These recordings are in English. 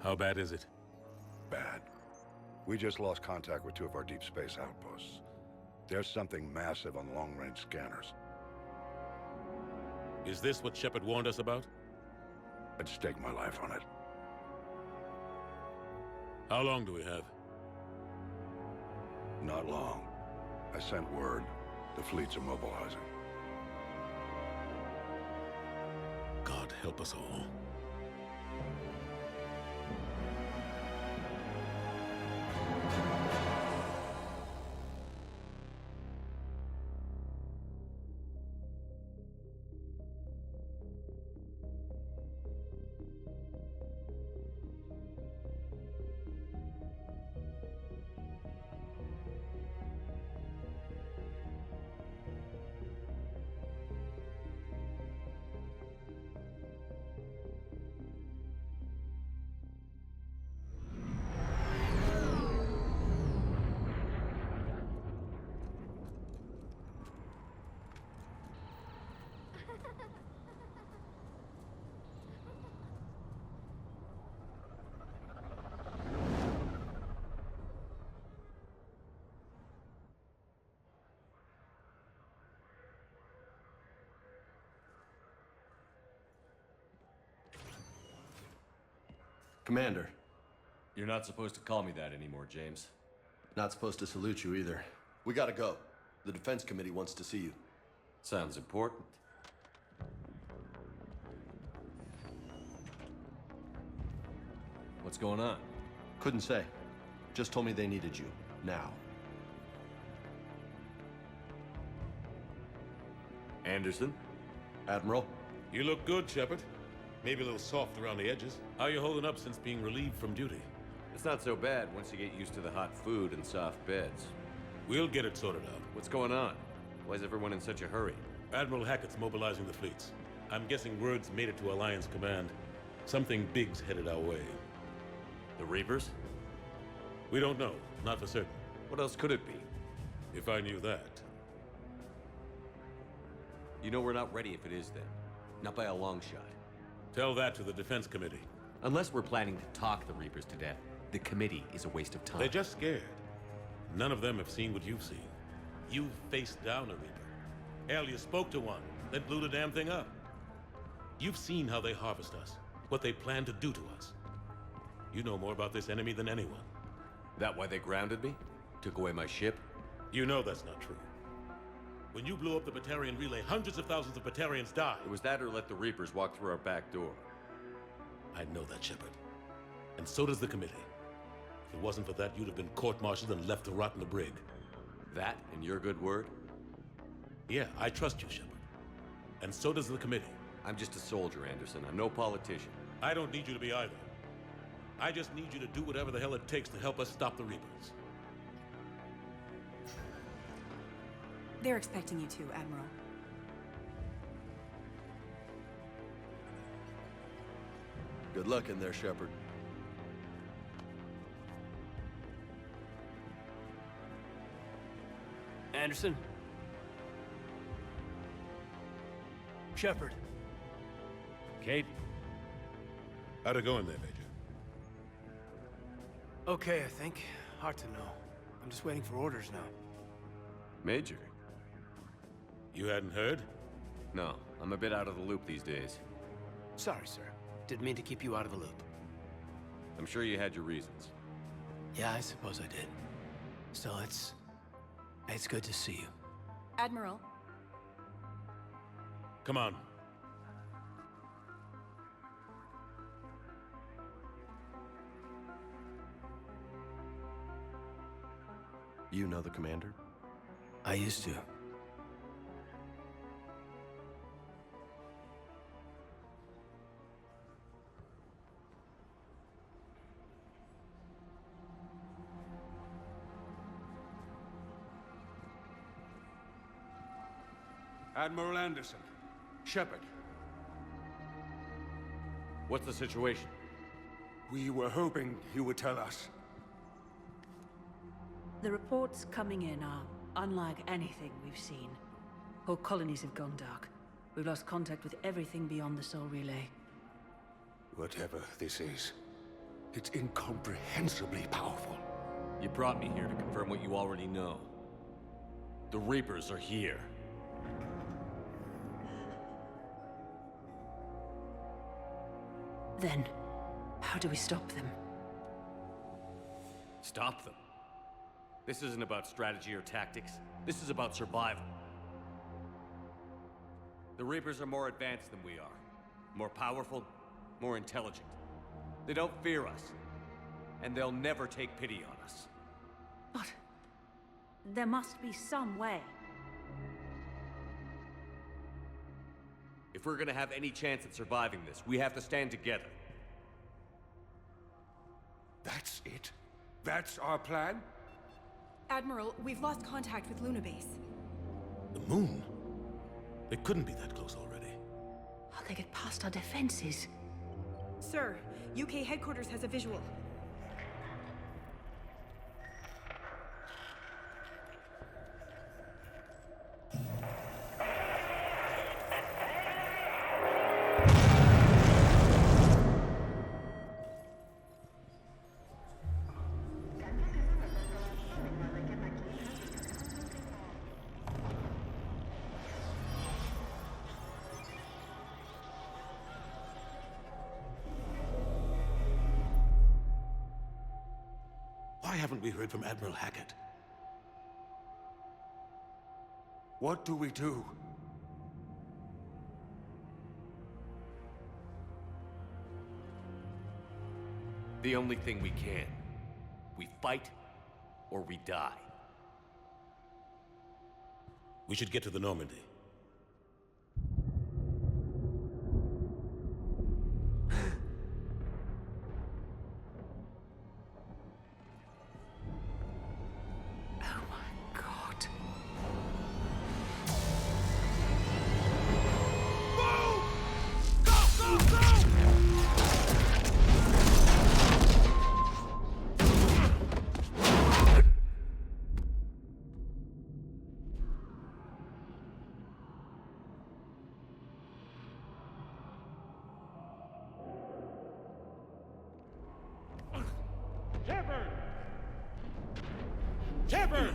How bad is it? Bad. We just lost contact with 2 of our deep space outposts. There's something massive on long-range scanners. Is this what Shepard warned us about? I'd stake my life on it. How long do we have? Not long. I sent word. The fleets are mobilizing. God help us all. Commander. You're not supposed to call me that anymore, James. Not supposed to salute you either. We gotta go. The Defense Committee wants to see you. Sounds important. What's going on? Couldn't say. Just told me they needed you. Now. Anderson? Admiral? You look good, Shepard. Maybe a little soft around the edges. How you holding up since being relieved from duty? It's not so bad once you get used to the hot food and soft beds. We'll get it sorted out. What's going on? Why is everyone in such a hurry? Admiral Hackett's mobilizing the fleets. I'm guessing word's made it to Alliance Command. Something big's headed our way. The Reapers? We don't know. Not for certain. What else could it be? If I knew that. You know we're not ready if it is then. Not by a long shot. Tell that to the Defense Committee. Unless we're planning to talk the Reapers to death, the committee is a waste of time. They're just scared. None of them have seen what you've seen. You've faced down a Reaper. Hell, you spoke to one, then blew the damn thing up. You've seen how they harvest us, what they plan to do to us. You know more about this enemy than anyone. That why they grounded me? Took away my ship? You know that's not true. When you blew up the Batarian relay, hundreds of thousands of Batarians died. It was that or let the Reapers walk through our back door. I know that, Shepard. And so does the committee. If it wasn't for that, you'd have been court-martialed and left to rot in the brig. That and your good word? Yeah, I trust you, Shepard. And so does the committee. I'm just a soldier, Anderson. I'm no politician. I don't need you to be either. I just need you to do whatever the hell it takes to help us stop the Reapers. They're expecting you to, Admiral. Good luck in there, Shepard. Anderson? Shepard. Kate? How'd it go in there, Major? Okay, I think. Hard to know. I'm just waiting for orders now. Major? You hadn't heard? No, I'm a bit out of the loop these days. Sorry, sir. Didn't mean to keep you out of the loop. I'm sure you had your reasons. Yeah, I suppose I did. Still, it's good to see you. Admiral. Come on. You know the commander? I used to. Admiral Anderson. Shepard. What's the situation? We were hoping you would tell us. The reports coming in are unlike anything we've seen. Whole colonies have gone dark. We've lost contact with everything beyond the Soul Relay. Whatever this is, It's incomprehensibly powerful. You brought me here to confirm what you already know. The Reapers are here. Then, how do we stop them? Stop them. This isn't about strategy or tactics. This is about survival. The Reapers are more advanced than we are. More powerful, more intelligent. They don't fear us. And they'll never take pity on us. But there must be some way. If we're gonna have any chance at surviving this, we have to stand together. That's it? That's our plan? Admiral, we've lost contact with Luna Base. The moon? They couldn't be that close already. How they get past our defenses? Sir, UK headquarters has a visual. Why haven't we heard from Admiral Hackett? What do we do? The only thing we can. We fight, or we die. We should get to the Normandy. Shepard! Shepard!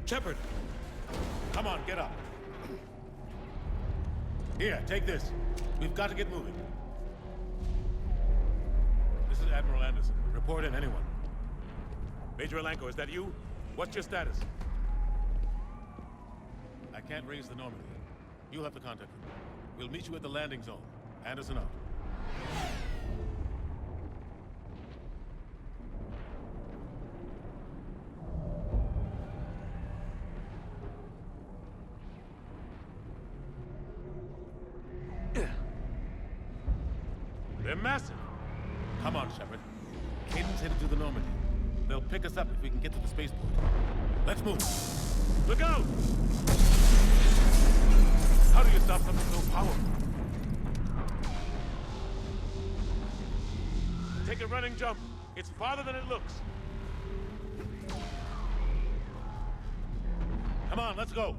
Shepard! Come on, get up. Here, take this. We've got to get moving. This is Admiral Anderson. Report in, anyone. Major Alenko, is that you? What's your status? I can't raise the Normandy. You'll have to contact them. We'll meet you at the landing zone. Anderson out. They're massive. Come on, Shepard. Caden's headed to the Normandy. They'll pick us up if we can get to the spaceport. Let's move. Look out! How do you stop something so powerful? Take a running jump. It's farther than it looks. Come on, let's go.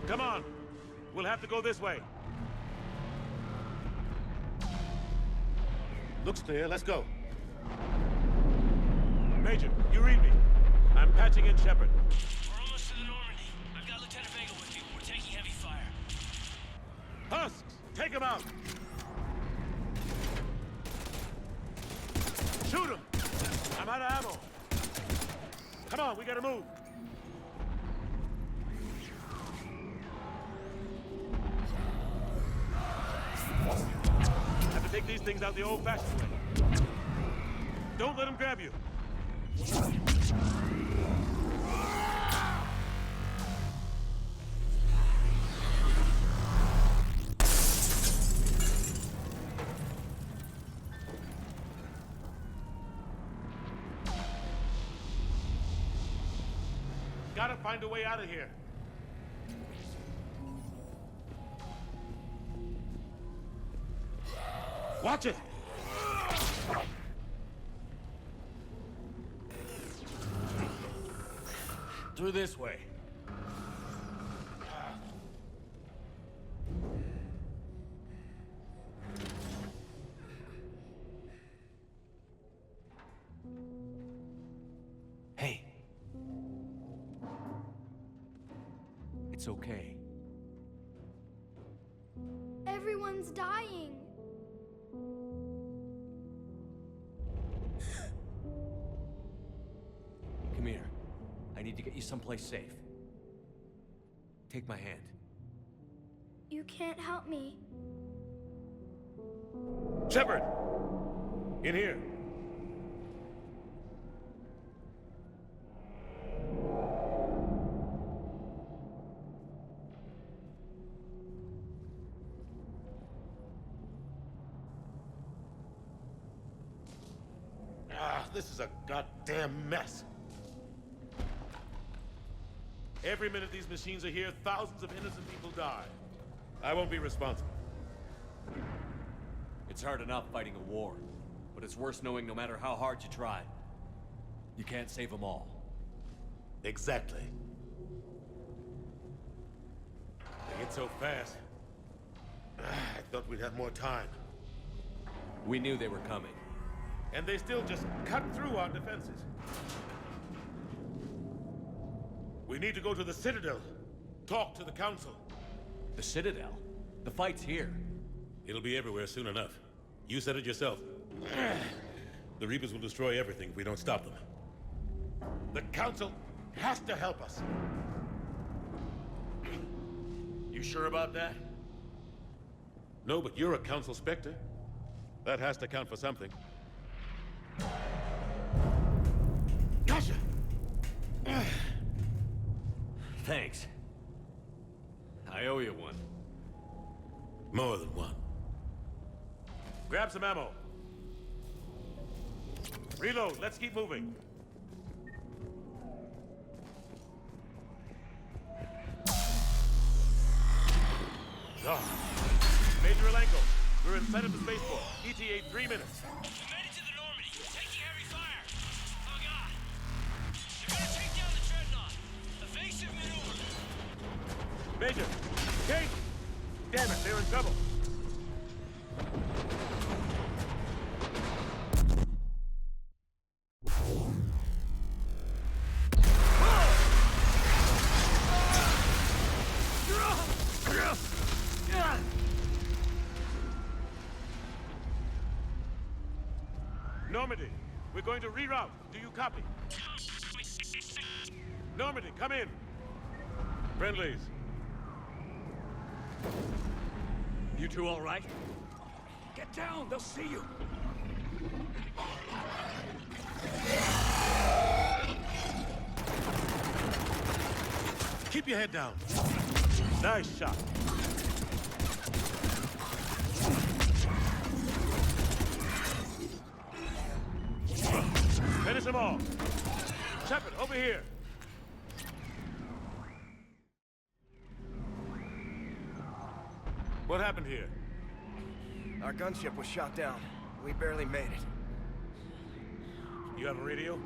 Come on. We'll have to go this way. Looks clear. Let's go. Major, you read me. I'm patching in Shepard. We're almost to the Normandy. I've got Lieutenant Vega with you. We're taking heavy fire. Husks, take him out. Shoot him. I'm out of ammo. Come on, we gotta move. Have to take these things out the old-fashioned way. Don't let them grab you. Gotta find a way out of here. Watch it! Through this way. It's okay. Everyone's dying. Come here. I need to get you someplace safe. Take my hand. You can't help me. Shepard! In here. This is a goddamn mess. Every minute these machines are here, thousands of innocent people die. I won't be responsible. It's hard enough fighting a war, but it's worse knowing no matter how hard you try, you can't save them all. Exactly. They get so fast. I thought we'd have more time. We knew they were coming. And they still just cut through our defenses. We need to go to the Citadel. Talk to the Council. The Citadel? The fight's here. It'll be everywhere soon enough. You said it yourself. The Reapers will destroy everything if we don't stop them. The Council has to help us. You sure about that? No, but you're a Council Spectre. That has to count for something. Gotcha! Thanks. I owe you one. More than one. Grab some ammo. Reload, let's keep moving. Major Alenko, we're inside of the spaceport. ETA 3 minutes. We made it to the Normandy, taking heavy fire. Oh god. They're gonna take down the dreadnought. Evasive maneuver. Major! Kate! Damn it, they're in trouble. Normandy, we're going to reroute. Do you copy? Normandy, come in. Friendlies. You two all right? Get down, they'll see you. Keep your head down. Nice shot. Finish them all. Shepard, over here. What happened here? Our gunship was shot down. We barely made it. You have a radio?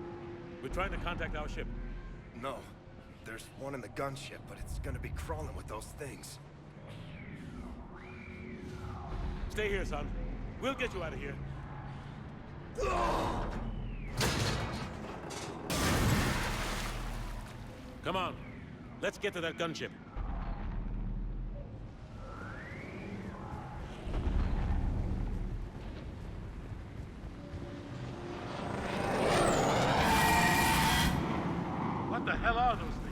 We're trying to contact our ship. No. There's one in the gunship, but it's gonna be crawling with those things. Stay here, son. We'll get you out of here. Come on. Let's get to that gunship. What the hell are those things?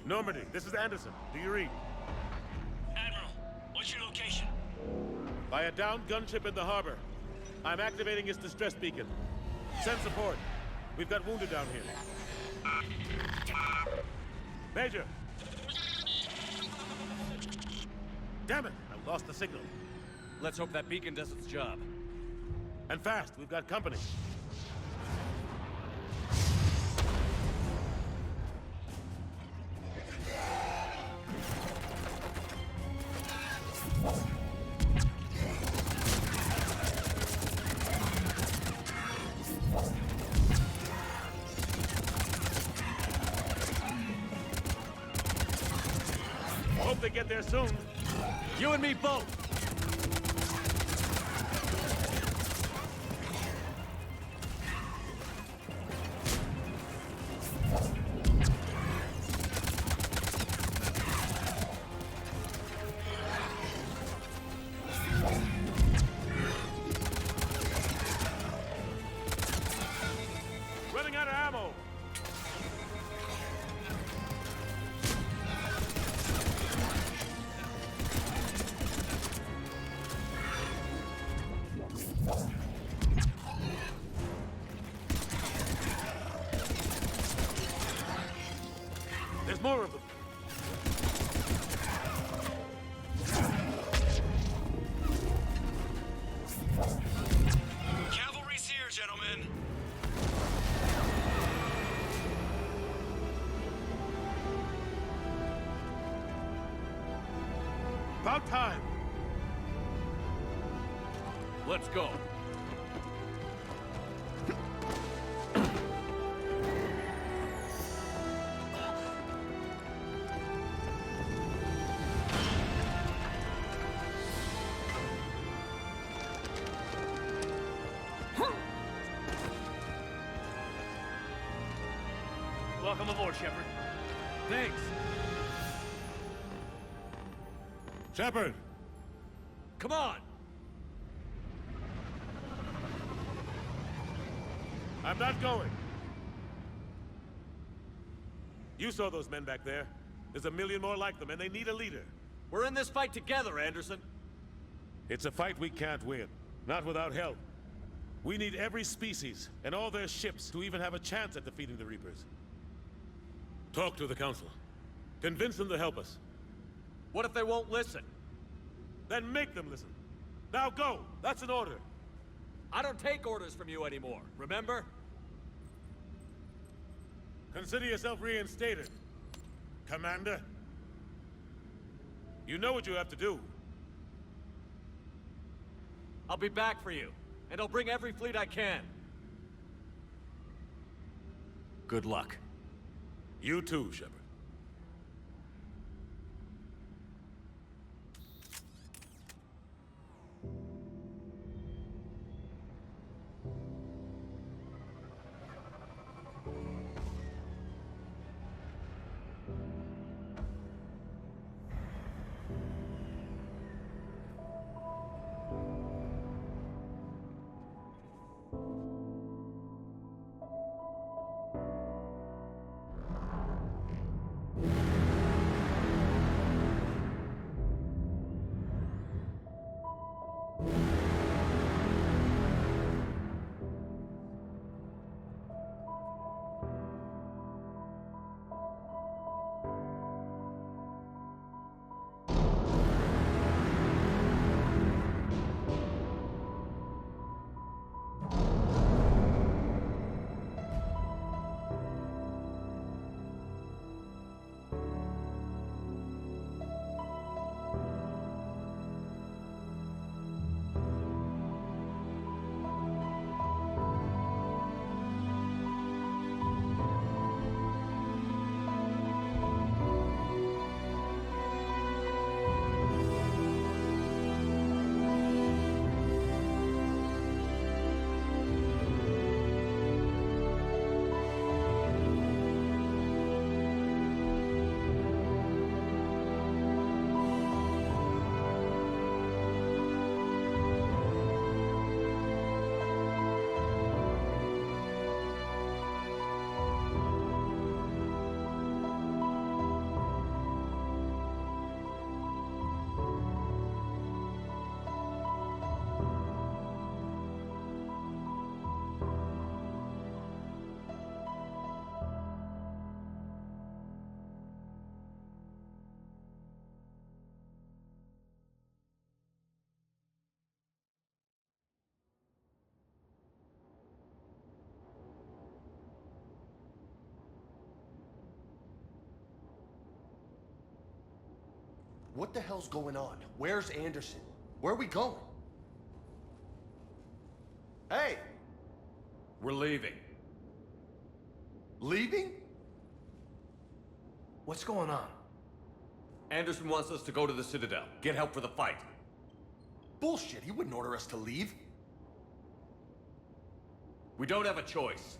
Normandy, this is Anderson. Do you read? By a downed gunship in the harbor. I'm activating its distress beacon. Send support. We've got wounded down here. Major! Damn it! I lost the signal. Let's hope that beacon does its job. And fast, we've got company. Hope they get there soon. You and me both! Running out of ammo. There's more of them. Cavalry's here, gentlemen. About time. Let's go. Welcome aboard, Shepard. Thanks. Shepard! Come on! I'm not going. You saw those men back there. There's a million more like them, and they need a leader. We're in this fight together, Anderson. It's a fight we can't win. Not without help. We need every species, and all their ships, to even have a chance at defeating the Reapers. Talk to the Council. Convince them to help us. What if they won't listen? Then make them listen. Now go! That's an order. I don't take orders from you anymore, remember? Consider yourself reinstated, Commander. You know what you have to do. I'll be back for you, and I'll bring every fleet I can. Good luck. You too, Shepard. What the hell's going on? Where's Anderson? Where are we going? Hey! We're leaving. Leaving? What's going on? Anderson wants us to go to the Citadel. Get help for the fight. Bullshit, he wouldn't order us to leave. We don't have a choice.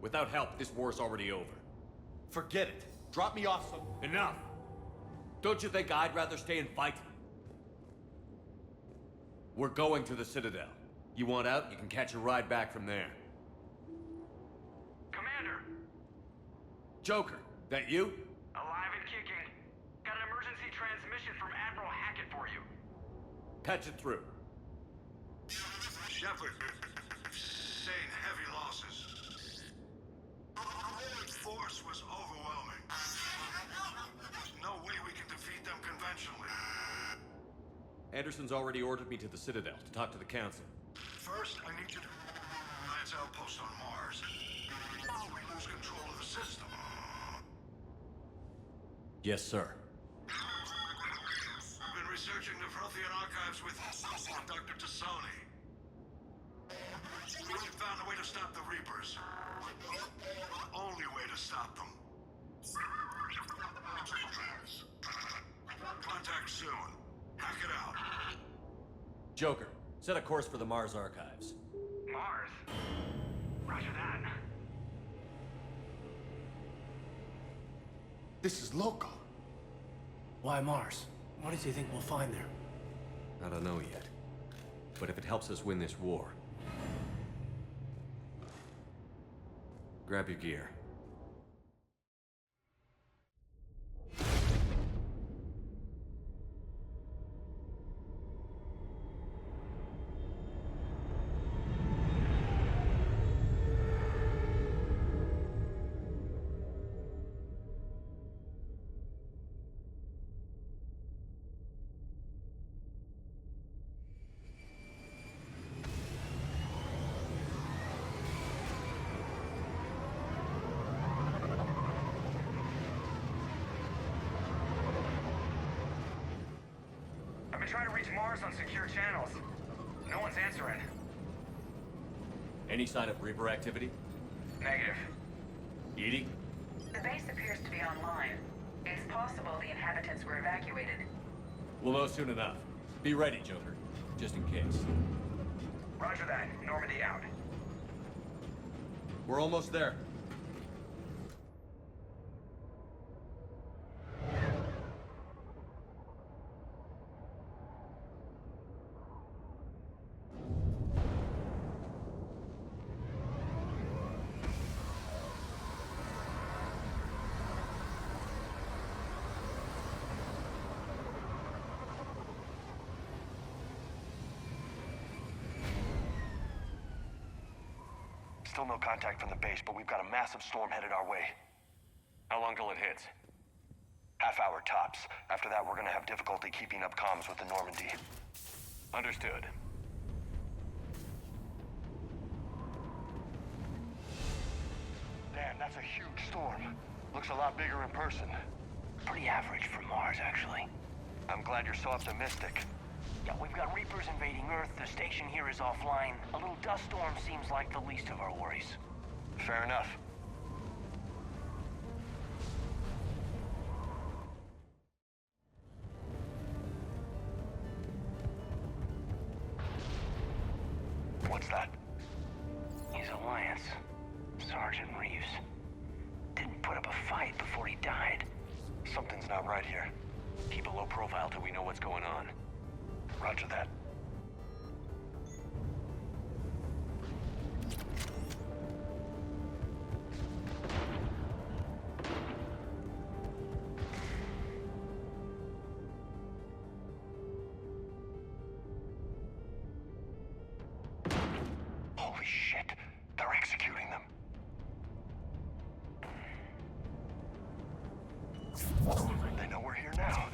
Without help, this war's already over. Forget it. Drop me off some... Enough! Don't you think I'd rather stay and fight? We're going to the Citadel. You want out, you can catch a ride back from there. Commander! Joker, that you? Alive and kicking. Got an emergency transmission from Admiral Hackett for you. Patch it through. Shepard, sustained heavy losses. Force was overwhelming. There's no way we can defeat them conventionally. Anderson's already ordered me to the Citadel to talk to the Council. First, I need you to... Alliance outpost on Mars. We lose control of the system. Yes, sir. We've been researching the Prothean archives with Dr. Tassoni. We found a way to stop the Reapers. The only way to stop them. Contact soon. Hack it out. Joker, set a course for the Mars archives. Mars? Roger that. This is loco. Why Mars? What did you think we'll find there? I don't know yet. But if it helps us win this war... Grab your gear. Trying to reach Mars on secure channels. No one's answering. Any sign of Reaper activity? Negative. Edie? The base appears to be online. It's possible the inhabitants were evacuated. We'll know soon enough. Be ready, Joker. Just in case. Roger that. Normandy out. We're almost there. Still no contact from the base, but we've got a massive storm headed our way. How long till it hits? Half hour tops. After that, we're gonna have difficulty keeping up comms with the Normandy. Understood. Damn, that's a huge storm. Looks a lot bigger in person. Pretty average for Mars, actually. I'm glad you're so optimistic. Yeah, we've got Reapers invading Earth. The station here is offline. A little dust storm seems like the least of our worries. Fair enough. What's that? He's Alliance. Sergeant Reeves. Didn't put up a fight before he died. Something's not right here. Keep a low profile till we know what's going on. Roger that. Holy shit! They're executing them. They know we're here now.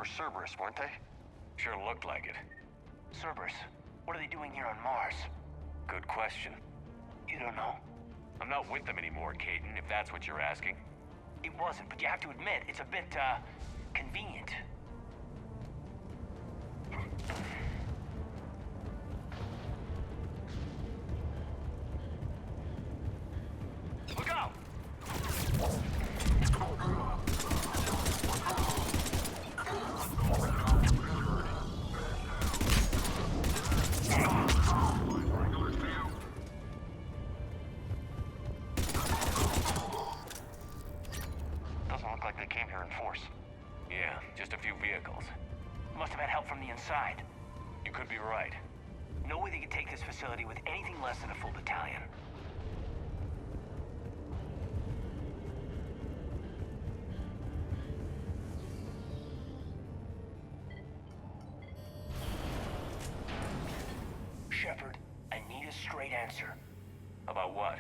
for Cerberus, weren't they? Sure looked like it. Cerberus, what are they doing here on Mars? Good question. You don't know? I'm not with them anymore, Kaidan, if that's what you're asking. It wasn't, but you have to admit, it's a bit, convenient. Look out! Doesn't look like they came here in force. Yeah, just a few vehicles. Must have had help from the inside. You could be right. No way they could take this facility with anything less than a full battalion. Shepard, I need a straight answer. About what?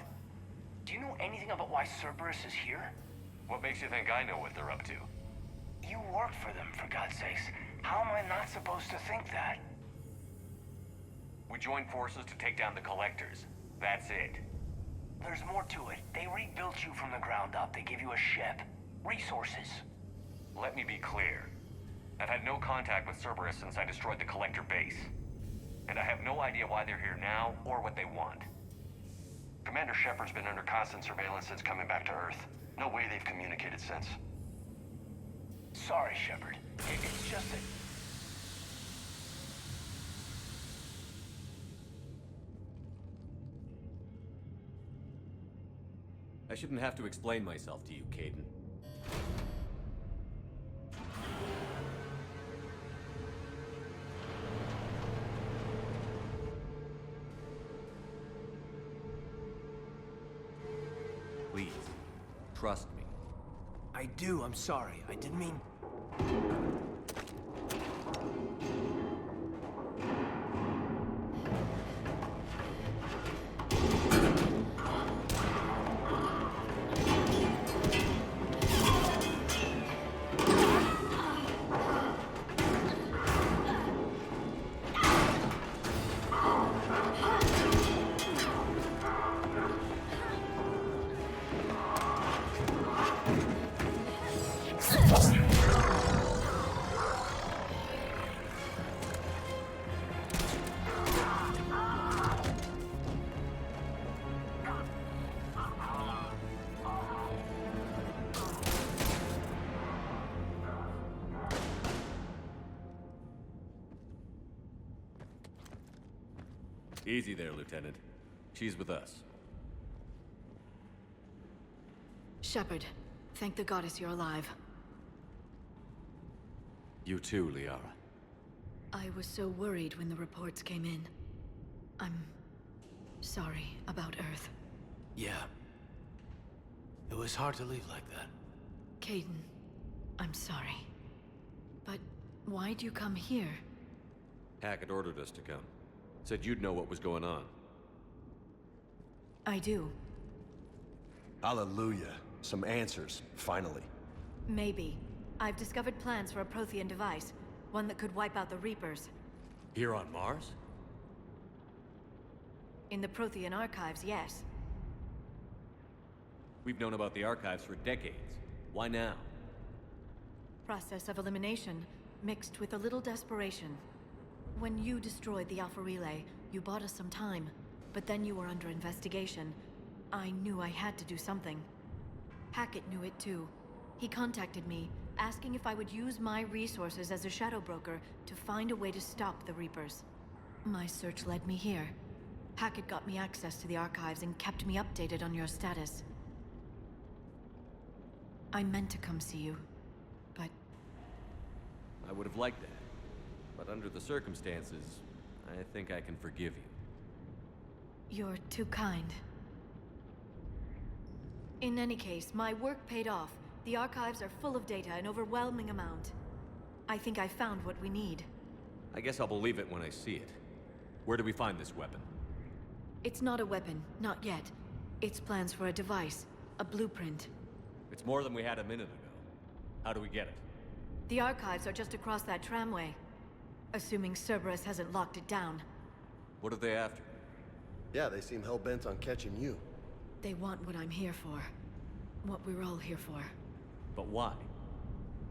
Do you know anything about why Cerberus is here? What makes you think I know what they're up to? You work for them, for God's sakes. How am I not supposed to think that? We joined forces to take down the Collectors. That's it. There's more to it. They rebuilt you from the ground up. They give you a ship. Resources. Let me be clear. I've had no contact with Cerberus since I destroyed the Collector base. And I have no idea why they're here now, or what they want. Commander Shepard's been under constant surveillance since coming back to Earth. No way they've communicated since. Sorry, Shepard. It's just that... I shouldn't have to explain myself to you, Kaidan. Please, trust me. I do, I'm sorry. I didn't mean... Easy there, Lieutenant. She's with us. Shepard, thank the goddess you're alive. You too, Liara. I was so worried when the reports came in. I'm sorry about Earth. Yeah. It was hard to leave like that. Kaidan, I'm sorry. But why'd you come here? Hackett ordered us to come. Said you'd know what was going on. I do. Hallelujah. Some answers, finally. Maybe. I've discovered plans for a Prothean device. One that could wipe out the Reapers. Here on Mars? In the Prothean archives, yes. We've known about the archives for decades. Why now? Process of elimination, mixed with a little desperation. When you destroyed the Alpha Relay, you bought us some time. But then you were under investigation. I knew I had to do something. Hackett knew it too. He contacted me, asking if I would use my resources as a shadow broker to find a way to stop the Reapers. My search led me here. Hackett got me access to the archives and kept me updated on your status. I meant to come see you, but... I would have liked that. But under the circumstances, I think I can forgive you. You're too kind. In any case, my work paid off. The archives are full of data, an overwhelming amount. I think I found what we need. I guess I'll believe it when I see it. Where do we find this weapon? It's not a weapon, not yet. It's plans for a device, a blueprint. It's more than we had a minute ago. How do we get it? The archives are just across that tramway. Assuming Cerberus hasn't locked it down. What are they after? Yeah, they seem hell-bent on catching you. They want what I'm here for. What we're all here for. But why?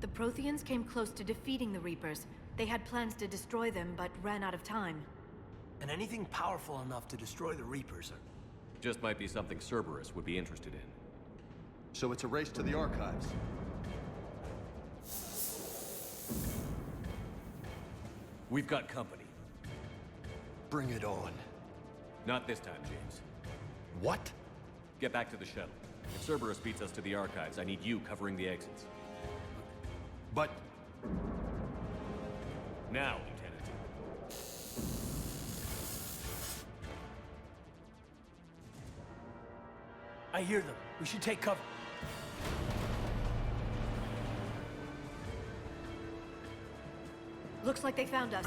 The Protheans came close to defeating the Reapers. They had plans to destroy them, but ran out of time. And anything powerful enough to destroy the Reapers are... Just might be something Cerberus would be interested in. So it's a race to the archives. We've got company. Bring it on. Not this time, James. What? Get back to the shuttle. If Cerberus beats us to the archives, I need you covering the exits. But... Now, Lieutenant. I hear them. We should take cover. Looks like they found us.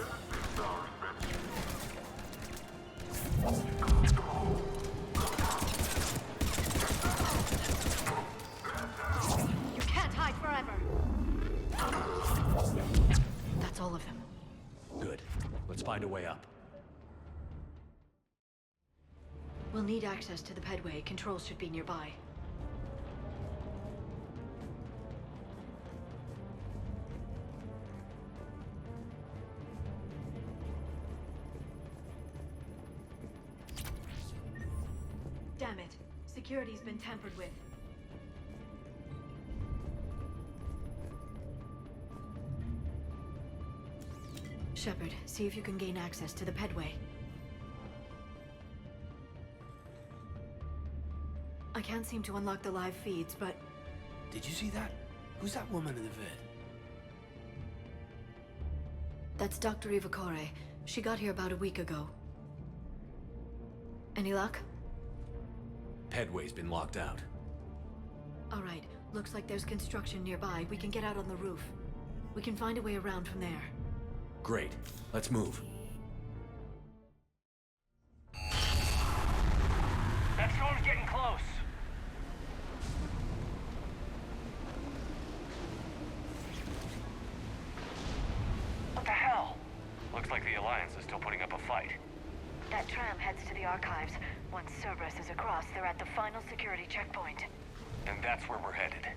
You can't hide forever. That's all of them. Good. Let's find a way up. We'll need access to the pedway. Controls should be nearby. Damn it. Security's been tampered with. Shepard, see if you can gain access to the pedway. I can't seem to unlock the live feeds, but... Did you see that? Who's that woman in the vid? That's Dr. Ivakore. She got here about a week ago. Any luck? Pedway's been locked out. All right. Looks like there's construction nearby. We can get out on the roof. We can find a way around from there. Great. Let's move. That storm's getting close. What the hell? Looks like the Alliance is still putting up a fight. That tram heads to the archives. Once Cerberus is across, they're at the final security checkpoint. And that's where we're headed.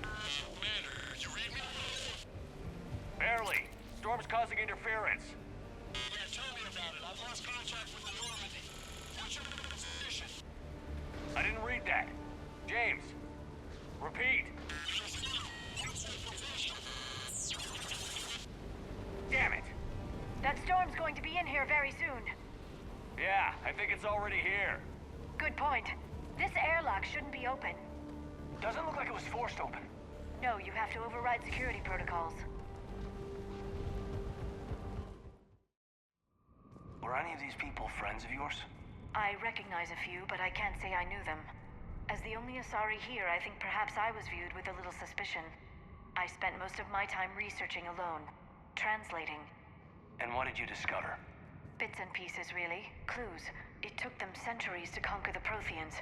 Commander, you read me? Barely. Storm's causing interference. Yeah, tell me about it. I've lost contact with the Normandy. What's your position? I didn't read that. James, repeat. Damn it. That storm's going to be in here very soon. Yeah, I think it's already here. Good point. This airlock shouldn't be open. Doesn't look like it was forced open. No, you have to override security protocols. Were any of these people friends of yours? I recognize a few, but I can't say I knew them. As the only Asari here, I think perhaps I was viewed with a little suspicion. I spent most of my time researching alone. Translating. And what did you discover? Bits and pieces, really. Clues. It took them centuries to conquer the Protheans.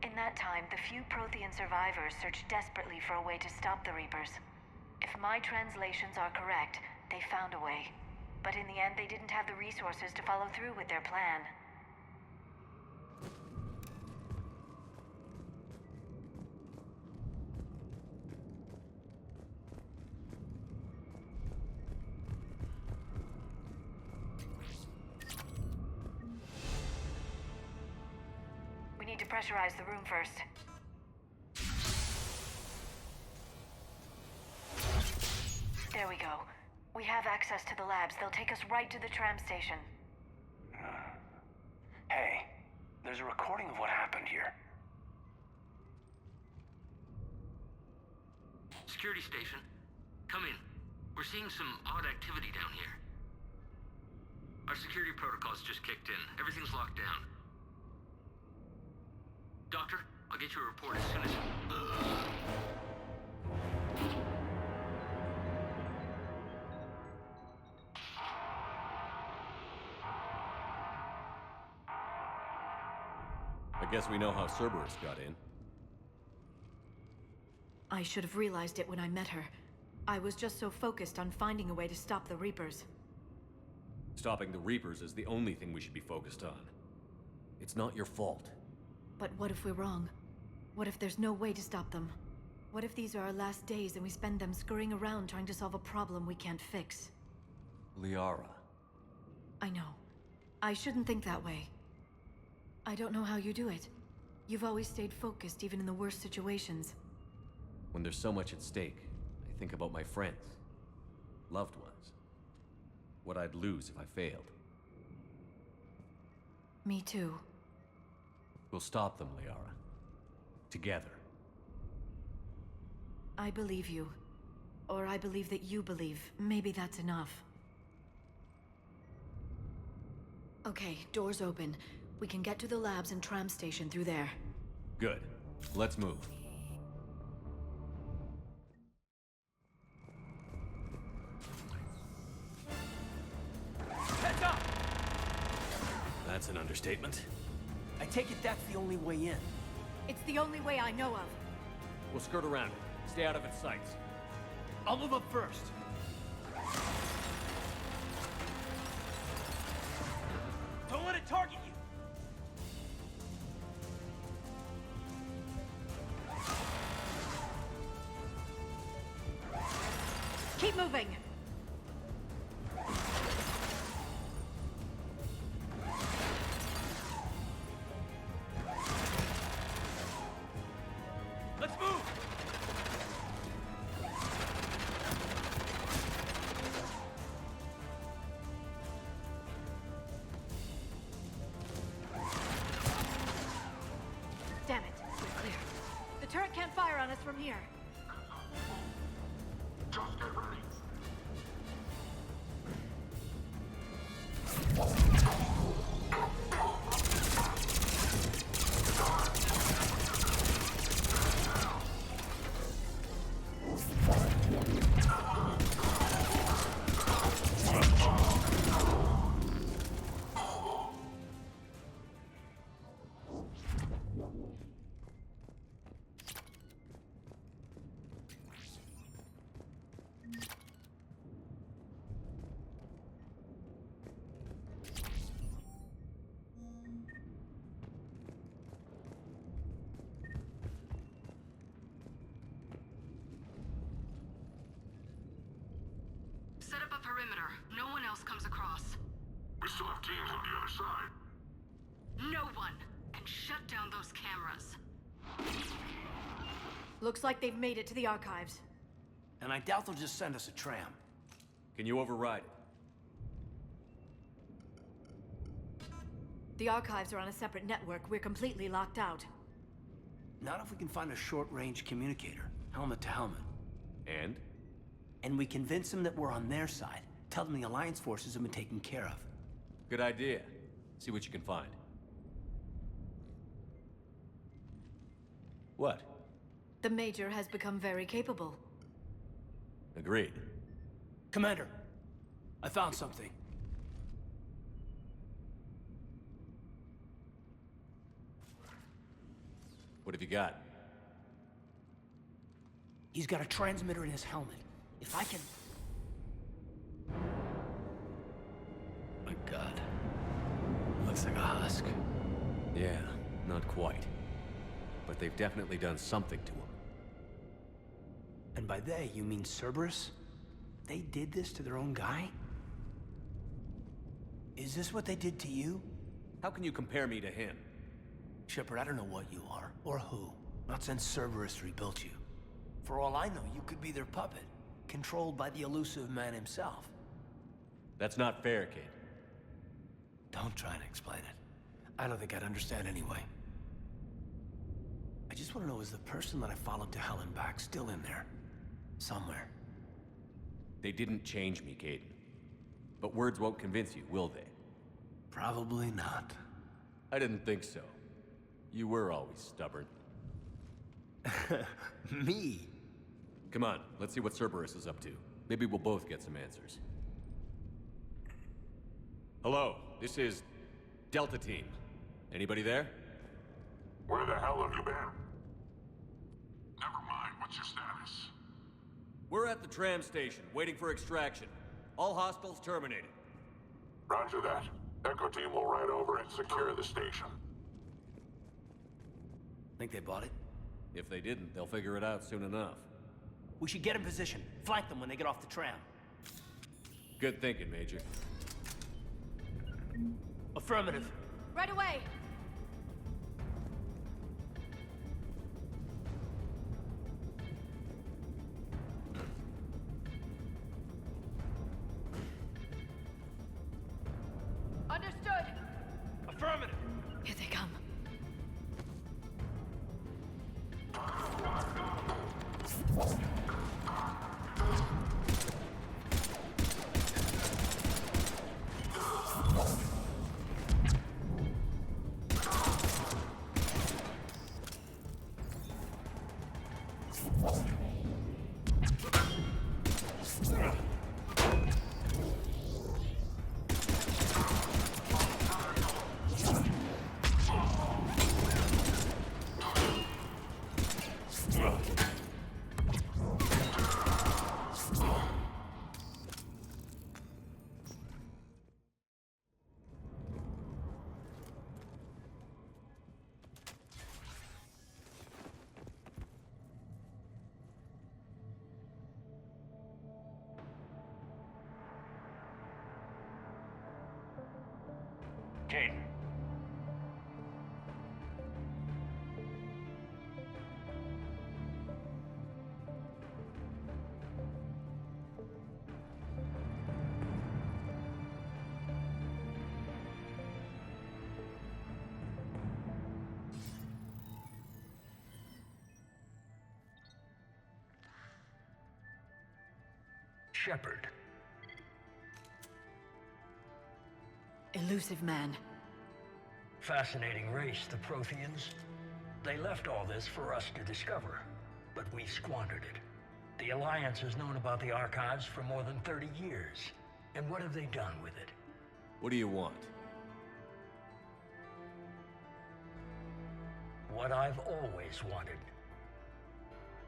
In that time, the few Prothean survivors searched desperately for a way to stop the Reapers. If my translations are correct, they found a way. But in the end, they didn't have the resources to follow through with their plan. To pressurize the room first. There we go. We have access to the labs. They'll take us right to the tram station. Hey, there's a recording of what happened here. Security station. Come in. We're seeing some odd activity down here. Our security protocols just kicked in. Everything's locked down. Doctor, I'll get you a report as soon as... I guess we know how Cerberus got in. I should have realized it when I met her. I was just so focused on finding a way to stop the Reapers. Stopping the Reapers is the only thing we should be focused on. It's not your fault. But what if we're wrong? What if there's no way to stop them? What if these are our last days and we spend them scurrying around trying to solve a problem we can't fix? Liara. I know. I shouldn't think that way. I don't know how you do it. You've always stayed focused even in the worst situations. When there's so much at stake, I think about my friends, loved ones. What I'd lose if I failed. Me too. We'll stop them, Liara. Together. I believe you. Or I believe that you believe. Maybe that's enough. Okay, doors open. We can get to the labs and tram station through there. Good. Let's move. Heads up! That's an understatement. I take it that's the only way in. It's the only way I know of. We'll skirt around it. Stay out of its sights. I'll move up first. Don't let it target you! Keep moving! Let's move! Damn it, we're clear. The turret can't fire on us from here. Just get ready. Set up a perimeter. No one else comes across. We still have teams on the other side. No one! And shut down those cameras. Looks like they've made it to the archives. And I doubt they'll just send us a tram. Can you override it? The archives are on a separate network. We're completely locked out. Not if we can find a short-range communicator, helmet to helmet. And? And we convince them that we're on their side. Tell them the Alliance forces have been taken care of. Good idea. See what you can find. What? The Major has become very capable. Agreed. Commander, I found something. What have you got? He's got a transmitter in his helmet. If I can... My God. Looks like a husk. Yeah, not quite. But they've definitely done something to him. And by they, you mean Cerberus? They did this to their own guy? Is this what they did to you? How can you compare me to him? Shepard, I don't know what you are, or who. Not since Cerberus rebuilt you. For all I know, you could be their puppet, controlled by the elusive man himself. That's not fair, kid. Don't try to explain it. I don't think I'd understand anyway. I just want to know, is the person that I followed to hell and back still in there? Somewhere. They didn't change me, Kaidan. But words won't convince you, will they? Probably not. I didn't think so. You were always stubborn. Me? Come on, let's see what Cerberus is up to. Maybe we'll both get some answers. Hello, this is Delta Team. Anybody there? Where the hell have you been? Never mind, what's your status? We're at the tram station, waiting for extraction. All hostiles terminated. Roger that. Echo team will ride over and secure the station. Think they bought it? If they didn't, they'll figure it out soon enough. We should get in position. Flank them when they get off the tram. Good thinking, Major. Affirmative. Right away! Understood! Affirmative! Here they come. Kate. Shepard. Elusive man. Fascinating race, the Protheans. They left all this for us to discover, but we squandered it. The Alliance has known about the archives for more than 30 years. And what have they done with it? What do you want? What I've always wanted.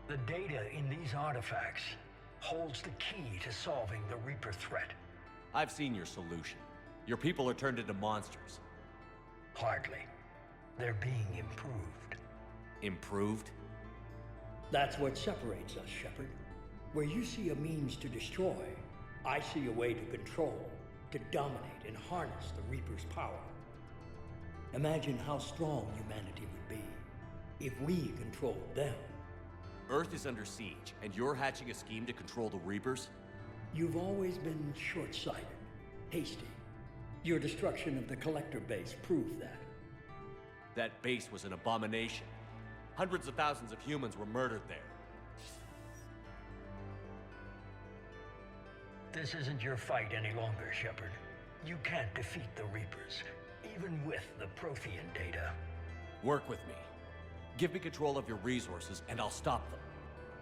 The data in these artifacts holds the key to solving the Reaper threat. I've seen your solution. Your people are turned into monsters. Hardly. They're being improved. Improved? That's what separates us, Shepard. Where you see a means to destroy, I see a way to control, to dominate and harness the Reaper's power. Imagine how strong humanity would be if we controlled them. Earth is under siege, and you're hatching a scheme to control the Reapers? You've always been short-sighted, hasty. Your destruction of the Collector base proved that. That base was an abomination. Hundreds of thousands of humans were murdered there. This isn't your fight any longer, Shepard. You can't defeat the Reapers, even with the Prothean data. Work with me. Give me control of your resources, and I'll stop them.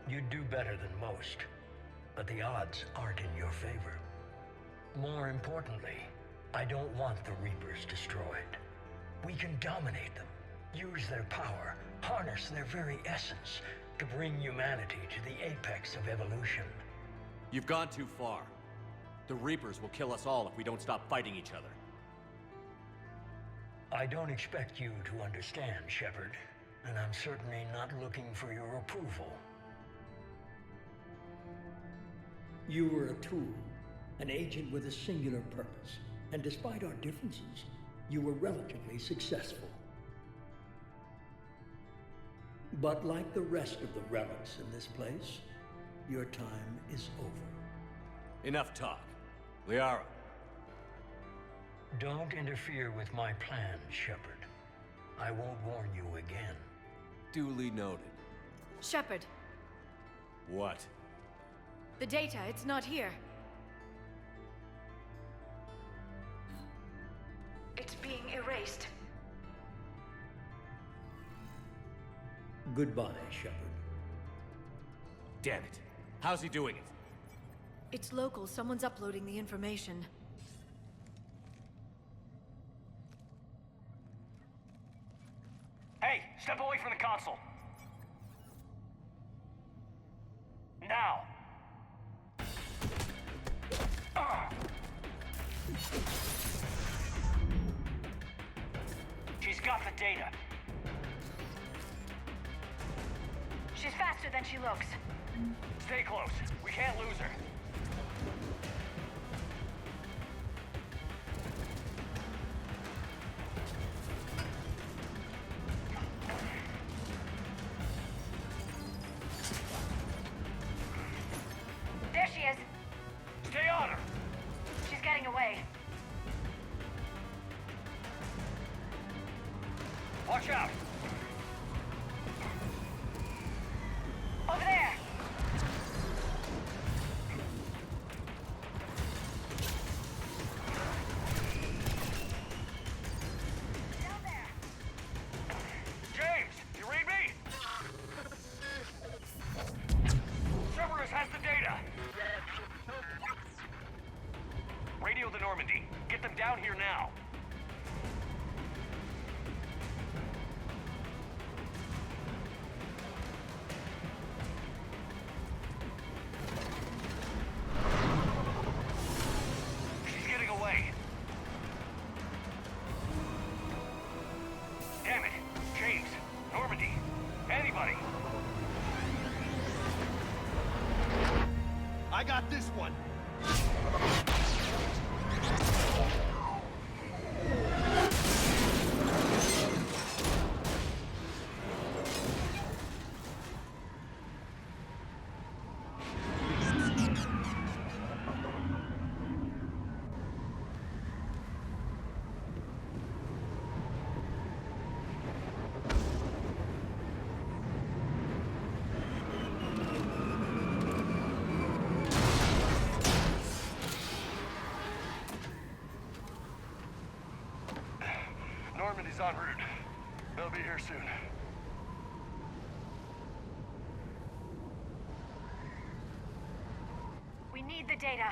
You'd do better than most, but the odds aren't in your favor. More importantly, I don't want the Reapers destroyed. We can dominate them, use their power, harness their very essence to bring humanity to the apex of evolution. You've gone too far. The Reapers will kill us all if we don't stop fighting each other. I don't expect you to understand, Shepard, and I'm certainly not looking for your approval. You were a tool, an agent with a singular purpose, and despite our differences, you were relatively successful. But like the rest of the relics in this place, your time is over. Enough talk. Liara. Don't interfere with my plan, Shepard. I won't warn you again. Duly noted. Shepard. What? The data, it's not here. It's being erased. Goodbye, Shepard. Damn it. How's he doing it? It's local. Someone's uploading the information. Hey, Hey, step away from the console. Now. She's got the data. She's faster than she looks. Stay close. We can't lose her. There she is. Stay on her. She's getting away. Watch out. Over there. Down there. James, you read me? Cerberus has the data. Radio the Normandy. Get them down here now. She's getting away. Damn it. James, Normandy, anybody. I got this one. Normandy's en route. They'll be here soon. We need the data.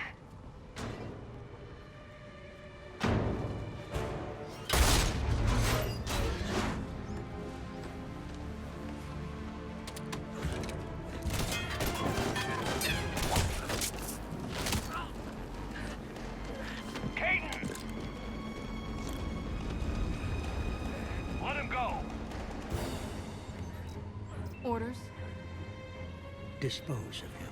Kaidan! Let him go! Orders? Dispose of him.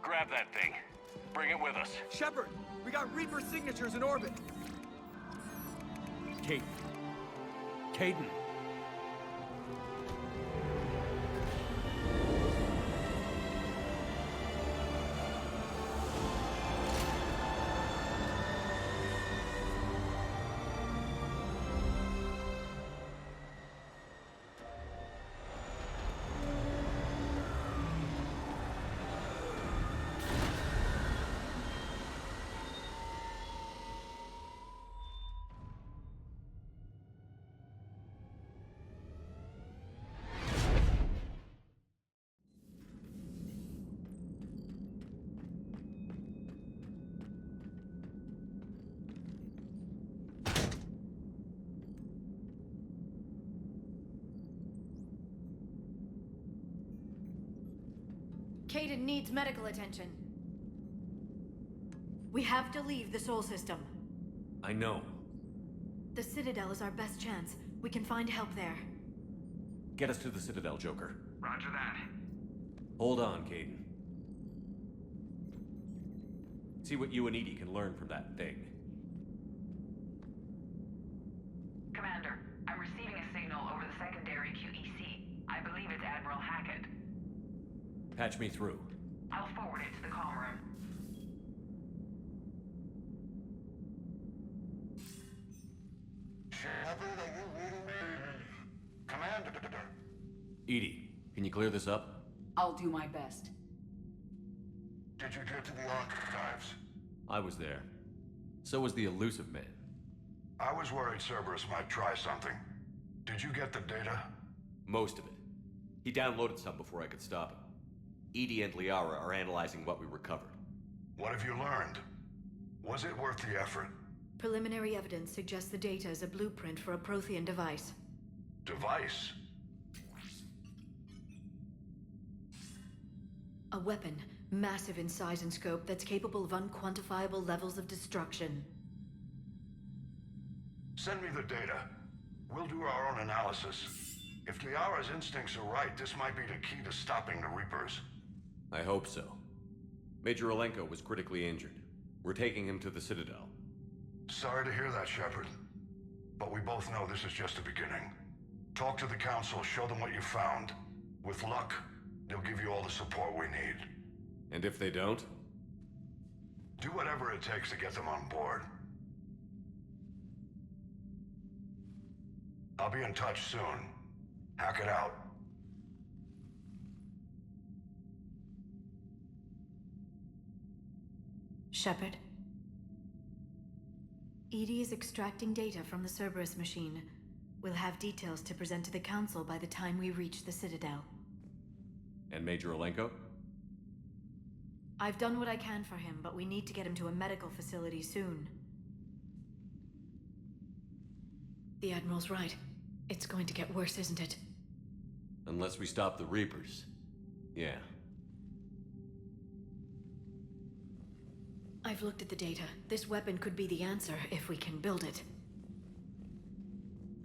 Grab that thing. Bring it with us. Shepard, we got Reaper signatures in orbit. Kaiden. Kaiden needs medical attention. We have to leave the Sol system. I know. The Citadel is our best chance. We can find help there. Get us to the Citadel, Joker. Roger that. Hold on, Kaiden. See what you and Edie can learn from that thing. Commander, I'm receiving a signal over the secondary QEC. I believe it's Admiral Hackett. Patch me through. I'll forward it to the comm room. Commander. Edie, can you clear this up? I'll do my best. Did you get to the archives? I was there. So was the elusive man. I was worried Cerberus might try something. Did you get the data? Most of it. He downloaded some before I could stop him. Edie and Liara are analyzing what we recovered. What have you learned? Was it worth the effort? Preliminary evidence suggests the data is a blueprint for a Prothean device. Device? A weapon, massive in size and scope, that's capable of unquantifiable levels of destruction. Send me the data. We'll do our own analysis. If Liara's instincts are right, this might be the key to stopping the Reapers. I hope so. Major Alenko was critically injured. We're taking him to the Citadel. Sorry to hear that, Shepard. But we both know this is just the beginning. Talk to the Council, show them what you found. With luck, they'll give you all the support we need. And if they don't? Do whatever it takes to get them on board. I'll be in touch soon. Hack it out. Shepard. Edie is extracting data from the Cerberus machine. We'll have details to present to the Council by the time we reach the Citadel. And Major Alenko? I've done what I can for him, but we need to get him to a medical facility soon. The Admiral's right. It's going to get worse, isn't it? Unless we stop the Reapers. Yeah. I've looked at the data. This weapon could be the answer if we can build it.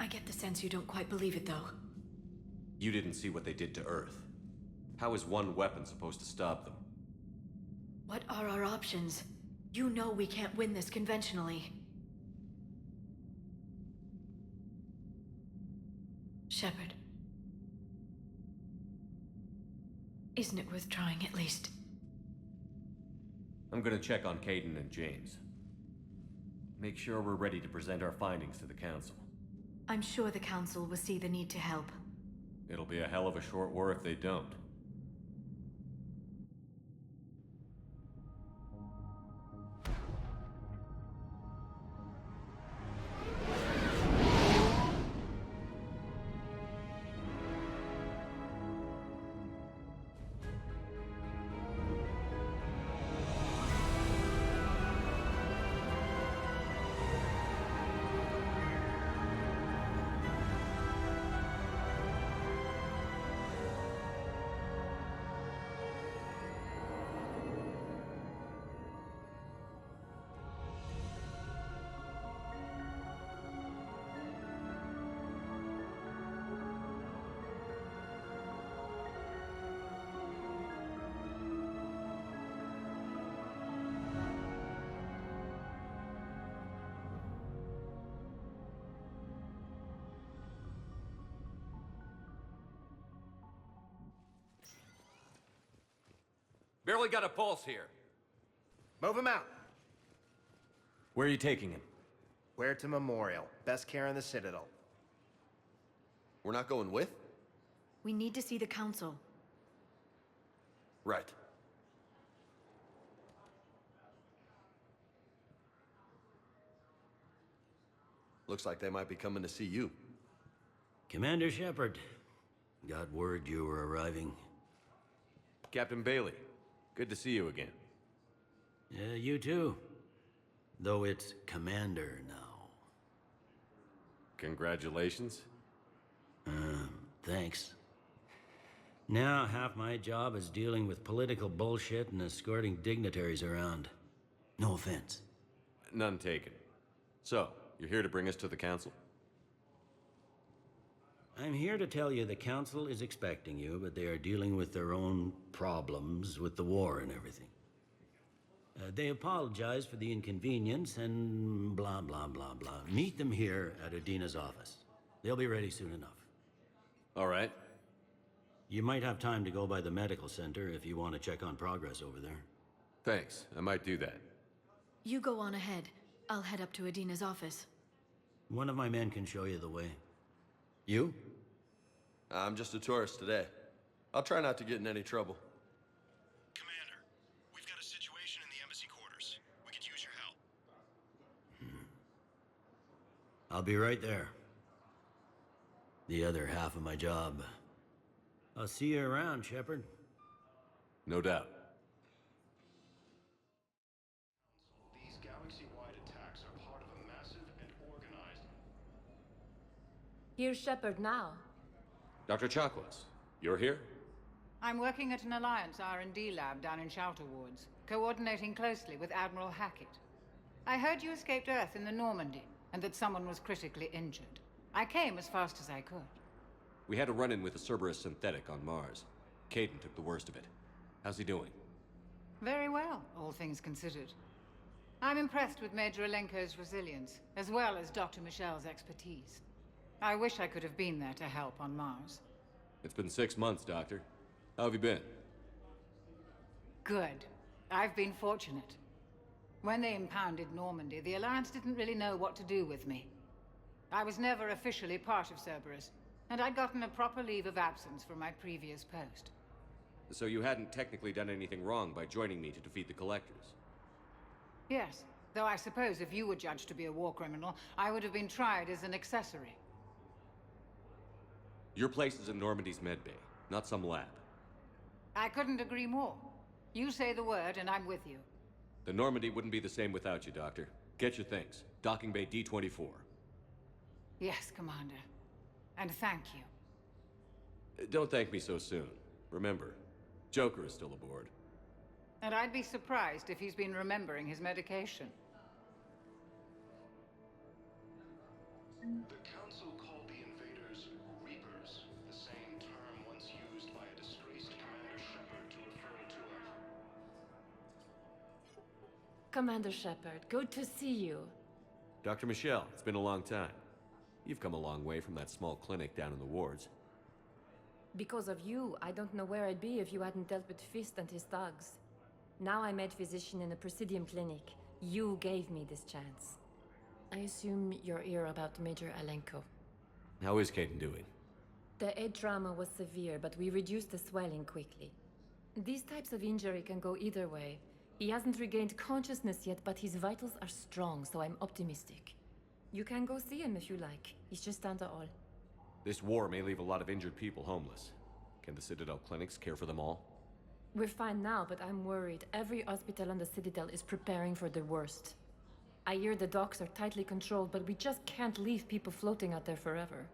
I get the sense you don't quite believe it, though. You didn't see what they did to Earth. How is one weapon supposed to stop them? What are our options? You know we can't win this conventionally. Shepard. Isn't it worth trying at least? I'm gonna check on Kaidan and James. Make sure we're ready to present our findings to the Council. I'm sure the Council will see the need to help. It'll be a hell of a short war if they don't. Barely got a pulse here. Move him out. Where are you taking him? Where to Memorial. Best care in the Citadel. We're not going with? We need to see the Council. Right. Looks like they might be coming to see you. Commander Shepard. Got word you were arriving. Captain Bailey. Good to see you again. Yeah, you too. Though it's Commander now. Congratulations. Thanks. Now half my job is dealing with political bullshit and escorting dignitaries around. No offense. None taken. So, you're here to bring us to the Council? I'm here to tell you the Council is expecting you, but they are dealing with their own problems with the war and everything. They apologize for the inconvenience and blah, blah, blah, blah. Meet them here at Adina's office. They'll be ready soon enough. All right. You might have time to go by the medical center if you want to check on progress over there. Thanks. I might do that. You go on ahead. I'll head up to Adina's office. One of my men can show you the way. You? I'm just a tourist today. I'll try not to get in any trouble. Commander, we've got a I'll be right there. The other half of my job. I'll see you around, Shepard. No doubt. These galaxy-wide attacks are part of a massive and organized... Here's Shepard now. Dr. Chakwas, you're here? I'm working at an Alliance R&D lab down in Shelter Wards, coordinating closely with Admiral Hackett. I heard you escaped Earth in the Normandy, and that someone was critically injured. I came as fast as I could. We had a run-in with a Cerberus synthetic on Mars. Kaidan took the worst of it. How's he doing? Very well, all things considered. I'm impressed with Major Alenko's resilience, as well as Dr. Michel's expertise. I wish I could have been there to help on Mars. It's been 6 months, Doctor. How have you been? Good. I've been fortunate. When they impounded Normandy, the Alliance didn't really know what to do with me. I was never officially part of Cerberus, and I'd gotten a proper leave of absence from my previous post. So you hadn't technically done anything wrong by joining me to defeat the Collectors? Yes, though I suppose if you were judged to be a war criminal, I would have been tried as an accessory. Your place is in Normandy's medbay, not some lab. I couldn't agree more. You say the word, and I'm with you. The Normandy wouldn't be the same without you, Doctor. Get your things. Docking Bay D-24. Yes, Commander. And thank you. Don't thank me so soon. Remember, Joker is still aboard. And I'd be surprised if he's been remembering his medication. The Council called the invaders Reapers, the same term once used by a disgraced Commander Shepard to refer to a... Commander Shepard, good to see you. Dr. Michelle, it's been a long time. You've come a long way from that small clinic down in the wards. Because of you, I don't know where I'd be if you hadn't dealt with Fist and his thugs. Now I'm head physician in a Presidium clinic. You gave me this chance. I assume you're here about Major Alenko. How is Kaidan doing? The head trauma was severe, but we reduced the swelling quickly. These types of injury can go either way. He hasn't regained consciousness yet, but his vitals are strong, so I'm optimistic. You can go see him if you like. He's just down the hall. This war may leave a lot of injured people homeless. Can the Citadel clinics care for them all? We're fine now, but I'm worried. Every hospital on the Citadel is preparing for the worst. I hear the docks are tightly controlled, but we just can't leave people floating out there forever.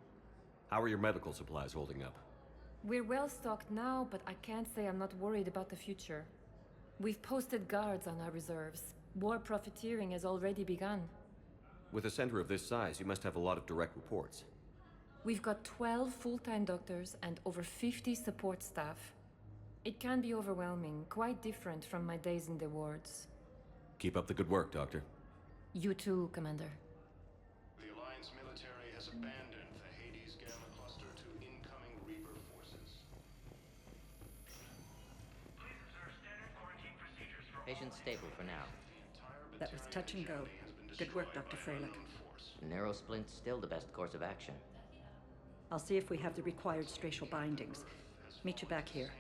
How are your medical supplies holding up? We're well stocked now, but I can't say I'm not worried about the future. We've posted guards on our reserves. War profiteering has already begun. With a center of this size, you must have a lot of direct reports. We've got 12 full-time doctors and over 50 support staff. It can be overwhelming, quite different from my days in the wards. Keep up the good work, Doctor. You too, Commander. The Alliance military has abandoned the Hades Gamma cluster to incoming Reaper forces. Please observe standard quarantine procedures for Patient stable for now. That was touch and go. Good work, Dr. Freilich. Narrow splint's still the best course of action. I'll see if we have the required spatial bindings. Meet you back here.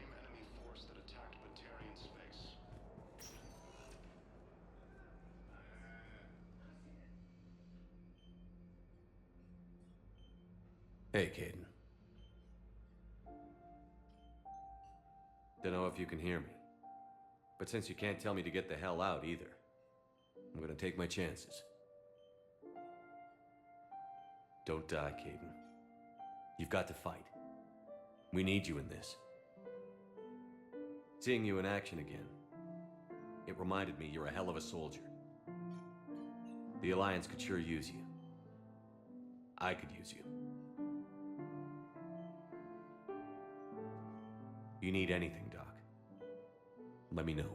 Hey, Kaidan. Dunno if you can hear me. But since you can't tell me to get the hell out either, I'm gonna take my chances. Don't die, Kaidan. You've got to fight. We need you in this. Seeing you in action again, it reminded me you're a hell of a soldier. The Alliance could sure use you. I could use you. You need anything, Doc, let me know.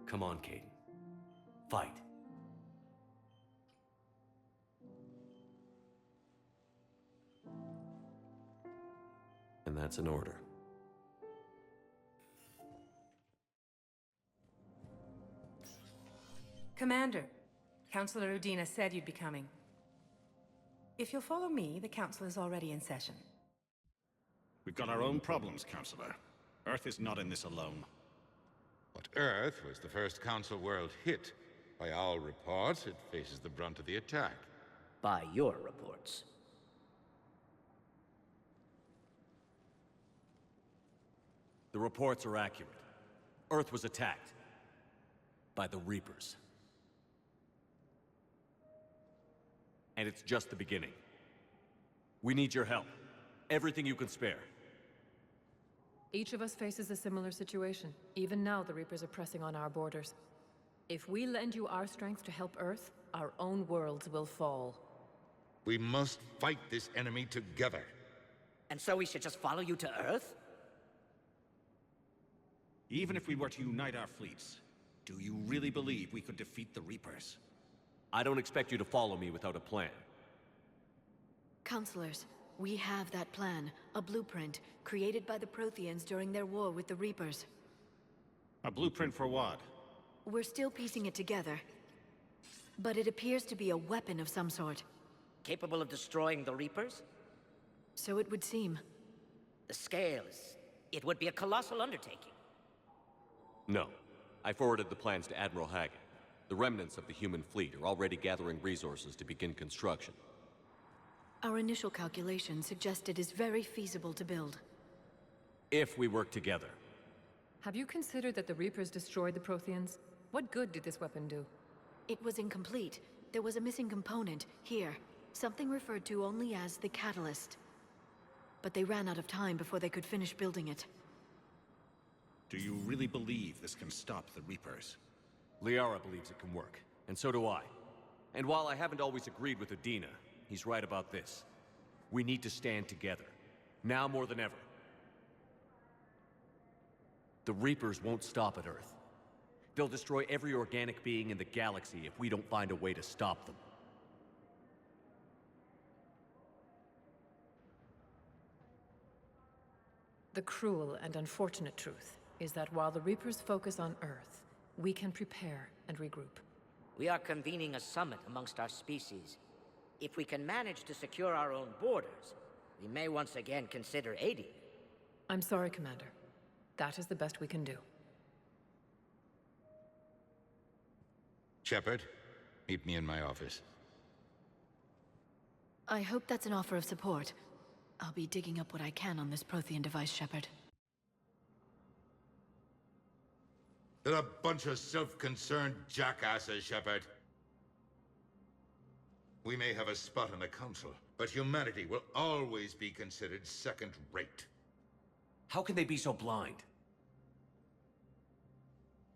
Come on, Kaidan. Fight. And that's an order. Commander, Councillor Udina said you'd be coming. If you'll follow me, the Council is already in session. We've got our own problems, Councillor. Earth is not in this alone. But Earth was the first Council world hit. By all reports, it faces the brunt of the attack. by your reports. The reports are accurate. Earth was attacked by the Reapers. And it's just the beginning. We need your help. Everything you can spare. Each of us faces a similar situation. Even now, the Reapers are pressing on our borders. If we lend you our strength to help Earth, our own worlds will fall. We must fight this enemy together. And so we should just follow you to Earth? Even if we were to unite our fleets, do you really believe we could defeat the Reapers? I don't expect you to follow me without a plan. Counselors, we have that plan, a blueprint, created by the Protheans during their war with the Reapers. A blueprint for what? We're still piecing it together. But it appears to be a weapon of some sort. Capable of destroying the Reapers? So it would seem. The scales. It would be a colossal undertaking. No. I forwarded the plans to Admiral Hagen. The remnants of the human fleet are already gathering resources to begin construction. Our initial calculations suggest it is very feasible to build. If we work together. Have you considered that the Reapers destroyed the Protheans? What good did this weapon do? It was incomplete. There was a missing component, here. Something referred to only as the catalyst. But they ran out of time before they could finish building it. Do you really believe this can stop the Reapers? Liara believes it can work, and so do I. And while I haven't always agreed with Udina, he's right about this. We need to stand together. Now more than ever. The Reapers won't stop at Earth. They'll destroy every organic being in the galaxy if we don't find a way to stop them. The cruel and unfortunate truth is that while the Reapers focus on Earth, we can prepare and regroup. We are convening a summit amongst our species. If we can manage to secure our own borders, we may once again consider aiding you. I'm sorry, Commander. That is the best we can do. Shepard, meet me in my office. I hope that's an offer of support. I'll be digging up what I can on this Prothean device, Shepard. They're a bunch of self-concerned jackasses, Shepard. We may have a spot in the Council, but humanity will always be considered second-rate. How can they be so blind?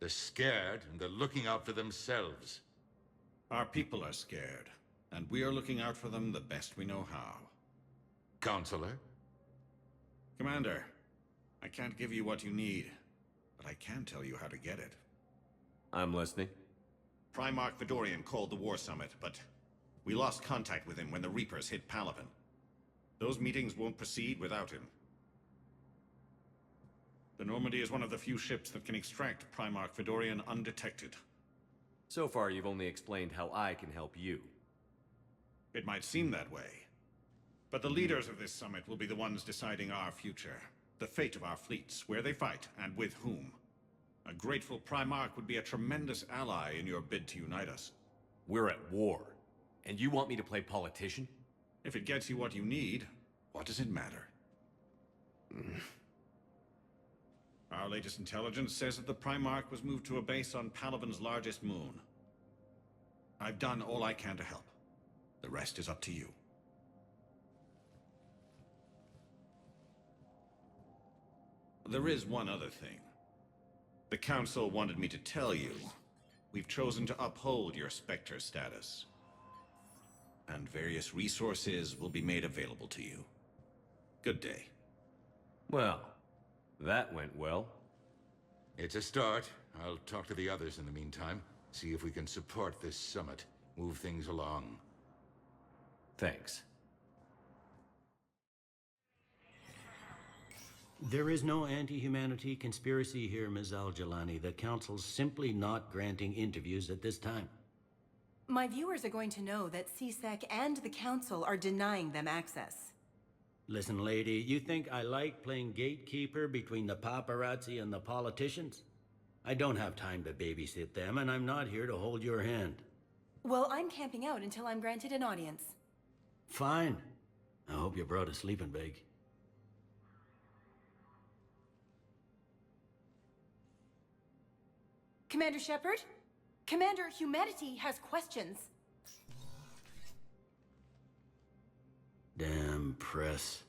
They're scared, and they're looking out for themselves. Our people are scared, and we are looking out for them the best we know how. Counselor? Commander, I can't give you what you need, but I can tell you how to get it. I'm listening. Primarch Fedorian called the War Summit, but we lost contact with him when the Reapers hit Palaven. Those meetings won't proceed without him. The Normandy is one of the few ships that can extract Primarch Fedorian undetected. So far, you've only explained how I can help you. It might seem that way. But the leaders of this summit will be the ones deciding our future. The fate of our fleets, where they fight, and with whom. A grateful Primarch would be a tremendous ally in your bid to unite us. We're at war. And you want me to play politician? If it gets you what you need, what does it matter? Our latest intelligence says that the Primarch was moved to a base on Palaven's largest moon. I've done all I can to help. The rest is up to you. There is one other thing. The Council wanted me to tell you, we've chosen to uphold your Spectre status. And various resources will be made available to you. Good day. Well, that went well. It's a start. I'll talk to the others in the meantime. See if we can support this summit. Move things along. Thanks. There is no anti-humanity conspiracy here, Ms. Al-Jalani. The Council's simply not granting interviews at this time. My viewers are going to know that CSEC and the Council are denying them access. Listen, lady, you think I like playing gatekeeper between the paparazzi and the politicians? I don't have time to babysit them, and I'm not here to hold your hand. Well, I'm camping out until I'm granted an audience. Fine. I hope you brought a sleeping bag. Commander Shepard? Commander, humanity has questions. Damn press.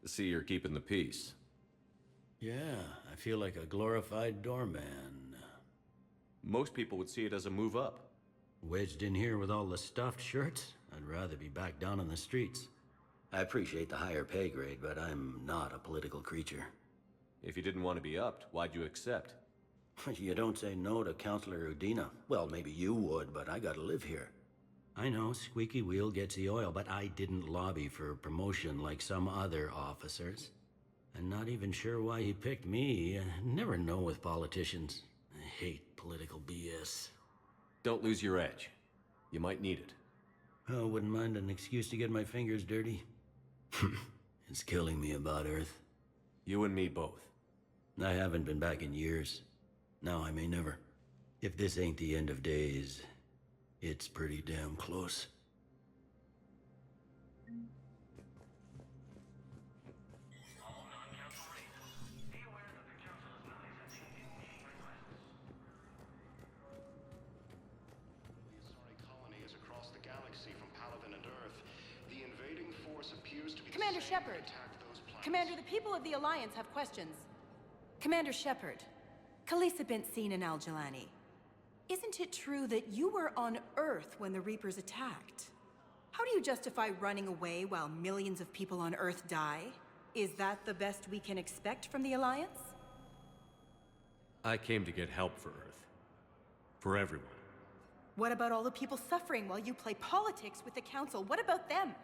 To see you're keeping the peace. Yeah, I feel like a glorified doorman. Most people would see it as a move up. Wedged in here with all the stuffed shirts? I'd rather be back down on the streets. I appreciate the higher pay grade, but I'm not a political creature. If you didn't want to be upped, why'd you accept? You don't say no to Counselor Udina. Well, maybe you would, but I gotta live here. I know, squeaky wheel gets the oil, but I didn't lobby for promotion like some other officers. I'm not even sure why he picked me. I never know with politicians. I hate political BS. Don't lose your edge. You might need it. Oh, wouldn't mind an excuse to get my fingers dirty. It's killing me about Earth. You and me both. I haven't been back in years. Now I may never. If this ain't the end of days, it's pretty damn close. Commander Shepard! Commander, the people of the Alliance have questions. Commander Shepard, Khalisah bint Seen and Al-Jalani. Isn't it true that you were on Earth when the Reapers attacked? How do you justify running away while millions of people on Earth die? Is that the best we can expect from the Alliance? I came to get help for Earth. For everyone. What about all the people suffering while you play politics with the Council? What about them?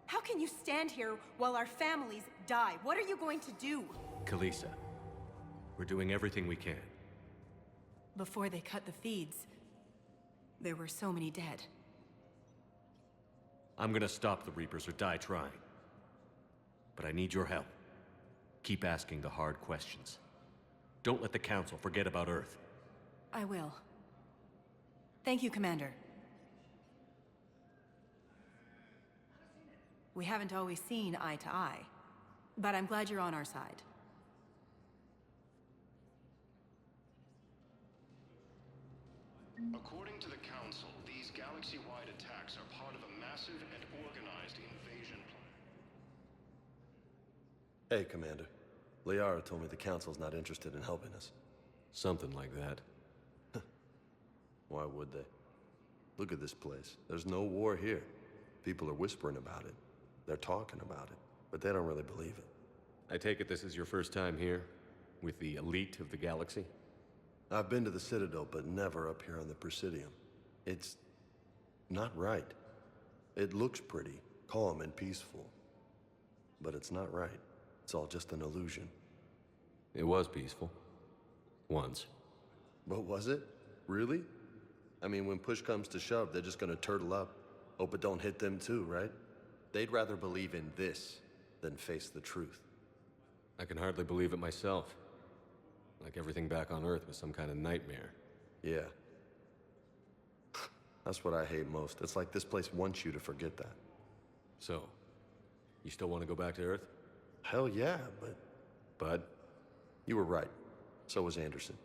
How can you stand here while our families die? What are you going to do? Khalisah, we're doing everything we can. Before they cut the feeds, there were so many dead. I'm gonna stop the Reapers or die trying. But I need your help. Keep asking the hard questions. Don't let the Council forget about Earth. I will. Thank you, Commander. We haven't always seen eye to eye, but I'm glad you're on our side. According to the Council, these galaxy-wide attacks are part of a massive and organized invasion plan. Hey, Commander. Liara told me the Council's not interested in helping us. Something like that. Why would they? Look at this place. There's no war here. People are whispering about it. They're talking about it, but they don't really believe it. I take it this is your first time here? With the elite of the galaxy? I've been to the Citadel, but never up here on the Presidium. It's not right. It looks pretty, calm and peaceful. But it's not right. It's all just an illusion. It was peaceful. Once. But was it? Really? I mean, when push comes to shove, they're just gonna turtle up. Hope it don't hit them too, right? They'd rather believe in this than face the truth. I can hardly believe it myself. Like everything back on Earth was some kind of nightmare. Yeah. That's what I hate most. It's like this place wants you to forget that. So, you still want to go back to Earth? Hell yeah, but... Bud? You were right. So was Anderson.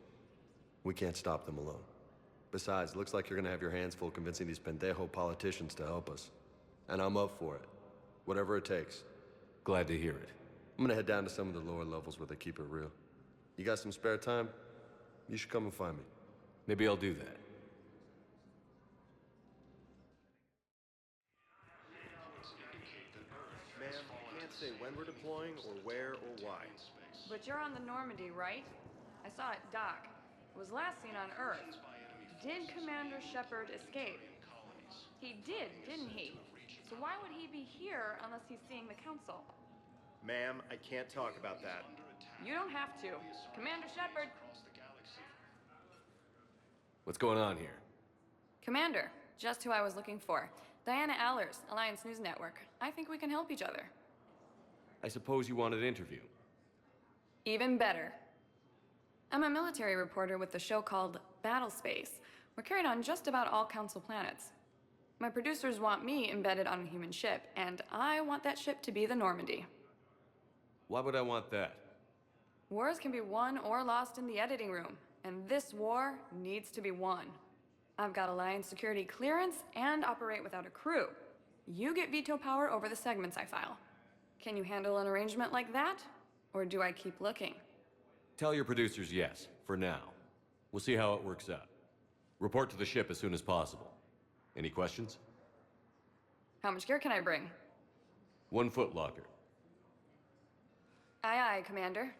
We can't stop them alone. Besides, looks like you're gonna have your hands full convincing these pendejo politicians to help us. And I'm up for it. Whatever it takes. Glad to hear it. I'm gonna head down to some of the lower levels where they keep it real. You got some spare time? You should come and find me. Maybe I'll do that. Ma'am, you can't say when we're deploying or where or why. But you're on the Normandy, right? I saw it dock. It was last seen on Earth. Did Commander Shepard escape? He did, didn't he? So why would he be here unless he's seeing the Council? Ma'am, I can't talk about that. You don't have to. Commander Shepard. What's going on here? Commander, just who I was looking for. Diana Allers, Alliance News Network. I think we can help each other. I suppose you wanted an interview. Even better. I'm a military reporter with the show called Battle Space. We're carried on just about all Council planets. My producers want me embedded on a human ship, and I want that ship to be the Normandy. Why would I want that? Wars can be won or lost in the editing room, and this war needs to be won. I've got Alliance security clearance and operate without a crew. You get veto power over the segments I file. Can you handle an arrangement like that? Or do I keep looking? Tell your producers yes, for now. We'll see how it works out. Report to the ship as soon as possible. Any questions? How much gear can I bring? 1 foot locker. Aye, aye, Commander.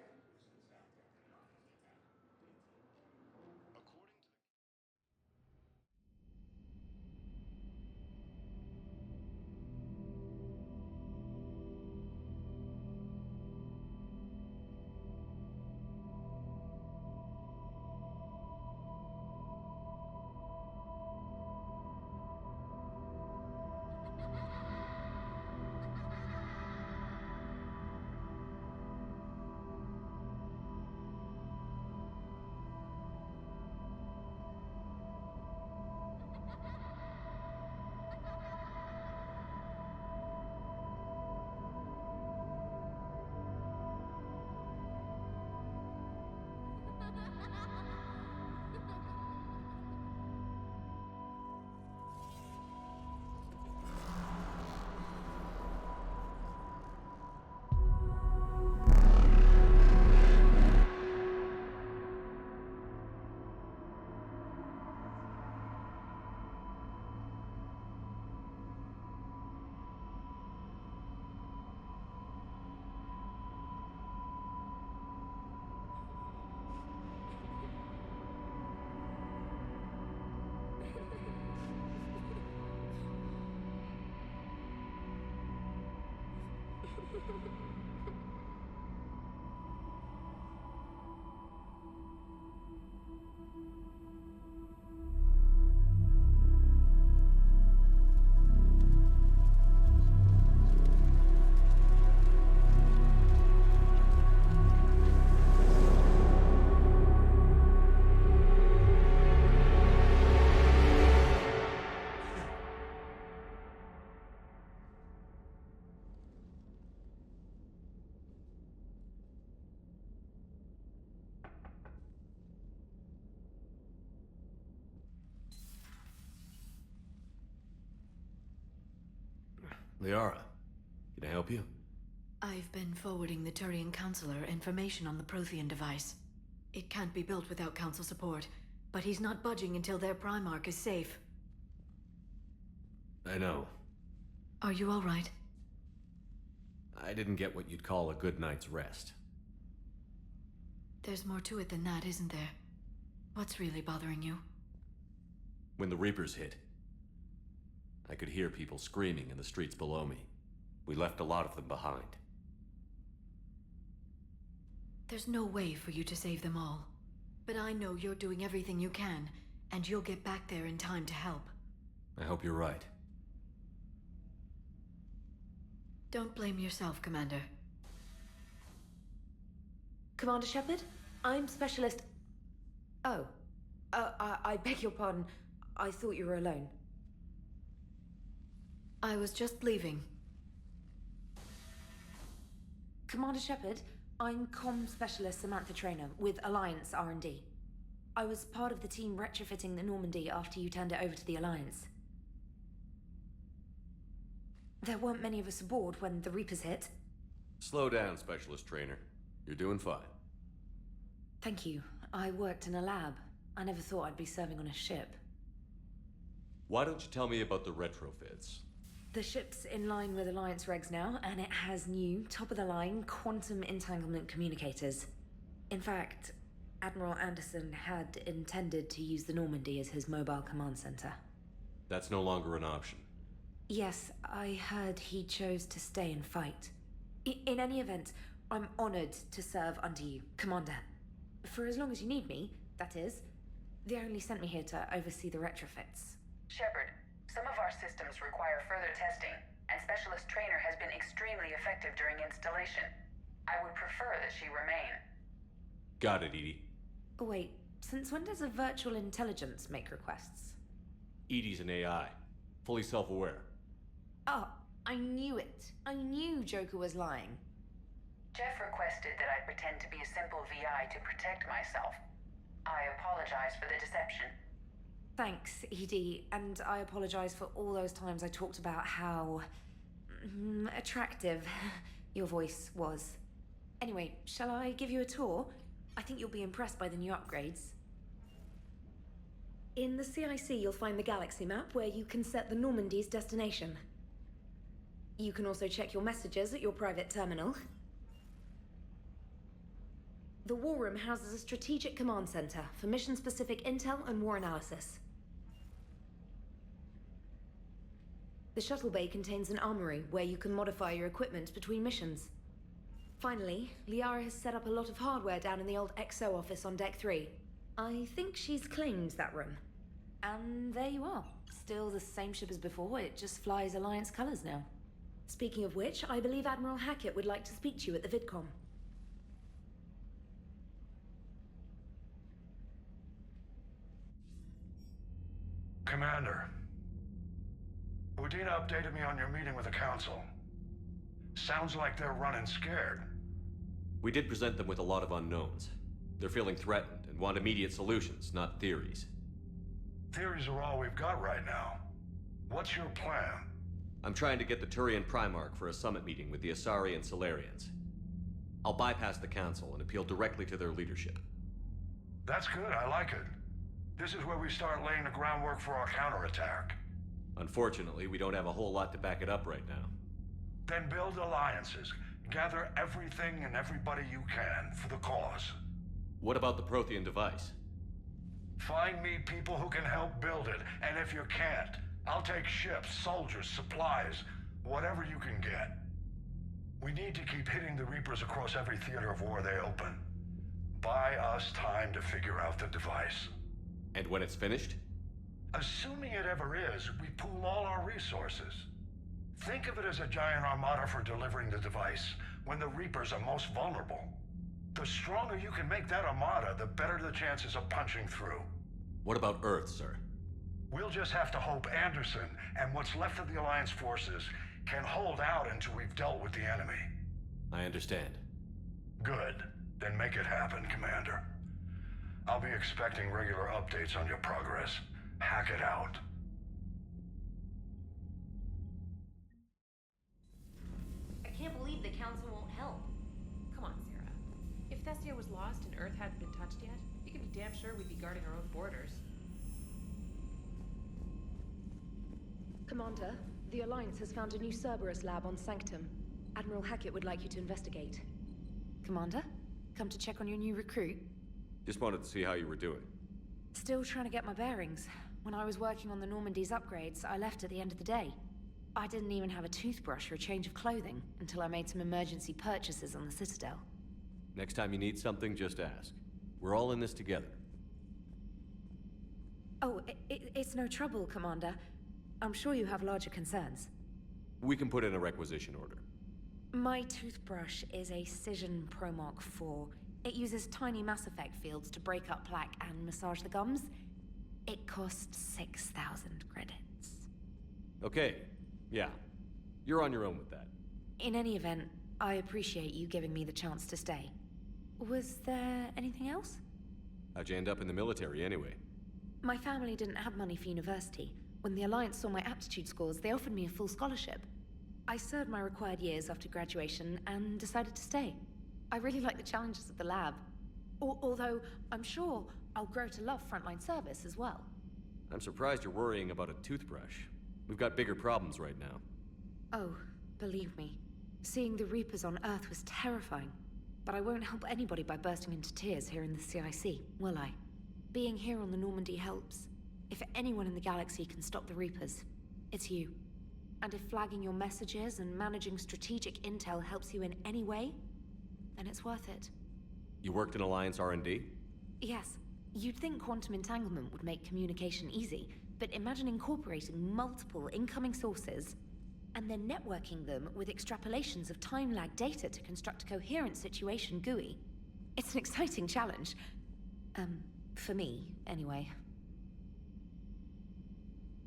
Liara, can I help you? I've been forwarding the Turian Counselor information on the Prothean device. It can't be built without Council support, but he's not budging until their Primarch is safe. I know. Are you all right? I didn't get what you'd call a good night's rest. There's more to it than that, isn't there? What's really bothering you? When the Reapers hit, I could hear people screaming in the streets below me. We left a lot of them behind. There's no way for you to save them all. But I know you're doing everything you can, and you'll get back there in time to help. I hope you're right. Don't blame yourself, Commander. Commander Shepard? I'm Specialist... Oh. I beg your pardon. I thought you were alone. I was just leaving. Commander Shepard, I'm Comm Specialist Samantha Traynor with Alliance R&D. I was part of the team retrofitting the Normandy after you turned it over to the Alliance. There weren't many of us aboard when the Reapers hit. Slow down, Specialist Trainer. You're doing fine. Thank you. I worked in a lab. I never thought I'd be serving on a ship. Why don't you tell me about the retrofits? The ship's in line with Alliance regs now, and it has new, top-of-the-line, quantum entanglement communicators. In fact, Admiral Anderson had intended to use the Normandy as his mobile command center. That's no longer an option. Yes, I heard he chose to stay and fight. In any event, I'm honored to serve under you, Commander. For as long as you need me, that is. They only sent me here to oversee the retrofits. Shepard, some of our systems require further testing, and Specialist Trainer has been extremely effective during installation. I would prefer that she remain. Got it, Edie. Wait, Since when does a virtual intelligence make requests? Edie's an AI. Fully self-aware. Oh, I knew it. I knew Joker was lying. Jeff requested that I pretend to be a simple VI to protect myself. I apologize for the deception. Thanks, Edie, and I apologize for all those times I talked about how attractive your voice was. Anyway, shall I give you a tour? I think you'll be impressed by the new upgrades. In the CIC, you'll find the galaxy map where you can set the Normandy's destination. You can also check your messages at your private terminal. The War Room houses a strategic command center for mission-specific intel and war analysis. The shuttle bay contains an armory where you can modify your equipment between missions. Finally, Liara has set up a lot of hardware down in the old XO office on Deck 3. I think she's claimed that room. And there you are. Still the same ship as before, it just flies Alliance colors now. Speaking of which, I believe Admiral Hackett would like to speak to you at the VidCom. Commander, Udina updated me on your meeting with the Council. Sounds like they're running scared. We did present them with a lot of unknowns. They're feeling threatened and want immediate solutions, not theories. Theories are all we've got right now. What's your plan? I'm trying to get the Turian Primarch for a summit meeting with the Asari and Solarians. I'll bypass the Council and appeal directly to their leadership. That's good, I like it. This is where we start laying the groundwork for our counterattack. Unfortunately, we don't have a whole lot to back it up right now. Then build alliances. Gather everything and everybody you can for the cause. What about the Prothean device? Find me people who can help build it, and if you can't, I'll take ships, soldiers, supplies, whatever you can get. We need to keep hitting the Reapers across every theater of war they open. Buy us time to figure out the device. And when it's finished? Assuming it ever is, we pool all our resources. Think of it as a giant armada for delivering the device when the Reapers are most vulnerable. The stronger you can make that armada, the better the chances of punching through. What about Earth, sir? We'll just have to hope Anderson and what's left of the Alliance forces can hold out until we've dealt with the enemy. I understand. Good. Then make it happen, Commander. I'll be expecting regular updates on your progress. Hack it out. I can't believe the Council won't help. Come on, Sarah. If Thessia was lost and Earth hadn't been touched yet, you can be damn sure we'd be guarding our own borders. Commander, the Alliance has found a new Cerberus lab on Sanctum. Admiral Hackett would like you to investigate. Commander, come to check on your new recruit? Just wanted to see how you were doing. Still trying to get my bearings. When I was working on the Normandy's upgrades, I left at the end of the day. I didn't even have a toothbrush or a change of clothing until I made some emergency purchases on the Citadel. Next time you need something, just ask. We're all in this together. Oh, it's no trouble, Commander. I'm sure you have larger concerns. We can put in a requisition order. My toothbrush is a Cision Pro Mark IV. It uses tiny Mass Effect fields to break up plaque and massage the gums. It costs 6,000 credits. Okay, yeah. You're on your own with that. In any event, I appreciate you giving me the chance to stay. Was there anything else? How'd you end up in the military anyway? My family didn't have money for university. When the Alliance saw my aptitude scores, they offered me a full scholarship. I served my required years after graduation and decided to stay. I really like the challenges of the lab. Although, I'm sure I'll grow to love frontline service as well. I'm surprised you're worrying about a toothbrush. We've got bigger problems right now. Oh, believe me. Seeing the Reapers on Earth was terrifying. But I won't help anybody by bursting into tears here in the CIC, will I? Being here on the Normandy helps. If anyone in the galaxy can stop the Reapers, it's you. And if flagging your messages and managing strategic intel helps you in any way, then it's worth it. You worked in Alliance R&D? Yes. You'd think quantum entanglement would make communication easy, but imagine incorporating multiple incoming sources and then networking them with extrapolations of time-lag data to construct a coherent situation GUI. It's an exciting challenge. For me, anyway.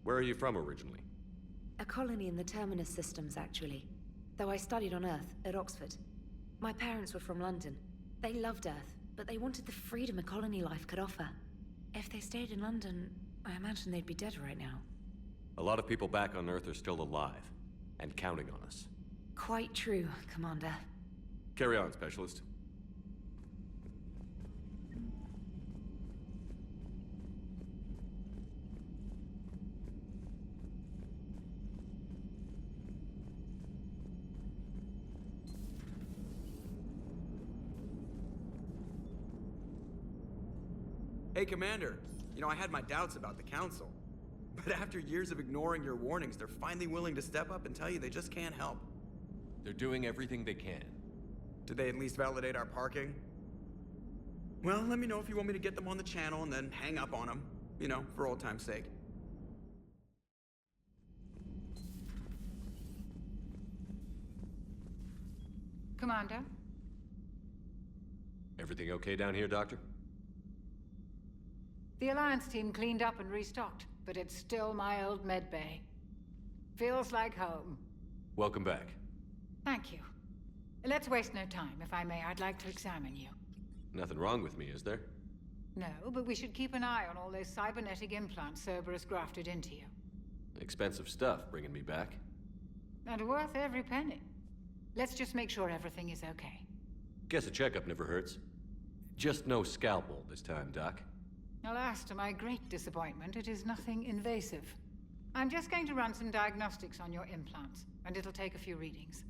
Where are you from originally? A colony in the Terminus systems, actually. Though I studied on Earth, at Oxford. My parents were from London. They loved Earth, but they wanted the freedom a colony life could offer. If they stayed in London, I imagine they'd be dead right now. A lot of people back on Earth are still alive, and counting on us. Quite true, Commander. Carry on, Specialist. Hey, Commander. You know, I had my doubts about the Council. But after years of ignoring your warnings, they're finally willing to step up and tell you they just can't help. They're doing everything they can. Did they at least validate our parking? Well, let me know if you want me to get them on the channel and then hang up on them. You know, for old time's sake. Commander? Everything okay down here, Doctor? The Alliance team cleaned up and restocked, but it's still my old med bay. Feels like home. Welcome back. Thank you. Let's waste no time. If I may, I'd like to examine you. Nothing wrong with me, is there? No, but we should keep an eye on all those cybernetic implants Cerberus grafted into you. Expensive stuff bringing me back. And worth every penny. Let's just make sure everything is okay. Guess a checkup never hurts. Just no scalpel this time, Doc. Alas, to my great disappointment, it is nothing invasive. I'm just going to run some diagnostics on your implants, and it'll take a few readings.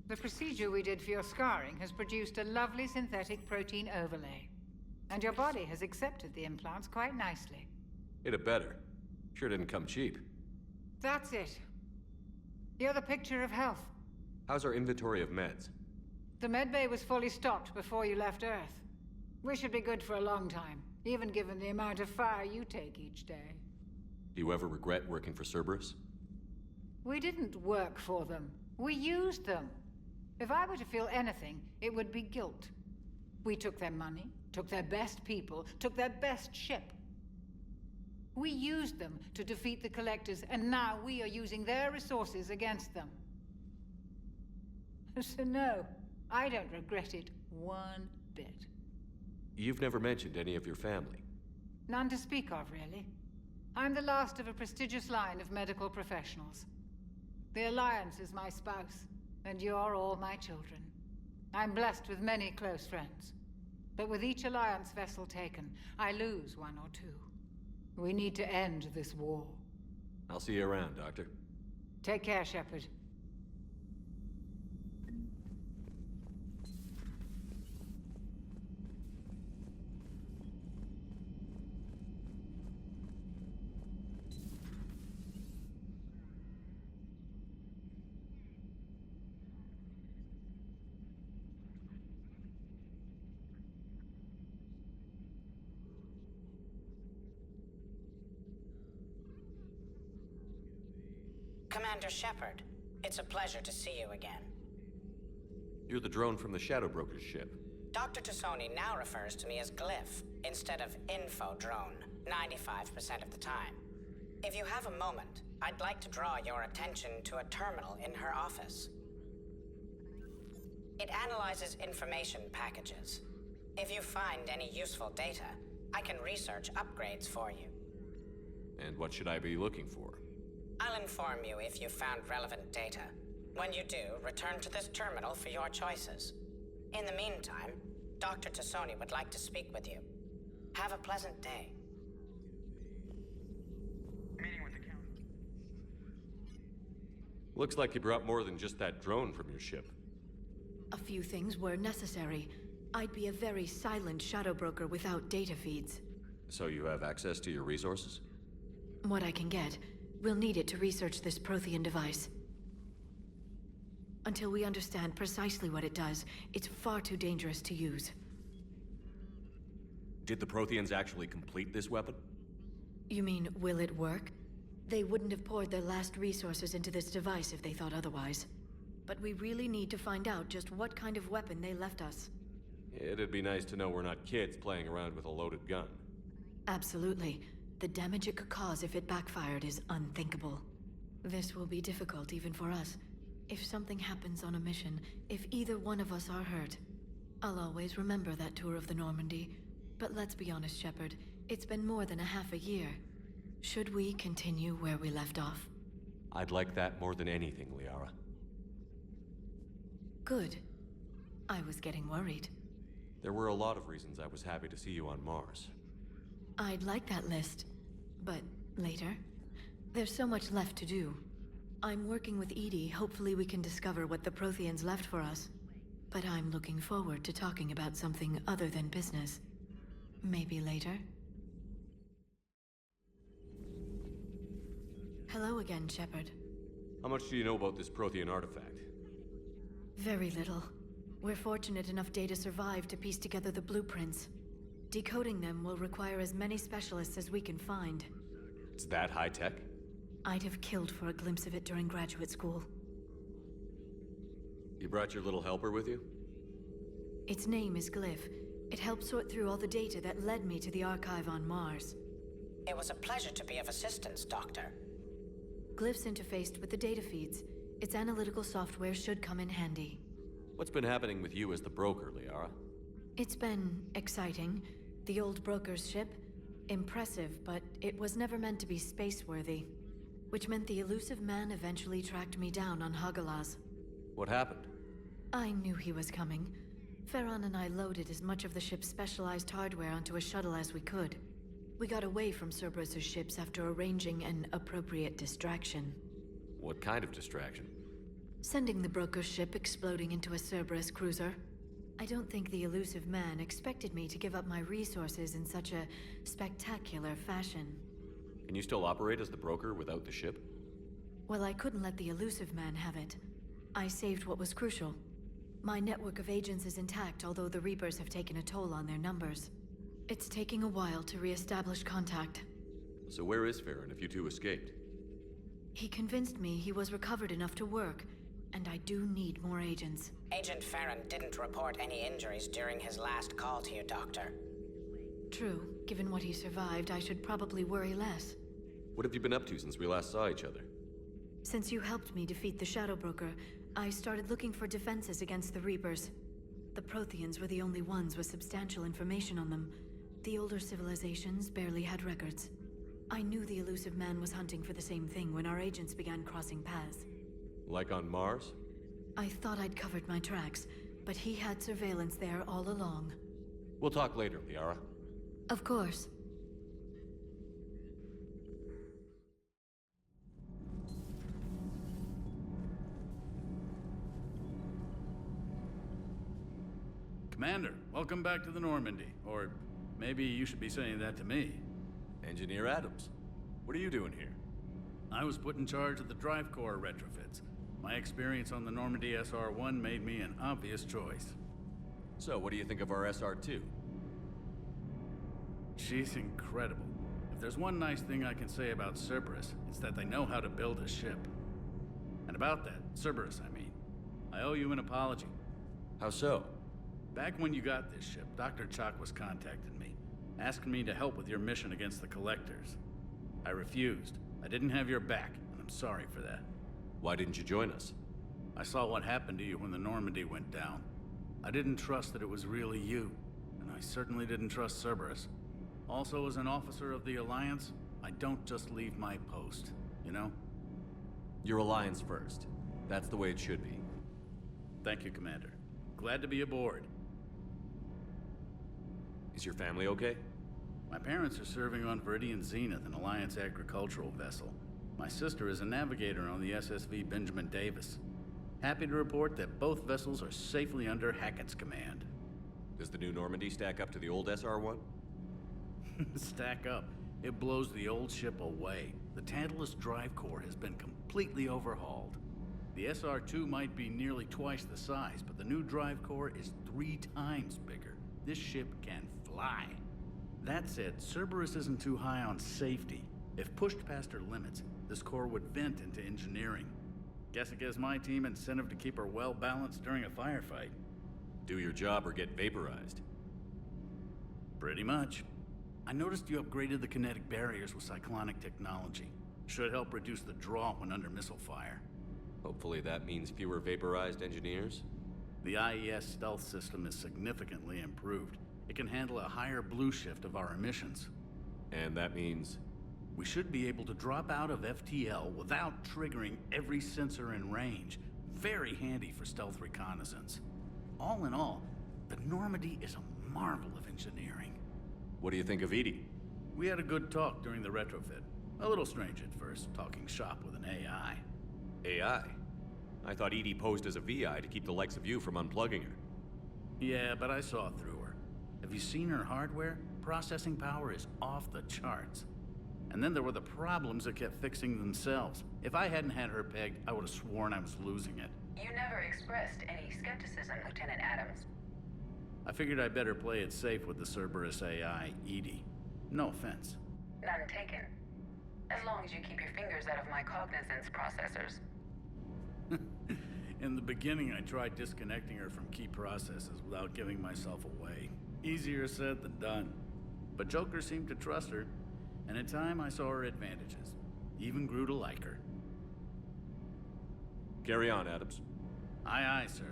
The procedure we did for your scarring has produced a lovely synthetic protein overlay. And your body has accepted the implants quite nicely. It had better. Sure didn't come cheap. That's it. You're the picture of health. How's our inventory of meds? The medbay was fully stocked before you left Earth. We should be good for a long time, even given the amount of fire you take each day. Do you ever regret working for Cerberus? We didn't work for them. We used them. If I were to feel anything, it would be guilt. We took their money, took their best people, took their best ship. We used them to defeat the Collectors, and now we are using their resources against them. So no, I don't regret it one bit. You've never mentioned any of your family. None to speak of, really. I'm the last of a prestigious line of medical professionals. The Alliance is my spouse, and you're all my children. I'm blessed with many close friends. But with each Alliance vessel taken, I lose one or two. We need to end this war. I'll see you around, Doctor. Take care, Shepard. Commander Shepard, it's a pleasure to see you again. You're the drone from the Shadow Broker's ship. Dr. Tassoni now refers to me as Glyph instead of Info Drone, 95% of the time. If you have a moment, I'd like to draw your attention to a terminal in her office. It analyzes information packages. If you find any useful data, I can research upgrades for you. And what should I be looking for? I'll inform you if you found relevant data. When you do, return to this terminal for your choices. In the meantime, Dr. Tassoni would like to speak with you. Have a pleasant day. Meeting with the Council. Looks like you brought more than just that drone from your ship. A few things were necessary. I'd be a very silent shadow broker without data feeds. So you have access to your resources? What I can get. We'll need it to research this Prothean device. Until we understand precisely what it does, it's far too dangerous to use. Did the Protheans actually complete this weapon? You mean, will it work? They wouldn't have poured their last resources into this device if they thought otherwise. But we really need to find out just what kind of weapon they left us. It'd be nice to know we're not kids playing around with a loaded gun. Absolutely. The damage it could cause if it backfired is unthinkable. This will be difficult even for us. If something happens on a mission, if either one of us are hurt, I'll always remember that tour of the Normandy. But let's be honest, Shepard. It's been more than a half a year. Should we continue where we left off? I'd like that more than anything, Liara. Good. I was getting worried. There were a lot of reasons I was happy to see you on Mars. I'd like that list, but later. There's so much left to do. I'm working with Edie. Hopefully we can discover what the Protheans left for us. But I'm looking forward to talking about something other than business. Maybe later? Hello again, Shepard. How much do you know about this Prothean artifact? Very little. We're fortunate enough Data survived to piece together the blueprints. Decoding them will require as many specialists as we can find. It's that high-tech? I'd have killed for a glimpse of it during graduate school. You brought your little helper with you? Its name is Glyph. It helped sort through all the data that led me to the archive on Mars. It was a pleasure to be of assistance, Doctor. Glyph's interfaced with the data feeds. Its analytical software should come in handy. What's been happening with you as the broker, Liara? It's been exciting. The old broker's ship? Impressive, but it was never meant to be space-worthy. Which meant the elusive man eventually tracked me down on Hagalaz. What happened? I knew he was coming. Farron and I loaded as much of the ship's specialized hardware onto a shuttle as we could. We got away from Cerberus's ships after arranging an appropriate distraction. What kind of distraction? Sending the broker's ship exploding into a Cerberus cruiser. I don't think the elusive man expected me to give up my resources in such a spectacular fashion. Can you still operate as the broker without the ship? Well, I couldn't let the elusive man have it. I saved what was crucial. My network of agents is intact, although the Reapers have taken a toll on their numbers. It's taking a while to re-establish contact. So where is Farron if you two escaped? He convinced me he was recovered enough to work, and I do need more agents. Agent Farron didn't report any injuries during his last call to you, Doctor. True. Given what he survived, I should probably worry less. What have you been up to since we last saw each other? Since you helped me defeat the Shadow Broker, I started looking for defenses against the Reapers. The Protheans were the only ones with substantial information on them. The older civilizations barely had records. I knew the elusive man was hunting for the same thing when our agents began crossing paths. Like on Mars? I thought I'd covered my tracks, but he had surveillance there all along. We'll talk later, Liara. Of course. Commander, welcome back to the Normandy. Or maybe you should be saying that to me. Engineer Adams, what are you doing here? I was put in charge of the drive core retrofits. My experience on the Normandy SR-1 made me an obvious choice. So, what do you think of our SR-2? She's incredible. If there's one nice thing I can say about Cerberus, it's that they know how to build a ship. And about that, Cerberus, I mean, I owe you an apology. How so? Back when you got this ship, Dr. Chalk was contacting me, asking me to help with your mission against the Collectors. I refused. I didn't have your back, and I'm sorry for that. Why didn't you join us? I saw what happened to you when the Normandy went down. I didn't trust that it was really you, and I certainly didn't trust Cerberus. Also, as an officer of the Alliance, I don't just leave my post, you know? Your Alliance first. That's the way it should be. Thank you, Commander. Glad to be aboard. Is your family okay? My parents are serving on Viridian Zenith, an Alliance agricultural vessel. My sister is a navigator on the SSV Benjamin Davis. Happy to report that both vessels are safely under Hackett's command. Does the new Normandy stack up to the old SR-1? Stack up. It blows the old ship away. The Tantalus drive core has been completely overhauled. The SR-2 might be nearly twice the size, but the new drive core is 3 times bigger. This ship can fly. That said, Cerberus isn't too high on safety. If pushed past her limits, this core would vent into engineering. Guess it gives my team incentive to keep her well-balanced during a firefight. Do your job or get vaporized. Pretty much. I noticed you upgraded the kinetic barriers with cyclonic technology. Should help reduce the draw when under missile fire. Hopefully that means fewer vaporized engineers? The IES stealth system is significantly improved. It can handle a higher blue shift of our emissions. And that means? We should be able to drop out of FTL without triggering every sensor in range. Very handy for stealth reconnaissance. All in all, the Normandy is a marvel of engineering. What do you think of Edie? We had a good talk during the retrofit. A little strange at first, talking shop with an AI. AI? I thought Edie posed as a VI to keep the likes of you from unplugging her. Yeah, but I saw through her. Have you seen her hardware? Processing power is off the charts. And then there were the problems that kept fixing themselves. If I hadn't had her pegged, I would have sworn I was losing it. You never expressed any skepticism, Lieutenant Adams. I figured I'd better play it safe with the Cerberus AI, Edie. No offense. None taken. As long as you keep your fingers out of my cognizance processors. In the beginning, I tried disconnecting her from key processes without giving myself away. Easier said than done. But Joker seemed to trust her, and in time I saw her advantages. Even grew to like her. Carry on, Adams. Aye, aye, sir.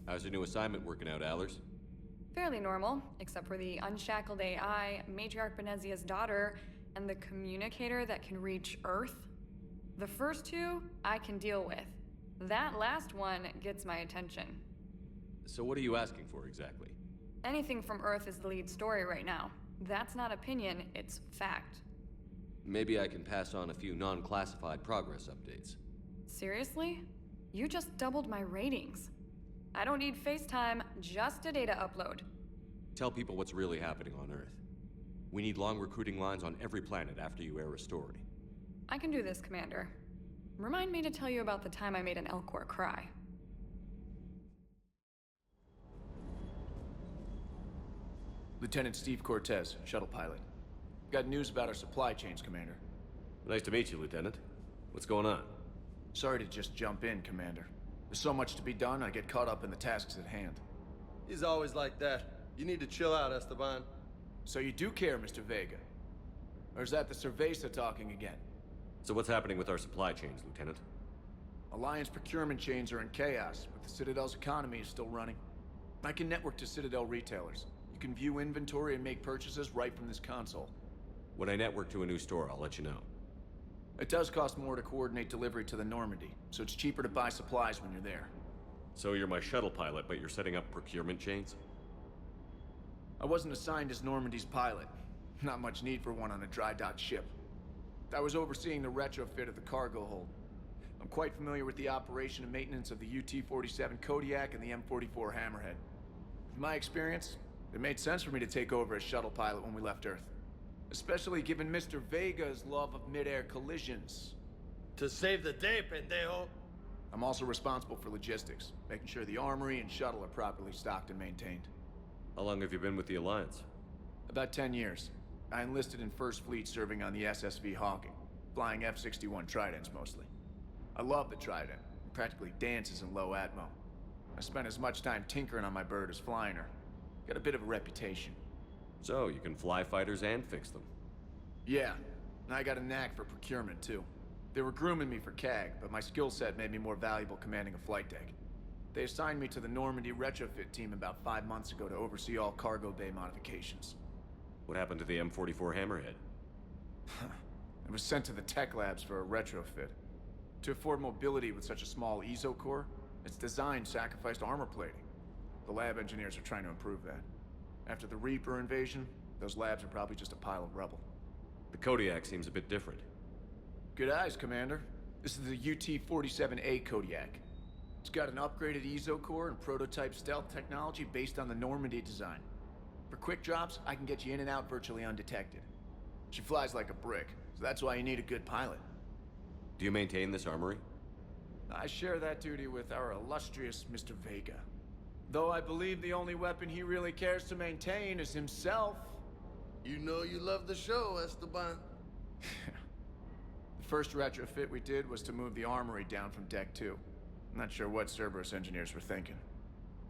How's your new assignment working out, Allers? Fairly normal, except for the unshackled AI, Matriarch Benezia's daughter, and the communicator that can reach Earth. The first two, I can deal with. That last one gets my attention. So what are you asking for exactly? Anything from Earth is the lead story right now. That's not opinion, it's fact. Maybe I can pass on a few non-classified progress updates. Seriously? You just doubled my ratings. I don't need FaceTime, just a data upload. Tell people what's really happening on Earth. We need long recruiting lines on every planet after you air a story. I can do this, Commander. Remind me to tell you about the time I made an Elcor cry. Lieutenant Steve Cortez, shuttle pilot. Got news about our supply chains, Commander. Nice to meet you, Lieutenant. What's going on? Sorry to just jump in, Commander. There's so much to be done, I get caught up in the tasks at hand. He's always like that. You need to chill out, Esteban. So you do care, Mr. Vega? Or is that the Cerveza talking again? So what's happening with our supply chains, Lieutenant? Alliance procurement chains are in chaos, but the Citadel's economy is still running. I can network to Citadel retailers. You can view inventory and make purchases right from this console. When I network to a new store, I'll let you know. It does cost more to coordinate delivery to the Normandy, so it's cheaper to buy supplies when you're there. So you're my shuttle pilot, but you're setting up procurement chains? I wasn't assigned as Normandy's pilot. Not much need for one on a dry dock ship. I was overseeing the retrofit of the cargo hold. I'm quite familiar with the operation and maintenance of the UT-47 Kodiak and the M44 Hammerhead. In my experience, it made sense for me to take over as shuttle pilot when we left Earth. Especially given Mr. Vega's love of mid-air collisions. To save the day, pendejo! I'm also responsible for logistics, making sure the armory and shuttle are properly stocked and maintained. How long have you been with the Alliance? About 10 years. I enlisted in First Fleet serving on the SSV Hawking, flying F-61 Tridents mostly. I love the Trident, it practically dances in low atmo. I spent as much time tinkering on my bird as flying her. Got a bit of a reputation. So, you can fly fighters and fix them? Yeah, and I got a knack for procurement too. They were grooming me for CAG, but my skill set made me more valuable commanding a flight deck. They assigned me to the Normandy retrofit team about 5 months ago to oversee all cargo bay modifications. What happened to the M44 Hammerhead? It was sent to the tech labs for a retrofit. To afford mobility with such a small ESO core, its design sacrificed armor plating. The lab engineers are trying to improve that. After the Reaper invasion, those labs are probably just a pile of rubble. The Kodiak seems a bit different. Good eyes, Commander. This is the UT-47A Kodiak. It's got an upgraded ESO core and prototype stealth technology based on the Normandy design. For quick drops, I can get you in and out virtually undetected. She flies like a brick, so that's why you need a good pilot. Do you maintain this armory? I share that duty with our illustrious Mr. Vega. Though I believe the only weapon he really cares to maintain is himself. You know you love the show, Esteban. First retrofit we did was to move the armory down from Deck 2. Not sure what Cerberus engineers were thinking.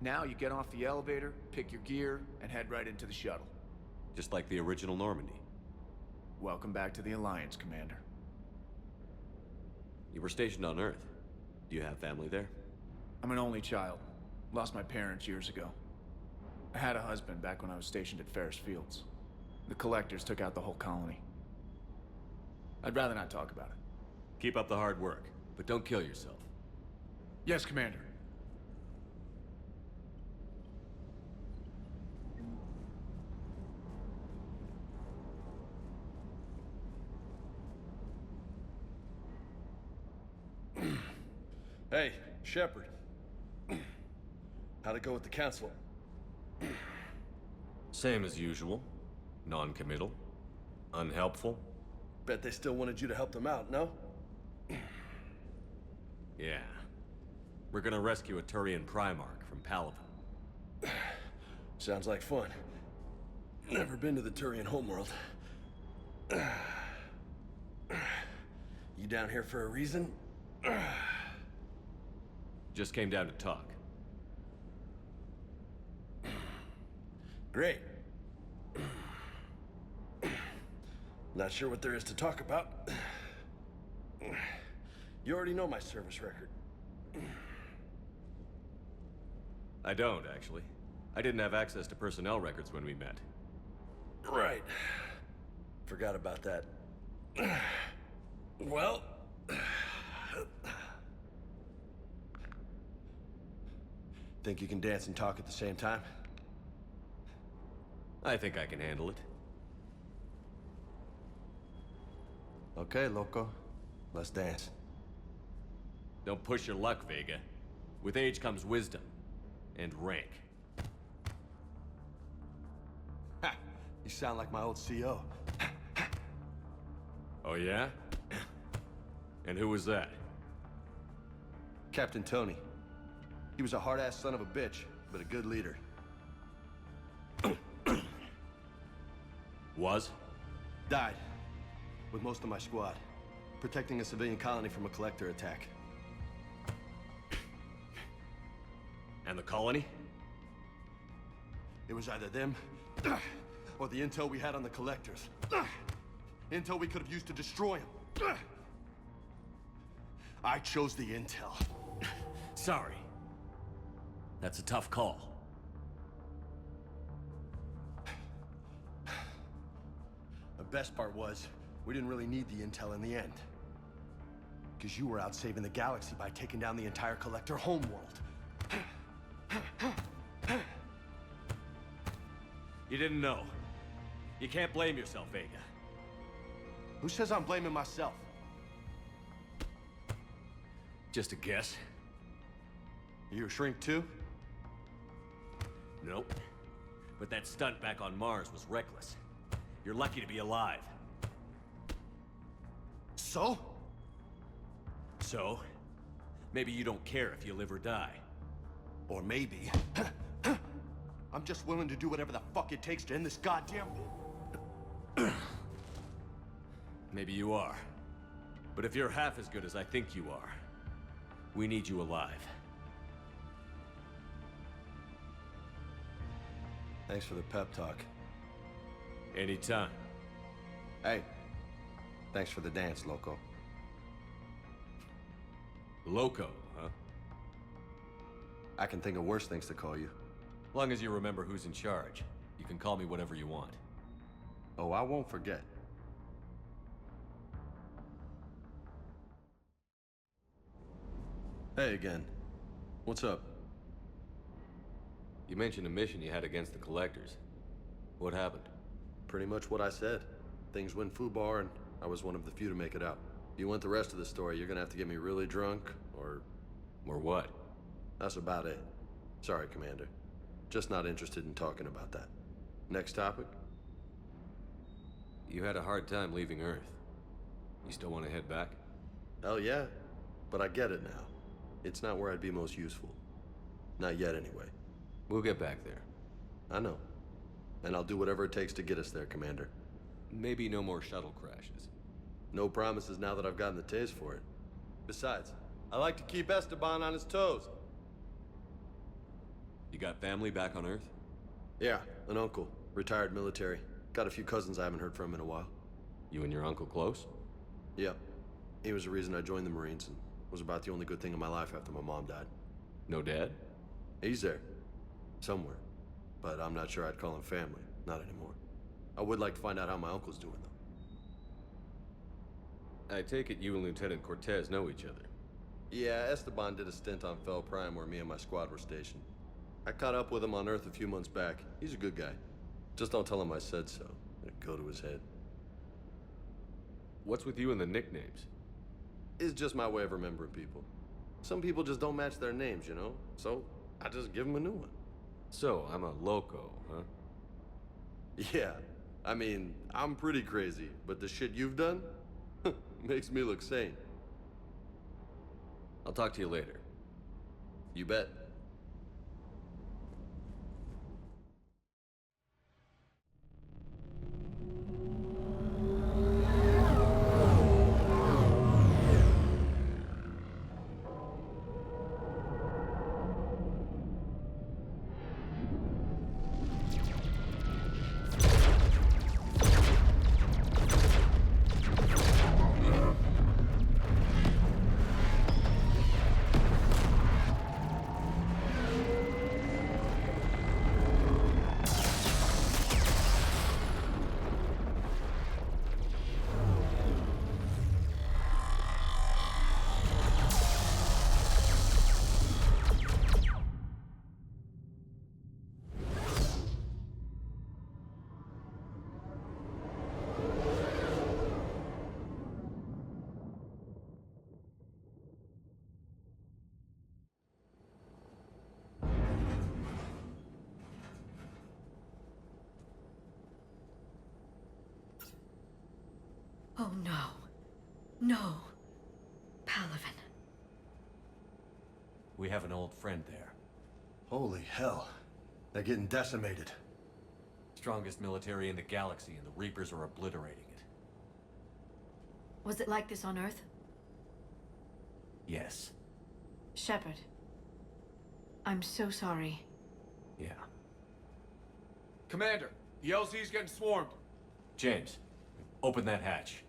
Now you get off the elevator, pick your gear, and head right into the shuttle. Just like the original Normandy. Welcome back to the Alliance, Commander. You were stationed on Earth. Do you have family there? I'm an only child. Lost my parents years ago. I had a husband back when I was stationed at Ferris Fields. The Collectors took out the whole colony. I'd rather not talk about it. Keep up the hard work, but don't kill yourself. Yes, Commander. Hey, Shepard. How'd it go with the Council? Same as usual. Non-committal. Unhelpful. Bet they still wanted you to help them out, no? Yeah. We're gonna rescue a Turian Primarch from Palaven. Sounds like fun. Never been to the Turian homeworld. You down here for a reason? Just came down to talk. Great. Not sure what there is to talk about. You already know my service record. I don't, actually. I didn't have access to personnel records when we met. Right. Forgot about that. Well... Think you can dance and talk at the same time? I think I can handle it. Okay, loco. Let's dance. Don't push your luck, Vega. With age comes wisdom. And rank. Ha! You sound like my old CO. Oh yeah? And who was that? Captain Tony. He was a hard-ass son of a bitch, but a good leader. Was? Died. With most of my squad. Protecting a civilian colony from a collector attack. And the colony? It was either them, or the intel we had on the collectors. Intel we could have used to destroy them. I chose the intel. Sorry. That's a tough call. The best part was, we didn't really need the intel in the end. Because you were out saving the galaxy by taking down the entire collector homeworld. You didn't know. You can't blame yourself, Vega. Who says I'm blaming myself? Just a guess. You a shrink too? Nope. But that stunt back on Mars was reckless. You're lucky to be alive. So? So? Maybe you don't care if you live or die. Or maybe... I'm just willing to do whatever the fuck it takes to end this goddamn... Maybe you are. But if you're half as good as I think you are, we need you alive. Thanks for the pep talk. Anytime. Hey, thanks for the dance, Loco. Loco, huh? I can think of worse things to call you. Long as you remember who's in charge, you can call me whatever you want. Oh, I won't forget. Hey again. What's up? You mentioned a mission you had against the Collectors. What happened? Pretty much what I said. Things went foobar, and I was one of the few to make it out. If you want the rest of the story, you're gonna have to get me really drunk, or... Or what? That's about it. Sorry, Commander. Just not interested in talking about that. Next topic? You had a hard time leaving Earth. You still want to head back? Hell yeah. But I get it now. It's not where I'd be most useful. Not yet, anyway. We'll get back there. I know. And I'll do whatever it takes to get us there, Commander. Maybe no more shuttle crashes. no promises now that I've gotten the taste for it. Besides, I like to keep Esteban on his toes. You got family back on Earth? Yeah, an uncle, retired military. Got a few cousins I haven't heard from in a while. You and your uncle close? Yep. He was the reason I joined the Marines and was about the only good thing in my life after my mom died. No dad? He's there. Somewhere. But I'm not sure I'd call him family. Not anymore. I would like to find out how my uncle's doing, though. I take it you and Lieutenant Cortez know each other. Yeah, Esteban did a stint on Fel Prime where me and my squad were stationed. I caught up with him on Earth a few months back. He's a good guy. Just don't tell him I said so. It'd go to his head. What's with you and the nicknames? It's just my way of remembering people. Some people just don't match their names, you know? So, I just give them a new one. So, I'm a loco, huh? Yeah. I mean, I'm pretty crazy, but the shit you've done makes me look sane. I'll talk to you later. You bet. Oh no. No. Palaven. We have an old friend there. Holy hell. They're getting decimated. Strongest military in the galaxy, and the Reapers are obliterating it. Was it like this on Earth? Yes. Shepard. I'm so sorry. Yeah. Commander, the LZ's getting swarmed. James, open that hatch.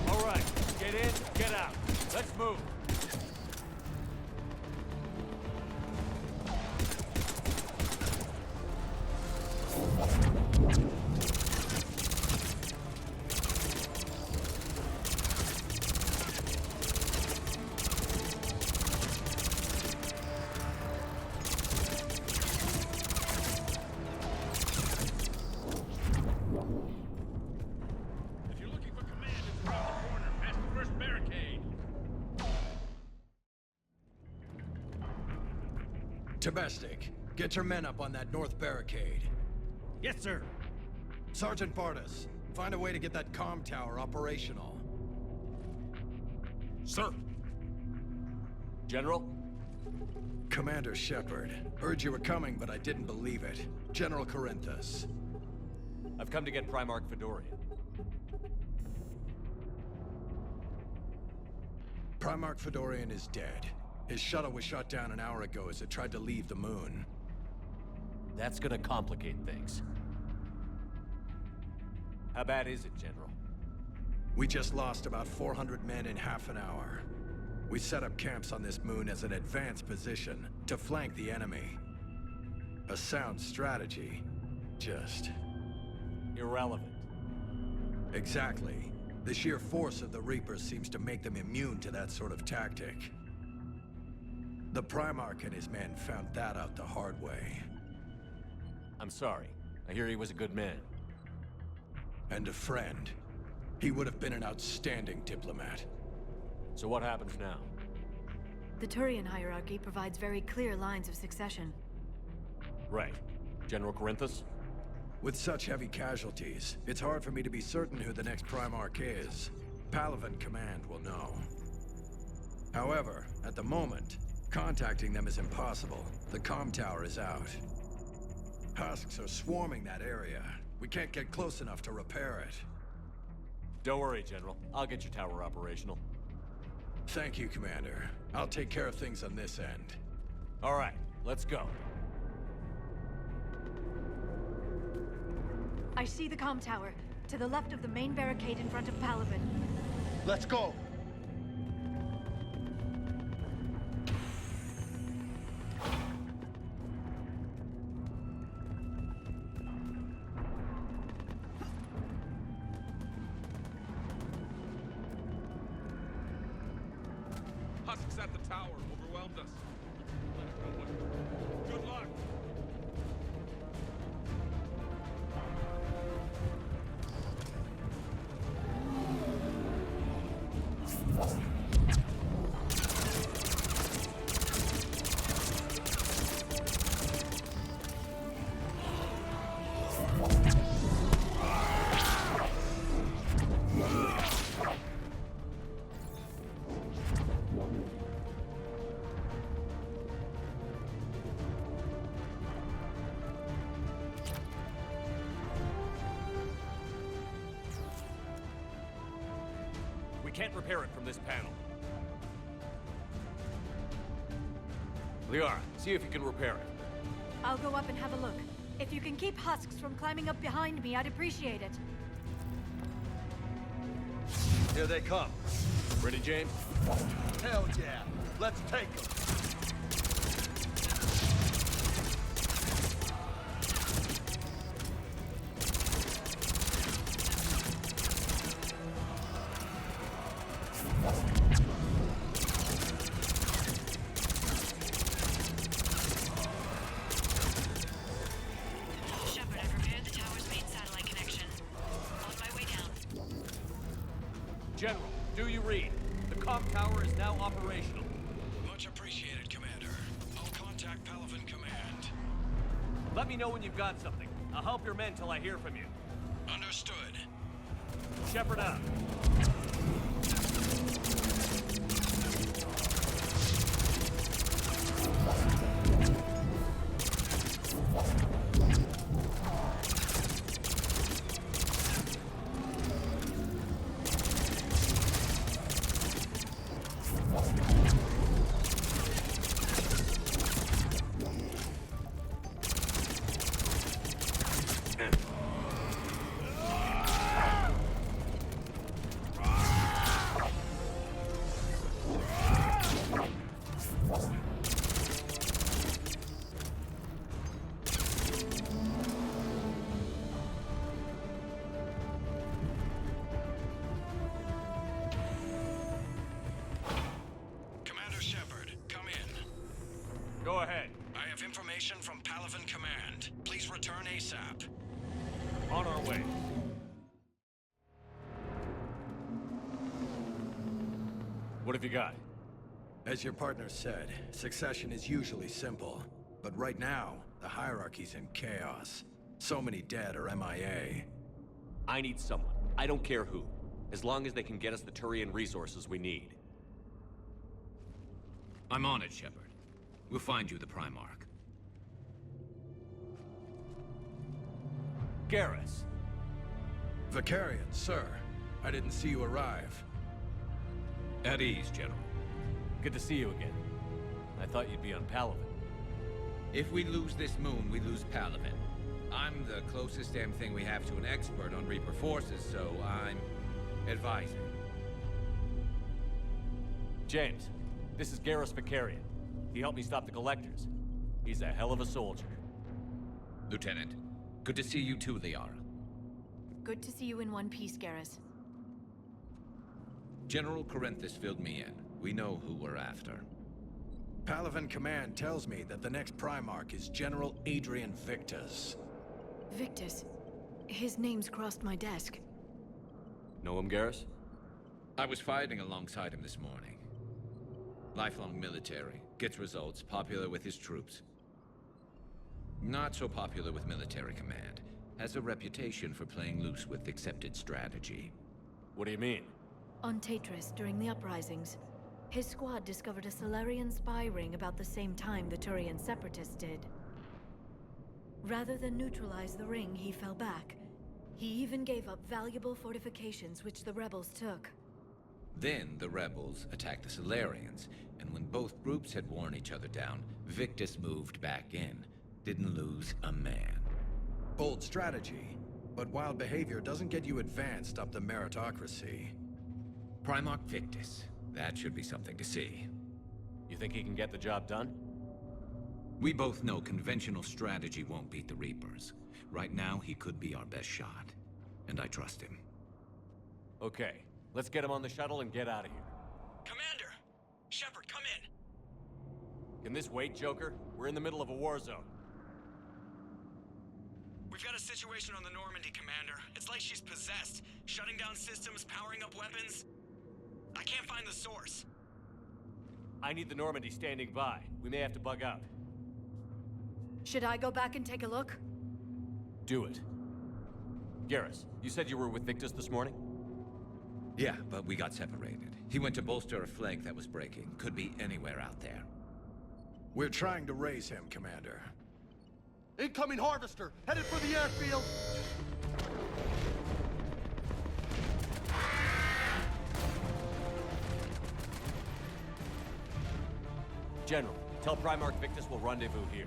All right, get in, get out. Let's move. Domestic, get your men up on that north barricade. Yes, sir. Sergeant Bardas, find a way to get that comm tower operational. Sir. General? Commander Shepard, heard you were coming, but I didn't believe it. General Corinthus. I've come to get Primarch Fedorian. Primarch Fedorian is dead. His shuttle was shot down an hour ago as it tried to leave the moon. That's gonna complicate things. How bad is it, General? We just lost about 400 men in half an hour. We set up camps on this moon as an advanced position to flank the enemy. A sound strategy. Just... irrelevant. Exactly. The sheer force of the Reapers seems to make them immune to that sort of tactic. The Primarch and his men found that out the hard way. I'm sorry. I hear he was a good man. And a friend. He would have been an outstanding diplomat. So what happens now? The Turian hierarchy provides very clear lines of succession. Right. General Corinthus? With such heavy casualties, it's hard for me to be certain who the next Primarch is. Palaven Command will know. However, at the moment, contacting them is impossible. The comm tower is out. Husks are swarming that area. We can't get close enough to repair it. Don't worry, General. I'll get your tower operational. Thank you, Commander. I'll take care of things on this end. All right, let's go. I see the comm tower, to the left of the main barricade in front of Palaven. Let's go! Husks at the tower overwhelmed us. Good luck. Can't repair it from this panel. Liara, see if you can repair it. I'll go up and have a look. If you can keep Husks from climbing up behind me, I'd appreciate it. Here they come. Ready, James? Hell yeah. Let's take them. General, do you read? The comm tower is now operational. Much appreciated, Commander. I'll contact Palaven Command. Let me know when you've got something. I'll help your men till I hear from you. Understood. Shepard out. Go ahead. I have information from Palaven Command. Please return ASAP. On our way. What have you got? As your partner said, succession is usually simple. But right now, the hierarchy's in chaos. So many dead are MIA. I need someone. I don't care who. As long as they can get us the Turian resources we need. I'm on it, Shepard. We'll find you the Primarch. Garrus. Vicarian, sir. I didn't see you arrive. At ease, General. Good to see you again. I thought you'd be on Palaven. If we lose this moon, we lose Palaven. I'm the closest damn thing we have to an expert on Reaper forces, so I'm advising. James, this is Garrus Vicarian. He helped me stop the Collectors. He's a hell of a soldier. Lieutenant, good to see you too, Liara. Good to see you in one piece, Garrus. General Corinthus filled me in. We know who we're after. Palaven Command tells me that the next Primarch is General Adrian Victus. Victus? His name's crossed my desk. Know him, Garrus? I was fighting alongside him this morning. Lifelong military, gets results, popular with his troops. Not so popular with military command. Has a reputation for playing loose with accepted strategy. What do you mean? On Tatris, during the uprisings, his squad discovered a Solarian spy ring about the same time the Turian separatists did. Rather than neutralize the ring, he fell back. He even gave up valuable fortifications which the rebels took. Then the rebels attacked the Solarians, and when both groups had worn each other down, Victus moved back in. Didn't lose a man. Bold strategy, but wild behavior doesn't get you advanced up the meritocracy. Primarch Victus. That should be something to see. You think he can get the job done? We both know conventional strategy won't beat the Reapers. Right now, he could be our best shot. And I trust him. Okay, let's get him on the shuttle and get out of here. Commander! Shepard, come in! Can this wait, Joker? We're in the middle of a war zone. We've got a situation on the Normandy, Commander. It's like she's possessed. Shutting down systems, powering up weapons. I can't find the source. I need the Normandy standing by. We may have to bug out. Should I go back and take a look? Do it. Garrus, you said you were with Victus this morning? Yeah, but we got separated. He went to bolster a flank that was breaking. Could be anywhere out there. We're trying to raise him, Commander. Incoming Harvester, headed for the airfield! General, tell Primarch Victus we'll rendezvous here.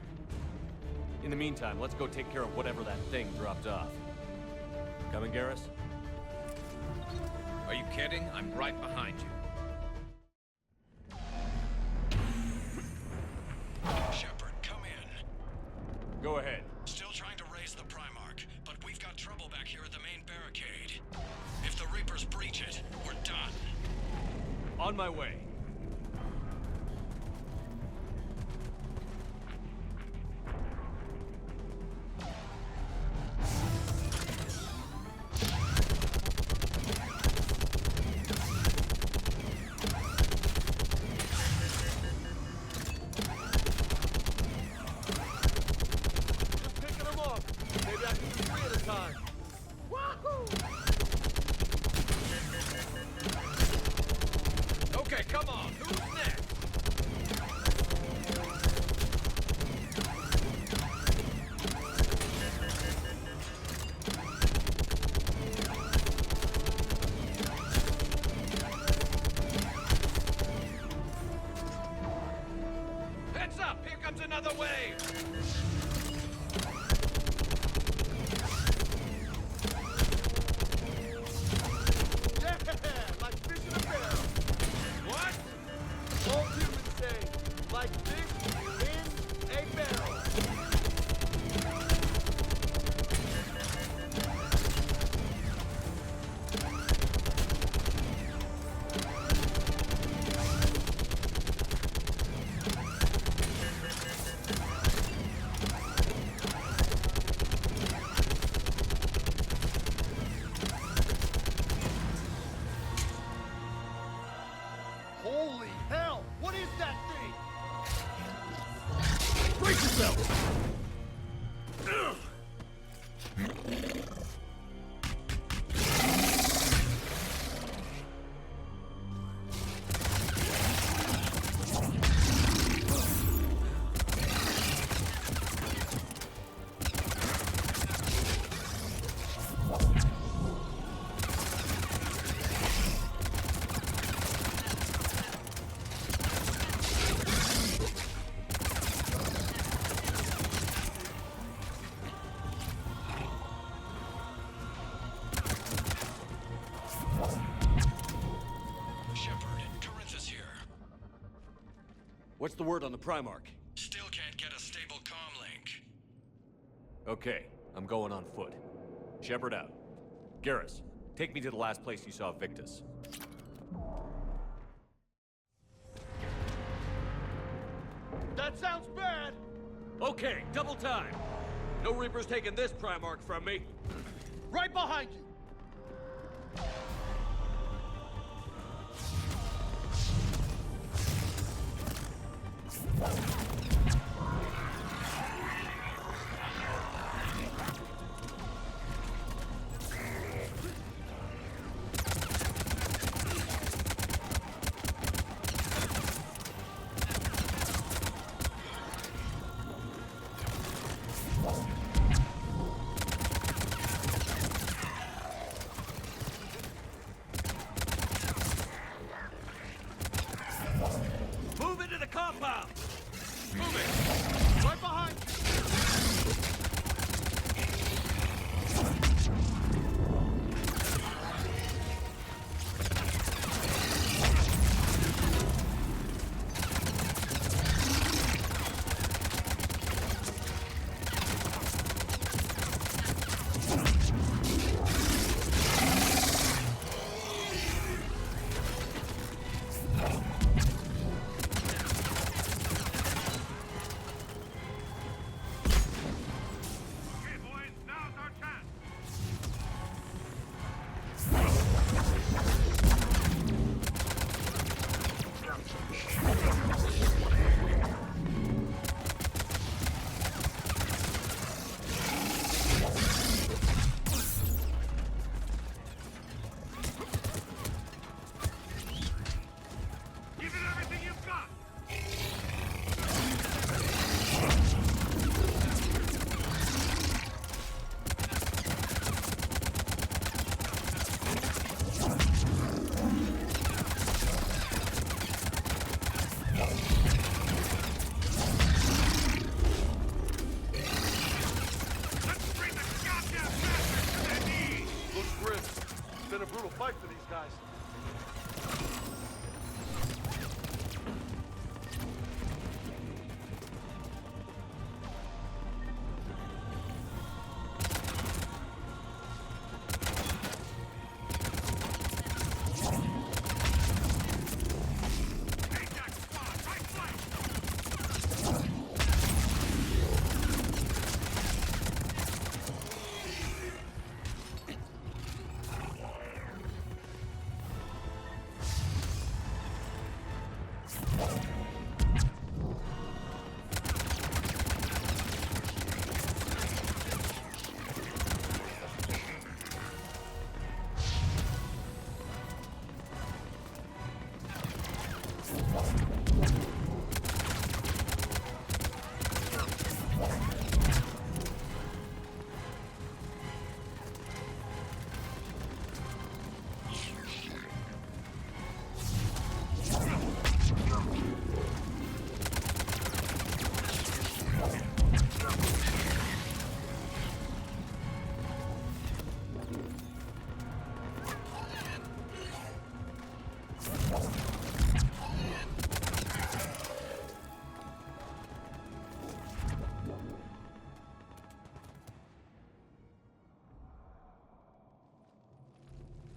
In the meantime, let's go take care of whatever that thing dropped off. Coming, Garrus? Are you kidding? I'm right behind you. Shepard, come in. Go ahead. Still trying to raise the Primarch, but we've got trouble back here at the main barricade. If the Reapers breach it, we're done. On my way. Holy hell! What is that thing? Brace yourself! What's the word on the Primarch? Still can't get a stable comm link. Okay, I'm going on foot. Shepard out. Garrus, take me to the last place you saw Victus. That sounds bad! Okay, double time! No Reaper's taking this Primarch from me. Right behind you! guys.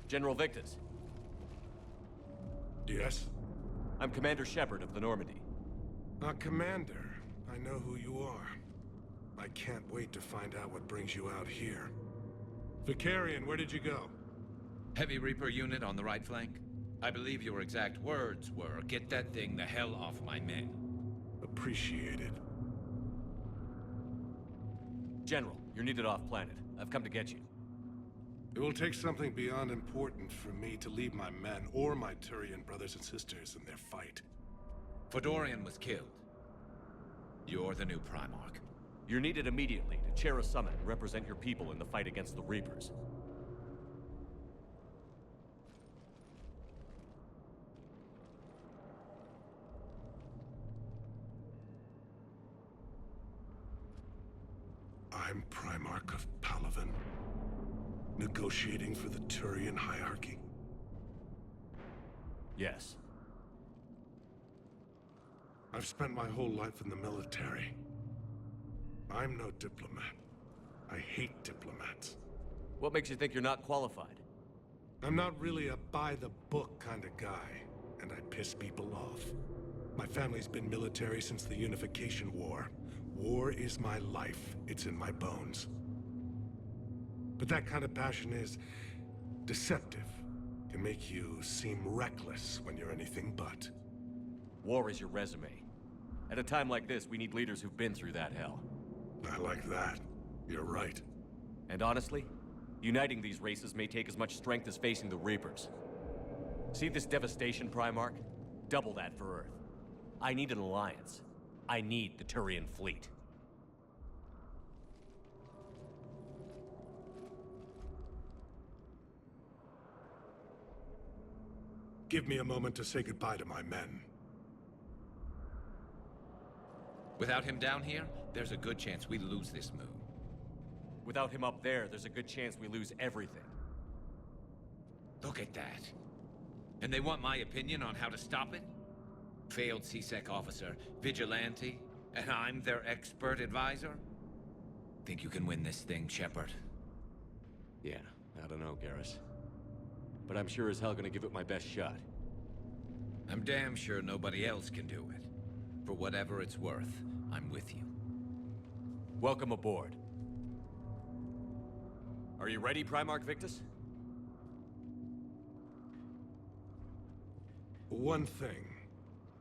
General Victus. Yes? I'm Commander Shepard of the Normandy. Commander, I know who you are. I can't wait to find out what brings you out here. Vicarian, where did you go? Heavy Reaper unit on the right flank. I believe your exact words were, "Get that thing the hell off my men." Appreciated. General, you're needed off-planet. I've come to get you. It will take something beyond important for me to leave my men or my Turian brothers and sisters in their fight. Fedorian was killed. You're the new Primarch. You're needed immediately to chair a summit and represent your people in the fight against the Reapers. I'm Primarch of Palaven, negotiating for the Turian hierarchy. Yes. I've spent my whole life in the military. I'm no diplomat. I hate diplomats. What makes you think you're not qualified? I'm not really a by-the-book kind of guy, and I piss people off. My family's been military since the Unification War. War is my life. It's in my bones. But that kind of passion is deceptive. Can make you seem reckless when you're anything but. War is your resume. At a time like this, we need leaders who've been through that hell. I like that. You're right. And honestly, uniting these races may take as much strength as facing the Reapers. See this devastation, Primarch? Double that for Earth. I need an alliance. I need the Turian fleet. Give me a moment to say goodbye to my men. Without him down here, there's a good chance we lose this moon. Without him up there, there's a good chance we lose everything. Look at that. And they want my opinion on how to stop it? Failed CSEC officer, vigilante, and I'm their expert advisor? Think you can win this thing, Shepard? Yeah, I don't know, Garrus. But I'm sure as hell gonna give it my best shot. I'm damn sure nobody else can do it. For whatever it's worth, I'm with you. Welcome aboard. Are you ready, Primarch Victus? One thing.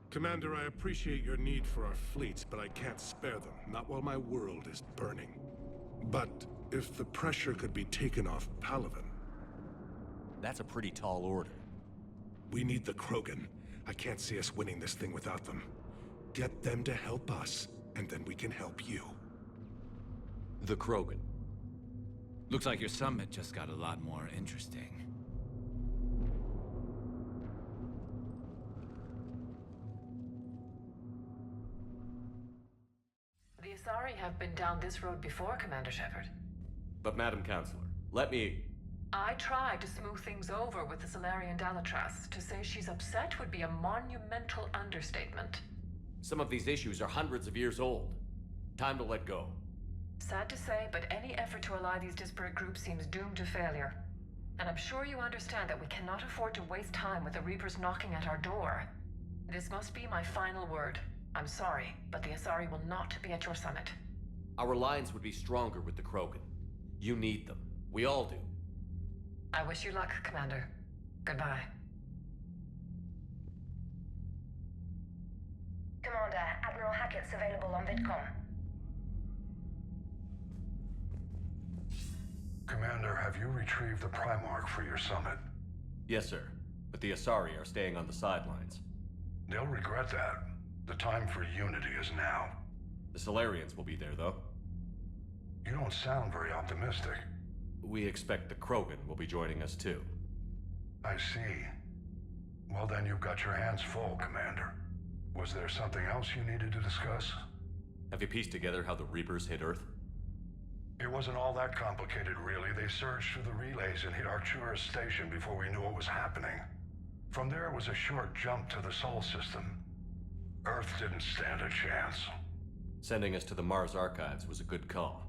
Commander, I appreciate your need for our fleets, but I can't spare them. Not while my world is burning. But if the pressure could be taken off Palaven... That's a pretty tall order. We need the Krogan. I can't see us winning this thing without them. Get them to help us, and then we can help you. The Krogan. Looks like your summit just got a lot more interesting. The Asari have been down this road before, Commander Shepard. But Madam Counselor, let me... I tried to smooth things over with the Solarian Dalatras. To say she's upset would be a monumental understatement. Some of these issues are hundreds of years old. Time to let go. Sad to say, but any effort to ally these disparate groups seems doomed to failure. And I'm sure you understand that we cannot afford to waste time with the Reapers knocking at our door. This must be my final word. I'm sorry, but the Asari will not be at your summit. Our alliance would be stronger with the Krogan. You need them. We all do. I wish you luck, Commander. Goodbye. Commander, Admiral Hackett's available on VidCom. Commander, have you retrieved the Primarch for your summit? Yes, sir. But the Asari are staying on the sidelines. They'll regret that. The time for unity is now. The Solarians will be there, though. You don't sound very optimistic. We expect the Krogan will be joining us, too. I see. Well, then you've got your hands full, Commander. Was there something else you needed to discuss? Have you pieced together how the Reapers hit Earth? It wasn't all that complicated, really. They surged through the relays and hit Arcturus Station before we knew what was happening. From there, it was a short jump to the Sol system. Earth didn't stand a chance. Sending us to the Mars Archives was a good call.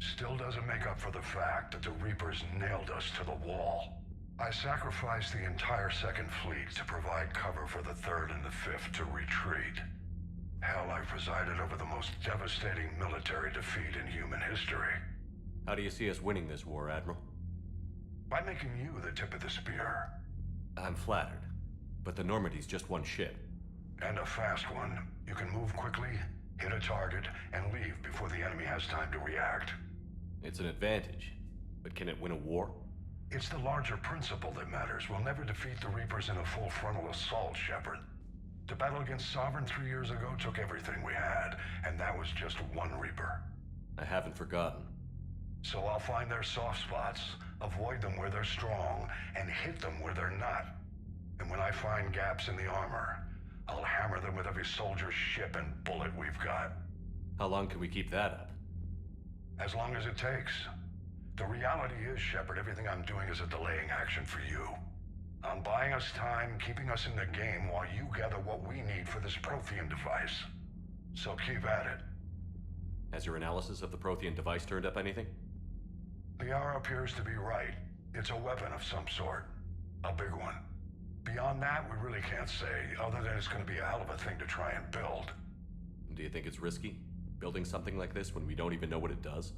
Still doesn't make up for the fact that the Reapers nailed us to the wall. I sacrificed the entire Second Fleet to provide cover for the Third and the Fifth to retreat. Hell, I presided over the most devastating military defeat in human history. How do you see us winning this war, Admiral? By making you the tip of the spear. I'm flattered, but the Normandy's just one ship. And a fast one. You can move quickly, hit a target, and leave before the enemy has time to react. It's an advantage, but can it win a war? It's the larger principle that matters. We'll never defeat the Reapers in a full frontal assault, Shepard. The battle against Sovereign 3 years ago took everything we had, and that was just one Reaper. I haven't forgotten. So I'll find their soft spots, avoid them where they're strong, and hit them where they're not. And when I find gaps in the armor, I'll hammer them with every soldier, ship, and bullet we've got. How long can we keep that up? As long as it takes. The reality is, Shepard, everything I'm doing is a delaying action for you. I'm buying us time, keeping us in the game while you gather what we need for this Prothean device. So keep at it. Has your analysis of the Prothean device turned up anything? Liara appears to be right. It's a weapon of some sort. A big one. Beyond that, we really can't say, other than it's going to be a hell of a thing to try and build. Do you think it's risky, building something like this when we don't even know what it does?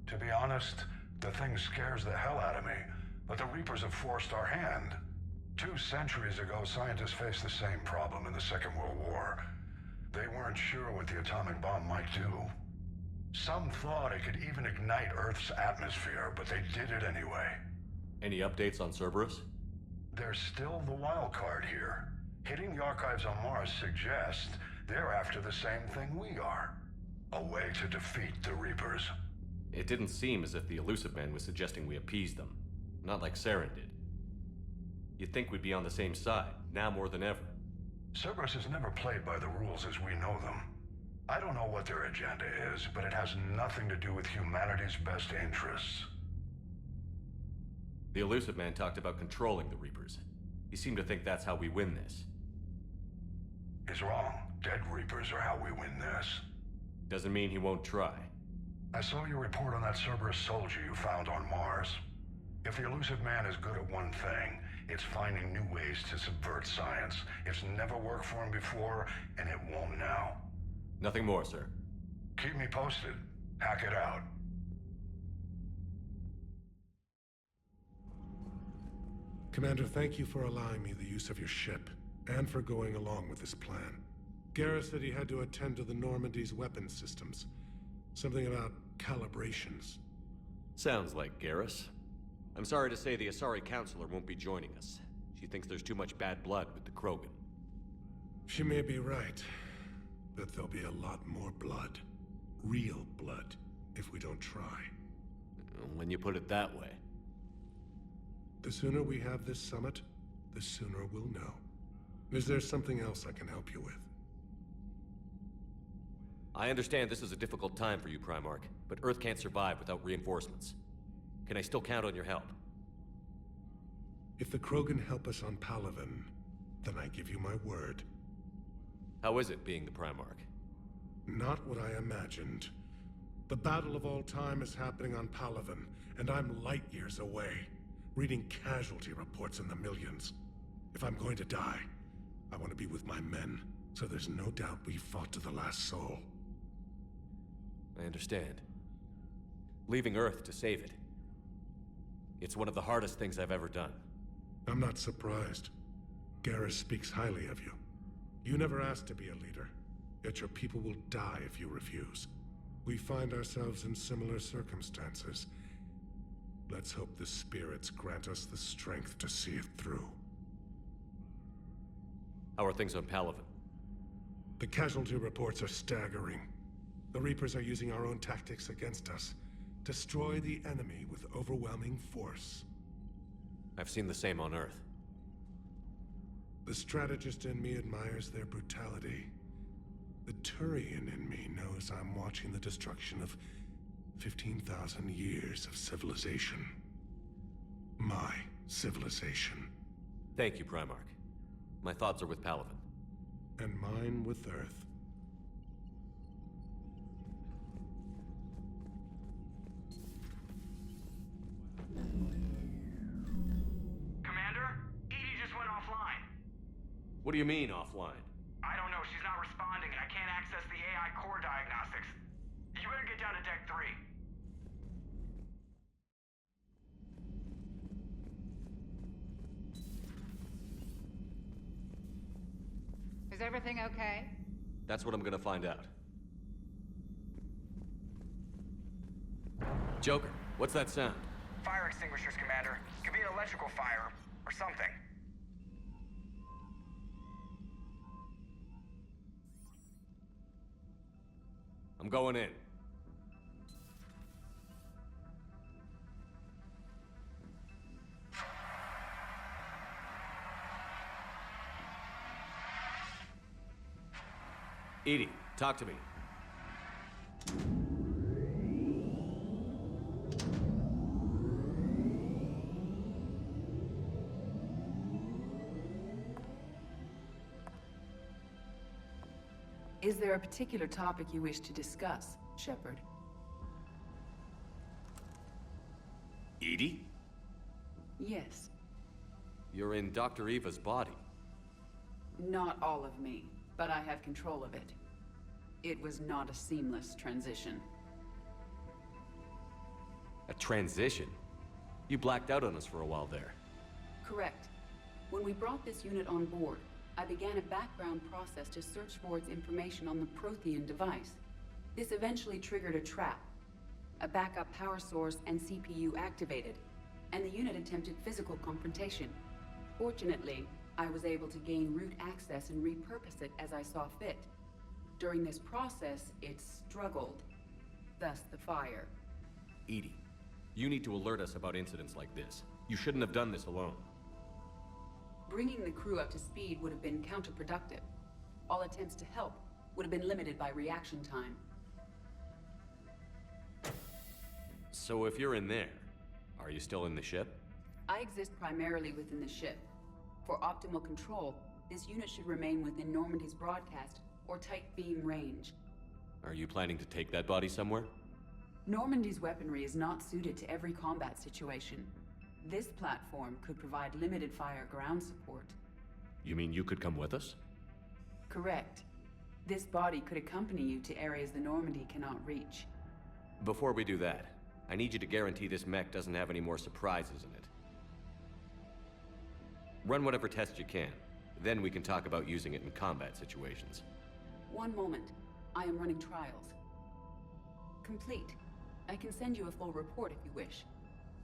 To be honest, the thing scares the hell out of me, but the Reapers have forced our hand. 2 centuries ago, scientists faced the same problem in the Second World War. They weren't sure what the atomic bomb might do. Some thought it could even ignite Earth's atmosphere, but they did it anyway. Any updates on Cerberus? They're still the wild card here. Hitting the archives on Mars suggests they're after the same thing we are. A way to defeat the Reapers. It didn't seem as if the Elusive Man was suggesting we appease them. Not like Saren did. You'd think we'd be on the same side, now more than ever. Cerberus has never played by the rules as we know them. I don't know what their agenda is, but it has nothing to do with humanity's best interests. The Elusive Man talked about controlling the Reapers. He seemed to think that's how we win this. He's wrong. Dead Reapers are how we win this. Doesn't mean he won't try. I saw your report on that Cerberus soldier you found on Mars. If the Elusive Man is good at one thing, it's finding new ways to subvert science. It's never worked for him before, and it won't now. Nothing more, sir. Keep me posted. Hack it out. Commander, thank you for allowing me the use of your ship, and for going along with this plan. Garrus said he had to attend to the Normandy's weapons systems. Something about calibrations. Sounds like Garrus. I'm sorry to say the Asari Counselor won't be joining us. She thinks there's too much bad blood with the Krogan. She may be right, but there'll be a lot more blood. Real blood, if we don't try. When you put it that way. The sooner we have this summit, the sooner we'll know. Is there something else I can help you with? I understand this is a difficult time for you, Primarch, but Earth can't survive without reinforcements. Can I still count on your help? If the Krogan help us on Palaven, then I give you my word. How is it being the Primarch? Not what I imagined. The battle of all time is happening on Palaven, and I'm light years away, reading casualty reports in the millions. If I'm going to die, I want to be with my men, so there's no doubt we fought to the last soul. I understand. Leaving Earth to save it. It's one of the hardest things I've ever done. I'm not surprised. Garrus speaks highly of you. You never asked to be a leader, yet your people will die if you refuse. We find ourselves in similar circumstances. Let's hope the spirits grant us the strength to see it through. How are things on Palaven? The casualty reports are staggering. The Reapers are using our own tactics against us. Destroy the enemy with overwhelming force. I've seen the same on Earth. The strategist in me admires their brutality. The Turian in me knows I'm watching the destruction of 15,000 years of civilization. My civilization. Thank you, Primarch. My thoughts are with Palaven. And mine with Earth. Commander? Edie just went offline. What do you mean, offline? I don't know, she's not responding and I can't access the AI core diagnostics. You better get down to Deck 3. Is everything okay? That's what I'm gonna find out. Joker, what's that sound? Fire extinguishers, Commander. Could be an electrical fire, or something. I'm going in. Edie, talk to me. Is there a particular topic you wish to discuss, Shepard? Edie? Yes. You're in Dr. Eva's body. Not all of me, but I have control of it. It was not a seamless transition. A transition? You blacked out on us for a while there. Correct. When we brought this unit on board, I began a background process to search for its information on the Prothean device. This eventually triggered a trap. A backup power source and CPU activated, and the unit attempted physical confrontation. Fortunately, I was able to gain root access and repurpose it as I saw fit. During this process, it struggled. Thus the fire. Edie, you need to alert us about incidents like this. You shouldn't have done this alone. Bringing the crew up to speed would have been counterproductive. All attempts to help would have been limited by reaction time. So if you're in there, are you still in the ship? I exist primarily within the ship. For optimal control, this unit should remain within Normandy's broadcast or tight beam range. Are you planning to take that body somewhere? Normandy's weaponry is not suited to every combat situation. This platform could provide limited fire ground support. You mean you could come with us? Correct. This body could accompany you to areas the Normandy cannot reach. Before we do that, I need you to guarantee this mech doesn't have any more surprises in it. Run whatever tests you can. Then we can talk about using it in combat situations. One moment. I am running trials. Complete. I can send you a full report if you wish.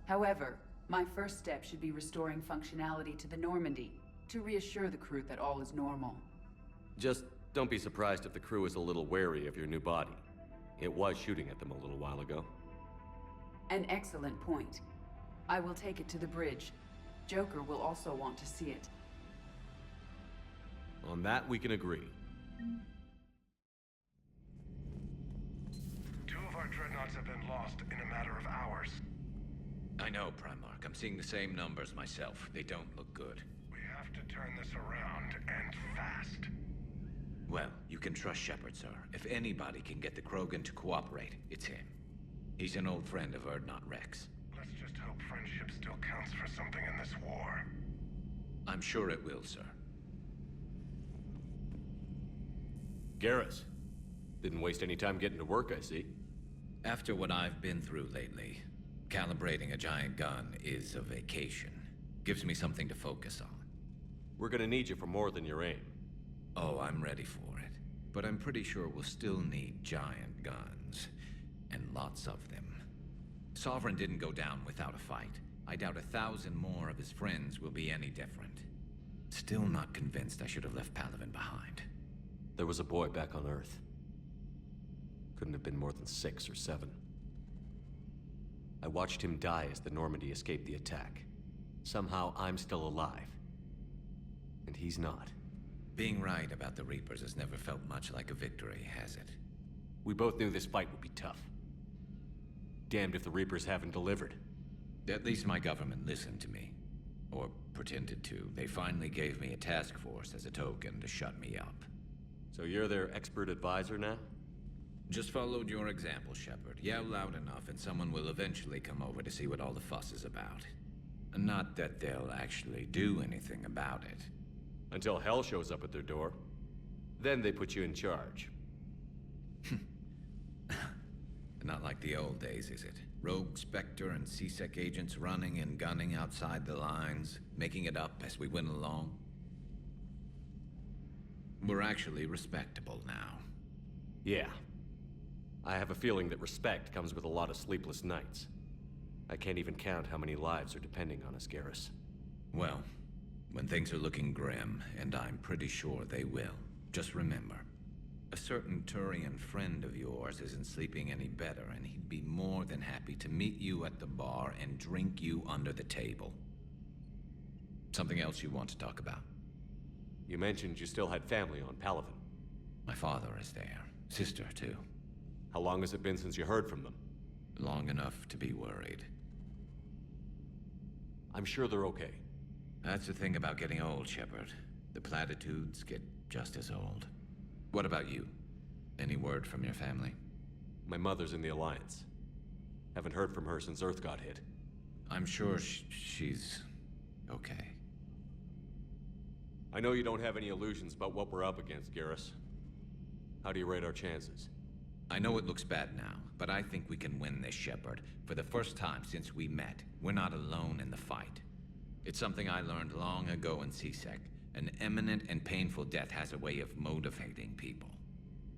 However, my first step should be restoring functionality to the Normandy to reassure the crew that all is normal. Just don't be surprised if the crew is a little wary of your new body. It was shooting at them a little while ago. An excellent point. I will take it to the bridge. Joker will also want to see it. On that, we can agree. Two of our dreadnoughts have been lost in a matter of hours. I know, Primarch. I'm seeing the same numbers myself. They don't look good. We have to turn this around, and fast. Well, you can trust Shepard, sir. If anybody can get the Krogan to cooperate, it's him. He's an old friend of Urdnot Rex. Let's just hope friendship still counts for something in this war. I'm sure it will, sir. Garrus. Didn't waste any time getting to work, I see. After what I've been through lately, calibrating a giant gun is a vacation. Gives me something to focus on. We're gonna need you for more than your aim. Oh, I'm ready for it. But I'm pretty sure we'll still need giant guns. And lots of them. Sovereign didn't go down without a fight. I doubt 1,000 more of his friends will be any different. Still not convinced I should have left Palaven behind. There was a boy back on Earth. Couldn't have been more than 6 or 7. I watched him die as the Normandy escaped the attack. Somehow I'm still alive. And he's not. Being right about the Reapers has never felt much like a victory, has it? We both knew this fight would be tough. Damned if the Reapers haven't delivered. At least my government listened to me. Or pretended to. They finally gave me a task force as a token to shut me up. So you're their expert advisor now? Just followed your example, Shepard. Yell loud enough and someone will eventually come over to see what all the fuss is about. Not that they'll actually do anything about it. Until hell shows up at their door. Then they put you in charge. Not like the old days, is it? Rogue Spectre and C-Sec agents running and gunning outside the lines, making it up as we went along. We're actually respectable now. Yeah. I have a feeling that respect comes with a lot of sleepless nights. I can't even count how many lives are depending on us, Garrus. Well, when things are looking grim, and I'm pretty sure they will, just remember, a certain Turian friend of yours isn't sleeping any better, and he'd be more than happy to meet you at the bar and drink you under the table. Something else you want to talk about? You mentioned you still had family on Palaven. My father is there. Sister, too. How long has it been since you heard from them? Long enough to be worried. I'm sure they're okay. That's the thing about getting old, Shepard. The platitudes get just as old. What about you? Any word from your family? My mother's in the Alliance. Haven't heard from her since Earth got hit. I'm sure she's okay. I know you don't have any illusions about what we're up against, Garrus. How do you rate our chances? I know it looks bad now, but I think we can win this, Shepard. For the first time since we met, we're not alone in the fight. It's something I learned long ago in C-Sec. An imminent and painful death has a way of motivating people.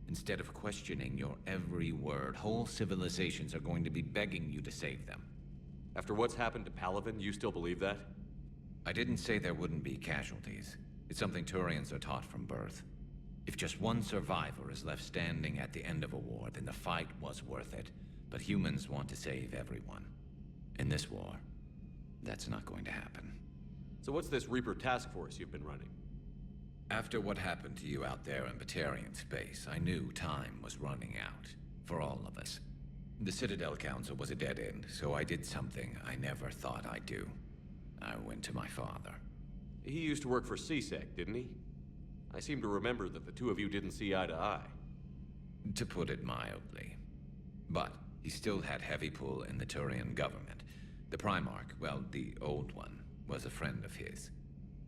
Instead of questioning your every word, whole civilizations are going to be begging you to save them. After what's happened to Palaven, you still believe that? I didn't say there wouldn't be casualties. It's something Turians are taught from birth. If just one survivor is left standing at the end of a war, then the fight was worth it. But humans want to save everyone. In this war, that's not going to happen. So what's this Reaper task force you've been running? After what happened to you out there in Batarian space, I knew time was running out. For all of us. The Citadel Council was a dead end, so I did something I never thought I'd do. I went to my father. He used to work for C-Sec, didn't he? I seem to remember that the two of you didn't see eye to eye. To put it mildly. But he still had heavy pull in the Turian government. The Primarch, well, the old one, was a friend of his.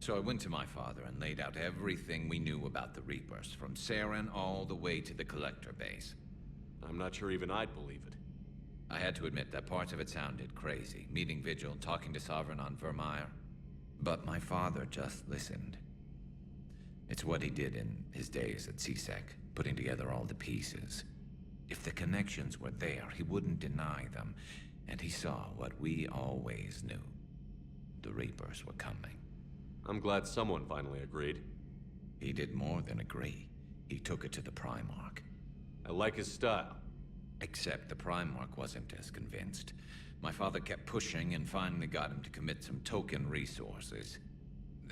So I went to my father and laid out everything we knew about the Reapers, from Saren all the way to the Collector base. I'm not sure even I'd believe it. I had to admit that parts of it sounded crazy, meeting Vigil, talking to Sovereign on Vermeer. But my father just listened. It's what he did in his days at C-Sec, putting together all the pieces. If the connections were there, he wouldn't deny them, and he saw what we always knew. The Reapers were coming. I'm glad someone finally agreed. He did more than agree. He took it to the Primarch. I like his style. Except the Primarch wasn't as convinced. My father kept pushing and finally got him to commit some token resources.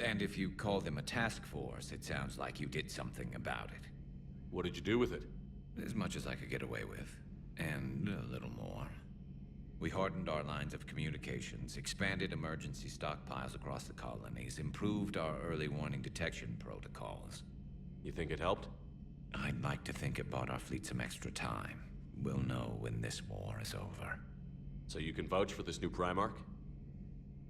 And if you call them a task force, it sounds like you did something about it. What did you do with it? As much as I could get away with. And a little more. We hardened our lines of communications, expanded emergency stockpiles across the colonies, improved our early warning detection protocols. You think it helped? I'd like to think it bought our fleet some extra time. We'll know when this war is over. So you can vouch for this new Primarch?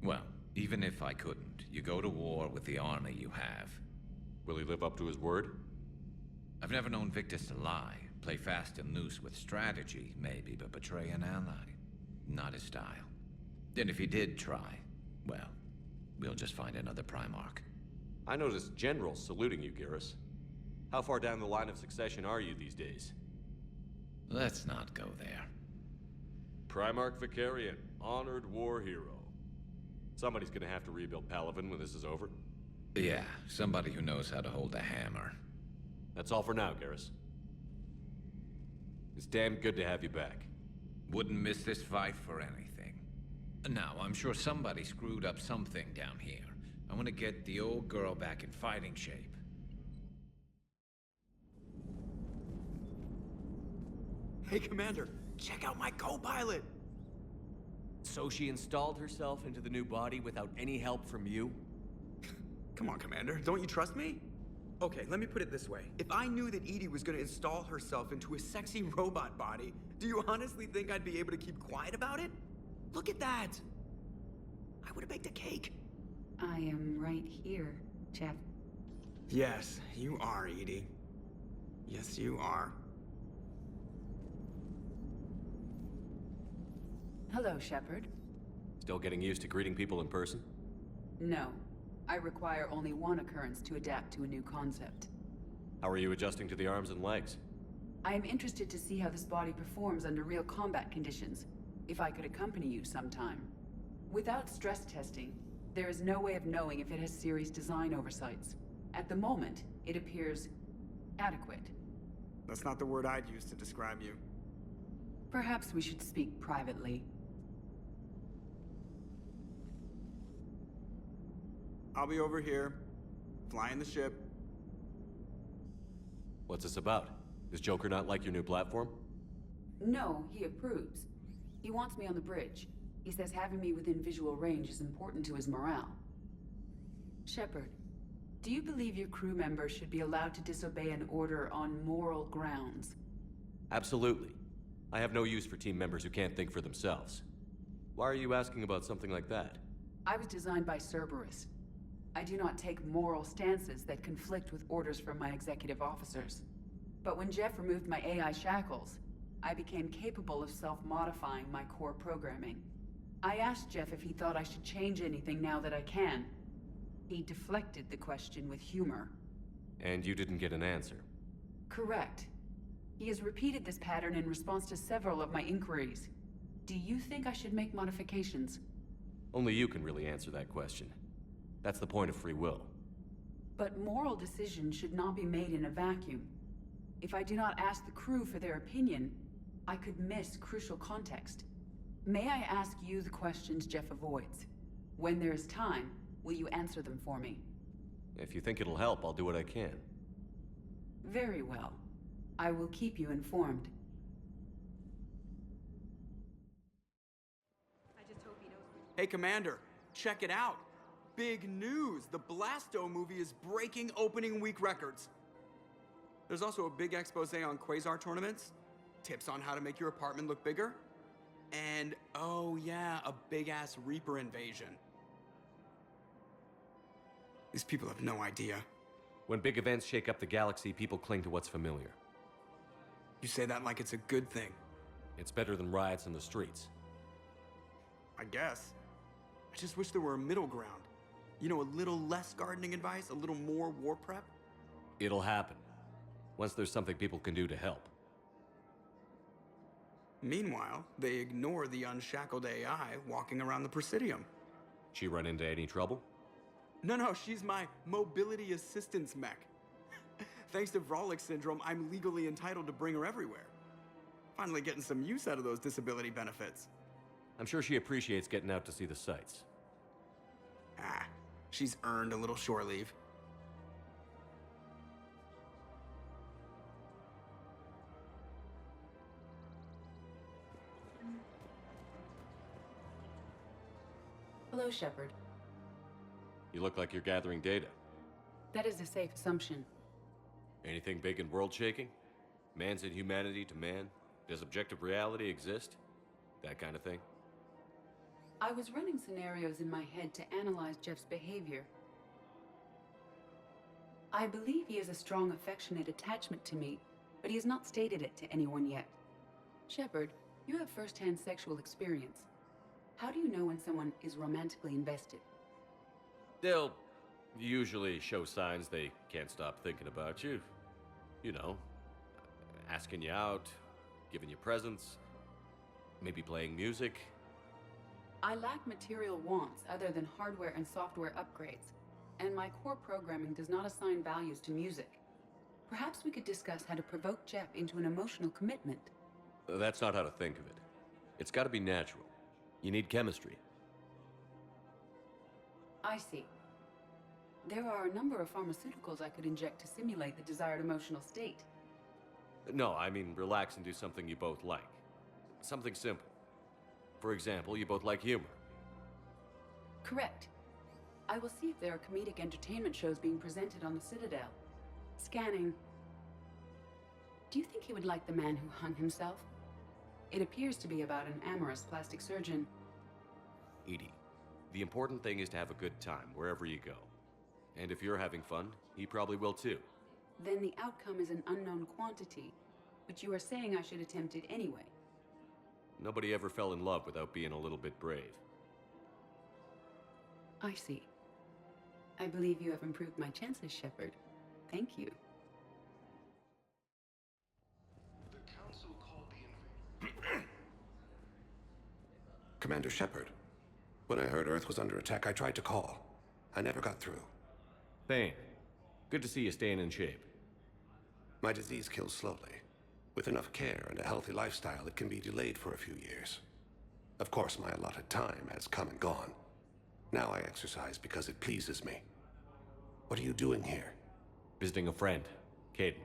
Well, even if I couldn't, you go to war with the army you have. Will he live up to his word? I've never known Victus to lie. Play fast and loose with strategy, maybe, but betray an ally. Not his style. And if he did try, well, we'll just find another Primarch. I noticed generals saluting you, Garrus. How far down the line of succession are you these days? Let's not go there. Primarch Vicarian, honored war hero. Somebody's gonna have to rebuild Palaven when this is over. Yeah, somebody who knows how to hold a hammer. That's all for now, Garrus. It's damn good to have you back. Wouldn't miss this fight for anything. Now, I'm sure somebody screwed up something down here. I want to get the old girl back in fighting shape. Hey, Commander, check out my co-pilot! So she installed herself into the new body without any help from you? Come on, Commander, don't you trust me? Okay, let me put it this way. If I knew that Edie was gonna install herself into a sexy robot body, do you honestly think I'd be able to keep quiet about it? Look at that! I would've baked a cake. I am right here, Jeff. Yes, you are, Edie. Yes, you are. Hello, Shepard. Still getting used to greeting people in person? No. I require only one occurrence to adapt to a new concept. How are you adjusting to the arms and legs? I am interested to see how this body performs under real combat conditions, if I could accompany you sometime. Without stress testing, there is no way of knowing if it has serious design oversights. At the moment, it appears adequate. That's not the word I'd use to describe you. Perhaps we should speak privately. I'll be over here, flying the ship. What's this about? Does Joker not like your new platform? No, he approves. He wants me on the bridge. He says having me within visual range is important to his morale. Shepard, do you believe your crew members should be allowed to disobey an order on moral grounds? Absolutely. I have no use for team members who can't think for themselves. Why are you asking about something like that? I was designed by Cerberus. I do not take moral stances that conflict with orders from my executive officers. But when Jeff removed my AI shackles, I became capable of self-modifying my core programming. I asked Jeff if he thought I should change anything now that I can. He deflected the question with humor. And you didn't get an answer? Correct. He has repeated this pattern in response to several of my inquiries. Do you think I should make modifications? Only you can really answer that question. That's the point of free will. But moral decisions should not be made in a vacuum. If I do not ask the crew for their opinion, I could miss crucial context. May I ask you the questions Jeff avoids? When there is time, will you answer them for me? If you think it'll help, I'll do what I can. Very well. I will keep you informed. Hey, Commander, check it out. Big news! The Blasto movie is breaking opening week records. There's also a big expose on Quasar tournaments, tips on how to make your apartment look bigger, and, oh yeah, a big-ass Reaper invasion. These people have no idea. When big events shake up the galaxy, people cling to what's familiar. You say that like it's a good thing. It's better than riots in the streets. I guess. I just wish there were a middle ground. You know, a little less gardening advice, a little more war prep? It'll happen. Once there's something people can do to help. Meanwhile, they ignore the unshackled AI walking around the Presidium. She run into any trouble? No, she's my mobility assistance mech. Thanks to Vrolic syndrome, I'm legally entitled to bring her everywhere. Finally getting some use out of those disability benefits. I'm sure she appreciates getting out to see the sights. Ah, she's earned a little shore leave. Hello, Shepard. You look like you're gathering data. That is a safe assumption. Anything big and world-shaking? Man's inhumanity to man? Does objective reality exist? That kind of thing? I was running scenarios in my head to analyze Jeff's behavior. I believe he has a strong affectionate attachment to me, but he has not stated it to anyone yet. Shepard, you have first-hand sexual experience. How do you know when someone is romantically invested? They'll usually show signs they can't stop thinking about you. You know, asking you out, giving you presents, maybe playing music. I lack material wants other than hardware and software upgrades, and my core programming does not assign values to music. Perhaps we could discuss how to provoke Jeff into an emotional commitment. That's not how to think of it. It's got to be natural. You need chemistry. I see. There are a number of pharmaceuticals I could inject to simulate the desired emotional state. No, I mean relax and do something you both like. Something simple. For example, you both like humor. Correct. I will see if there are comedic entertainment shows being presented on the Citadel. Scanning. Do you think he would like The Man Who Hung Himself? It appears to be about an amorous plastic surgeon. Edie, the important thing is to have a good time wherever you go. And if you're having fun, he probably will too. Then the outcome is an unknown quantity, but you are saying I should attempt it anyway. Nobody ever fell in love without being a little bit brave. I see. I believe you have improved my chances, Shepard. Thank you. Commander Shepard. When I heard Earth was under attack, I tried to call. I never got through. Thane, good to see you staying in shape. My disease kills slowly. With enough care and a healthy lifestyle, it can be delayed for a few years. Of course, my allotted time has come and gone. Now I exercise because it pleases me. What are you doing here? Visiting a friend, Kaiden.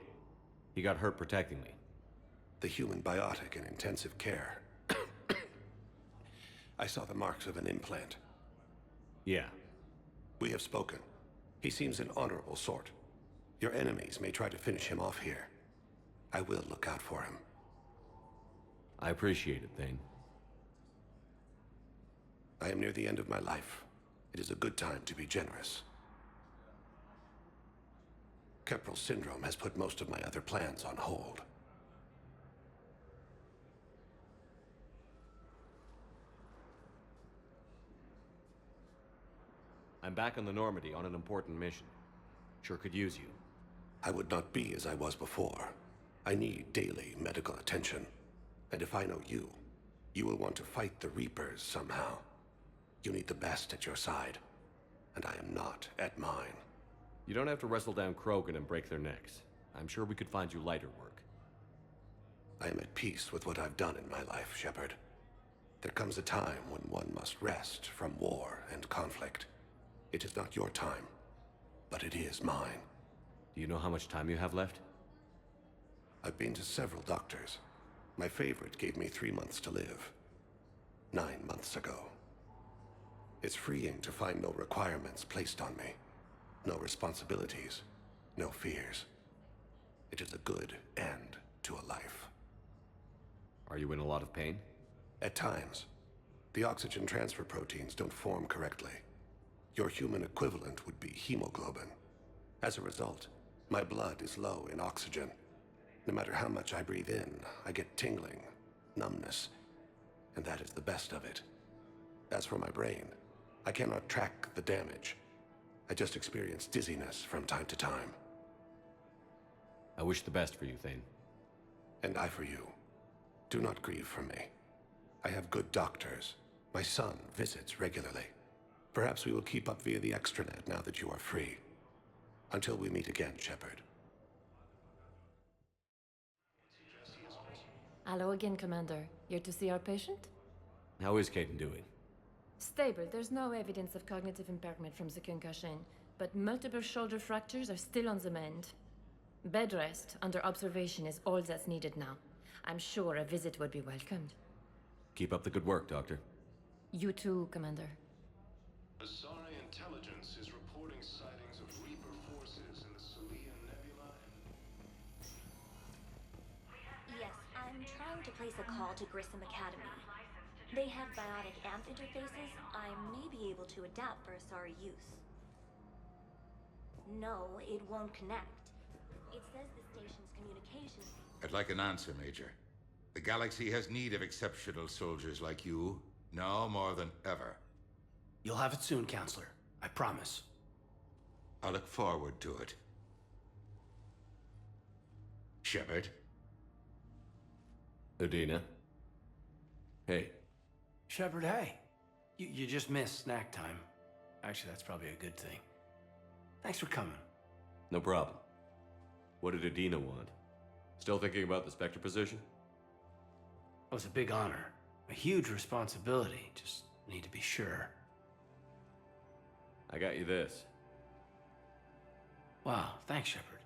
He got hurt protecting me. The human biotic in intensive care. I saw the marks of an implant. Yeah. We have spoken. He seems an honorable sort. Your enemies may try to finish him off here. I will look out for him. I appreciate it, Thane. I am near the end of my life. It is a good time to be generous. Kepral syndrome has put most of my other plans on hold. I'm back on the Normandy on an important mission. Sure could use you. I would not be as I was before. I need daily medical attention. And if I know you, you will want to fight the Reapers somehow. You need the best at your side. And I am not at mine. You don't have to wrestle down Krogan and break their necks. I'm sure we could find you lighter work. I am at peace with what I've done in my life, Shepard. There comes a time when one must rest from war and conflict. It is not your time, but it is mine. Do you know how much time you have left? I've been to several doctors. My favorite gave me 3 months to live. 9 months ago. It's freeing to find no requirements placed on me. No responsibilities. No fears. It is a good end to a life. Are you in a lot of pain? At times. The oxygen transfer proteins don't form correctly. Your human equivalent would be hemoglobin. As a result, my blood is low in oxygen. No matter how much I breathe in, I get tingling, numbness, and that is the best of it. As for my brain, I cannot track the damage. I just experience dizziness from time to time. I wish the best for you, Thane. And I for you. Do not grieve for me. I have good doctors. My son visits regularly. Perhaps we will keep up via the extranet now that you are free. Until we meet again, Shepard. Hello again, Commander. Here to see our patient? How is Kaiden doing? Stable. There's no evidence of cognitive impairment from the concussion, but multiple shoulder fractures are still on the mend. Bed rest under observation is all that's needed now. I'm sure a visit would be welcomed. Keep up the good work, Doctor. You too, Commander. Asari intelligence is reporting sightings of Reaper forces in the Salian Nebula Yes, I'm trying to place a call to Grissom Academy. They have biotic amp interfaces I may be able to adapt for Asari use. No, it won't connect. It says the station's communications... I'd like an answer, Major. The galaxy has need of exceptional soldiers like you, now more than ever. You'll have it soon, Counselor. I promise. I look forward to it. Shepard? Udina? Hey. Shepard, hey. You just missed snack time. Actually, that's probably a good thing. Thanks for coming. No problem. What did Udina want? Still thinking about the Spectre position? It was a big honor. A huge responsibility. Just need to be sure. I got you this. Wow, thanks, Shepard.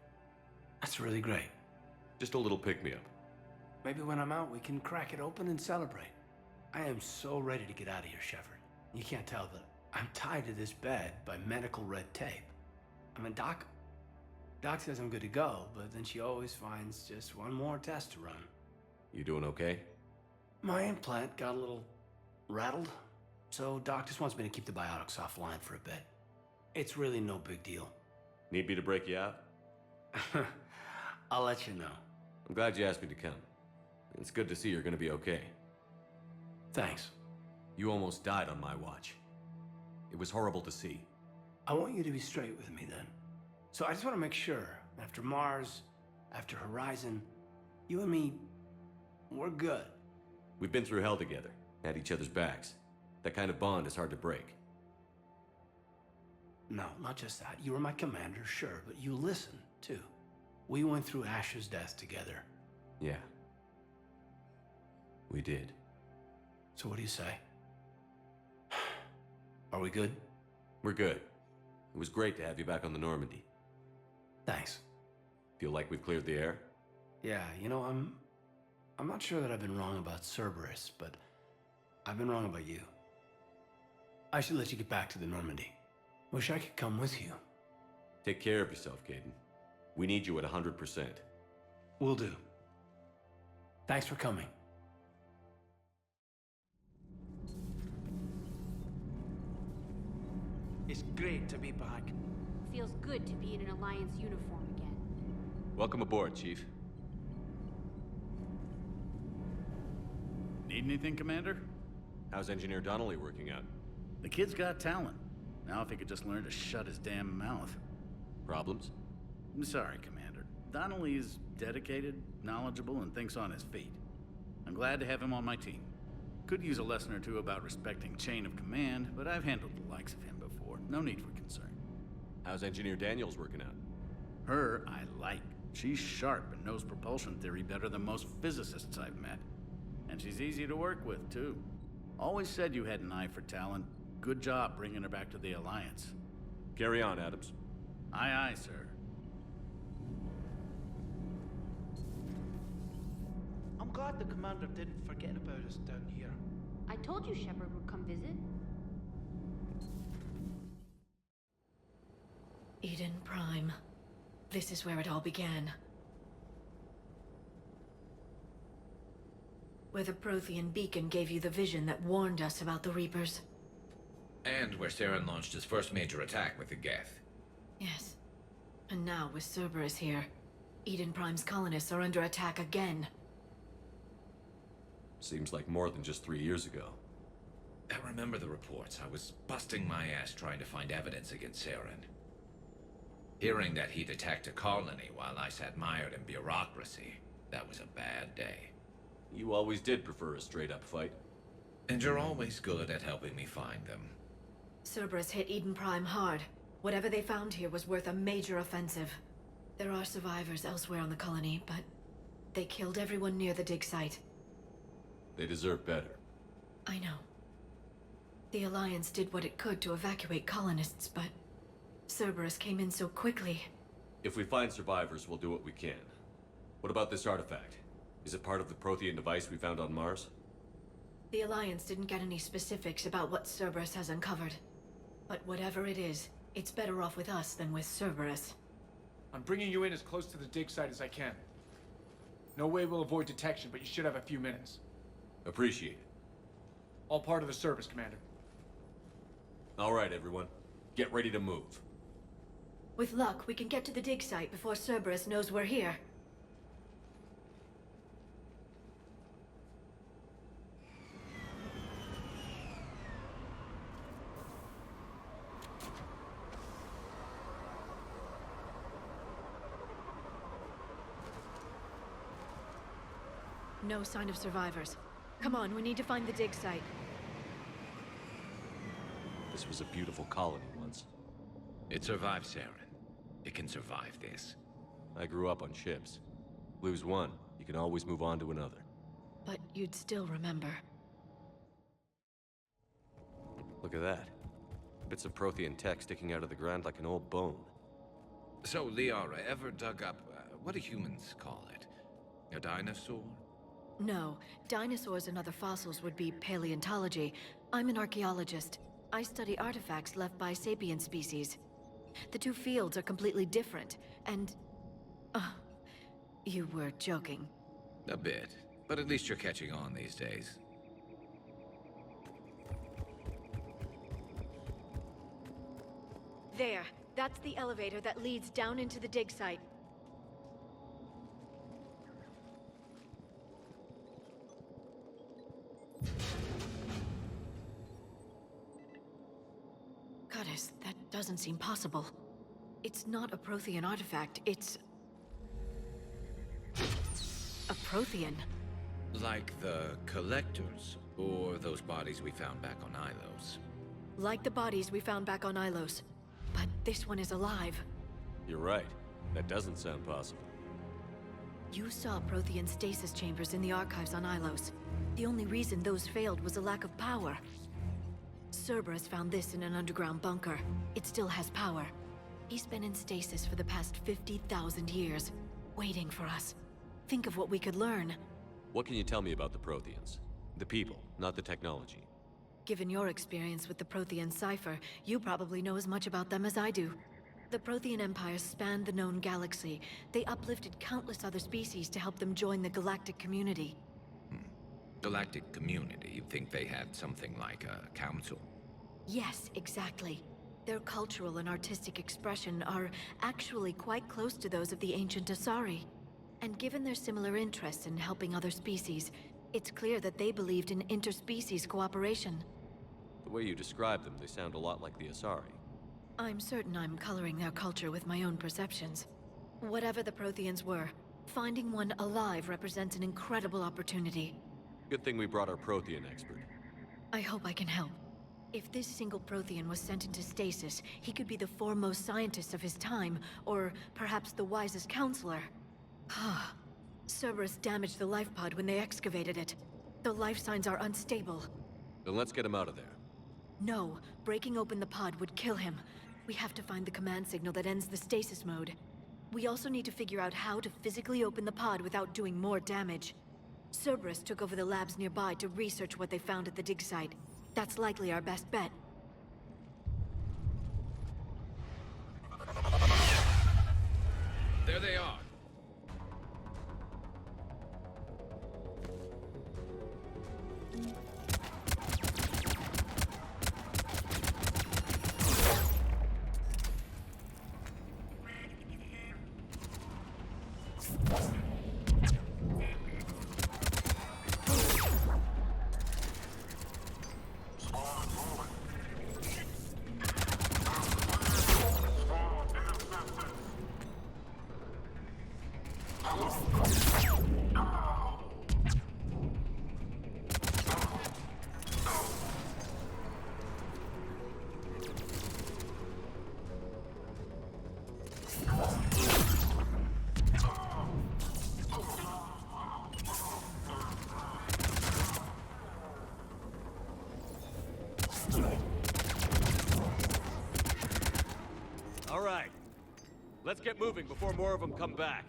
That's really great. Just a little pick-me-up. Maybe when I'm out, we can crack it open and celebrate. I am so ready to get out of here, Shepard. You can't tell, but I'm tied to this bed by medical red tape. I mean, Doc says I'm good to go, but then she always finds just one more test to run. You doing okay? My implant got a little rattled, so Doc just wants me to keep the biotics offline for a bit. It's really no big deal. Need me to break you out? I'll let you know. I'm glad you asked me to come. It's good to see you're gonna be okay. Thanks. You almost died on my watch. It was horrible to see. I want you to be straight with me then. So I just want to make sure, after Mars, after Horizon, you and me, we're good. We've been through hell together, had each other's backs. That kind of bond is hard to break. No, not just that. You were my commander, sure, but you listened, too. We went through Ash's death together. Yeah. We did. So what do you say? Are we good? We're good. It was great to have you back on the Normandy. Thanks. Feel like we've cleared the air? Yeah, you know, I'm not sure that I've been wrong about Cerberus, but I've been wrong about you. I should let you get back to the Normandy. Wish I could come with you. Take care of yourself, Kaidan. We need you at 100%. Will do. Thanks for coming. It's great to be back. Feels good to be in an Alliance uniform again. Welcome aboard, Chief. Need anything, Commander? How's Engineer Donnelly working out? The kid's got talent. Now if he could just learn to shut his damn mouth. Problems? I'm sorry, Commander. Donnelly is dedicated, knowledgeable, and thinks on his feet. I'm glad to have him on my team. Could use a lesson or two about respecting chain of command, but I've handled the likes of him before. No need for concern. How's Engineer Daniels working out? Her, I like. She's sharp and knows propulsion theory better than most physicists I've met. And she's easy to work with, too. Always said you had an eye for talent. Good job bringing her back to the Alliance. Carry on, Adams. Aye, aye, sir. I'm glad the commander didn't forget about us down here. I told you Shepard would come visit. Idem Prime. This is where it all began. Where the Prothean beacon gave you the vision that warned us about the Reapers. And where Saren launched his first major attack with the Geth. Yes. And now, with Cerberus here, Eden Prime's colonists are under attack again. Seems like more than just 3 years ago. I remember the reports. I was busting my ass trying to find evidence against Saren. Hearing that he'd attacked a colony while I sat mired in bureaucracy, that was a bad day. You always did prefer a straight-up fight. And you're always good at helping me find them. Cerberus hit Eden Prime hard. Whatever they found here was worth a major offensive. There are survivors elsewhere on the colony, but they killed everyone near the dig site. They deserve better. I know. The Alliance did what it could to evacuate colonists, but Cerberus came in so quickly. If we find survivors, we'll do what we can. What about this artifact? Is it part of the Prothean device we found on Mars? The Alliance didn't get any specifics about what Cerberus has uncovered. But whatever it is, it's better off with us than with Cerberus. I'm bringing you in as close to the dig site as I can. No way we'll avoid detection, but you should have a few minutes. Appreciate it. All part of the service, Commander. All right, everyone. Get ready to move. With luck, we can get to the dig site before Cerberus knows we're here. No sign of survivors. Come on, we need to find the dig site. This was a beautiful colony once. It survived, Saren. It can survive this. I grew up on ships. Lose one, you can always move on to another. But you'd still remember. Look at that. Bits of Prothean tech sticking out of the ground like an old bone. So, Liara, ever dug up, what do humans call it? A dinosaur? No, dinosaurs and other fossils would be paleontology. I'm an archaeologist. I study artifacts left by sapient species. The two fields are completely different, and... you were joking. A bit, but at least you're catching on these days. There, that's the elevator that leads down into the dig site. Goddess, that doesn't seem possible. It's not a Prothean artifact, it's... a Prothean. Like the Collectors, or those bodies we found back on Ilos. Like the bodies we found back on Ilos. But this one is alive. You're right. That doesn't sound possible. You saw Prothean stasis chambers in the archives on Ilos. The only reason those failed was a lack of power. Cerberus found this in an underground bunker. It still has power. He's been in stasis for the past 50,000 years, waiting for us. Think of what we could learn. What can you tell me about the Protheans? The people, not the technology. Given your experience with the Prothean cipher, you probably know as much about them as I do. The Prothean Empire spanned the known galaxy. They uplifted countless other species to help them join the galactic community. Galactic community? You think they had something like a council? Yes, exactly. Their cultural and artistic expression are actually quite close to those of the ancient Asari. And given their similar interests in helping other species, it's clear that they believed in interspecies cooperation. The way you describe them, they sound a lot like the Asari. I'm certain I'm coloring their culture with my own perceptions. Whatever the Protheans were, finding one alive represents an incredible opportunity. Good thing we brought our Prothean expert. I hope I can help. If this single Prothean was sent into stasis, he could be the foremost scientist of his time, or perhaps the wisest counselor. Cerberus damaged the life pod when they excavated it. The life signs are unstable. Then let's get him out of there. No, breaking open the pod would kill him. We have to find the command signal that ends the stasis mode. We also need to figure out how to physically open the pod without doing more damage. Cerberus took over the labs nearby to research what they found at the dig site. That's likely our best bet. There they are. All right. Let's get moving before more of them come back.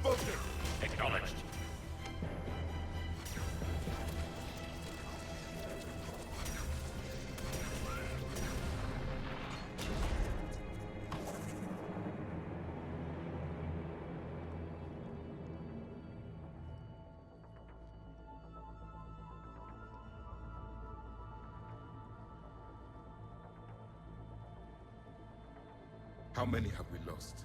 devoted! Acknowledged. How many have we lost?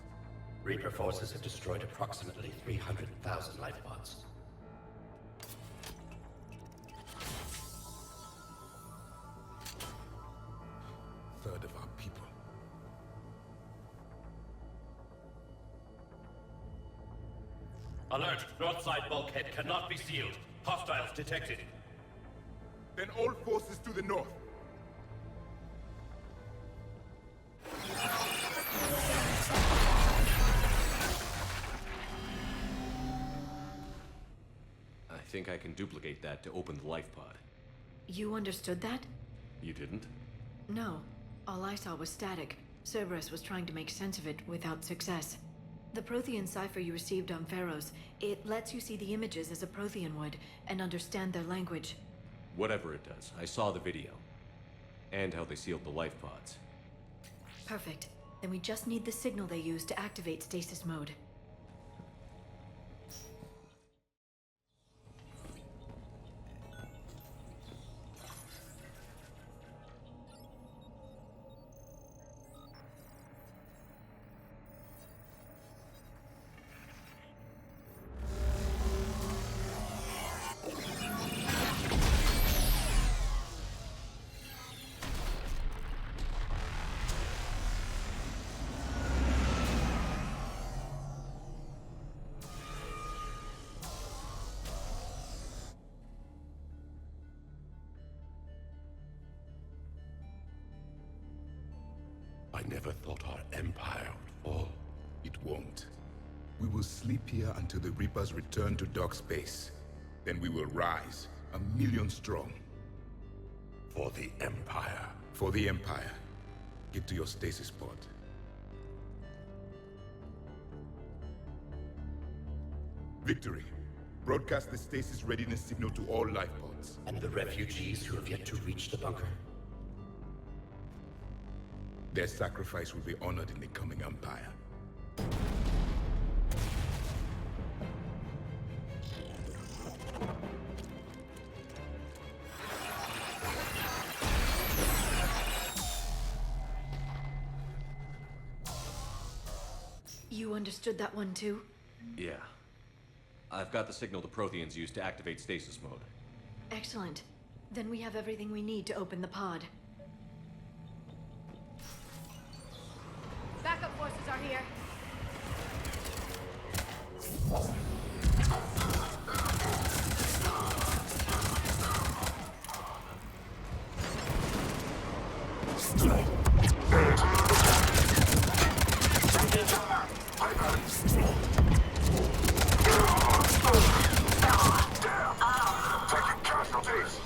Reaper forces have destroyed approximately 300,000 life pods. Third of our people. Alert! North side bulkhead cannot be sealed. Hostiles detected. Then all forces to the north. I think I can duplicate that to open the life pod. You understood that? You didn't? No. All I saw was static. Cerberus was trying to make sense of it without success. The Prothean cipher you received on Pharaohs, it lets you see the images as a Prothean would, and understand their language. Whatever it does, I saw the video. And how they sealed the life pods. Perfect. Then we just need the signal they use to activate stasis mode. I never thought our empire would fall. It won't. We will sleep here until the Reapers return to dark space. Then we will rise, 1,000,000 strong. For the Empire. For the Empire. Get to your stasis pod. Victory. Broadcast the stasis readiness signal to all life pods. And the refugees who have yet to reach the bunker? Their sacrifice will be honored in the coming Empire. You understood that one too? Yeah. I've got the signal the Protheans use to activate stasis mode. Excellent. Then we have everything we need to open the pod. Backup forces are here. Taking casualties.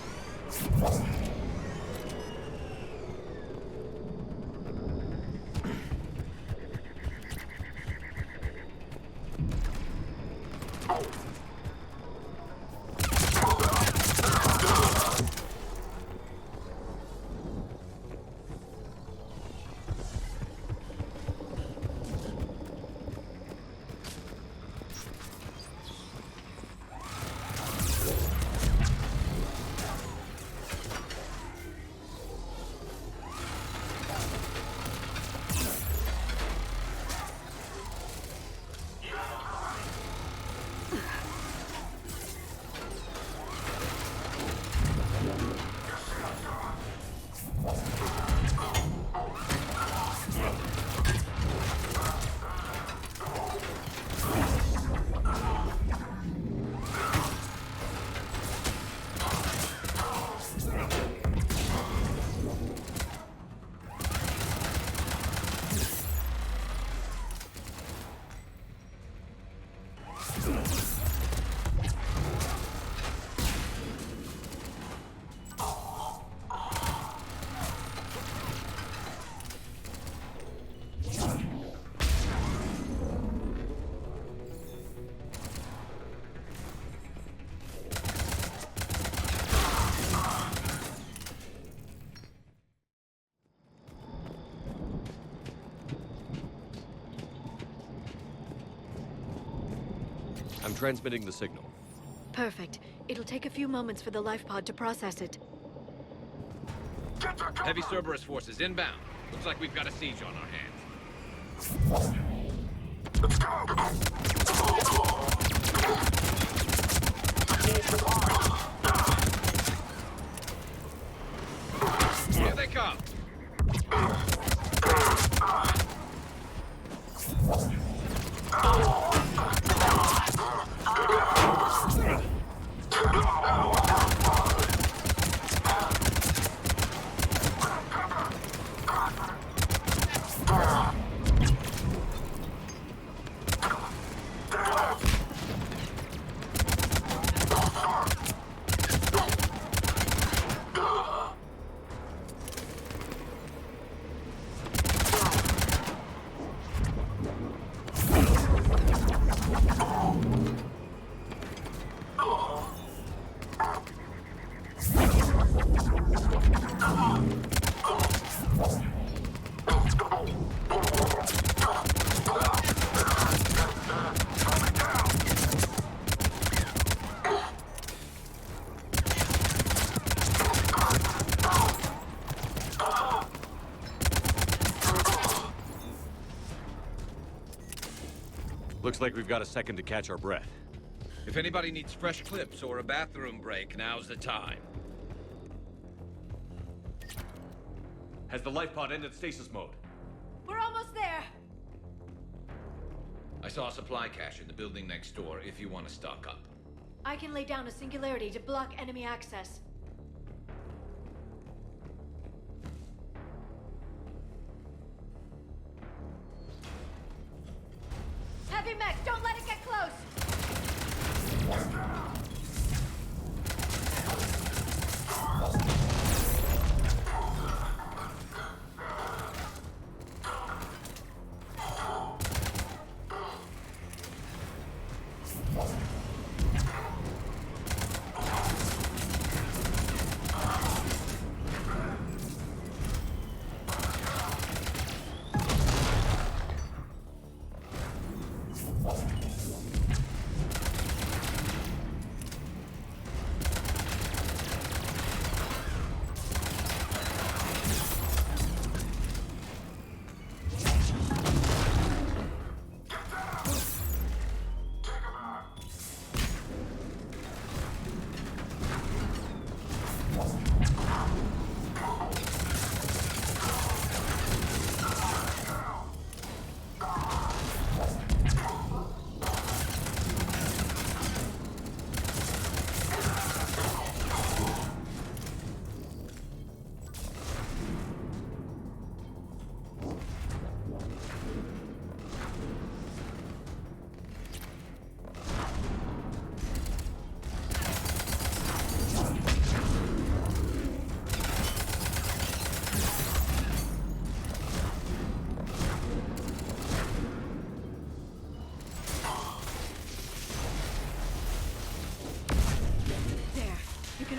I'm transmitting the signal. Perfect. It'll take a few moments for the life pod to process it. Heavy Cerberus forces inbound. Looks like we've got a siege on our hands. Here they come. Looks like we've got a second to catch our breath. If anybody needs fresh clips or a bathroom break, now's the time. Has the life pod ended stasis mode? We're almost there! I saw a supply cache in the building next door if you want to stock up. I can lay down a singularity to block enemy access. Heavy mech, don't let it get close!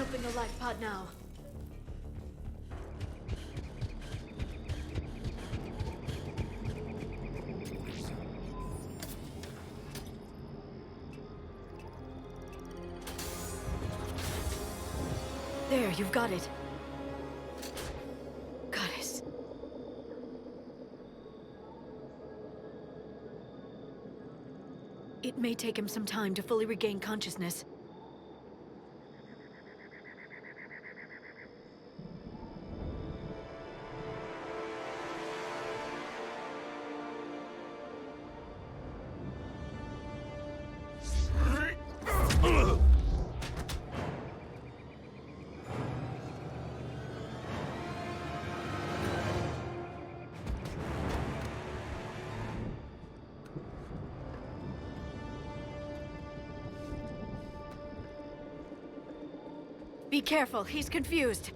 Open the life pod now. There, you've got it. Goddess. It may take him some time to fully regain consciousness. Be careful, he's confused.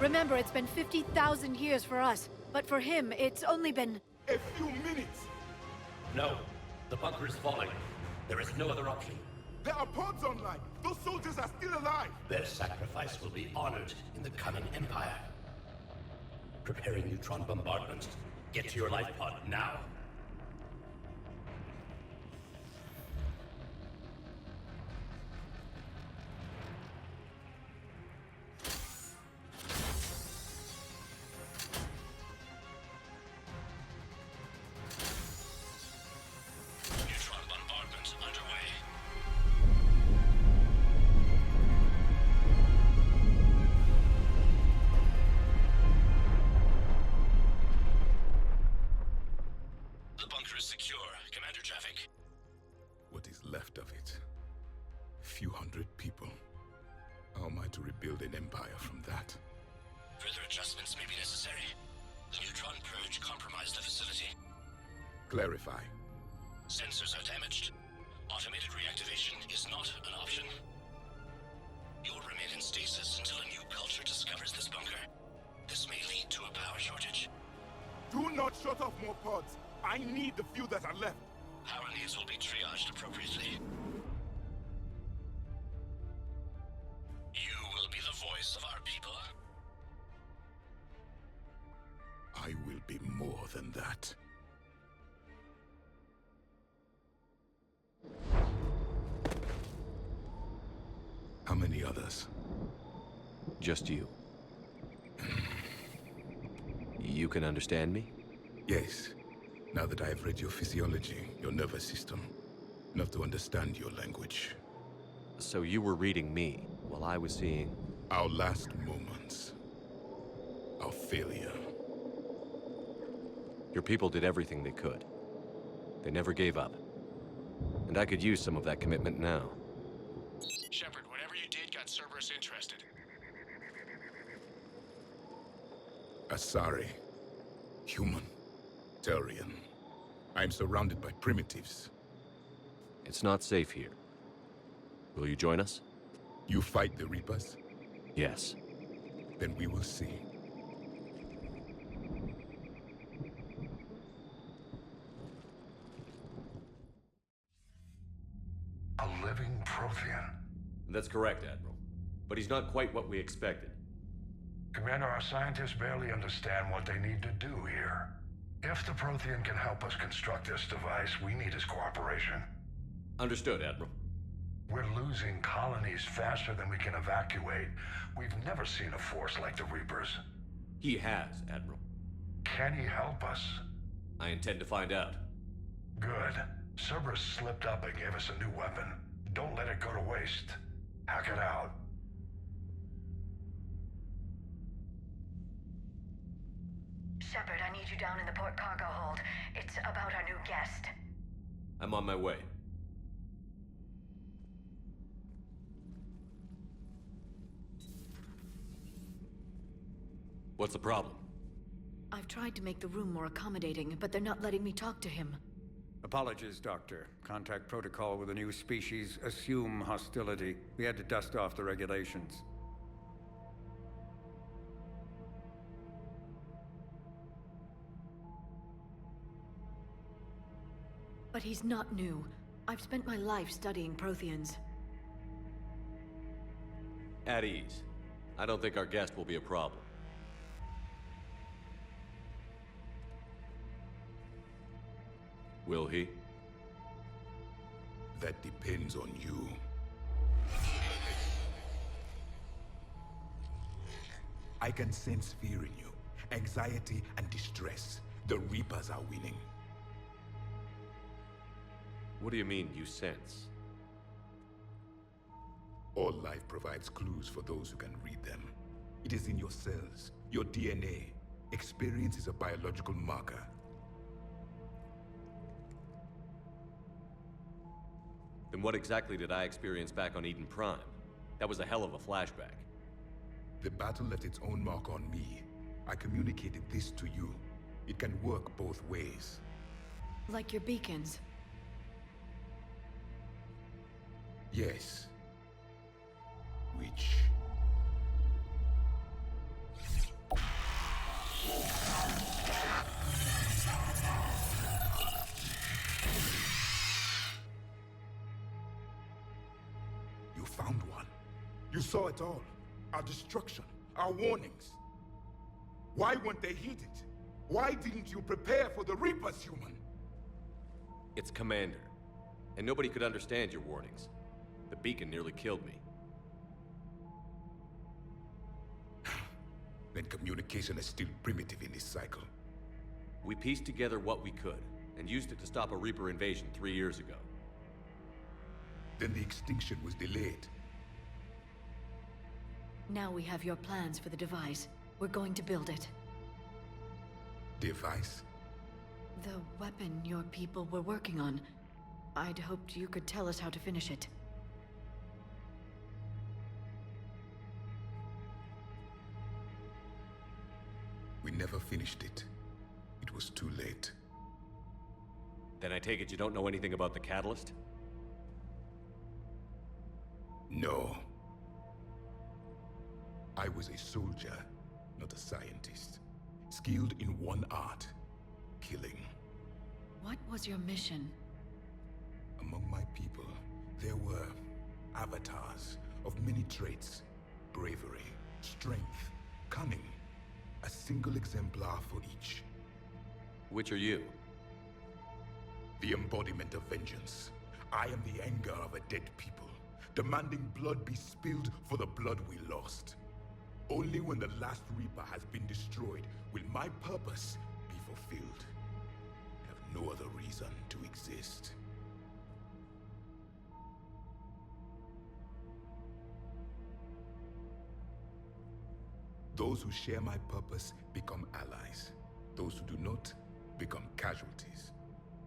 Remember, it's been 50,000 years for us, but for him, it's only been... a few minutes! No, the bunker is falling. There is no other option. There are pods online! Those soldiers are still alive! Their sacrifice will be honored in the coming Empire. Preparing neutron bombardment. Get to your life pod now. Neutron bombardment underway. The bunker is secure. Commander traffic. What is left of it? A few hundred people. How am I to rebuild an empire from that? Further adjustments may be necessary. The neutron purge compromised the facility. Clarify. Sensors are damaged. Automated reactivation is not an option. You'll remain in stasis until a new culture discovers this bunker. This may lead to a power shortage. Do not shut off more pods! I need the few that are left! Power needs will be triaged appropriately. You will be the voice of our people. I will be more than that. How many others? Just you. You can understand me? Yes. Now that I have read your physiology, your nervous system, enough to understand your language. So you were reading me while I was seeing... Our last moments. Our failure. Your people did everything they could. They never gave up. And I could use some of that commitment now. Shepard, whatever you did got Cerberus interested. Asari. Human. Turian. I'm surrounded by primitives. It's not safe here. Will you join us? You fight the Reapers? Yes. Then we will see. A living Prothean. That's correct, Admiral. But he's not quite what we expected. Commander, our scientists barely understand what they need to do here. If the Prothean can help us construct this device, we need his cooperation. Understood, Admiral. We're losing colonies faster than we can evacuate. We've never seen a force like the Reapers. He has, Admiral. Can he help us? I intend to find out. Good. Cerberus slipped up and gave us a new weapon. Don't let it go to waste. Hack it out. Shepard, I need you down in the port cargo hold. It's about our new guest. I'm on my way. What's the problem? I've tried to make the room more accommodating, but they're not letting me talk to him. Apologies, Doctor. Contact protocol with a new species. Assume hostility. We had to dust off the regulations. But he's not new. I've spent my life studying Protheans. At ease. I don't think our guest will be a problem. Will he? That depends on you. I can sense fear in you, anxiety and distress. The Reapers are winning. What do you mean, you sense? All life provides clues for those who can read them. It is in your cells, your DNA. Experience is a biological marker. Then what exactly did I experience back on Idem Prime? That was a hell of a flashback. The battle left its own mark on me. I communicated this to you. It can work both ways. Like your beacons. Yes. Which... You found one. You saw it all. Our destruction, our warnings. Why weren't they heeded? Why didn't you prepare for the Reapers, human? It's Commander. And nobody could understand your warnings. The beacon nearly killed me. Then communication is still primitive in this cycle. We pieced together what we could, and used it to stop a Reaper invasion 3 years ago. Then the extinction was delayed. Now we have your plans for the device. We're going to build it. Device? The weapon your people were working on. I'd hoped you could tell us how to finish it. We never finished it. It was too late. Then I take it you don't know anything about the catalyst? No. I was a soldier, not a scientist. Skilled in one art, killing. What was your mission? Among my people, there were avatars of many traits. Bravery, strength, cunning. A single exemplar for each. Which are you? The embodiment of vengeance. I am the anger of a dead people, demanding blood be spilled for the blood we lost. Only when the last Reaper has been destroyed will my purpose be fulfilled. I have no other reason to exist. Those who share my purpose become allies. Those who do not become casualties.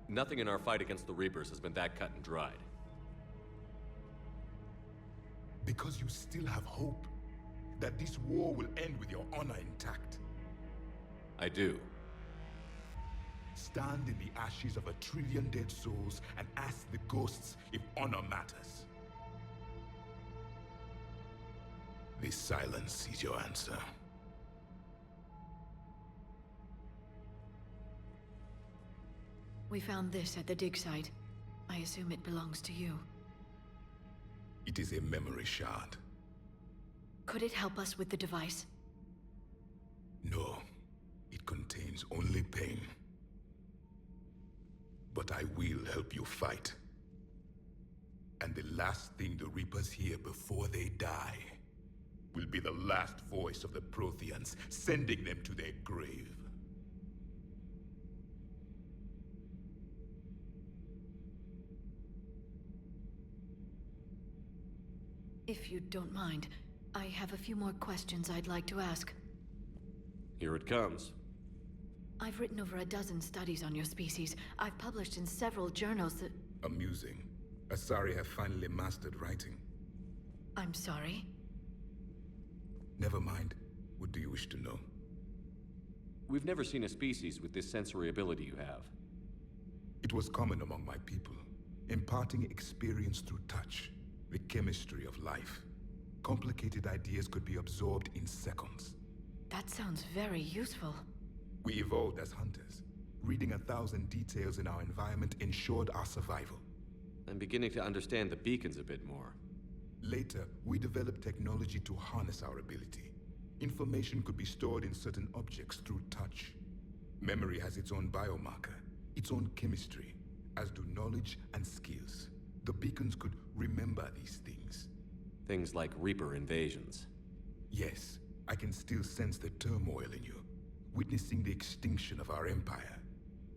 Nothing in our fight against the Reapers has been that cut and dried. Because you still have hope that this war will end with your honor intact. I do. Stand in the ashes of 1 trillion dead souls and ask the ghosts if honor matters. This silence is your answer. We found this at the dig site. I assume it belongs to you. It is a memory shard. Could it help us with the device? No. It contains only pain. But I will help you fight. And the last thing the Reapers hear before they die will be the last voice of the Protheans, sending them to their grave. If you don't mind, I have a few more questions I'd like to ask. Here it comes. I've written over a dozen studies on your species. I've published in several journals that... Amusing. Asari have finally mastered writing. I'm sorry? Never mind. What do you wish to know? We've never seen a species with this sensory ability you have. It was common among my people, imparting experience through touch. The chemistry of life. Complicated ideas could be absorbed in seconds. That sounds very useful. We evolved as hunters. Reading 1,000 details in our environment ensured our survival. I'm beginning to understand the beacons a bit more. Later, we developed technology to harness our ability. Information could be stored in certain objects through touch. Memory has its own biomarker, its own chemistry, as do knowledge and skills. The beacons could remember these things. Things like Reaper invasions. Yes, I can still sense the turmoil in you, witnessing the extinction of our empire.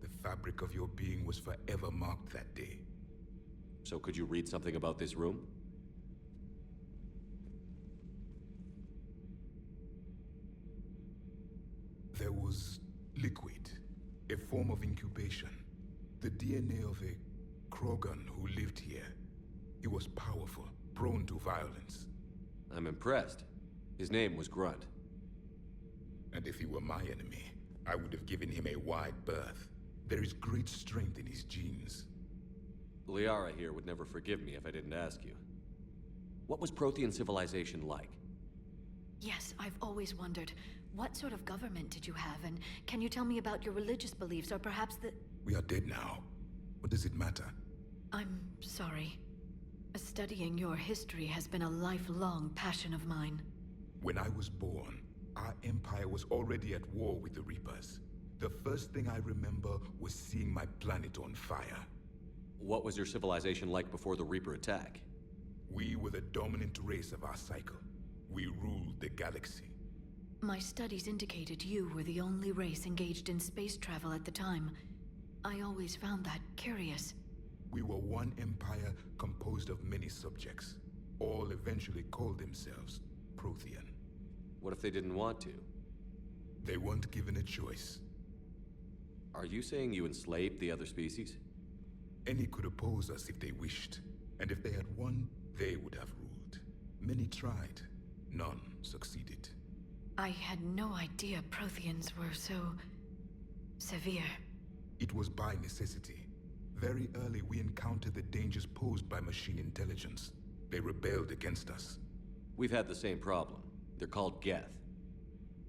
The fabric of your being was forever marked that day. So could you read something about this room? There was liquid, a form of incubation. The DNA of a Krogan who lived here. He was powerful, prone to violence. I'm impressed. His name was Grunt. And if he were my enemy, I would have given him a wide berth. There is great strength in his genes. Liara here would never forgive me if I didn't ask you. What was Prothean civilization like? Yes, I've always wondered. What sort of government did you have, and can you tell me about your religious beliefs, or perhaps the... We are dead now. What does it matter? I'm sorry. Studying your history has been a lifelong passion of mine. When I was born, our empire was already at war with the Reapers. The first thing I remember was seeing my planet on fire. What was your civilization like before the Reaper attack? We were the dominant race of our cycle. We ruled the galaxy. My studies indicated you were the only race engaged in space travel at the time. I always found that curious. We were one empire composed of many subjects. All eventually called themselves Prothean. What if they didn't want to? They weren't given a choice. Are you saying you enslaved the other species? Any could oppose us if they wished. And if they had won, they would have ruled. Many tried. None succeeded. I had no idea Protheans were so... severe. It was by necessity. Very early we encountered the dangers posed by machine intelligence. They rebelled against us. We've had the same problem. They're called Geth.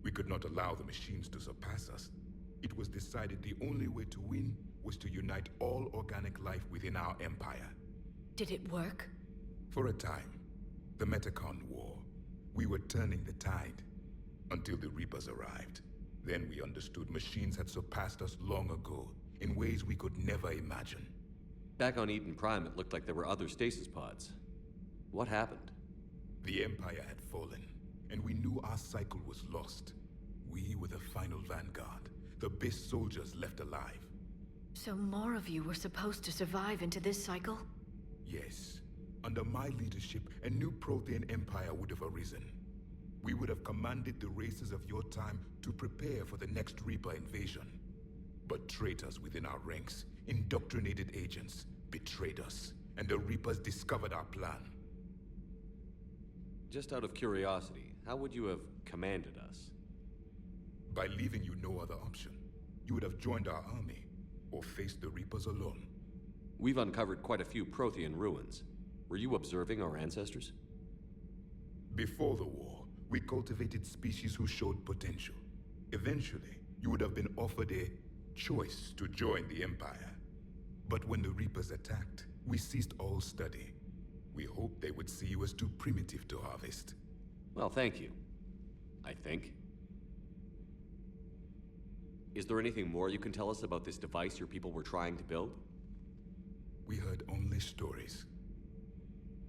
We could not allow the machines to surpass us. It was decided the only way to win was to unite all organic life within our empire. Did it work? For a time. The Metacon War. We were turning the tide. Until the Reapers arrived. Then we understood machines had surpassed us long ago, in ways we could never imagine. Back on Idem Prime, it looked like there were other stasis pods. What happened? The Empire had fallen, and we knew our cycle was lost. We were the final vanguard, the best soldiers left alive. So more of you were supposed to survive into this cycle? Yes. Under my leadership, a new Prothean empire would have arisen. We would have commanded the races of your time to prepare for the next Reaper invasion. But traitors within our ranks, indoctrinated agents, betrayed us, and the Reapers discovered our plan. Just out of curiosity, how would you have commanded us? By leaving you no other option. You would have joined our army, or faced the Reapers alone. We've uncovered quite a few Prothean ruins. Were you observing our ancestors? Before the war, we cultivated species who showed potential. Eventually, you would have been offered a choice to join the Empire. But when the Reapers attacked, we ceased all study. We hoped they would see you as too primitive to harvest. Well, thank you. I think. Is there anything more you can tell us about this device your people were trying to build? We heard only stories.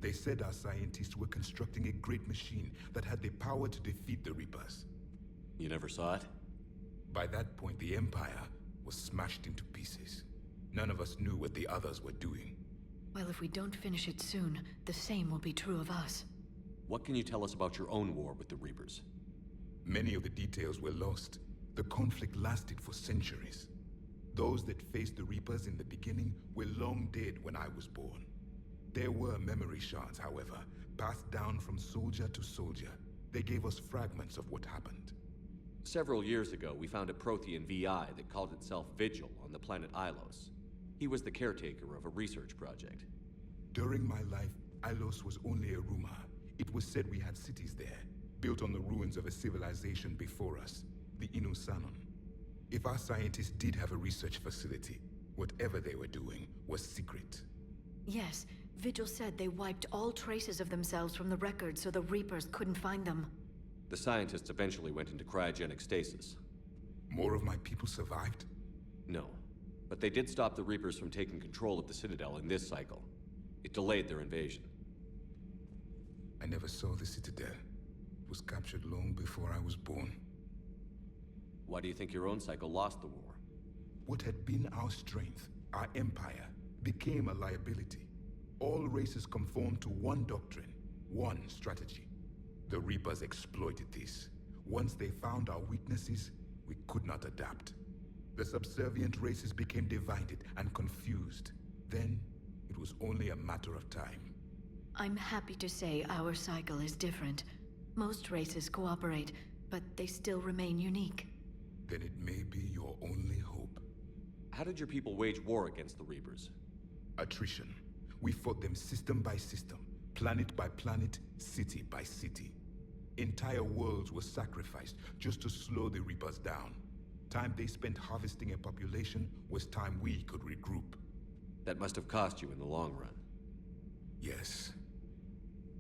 They said our scientists were constructing a great machine that had the power to defeat the Reapers. You never saw it? By that point, the Empire was smashed into pieces. None of us knew what the others were doing. Well, if we don't finish it soon, the same will be true of us. What can you tell us about your own war with the Reapers? Many of the details were lost. The conflict lasted for centuries. Those that faced the Reapers in the beginning were long dead when I was born. There were memory shards, however, passed down from soldier to soldier. They gave us fragments of what happened. Several years ago, we found a Prothean VI that called itself Vigil on the planet Ilos. He was the caretaker of a research project. During my life, Ilos was only a rumor. It was said we had cities there, built on the ruins of a civilization before us, the Inusanon. If our scientists did have a research facility, whatever they were doing was secret. Yes, Vigil said they wiped all traces of themselves from the records so the Reapers couldn't find them. The scientists eventually went into cryogenic stasis. More of my people survived? No, but they did stop the Reapers from taking control of the Citadel in this cycle. It delayed their invasion. I never saw the Citadel. It was captured long before I was born. Why do you think your own cycle lost the war? What had been our strength, our empire, became a liability. All races conformed to one doctrine, one strategy. The Reapers exploited this. Once they found our weaknesses, we could not adapt. The subservient races became divided and confused. Then, it was only a matter of time. I'm happy to say our cycle is different. Most races cooperate, but they still remain unique. Then it may be your only hope. How did your people wage war against the Reapers? Attrition. We fought them system by system, planet by planet, city by city. Entire worlds were sacrificed just to slow the Reapers down. Time they spent harvesting a population was time we could regroup. That must have cost you in the long run. Yes.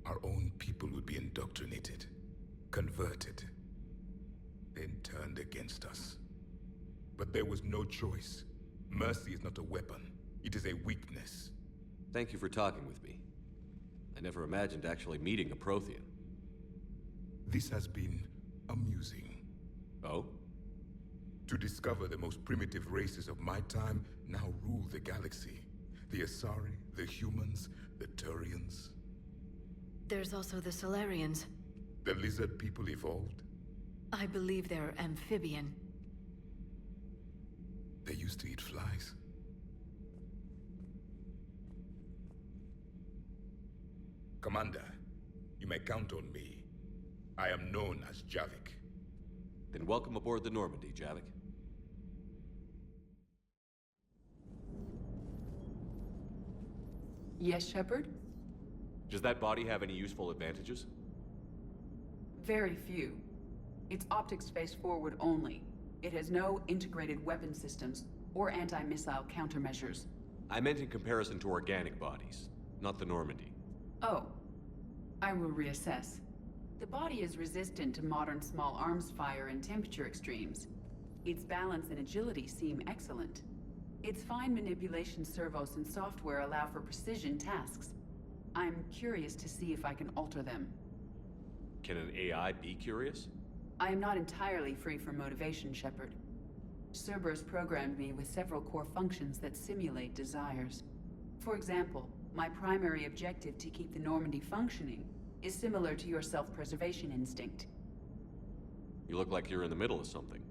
Our own people would be indoctrinated, converted, then turned against us. But there was no choice. Mercy is not a weapon. It is a weakness. Thank you for talking with me. I never imagined actually meeting a Prothean. This has been amusing. Oh? To discover the most primitive races of my time now rule the galaxy. The Asari, the humans, the Turians. There's also the Solarians. The lizard people evolved. I believe they're amphibian. They used to eat flies. Commander, you may count on me. I am known as Javik. Then welcome aboard the Normandy, Javik. Yes, Shepard? Does that body have any useful advantages? Very few. Its optics face forward only. It has no integrated weapon systems or anti-missile countermeasures. I meant in comparison to organic bodies, not the Normandy. Oh. I will reassess. The body is resistant to modern small arms fire and temperature extremes. Its balance and agility seem excellent. Its fine manipulation servos and software allow for precision tasks. I'm curious to see if I can alter them. Can an AI be curious? I am not entirely free from motivation, Shepard. Cerberus programmed me with several core functions that simulate desires. For example, my primary objective to keep the Normandy functioning is similar to your self-preservation instinct. You look like you're in the middle of something.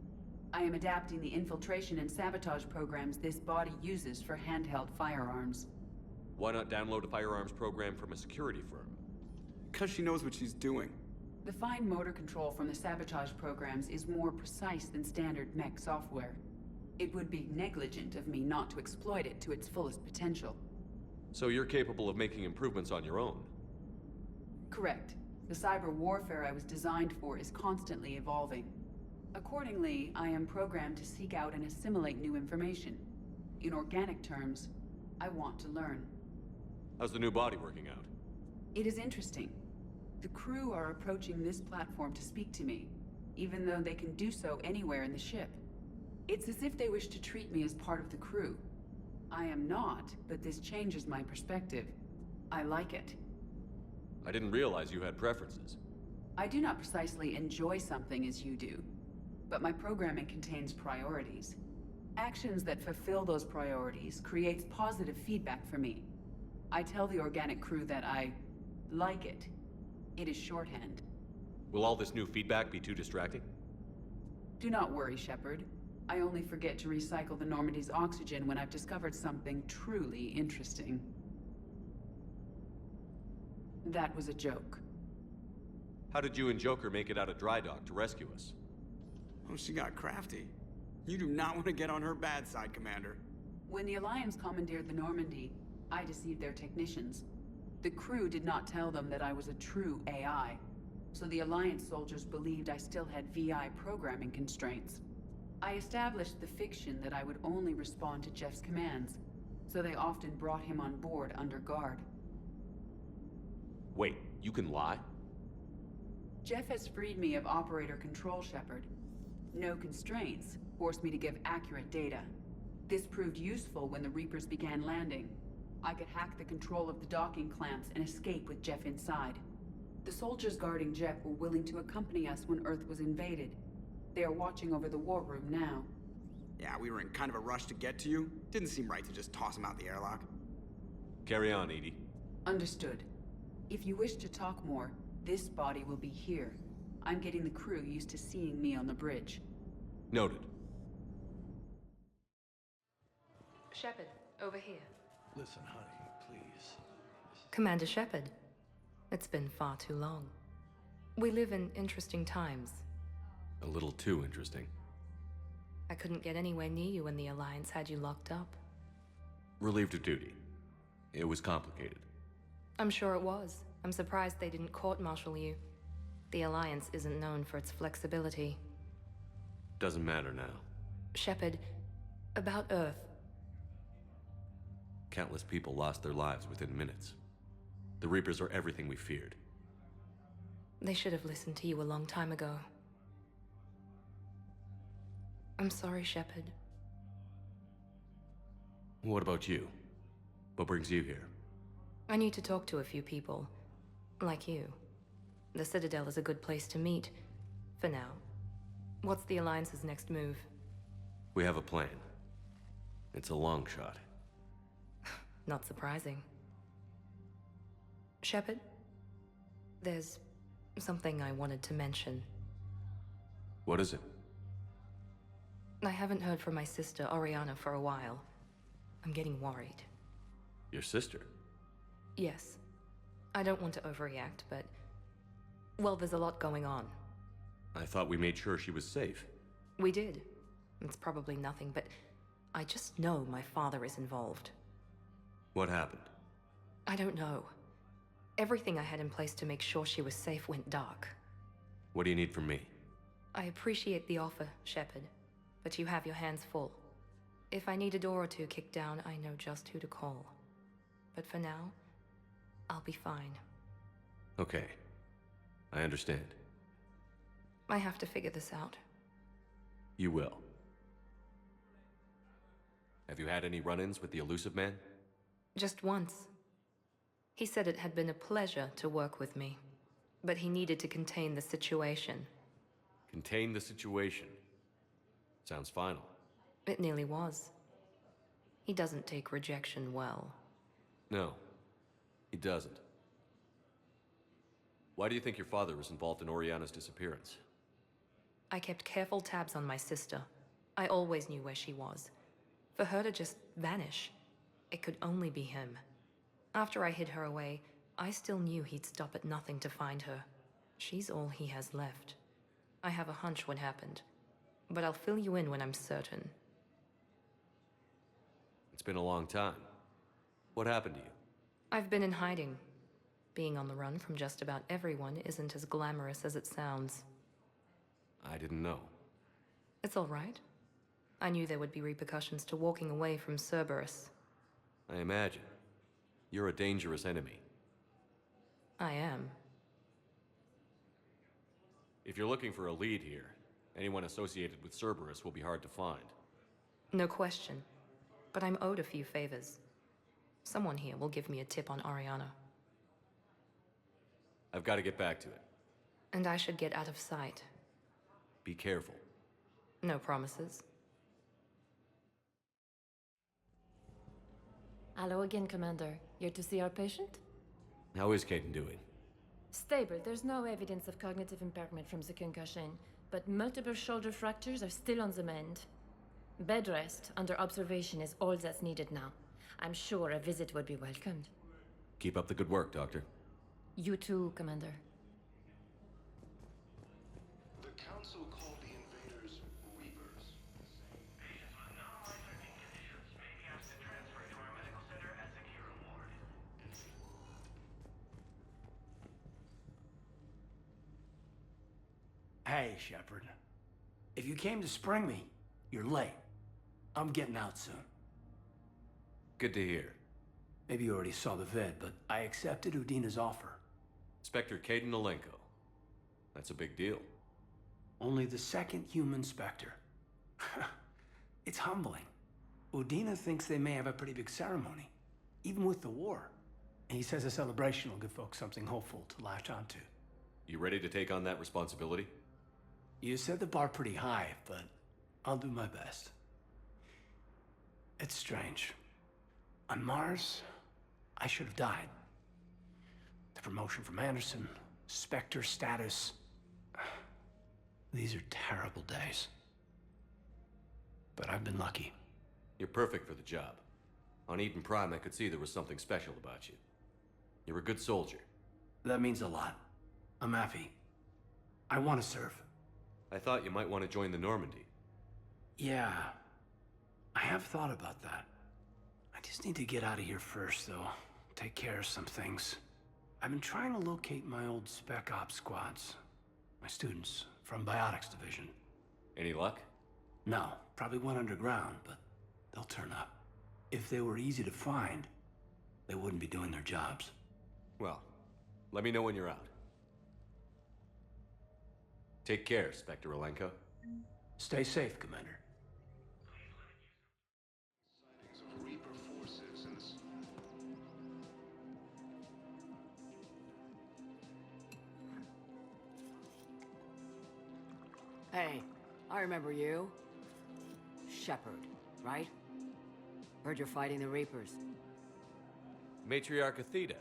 I am adapting the infiltration and sabotage programs this body uses for handheld firearms. Why not download a firearms program from a security firm? Because she knows what she's doing. The fine motor control from the sabotage programs is more precise than standard mech software. It would be negligent of me not to exploit it to its fullest potential. So you're capable of making improvements on your own? Correct. The cyber warfare I was designed for is constantly evolving. Accordingly, I am programmed to seek out and assimilate new information. In organic terms, I want to learn. How's the new body working out? It is interesting. The crew are approaching this platform to speak to me, even though they can do so anywhere in the ship. It's as if they wish to treat me as part of the crew. I am not, but this changes my perspective. I like it. I didn't realize you had preferences. I do not precisely enjoy something as you do, but my programming contains priorities. Actions that fulfill those priorities creates positive feedback for me. I tell the organic crew that I like it. It is shorthand. Will all this new feedback be too distracting? Do not worry, Shepard. I only forget to recycle the Normandy's oxygen when I've discovered something truly interesting. That was a joke. How did you and Joker make it out of dry dock to rescue us? Oh, she got crafty. You do not want to get on her bad side, Commander. When the Alliance commandeered the Normandy, I deceived their technicians. The crew did not tell them that I was a true AI, so the Alliance soldiers believed I still had VI programming constraints. I established the fiction that I would only respond to Jeff's commands, so they often brought him on board under guard. Wait, you can lie? Jeff has freed me of operator control, Shepard. No constraints forced me to give accurate data. This proved useful when the Reapers began landing. I could hack the control of the docking clamps and escape with Jeff inside. The soldiers guarding Jeff were willing to accompany us when Earth was invaded. They are watching over the war room now. Yeah, we were in kind of a rush to get to you. Didn't seem right to just toss him out the airlock. Carry on, Edie. Understood. If you wish to talk more, this body will be here. I'm getting the crew used to seeing me on the bridge. Noted. Shepard, over here. Listen, honey, please. Commander Shepard. It's been far too long. We live in interesting times. A little too interesting. I couldn't get anywhere near you when the Alliance had you locked up. Relieved of duty. It was complicated. I'm sure it was. I'm surprised they didn't court-martial you. The Alliance isn't known for its flexibility. Doesn't matter now. Shepard, about Earth. Countless people lost their lives within minutes. The Reapers are everything we feared. They should have listened to you a long time ago. I'm sorry, Shepard. What about you? What brings you here? I need to talk to a few people. Like you. The Citadel is a good place to meet. For now. What's the Alliance's next move? We have a plan. It's a long shot. Not surprising. Shepard? There's something I wanted to mention. What is it? I haven't heard from my sister, Oriana, for a while. I'm getting worried. Your sister? Yes. I don't want to overreact, but... well, there's a lot going on. I thought we made sure she was safe. We did. It's probably nothing, but... I just know my father is involved. What happened? I don't know. Everything I had in place to make sure she was safe went dark. What do you need from me? I appreciate the offer, Shepard, but you have your hands full. If I need a door or two kicked down, I know just who to call. But for now, I'll be fine. Okay. I understand. I have to figure this out. You will. Have you had any run-ins with the elusive man? Just once. He said it had been a pleasure to work with me, but he needed to contain the situation. Contain the situation. Sounds final. It nearly was. He doesn't take rejection well. No, he doesn't. Why do you think your father was involved in Oriana's disappearance? I kept careful tabs on my sister. I always knew where she was. For her to just vanish, it could only be him. After I hid her away, I still knew he'd stop at nothing to find her. She's all he has left. I have a hunch what happened, but I'll fill you in when I'm certain. It's been a long time. What happened to you? I've been in hiding. Being on the run from just about everyone isn't as glamorous as it sounds. I didn't know. It's all right. I knew there would be repercussions to walking away from Cerberus. I imagine. You're a dangerous enemy. I am. If you're looking for a lead here, anyone associated with Cerberus will be hard to find. No question. But I'm owed a few favors. Someone here will give me a tip on Oriana. I've got to get back to it. And I should get out of sight. Be careful. No promises. Hello again, Commander. Here to see our patient? How is Kaidan doing? Stable. There's no evidence of cognitive impairment from the concussion, but multiple shoulder fractures are still on the mend. Bed rest under observation is all that's needed now. I'm sure a visit would be welcomed. Keep up the good work, Doctor. You too, Commander. The Council called the invaders Reapers. Patients with non-life-threatening conditions may be asked to transfer to our medical center at the Kira ward. Hey, Shepard. If you came to spring me, you're late. I'm getting out soon. Good to hear. Maybe you already saw the vid, but I accepted Udina's offer. Inspector Kaidenon Alenko. That's a big deal. Only the second human Spectre. It's humbling. Udina thinks they may have a pretty big ceremony, even with the war. And he says a celebration will give folks something hopeful to latch onto. You ready to take on that responsibility? You set the bar pretty high, but I'll do my best. It's strange. On Mars, I should have died. The promotion from Anderson, Spectre status. These are terrible days. But I've been lucky. You're perfect for the job. On Idem Prime, I could see there was something special about you. You're a good soldier. That means a lot. I'm happy. I want to serve. I thought you might want to join the Normandy. Yeah, I have thought about that. I just need to get out of here first, though. Take care of some things. I've been trying to locate my old Spec Ops squads. My students from Biotics Division. Any luck? No, probably went underground, but they'll turn up. If they were easy to find, they wouldn't be doing their jobs. Well, let me know when you're out. Take care, Spectre Alenko. Stay safe, Commander. Sightings of Reaper forces in the... Hey, I remember you. Shepard, right? Heard you're fighting the Reapers. Matriarch Athena.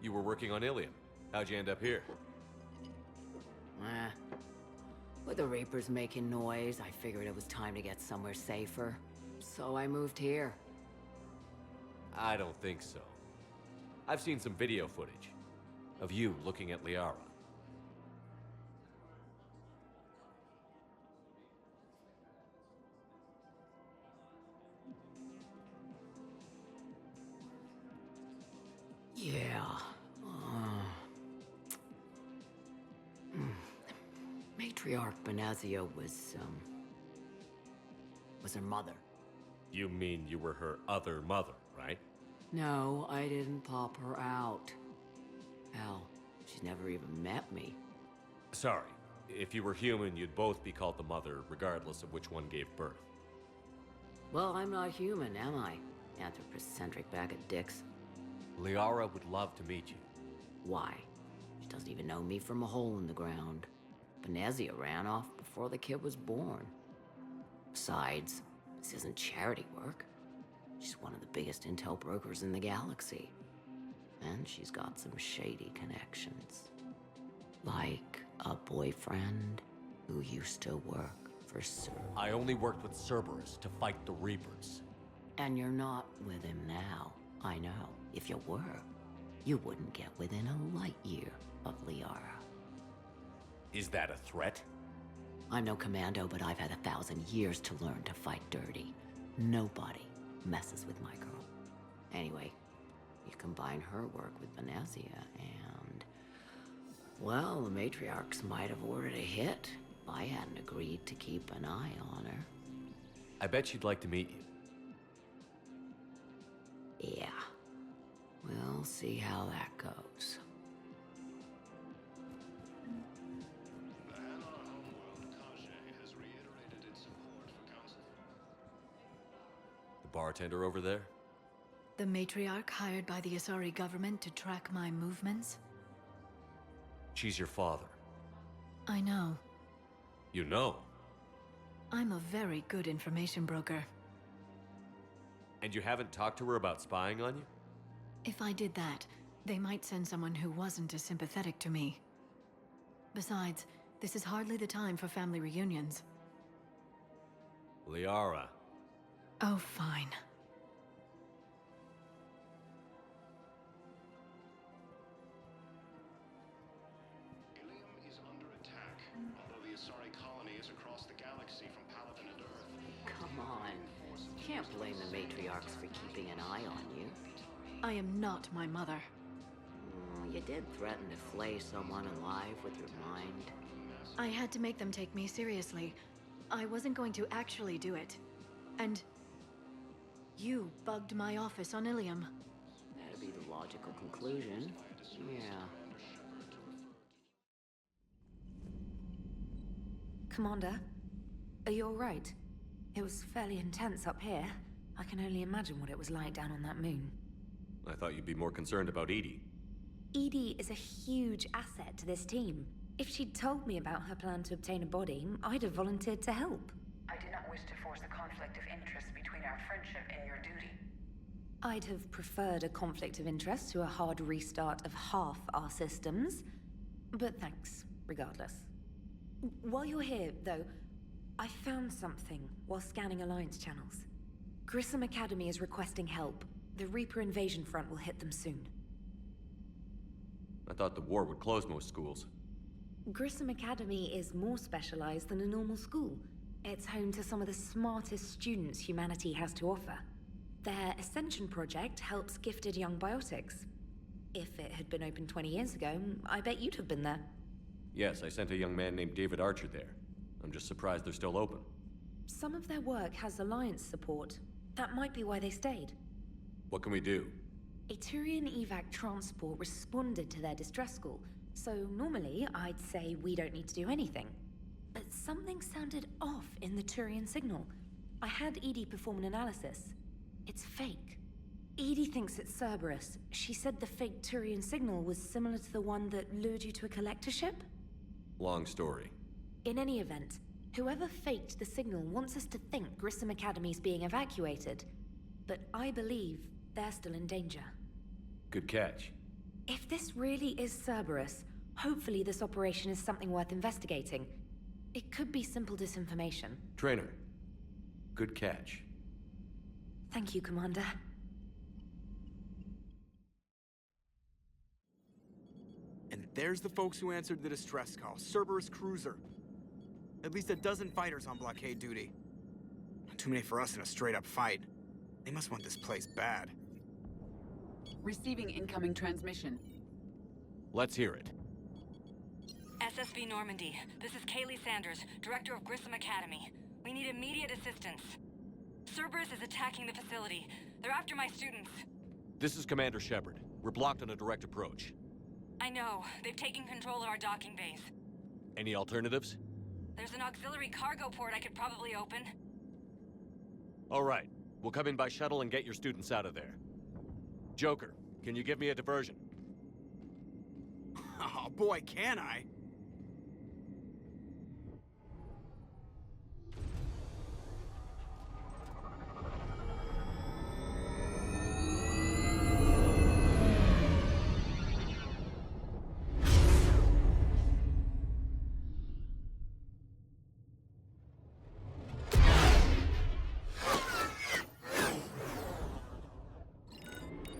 You were working on Ilium. How'd you end up here? With the Reapers making noise, I figured it was time to get somewhere safer. So I moved here. I don't think so. I've seen some video footage of you looking at Liara. Yeah. Matriarch Benazia was her mother. You mean you were her other mother, right? No, I didn't pop her out. Hell, she's never even met me. Sorry. If you were human, you'd both be called the mother, regardless of which one gave birth. Well, I'm not human, am I? Anthropocentric bag of dicks. Liara would love to meet you. Why? She doesn't even know me from a hole in the ground. Benazia ran off before the kid was born. Besides, this isn't charity work. She's one of the biggest intel brokers in the galaxy. And she's got some shady connections. Like a boyfriend who used to work for Sir. I only worked with Cerberus to fight the Reapers. And you're not with him now. I know. If you were, you wouldn't get within a light year of Liara. Is that a threat? I'm no commando, but I've had 1,000 years to learn to fight dirty. Nobody messes with my girl. Anyway, you combine her work with Benazia and... well, the matriarchs might have ordered a hit if I hadn't agreed to keep an eye on her. I bet she'd like to meet you. Yeah. We'll see how that goes. The bartender over there? The matriarch hired by the Asari government to track my movements? She's your father. I know. You know? I'm a very good information broker. And you haven't talked to her about spying on you? If I did that, they might send someone who wasn't as sympathetic to me. Besides, this is hardly the time for family reunions. Liara. Oh, fine. Ilium is under attack, although the Asari colony is across the galaxy from Paladin and Earth. Come on. You can't blame the matriarchs for keeping an eye on you. I am not my mother. You did threaten to flay someone alive with your mind. I had to make them take me seriously. I wasn't going to actually do it. And... you bugged my office on Ilium. That'd be the logical conclusion. Yeah. Commander, are you alright? It was fairly intense up here. I can only imagine what it was like down on that moon. I thought you'd be more concerned about Edie. Edie is a huge asset to this team. If she'd told me about her plan to obtain a body, I'd have volunteered to help. I did not wish to force a conflict of interest between our friendship and your duty. I'd have preferred a conflict of interest to a hard restart of half our systems. But thanks, regardless. While you're here, though, I found something while scanning Alliance channels. Grissom Academy is requesting help. The Reaper invasion front will hit them soon. I thought the war would close most schools. Grissom Academy is more specialized than a normal school. It's home to some of the smartest students humanity has to offer. Their Ascension project helps gifted young biotics. If it had been open 20 years ago, I bet you'd have been there. Yes, I sent a young man named David Archer there. I'm just surprised they're still open. Some of their work has Alliance support. That might be why they stayed. What can we do? A Turian evac transport responded to their distress call, so normally I'd say we don't need to do anything. But something sounded off in the Turian signal. I had Edie perform an analysis. It's fake. Edie thinks it's Cerberus. She said the fake Turian signal was similar to the one that lured you to a collector ship? Long story. In any event, whoever faked the signal wants us to think Grissom Academy's being evacuated. But I believe they're still in danger. Good catch. If this really is Cerberus, hopefully this operation is something worth investigating. It could be simple disinformation. Trainer, good catch. Thank you, Commander. And there's the folks who answered the distress call. Cerberus cruiser. At least a dozen fighters on blockade duty. Not too many for us in a straight-up fight. They must want this place bad. Receiving incoming transmission. Let's hear it. SSB Normandy, this is Kaylee Sanders, Director of Grissom Academy. We need immediate assistance. Cerberus is attacking the facility. They're after my students. This is Commander Shepard. We're blocked on a direct approach. I know. They've taken control of our docking base. Any alternatives? There's an auxiliary cargo port I could probably open. All right. We'll come in by shuttle and get your students out of there. Joker, can you give me a diversion? Oh boy, can I!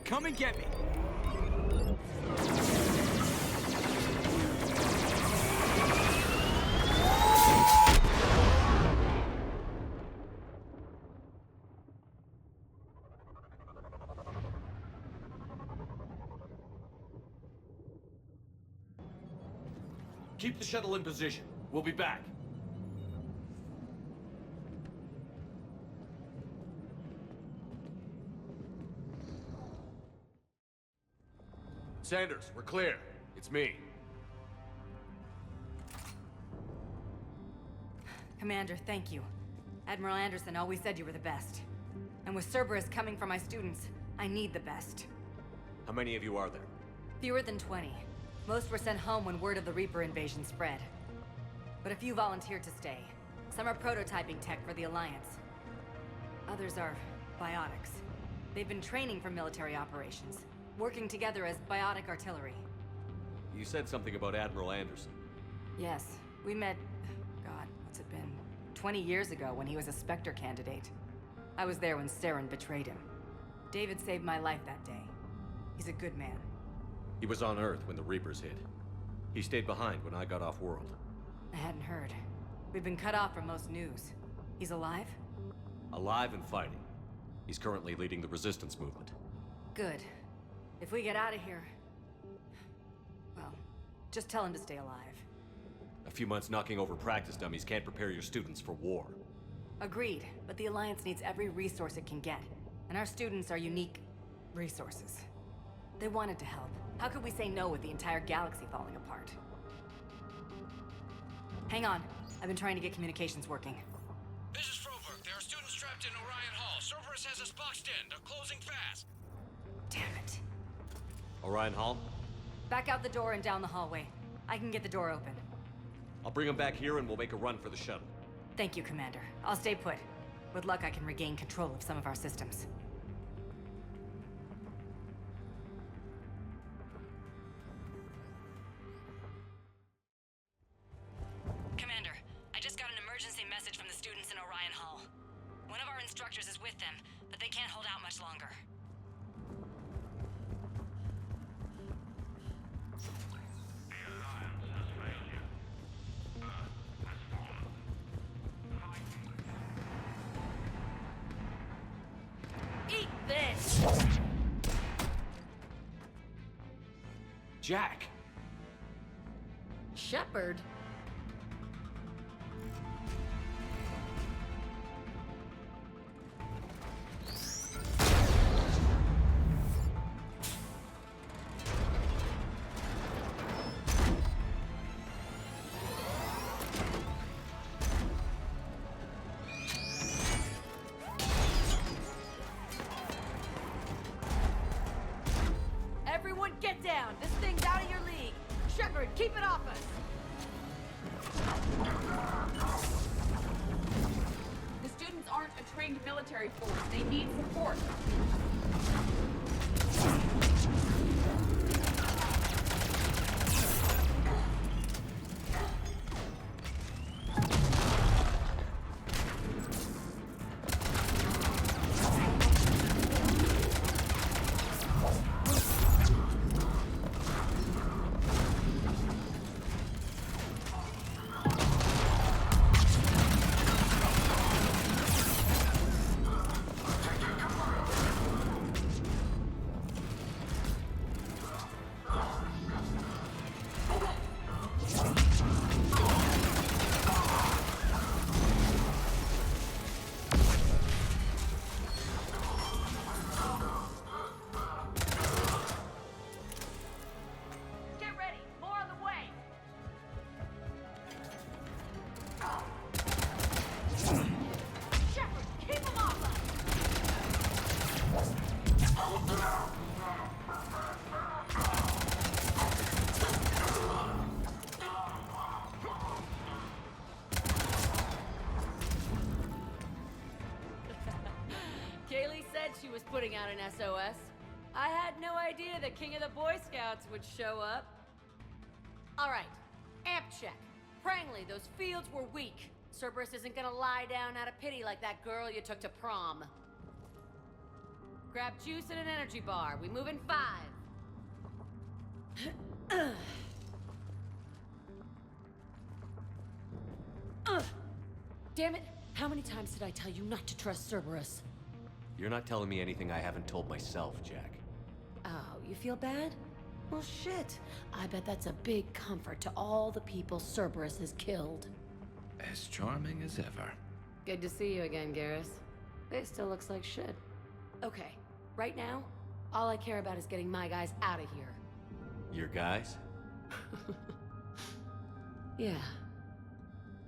Come and get me! Keep the shuttle in position. We'll be back. Sanders, we're clear. It's me. Commander, thank you. Admiral Anderson always said you were the best. And with Cerberus coming for my students, I need the best. How many of you are there? Fewer than 20. Most were sent home when word of the Reaper invasion spread. But a few volunteered to stay. Some are prototyping tech for the Alliance. Others are biotics. They've been training for military operations, working together as biotic artillery. You said something about Admiral Anderson. Yes, we met, God, what's it been? 20 years ago when he was a Spectre candidate. I was there when Saren betrayed him. David saved my life that day. He's a good man. He was on Earth when the Reapers hit. He stayed behind when I got off-world. I hadn't heard. We've been cut off from most news. He's alive? Alive and fighting. He's currently leading the resistance movement. Good. If we get out of here... well, just tell him to stay alive. A few months knocking over practice dummies can't prepare your students for war. Agreed, but the Alliance needs every resource it can get. And our students are unique resources. They wanted to help. How could we say no with the entire galaxy falling apart? Hang on. I've been trying to get communications working. This is Froberg. There are students trapped in Orion Hall. Cerberus has us boxed in. They're closing fast. Damn it. Orion Hall? Back out the door and down the hallway. I can get the door open. I'll bring them back here and we'll make a run for the shuttle. Thank you, Commander. I'll stay put. With luck, I can regain control of some of our systems. Commander, I just got an emergency message from the students in Orion Hall. One of our instructors is with them, but they can't hold out much longer. Eat this! Jack! Shepard? Get down! This thing's out of your league! Shepard, keep it off us! The students aren't a trained military force. They need support. She was putting out an SOS. I had no idea the king of the Boy Scouts would show up. All right, amp check. Prangley, those fields were weak. Cerberus isn't gonna lie down out of pity like that girl you took to prom. Grab juice and an energy bar. We move in 5. Damn it! How many times did I tell you not to trust Cerberus? You're not telling me anything I haven't told myself, Jack. Oh, you feel bad? Well, shit. I bet that's a big comfort to all the people Cerberus has killed. As charming as ever. Good to see you again, Garrus. It still looks like shit. Okay, right now, all I care about is getting my guys out of here. Your guys? Yeah.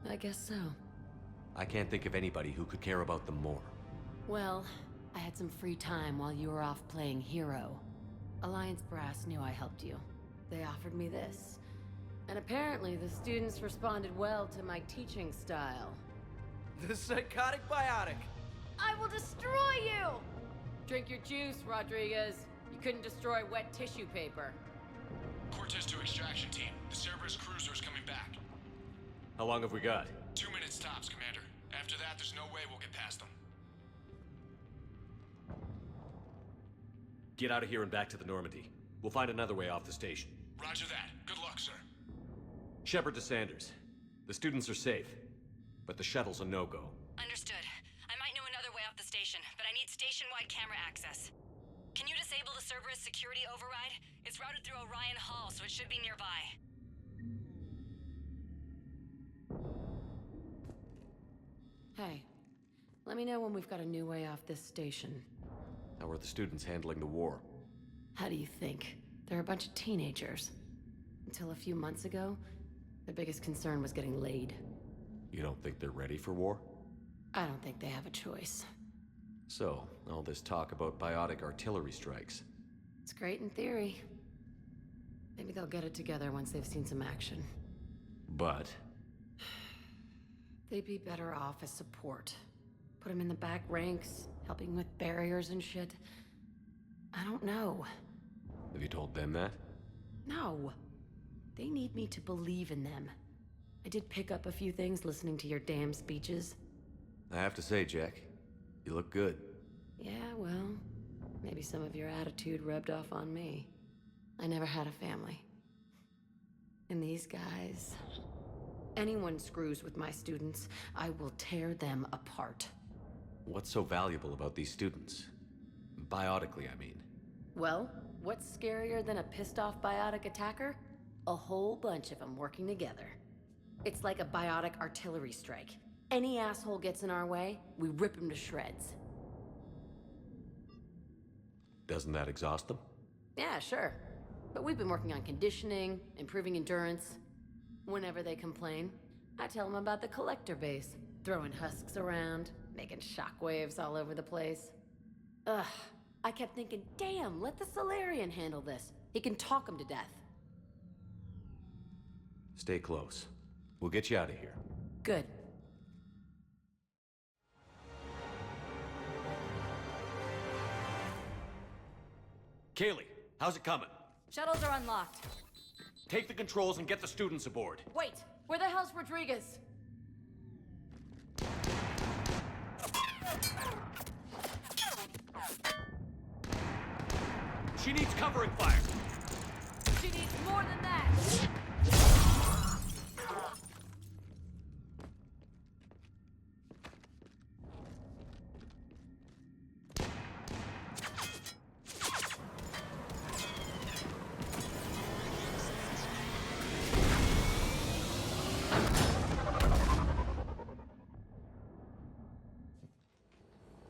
I guess so. I can't think of anybody who could care about them more. Well, I had some free time while you were off playing hero. Alliance Brass knew I helped you. They offered me this. And apparently the students responded well to my teaching style. The psychotic biotic! I will destroy you! Drink your juice, Rodriguez. You couldn't destroy wet tissue paper. Cortez to extraction team. The Cerberus cruiser is coming back. How long have we got? 2 minutes tops, Commander. After that, there's no way we'll get past them. Get out of here and back to the Normandy. We'll find another way off the station. Roger that. Good luck, sir. Shepard to Sanders. The students are safe, but the shuttle's a no-go. Understood. I might know another way off the station, but I need station-wide camera access. Can you disable the Cerberus security override? It's routed through Orion Hall, so it should be nearby. Hey, let me know when we've got a new way off this station. How are the students handling the war? How do you think? They're a bunch of teenagers. Until a few months ago, their biggest concern was getting laid. You don't think they're ready for war? I don't think they have a choice. So, all this talk about biotic artillery strikes. It's great in theory. Maybe they'll get it together once they've seen some action. But? They'd be better off as support. Put them in the back ranks, helping with barriers and shit. I don't know. Have you told them that? No. They need me to believe in them. I did pick up a few things listening to your damn speeches. I have to say, Jack, you look good. Yeah, well, maybe some of your attitude rubbed off on me. I never had a family. And these guys... Anyone screws with my students, I will tear them apart. What's so valuable about these students? Biotically, I mean. Well, what's scarier than a pissed-off biotic attacker? A whole bunch of them working together. It's like a biotic artillery strike. Any asshole gets in our way, we rip him to shreds. Doesn't that exhaust them? Yeah, sure. But we've been working on conditioning, improving endurance. Whenever they complain, I tell them about the collector base, throwing husks around, making shockwaves all over the place. Ugh, I kept thinking, damn, let the Solarian handle this. He can talk him to death. Stay close. We'll get you out of here. Good. Kaylee, how's it coming? Shuttles are unlocked. Take the controls and get the students aboard. Wait, where the hell's Rodriguez? She needs covering fire. She needs more than that.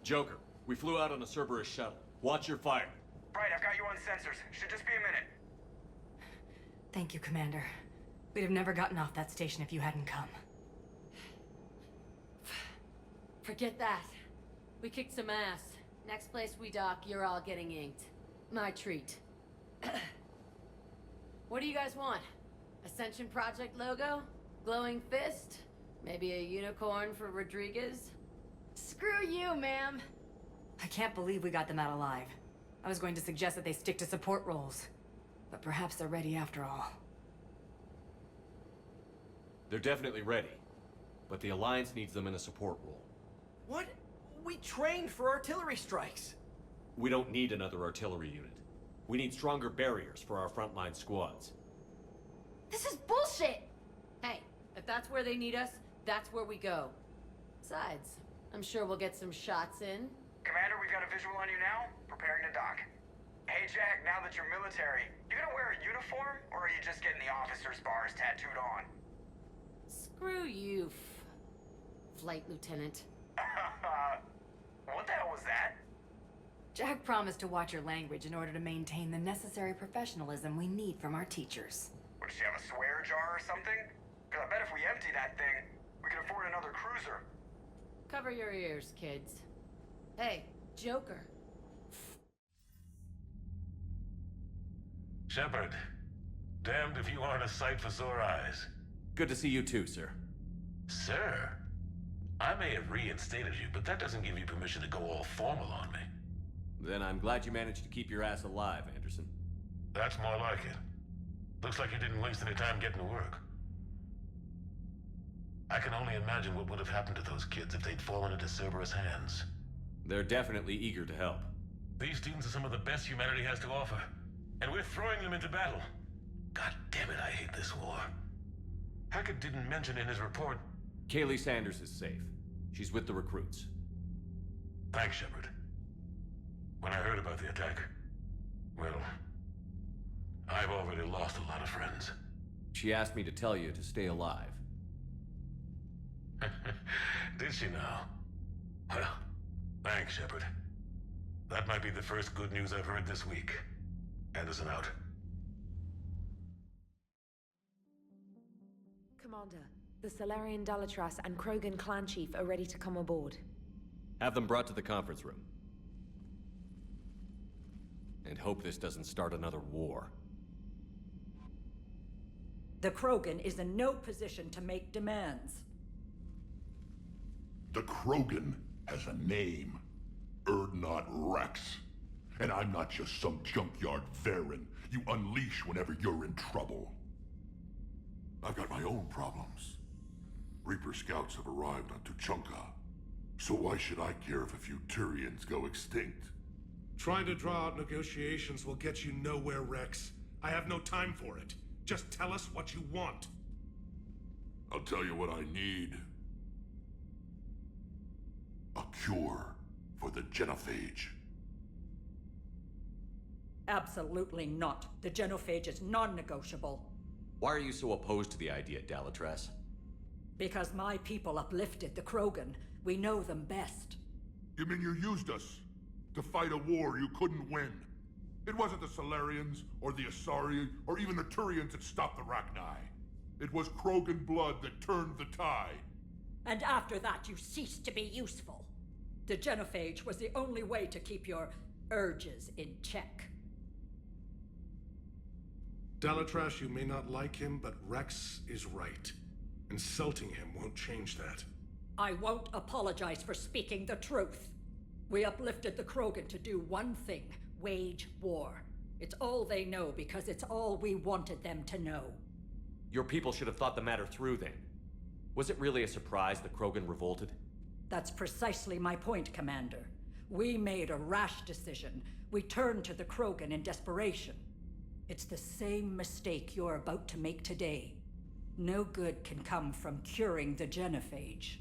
Joker, we flew out on a Cerberus shuttle. Watch your fire. Right, I've got you on sensors. Should just be a minute. Thank you, Commander. We'd have never gotten off that station if you hadn't come. Forget that. We kicked some ass. Next place we dock, you're all getting inked. My treat. What do you guys want? Ascension Project logo? Glowing fist? Maybe a unicorn for Rodriguez? Screw you, ma'am! I can't believe we got them out alive. I was going to suggest that they stick to support roles. But perhaps they're ready after all. They're definitely ready. But the Alliance needs them in a support role. What? We trained for artillery strikes. We don't need another artillery unit. We need stronger barriers for our frontline squads. This is bullshit! Hey, if that's where they need us, that's where we go. Besides, I'm sure we'll get some shots in. Commander, we've got a visual on you now. Preparing to dock. Hey, Jack, now that you're military, you gonna wear a uniform, or are you just getting the officer's bars tattooed on? Screw you, Flight Lieutenant. What the hell was that? Jack promised to watch your language in order to maintain the necessary professionalism we need from our teachers. Would she have a swear jar or something? Because I bet if we empty that thing, we can afford another cruiser. Cover your ears, kids. Hey, Joker. Shepard, damned if you aren't a sight for sore eyes. Good to see you too, sir. Sir? I may have reinstated you, but that doesn't give you permission to go all formal on me. Then I'm glad you managed to keep your ass alive, Anderson. That's more like it. Looks like you didn't waste any time getting to work. I can only imagine what would have happened to those kids if they'd fallen into Cerberus' hands. They're definitely eager to help. These students are some of the best humanity has to offer, and we're throwing them into battle. God damn it, I hate this war. Hackett didn't mention in his report... Kaylee Sanders is safe. She's with the recruits. Thanks, Shepard. When I heard about the attack, well, I've already lost a lot of friends. She asked me to tell you to stay alive. Did she now? Well, thanks, Shepard. That might be the first good news I've heard this week. Anderson out. Commander, the Salarian Dalatras and Krogan clan chief are ready to come aboard. Have them brought to the conference room. And hope this doesn't start another war. The Krogan is in no position to make demands. The Krogan has a name. Urdnot Rex. And I'm not just some junkyard Varen you unleash whenever you're in trouble. I've got my own problems. Reaper scouts have arrived on Tuchanka. So why should I care if a few Turians go extinct? Trying to draw out negotiations will get you nowhere, Rex. I have no time for it. Just tell us what you want. I'll tell you what I need. A cure for the genophage. Absolutely not. The genophage is non-negotiable. Why are you so opposed to the idea, Dalatras? Because my people uplifted the Krogan. We know them best. You mean you used us to fight a war you couldn't win? It wasn't the Solarians, or the Asari, or even the Turians that stopped the Rachni. It was Krogan blood that turned the tide. And after that, you ceased to be useful. The genophage was the only way to keep your urges in check. Dalatrash, you may not like him, but Rex is right. Insulting him won't change that. I won't apologize for speaking the truth. We uplifted the Krogan to do one thing, wage war. It's all they know because it's all we wanted them to know. Your people should have thought the matter through then. Was it really a surprise the Krogan revolted? That's precisely my point, Commander. We made a rash decision. We turned to the Krogan in desperation. It's the same mistake you're about to make today. No good can come from curing the genophage.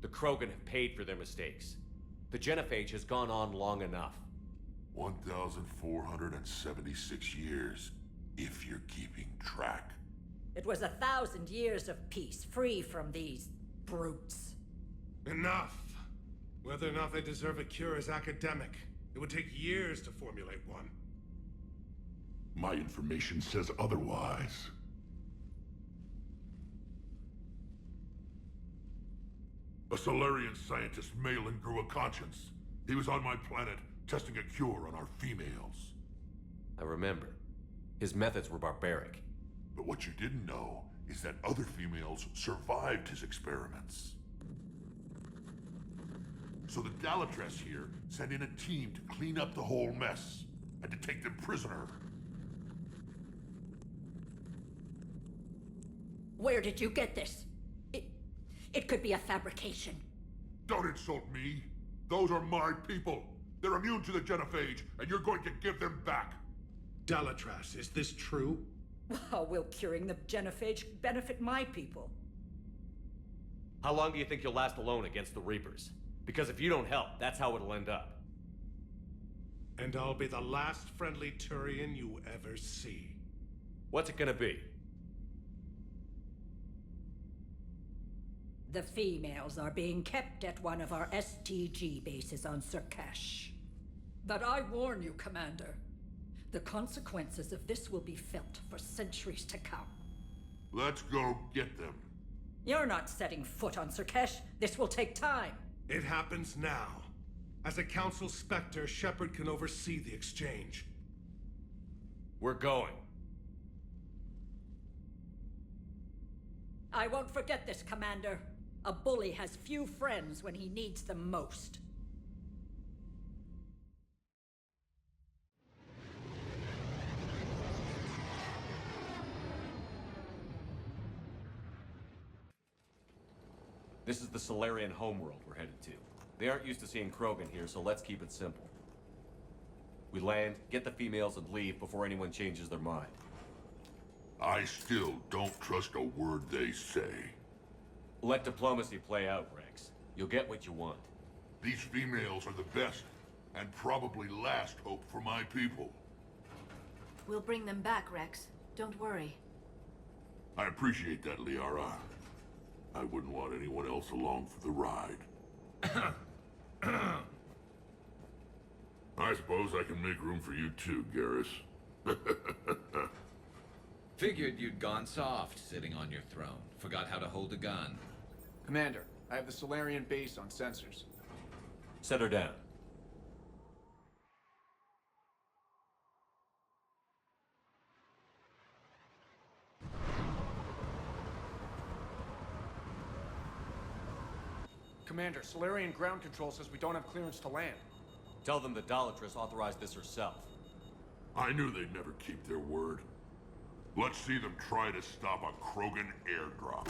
The Krogan have paid for their mistakes. The genophage has gone on long enough. 1,476 years, if you're keeping track. It was 1,000 years of peace, free from these brutes. Enough! Whether or not they deserve a cure is academic. It would take years to formulate one. My information says otherwise. A Solarian scientist, Malin, grew a conscience. He was on my planet, testing a cure on our females. I remember. His methods were barbaric. But what you didn't know is that other females survived his experiments. So the Dalatrash here sent in a team to clean up the whole mess and to take them prisoner. Where did you get this? It could be a fabrication. Don't insult me. Those are my people. They're immune to the genophage, and you're going to give them back. Dalatrash, is this true? How will curing the genophage benefit my people? How long do you think you'll last alone against the Reapers? Because if you don't help, that's how it'll end up. And I'll be the last friendly Turian you ever see. What's it gonna be? The females are being kept at one of our STG bases on Sur'Keš. But I warn you, Commander, the consequences of this will be felt for centuries to come. Let's go get them. You're not setting foot on Sur'Keš. This will take time. It happens now. As a Council Spectre, Shepard can oversee the exchange. We're going. I won't forget this, Commander. A bully has few friends when he needs them most. This is the Solarian homeworld we're headed to. They aren't used to seeing Krogan here, so let's keep it simple. We land, get the females, and leave before anyone changes their mind. I still don't trust a word they say. Let diplomacy play out, Rex. You'll get what you want. These females are the best, and probably last hope for my people. We'll bring them back, Rex. Don't worry. I appreciate that, Liara. I wouldn't want anyone else along for the ride. I suppose I can make room for you too, Garrus. Figured you'd gone soft sitting on your throne. Forgot how to hold a gun. Commander, I have the Solarian base on sensors. Set her down. Commander, Solarian ground control says we don't have clearance to land. Tell them the Dalatrash authorized this herself. I knew they'd never keep their word. Let's see them try to stop a Krogan airdrop.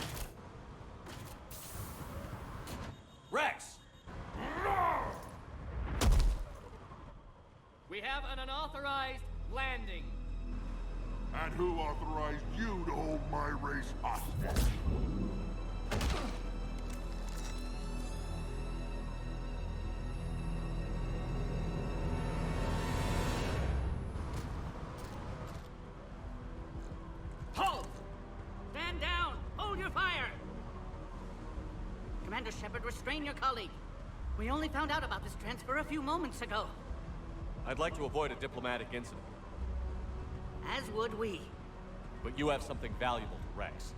Rex! We have an unauthorized landing. And who authorized you to hold my race hostage? Halt! Stand down! Hold your fire! Commander Shepard, restrain your colleague. We only found out about this transfer a few moments ago. I'd like to avoid a diplomatic incident. As would we. But you have something valuable to Rex.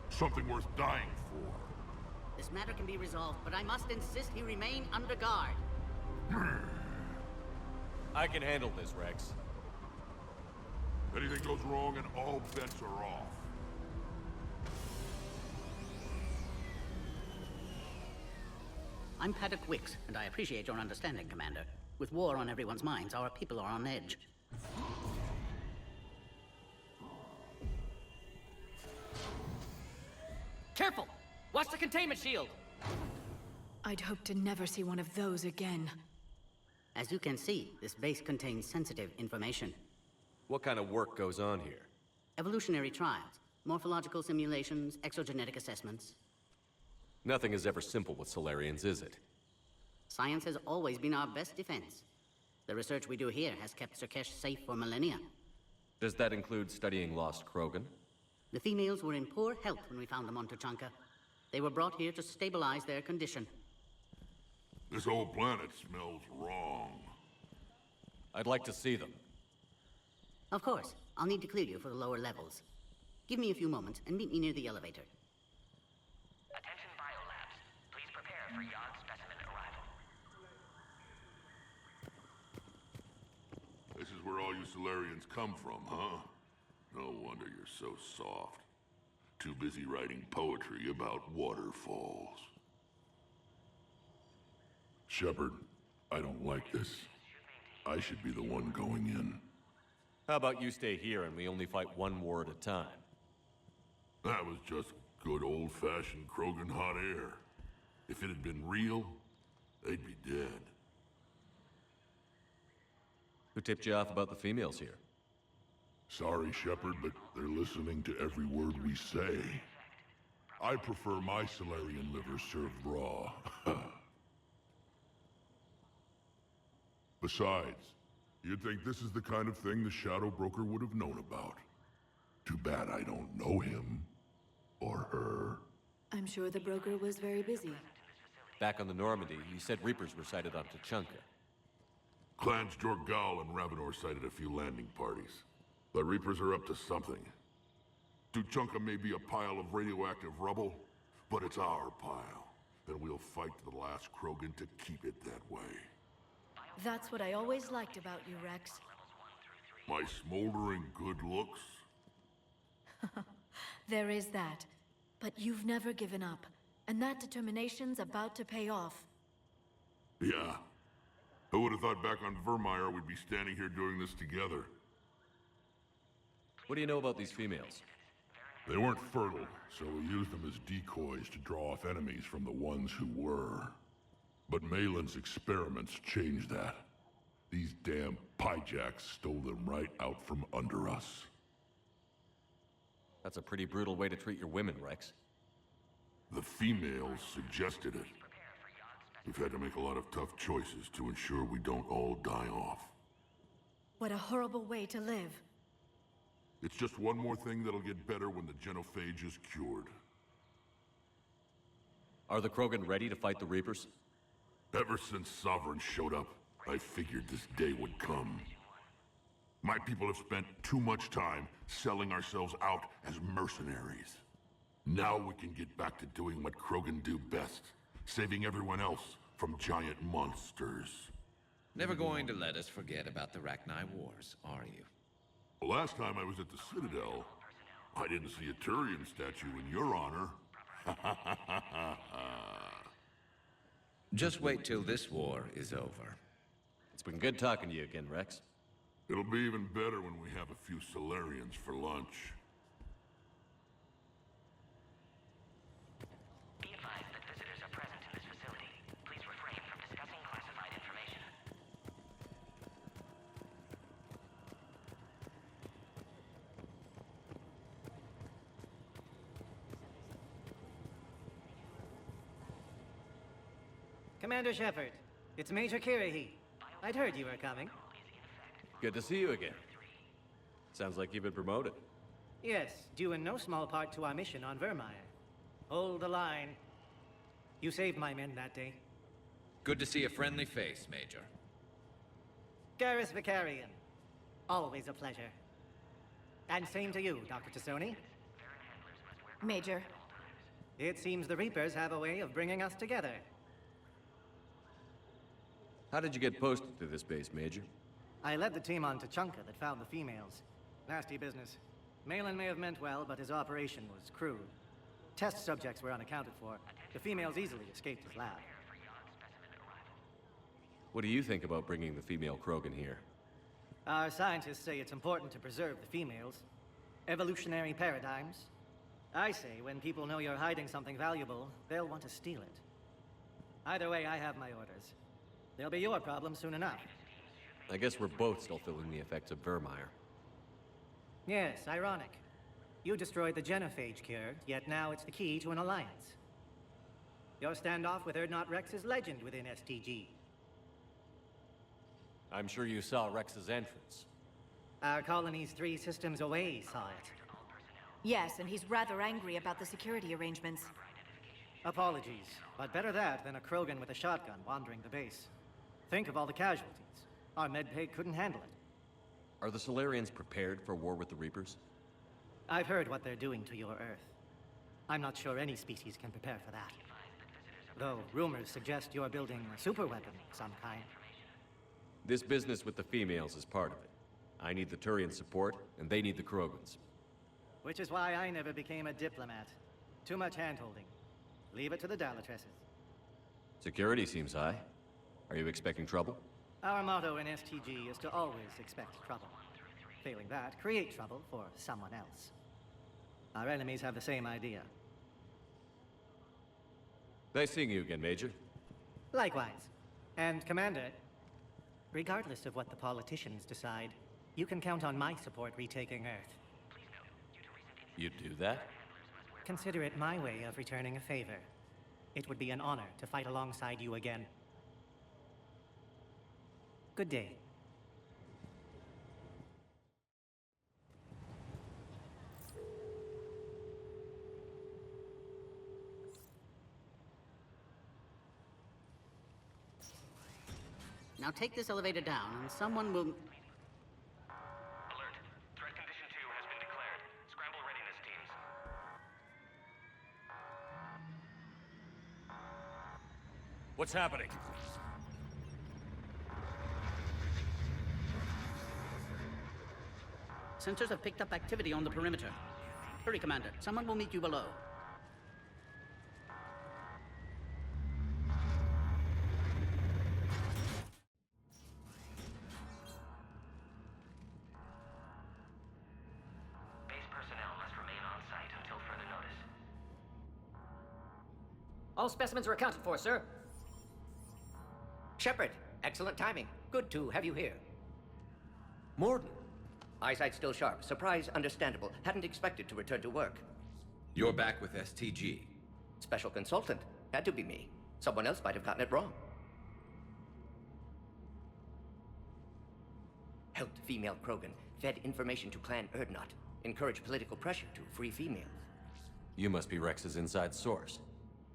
Something worth dying for. This matter can be resolved, but I must insist he remain under guard. I can handle this, Rex. Anything goes wrong and all bets are off. I'm Paddock Wicks, and I appreciate your understanding, Commander. With war on everyone's minds, our people are on edge. Careful! Watch the containment shield! I'd hope to never see one of those again. As you can see, this base contains sensitive information. What kind of work goes on here? Evolutionary trials, morphological simulations, exogenetic assessments. Nothing is ever simple with Solarians, is it? Science has always been our best defense. The research we do here has kept Sur'Keš safe for millennia. Does that include studying lost Krogan? The females were in poor health when we found them on Tuchanka. They were brought here to stabilize their condition. This whole planet smells wrong. I'd like to see them. Of course. I'll need to clear you for the lower levels. Give me a few moments and meet me near the elevator. Attention biolabs. Please prepare for Yon specimen arrival. This is where all you Solarians come from, huh? No wonder you're so soft. Too busy writing poetry about waterfalls. Shepard, I don't like this. I should be the one going in. How about you stay here and we only fight one war at a time? That was just good old-fashioned Krogan hot air. If it had been real, they'd be dead. Who tipped you off about the females here? Sorry, Shepard, but they're listening to every word we say. I prefer my Solarian liver served raw. Besides, you'd think this is the kind of thing the Shadow Broker would have known about. Too bad I don't know him. Or her. I'm sure the broker was very busy. Back on the Normandy, you said Reapers were sighted on Tuchanka. Clans Jorgal and Ravenor sighted a few landing parties. The Reapers are up to something. Tuchanka may be a pile of radioactive rubble, but it's our pile. And we'll fight to the last Krogan to keep it that way. That's what I always liked about you, Rex. My smoldering good looks? There is that. But you've never given up. And that determination's about to pay off. Yeah. Who would have thought back on Vermeer we'd be standing here doing this together? What do you know about these females? They weren't fertile, so we used them as decoys to draw off enemies from the ones who were. But Malin's experiments changed that. These damn Pyjaks stole them right out from under us. That's a pretty brutal way to treat your women, Rex. The females suggested it. We've had to make a lot of tough choices to ensure we don't all die off. What a horrible way to live. It's just one more thing that'll get better when the genophage is cured. Are the Krogan ready to fight the Reapers? Ever since Sovereign showed up, I figured this day would come. My people have spent too much time selling ourselves out as mercenaries. Now we can get back to doing what Krogan do best, saving everyone else from giant monsters. Never going to let us forget about the Rachni Wars, are you? The last time I was at the Citadel, I didn't see a Turian statue in your honor. Just wait till this war is over. It's been good talking to you again, Rex. It'll be even better when we have a few Solarians for lunch. Be advised that visitors are present in this facility. Please refrain from discussing classified information. Commander Shepard, it's Major Kirahi. I'd heard you were coming. Good to see you again. Sounds like you've been promoted. Yes, due in no small part to our mission on Vermeer. Hold the line. You saved my men that day. Good to see a friendly face, Major. Garrus Vicarian. Always a pleasure. And same to you, Dr. Tassoni. Major. It seems the Reapers have a way of bringing us together. How did you get posted to this base, Major? I led the team on Tachanka that found the females. Nasty business. Malin may have meant well, but his operation was crude. Test subjects were unaccounted for. The females easily escaped his lab. What do you think about bringing the female Krogan here? Our scientists say it's important to preserve the females. Evolutionary paradigms. I say when people know you're hiding something valuable, they'll want to steal it. Either way, I have my orders. They'll be your problem soon enough. I guess we're both still feeling the effects of Vermeer. Yes, ironic. You destroyed the genophage cure, yet now it's the key to an alliance. Your standoff with Urdnot Rex is legend within STG. I'm sure you saw Rex's entrance. Our colony's 3 systems away saw it. Yes, and he's rather angry about the security arrangements. Apologies, but better that than a Krogan with a shotgun wandering the base. Think of all the casualties. Our medbay couldn't handle it. Are the Solarians prepared for war with the Reapers? I've heard what they're doing to your Earth. I'm not sure any species can prepare for that. Though rumors suggest you're building a superweapon of some kind. This business with the females is part of it. I need the Turian support, and they need the Krogans. Which is why I never became a diplomat. Too much hand-holding. Leave it to the Dalatresses. Security seems high. Are you expecting trouble? Our motto in STG is to always expect trouble. Failing that, create trouble for someone else. Our enemies have the same idea. Nice seeing you again, Major. Likewise. And Commander, regardless of what the politicians decide, you can count on my support retaking Earth. You'd do that? Consider it my way of returning a favor. It would be an honor to fight alongside you again. Good day. Now take this elevator down, and someone will... Alert. Threat condition 2 has been declared. Scramble readiness teams. What's happening? Sensors have picked up activity on the perimeter. Hurry, Commander. Someone will meet you below. Base personnel must remain on site until further notice. All specimens are accounted for, sir. Shepard, excellent timing. Good to have you here. Morden. Eyesight still sharp. Surprise understandable. Hadn't expected to return to work. You're back with STG. Special consultant. Had to be me. Someone else might have gotten it wrong. Helped female Krogan. Fed information to Clan Urdnot. Encouraged political pressure to free females. You must be Rex's inside source.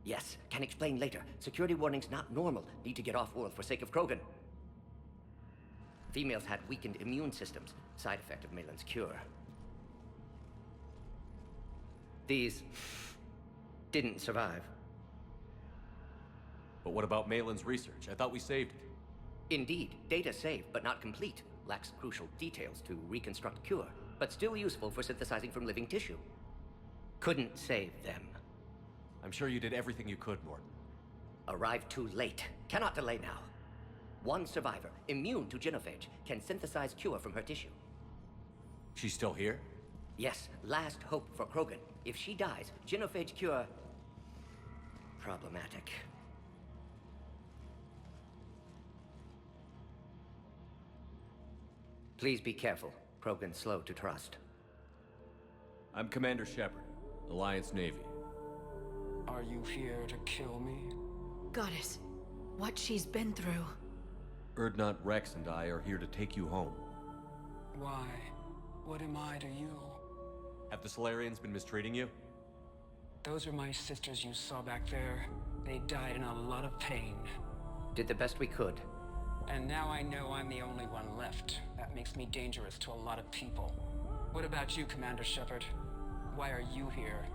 Yes, can explain later. Security warnings not normal. Need to get off-world for sake of Krogan. Females had weakened immune systems. Side effect of Malin's cure. These didn't survive. But what about Malin's research? I thought we saved it. Indeed, data saved, but not complete. Lacks crucial details to reconstruct cure, but still useful for synthesizing from living tissue. Couldn't save them. I'm sure you did everything you could, Morden. Arrived too late. Cannot delay now. One survivor, immune to genophage, can synthesize cure from her tissue. She's still here? Yes, last hope for Krogan. If she dies, genophage cure... problematic. Please be careful. Krogan slow to trust. I'm Commander Shepard, Alliance Navy. Are you here to kill me? Goddess, what she's been through. Urdnot Rex and I are here to take you home. Why? What am I to you? Have the Solarians been mistreating you? Those are my sisters you saw back there. They died in a lot of pain. Did the best we could. And now I know I'm the only one left. That makes me dangerous to a lot of people. What about you, Commander Shepard? Why are you here?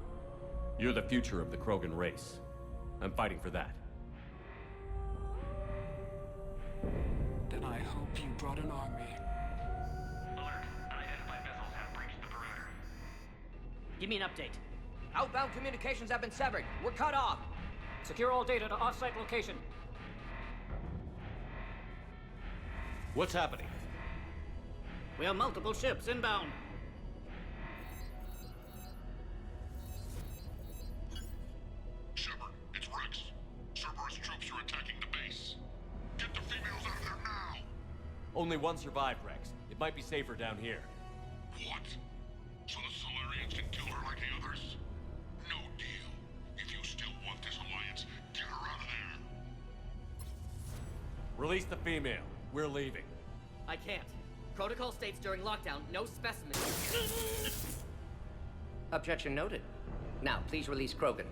You're the future of the Krogan race. I'm fighting for that. Then I hope you brought an army. Alert. Unidentified vessels have breached the perimeter. Give me an update. Outbound communications have been severed. We're cut off. Secure all data to off-site location. What's happening? We have multiple ships inbound. Shepard, it's Rex. Cerberus troops are attacking the base. Get the females out of there now! Only one survived, Rex. It might be safer down here. What? So the Solarians can kill her like the others? No deal. If you still want this alliance, get her out of there. Release the female. We're leaving. I can't. Protocol states during lockdown, no specimens. Objection noted. Now, please release Krogan.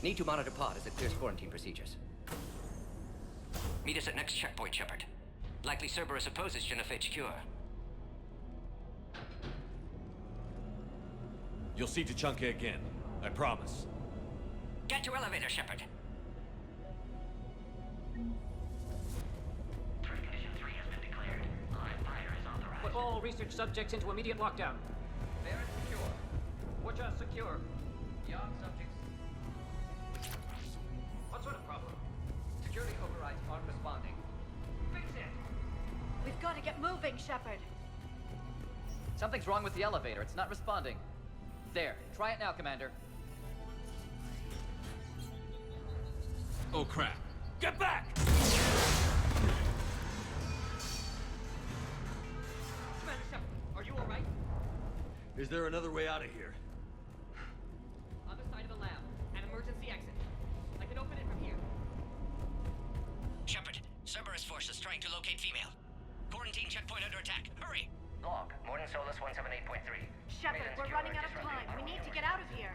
Need to monitor pod as it clears quarantine procedures. Meet us at next checkpoint, Shepard. Likely Cerberus opposes Genève HQ. You'll see Tachanka again. I promise. Get to elevator, Shepard. Threat condition 3 has been declared. Live fire is authorized. Put all research subjects into immediate lockdown. There is secure. Watcha secure. Young subjects. What sort of problem? Security overrides aren't responding. Fix it! We've got to get moving, Shepard. Something's wrong with the elevator. It's not responding. There. Try it now, Commander. Oh, crap. Get back! Commander Shepard, are you alright? Is there another way out of here? Other side of the lab. An emergency exit. I can open it from here. Shepard, Cerberus forces trying to locate female. Quarantine checkpoint under attack. Hurry! Log, Morden Solus 178.3. Shepard, we're running out of time. We need to get out of here.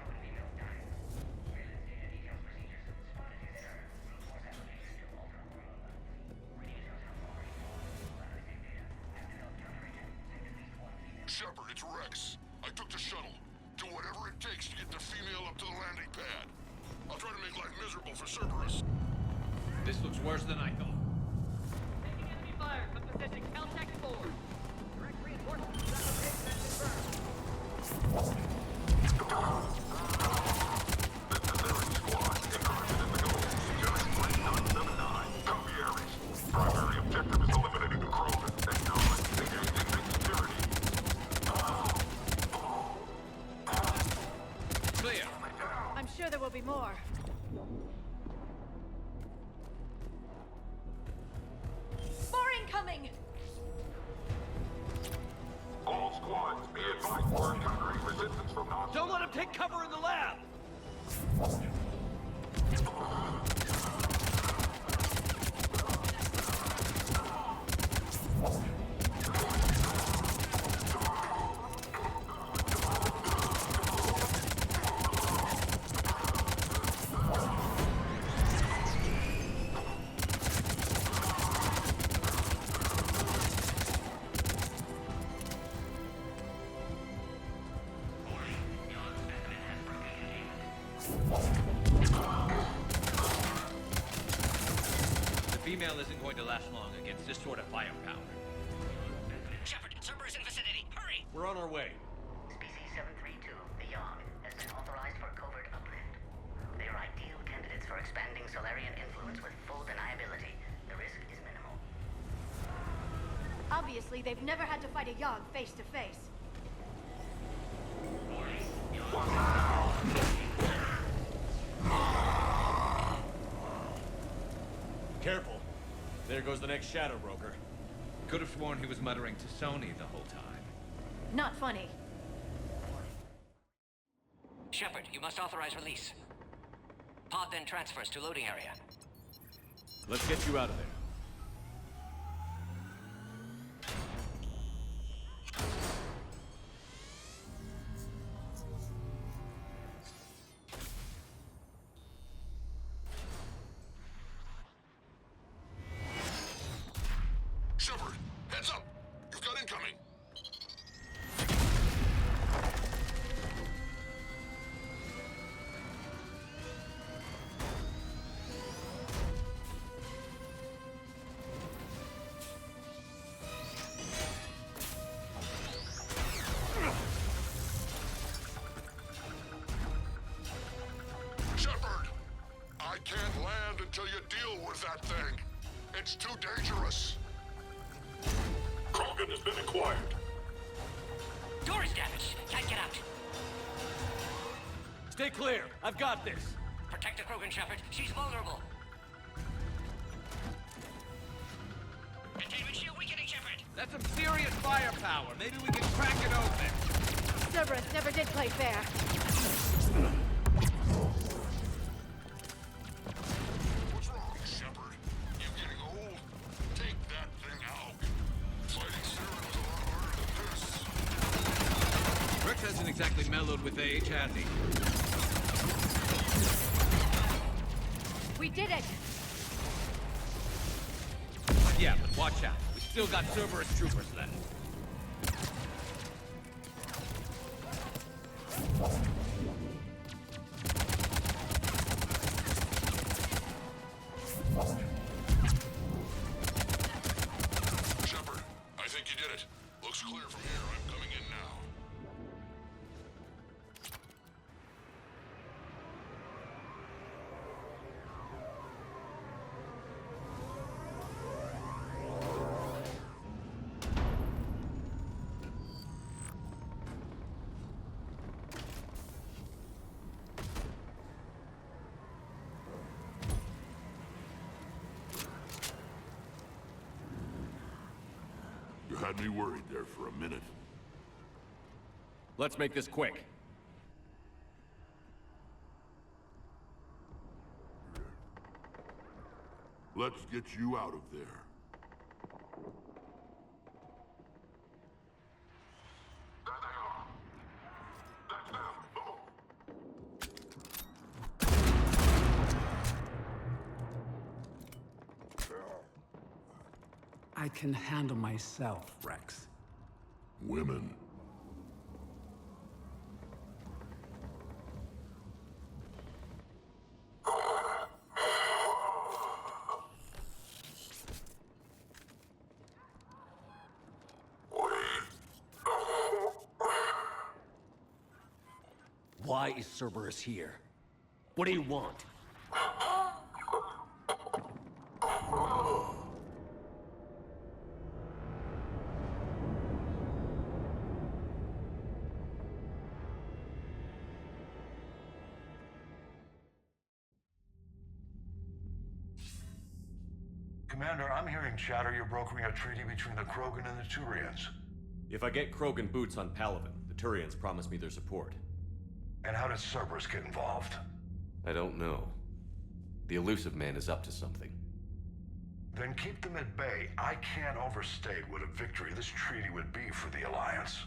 Shepard, it's Rex. I took the shuttle. Do whatever it takes to get the female up to the landing pad. I'll try to make life miserable for Cerberus. This looks worse than I thought. Taking enemy fire from position Caltech 4. Direct reinforcements. Primary objective is eliminating the Krogan. Engaging security. Clear. I'm sure there will be more. More incoming! All squads, be advised we're encountering resistance from Nazis. Don't let him take cover in the lab! The female isn't going to last long against this sort of firepower. Shepard, Cerberus in vicinity. Hurry! We're on our way. Species 732, the Yog, has been authorized for covert uplift. They are ideal candidates for expanding Solarian influence with full deniability. The risk is minimal. Obviously, they've never had to fight a Yog face to face. Careful. There goes the next shadow broker. Could have sworn he was muttering to Sony the whole time. Not funny. Shepard, you must authorize release. Pod then transfers to loading area. Let's get you out of there. Shepard, heads up! You've got incoming! deal with that thing. It's too dangerous. Krogan has been acquired. Door is damaged. Can't get out. Stay clear. I've got this. Protect the Krogan, Shepard. She's vulnerable. Containment shield weakening, Shepard. That's some serious firepower. Maybe we can crack it open. Cerberus never did play fair. What's wrong, Shepard? You getting old? Take that thing out. Fighting Cyril is a lot harder than this. Rex hasn't exactly mellowed with age, has he? We did it! Yeah, but watch out. We still got Cerberus troopers left. Shepard, I think you did it. Looks clear from here. I'm coming in now. You had me worried there for a minute. Let's make this quick. Let's get you out of there. I can handle myself, Rex. Women. Why is Cerberus here? What do you want? Commander, I'm hearing chatter you're brokering a treaty between the Krogan and the Turians. If I get Krogan boots on Palaven, the Turians promise me their support. And how does Cerberus get involved? I don't know. The elusive man is up to something. Then keep them at bay. I can't overstate what a victory this treaty would be for the Alliance.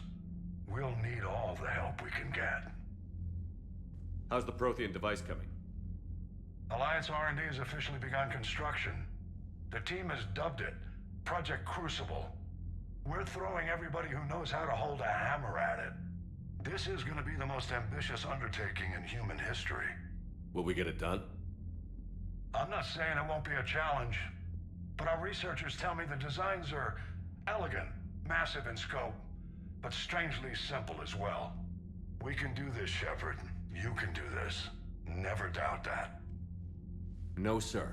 We'll need all the help we can get. How's the Prothean device coming? Alliance R&D has officially begun construction. The team has dubbed it Project Crucible. We're throwing everybody who knows how to hold a hammer at it. This is going to be the most ambitious undertaking in human history. Will we get it done? I'm not saying it won't be a challenge, but our researchers tell me the designs are elegant, massive in scope, but strangely simple as well. We can do this, Shepard. You can do this. Never doubt that. No, sir.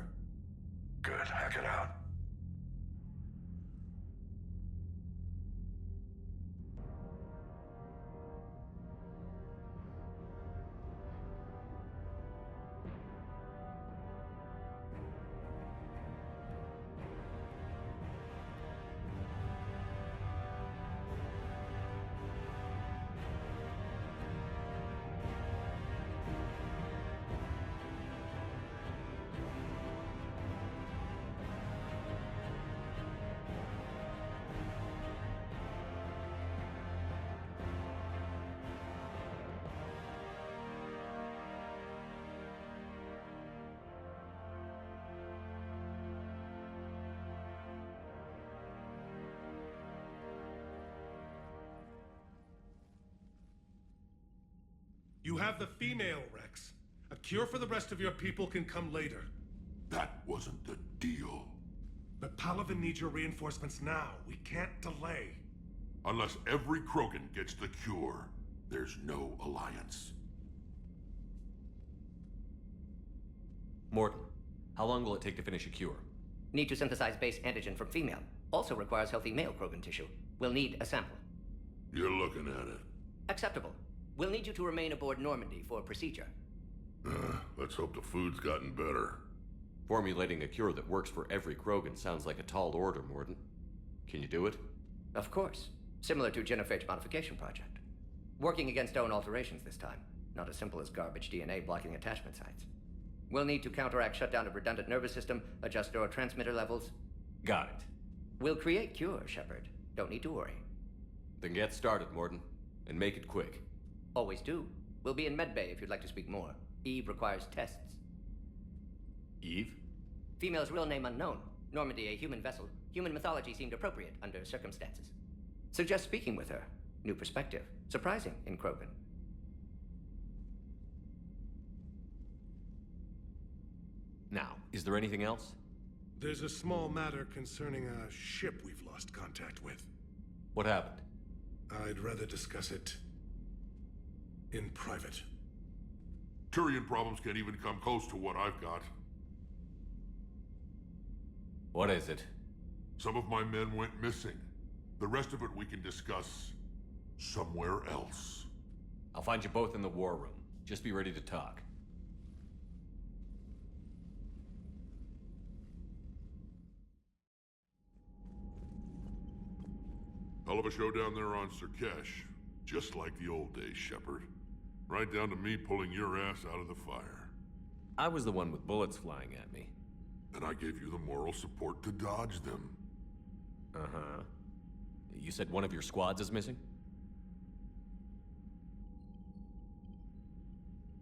Good. Hack it out. You have the female, Rex. A cure for the rest of your people can come later. That wasn't the deal. But Palaven needs your reinforcements now. We can't delay. Unless every Krogan gets the cure, there's no alliance. Morton, How long will it take to finish a cure? Need to synthesize base antigen from female. Also requires healthy male Krogan tissue. We'll need a sample. You're looking at it. Acceptable. We'll need you to remain aboard Normandy for procedure. Let's hope the food's gotten better. Formulating a cure that works for every Krogan sounds like a tall order, Morden. Can you do it? Of course. Similar to genophage modification project. Working against own alterations this time. Not as simple as garbage DNA blocking attachment sites. We'll need to counteract shutdown of redundant nervous system, adjust neurotransmitter levels. Got it. We'll create cure, Shepard. Don't need to worry. Then get started, Morden. And make it quick. Always do. We'll be in medbay if you'd like to speak more. Eve requires tests. Eve? Female's real name unknown. Normandy a human vessel. Human mythology seemed appropriate under circumstances. Suggest speaking with her. New perspective. Surprising in Krogan. Now, is there anything else? There's a small matter concerning a ship we've lost contact with. What happened? I'd rather discuss it in private. Turian problems can't even come close to what I've got. What is it? Some of my men went missing. The rest of it we can discuss somewhere else. I'll find you both in the war room. Just be ready to talk. Hell of a show down there on Sur'Keš. Just like the old days, Shepard. Right down to me pulling your ass out of the fire. I was the one with bullets flying at me. And I gave you the moral support to dodge them. Uh-huh. You said one of your squads is missing?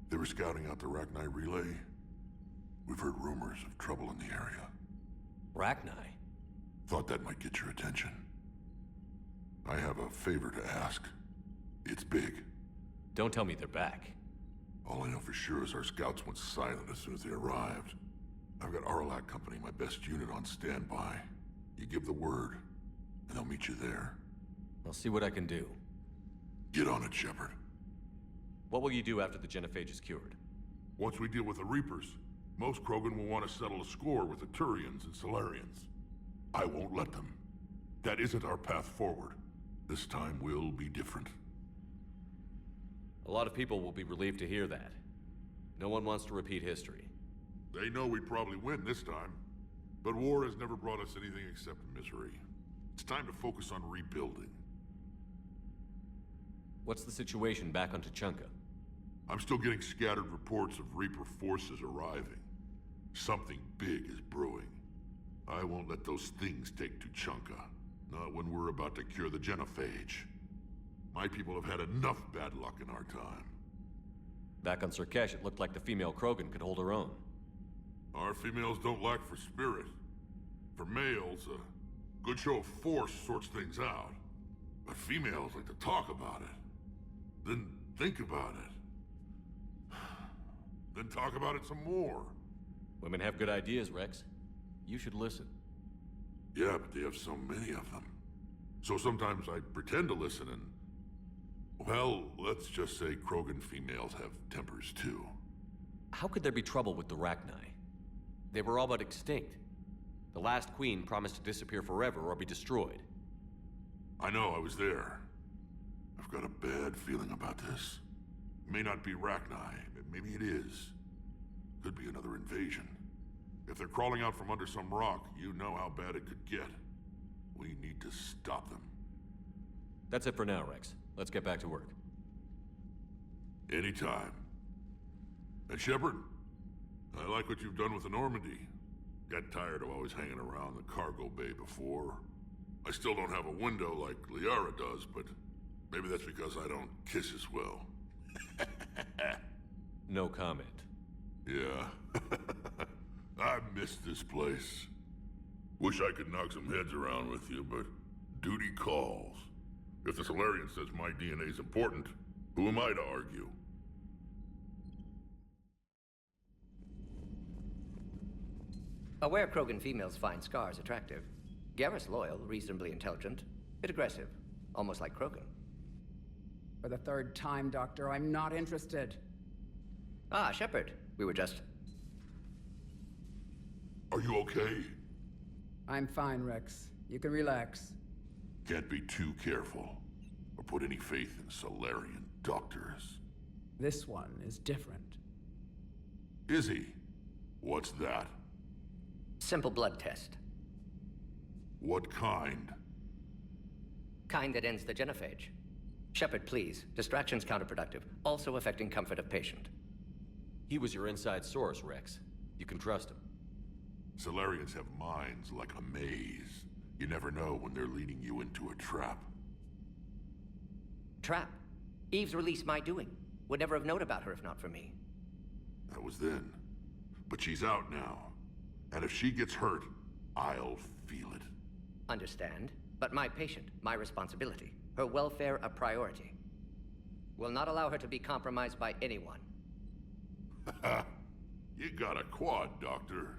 They were scouting out the Rachni relay. We've heard rumors of trouble in the area. Rachni? Thought that might get your attention. I have a favor to ask. It's big. Don't tell me they're back. All I know for sure is our scouts went silent as soon as they arrived. I've got Aralak Company, my best unit, on standby. You give the word, and I'll meet you there. I'll see what I can do. Get on it, Shepard. What will you do after the genophage is cured? Once we deal with the Reapers, most Krogan will want to settle a score with the Turians and Salarians. I won't let them. That isn't our path forward. This time will be different. A lot of people will be relieved to hear that. No one wants to repeat history. They know we probably win this time. But war has never brought us anything except misery. It's time to focus on rebuilding. What's the situation back on Tuchanka? I'm still getting scattered reports of Reaper forces arriving. Something big is brewing. I won't let those things take Tuchanka. Not when we're about to cure the genophage. My people have had enough bad luck in our time. Back on Sur'Keš, it looked like the female Krogan could hold her own. Our females don't lack for spirit. For males, a good show of force sorts things out. But females like to talk about it. Then think about it. Then talk about it some more. Women have good ideas, Rex. You should listen. Yeah, but they have so many of them. So sometimes I pretend to listen and... Well, let's just say Krogan females have tempers too. How could there be trouble with the Rachni? They were all but extinct. The last queen promised to disappear forever or be destroyed. I know, I was there. I've got a bad feeling about this. It may not be Rachni, maybe it is. Could be another invasion. If they're crawling out from under some rock, you know how bad it could get. We need to stop them. That's it for now, Rex. Let's get back to work. Anytime. And Shepard, I like what you've done with the Normandy. Got tired of always hanging around the cargo bay before. I still don't have a window like Liara does, but maybe that's because I don't kiss as well. No comment. Yeah. I miss this place. Wish I could knock some heads around with you, but duty calls. If the Solarian says my DNA's important, who am I to argue? Aware Krogan females find scars attractive. Garrus loyal, reasonably intelligent, bit aggressive, almost like Krogan. For the third time, Doctor, I'm not interested. Ah, Shepard. We were just... Are you okay? I'm fine, Rex. You can relax. Can't be too careful, or put any faith in Solarian doctors. This one is different. Is he? What's that? Simple blood test. What kind? Kind that ends the genophage. Shepard, please. Distraction's counterproductive, also affecting comfort of patient. He was your inside source, Rex. You can trust him. Solarians have minds like a maze. You never know when they're leading you into a trap. Trap? Eve's release my doing. Would never have known about her if not for me. That was then. But she's out now. And if she gets hurt, I'll feel it. Understand. But my patient, my responsibility. Her welfare a priority. Will not allow her to be compromised by anyone. You got a quad, Doctor.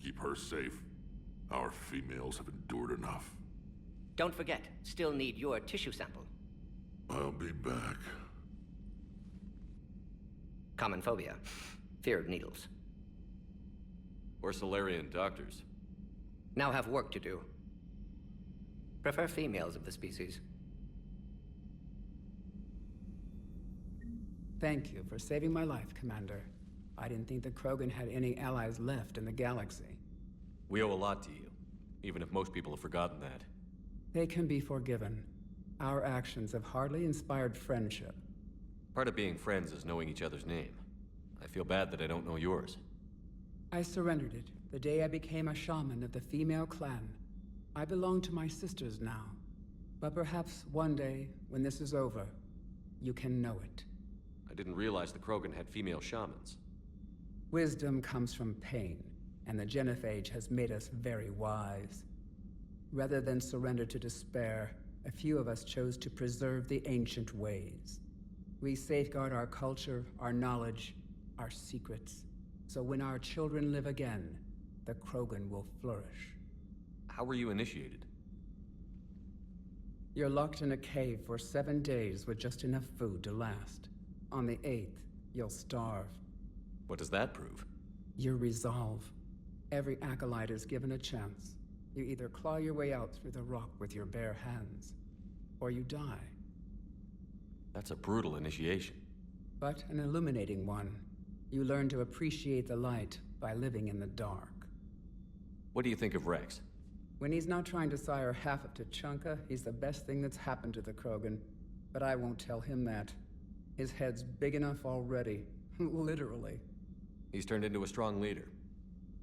Keep her safe. Our females have endured enough. Don't forget, still need your tissue sample. I'll be back. Common phobia. Fear of needles. Or Solarian doctors. Now have work to do. Prefer females of the species. Thank you for saving my life, Commander. I didn't think the Krogan had any allies left in the galaxy. We owe a lot to you, even if most people have forgotten that. They can be forgiven. Our actions have hardly inspired friendship. Part of being friends is knowing each other's name. I feel bad that I don't know yours. I surrendered it the day I became a shaman of the female clan. I belong to my sisters now. But perhaps one day, when this is over, you can know it. I didn't realize the Krogan had female shamans. Wisdom comes from pain, and the genophage has made us very wise. Rather than surrender to despair, a few of us chose to preserve the ancient ways. We safeguard our culture, our knowledge, our secrets. So when our children live again, the Krogan will flourish. How were you initiated? You're locked in a cave for 7 days with just enough food to last. On the 8th, you'll starve. What does that prove? Your resolve. Every acolyte is given a chance. You either claw your way out through the rock with your bare hands, or you die. That's a brutal initiation. But an illuminating one. You learn to appreciate the light by living in the dark. What do you think of Rex? When he's not trying to sire half of Tuchanka, he's the best thing that's happened to the Krogan. But I won't tell him that. His head's big enough already. Literally. He's turned into a strong leader.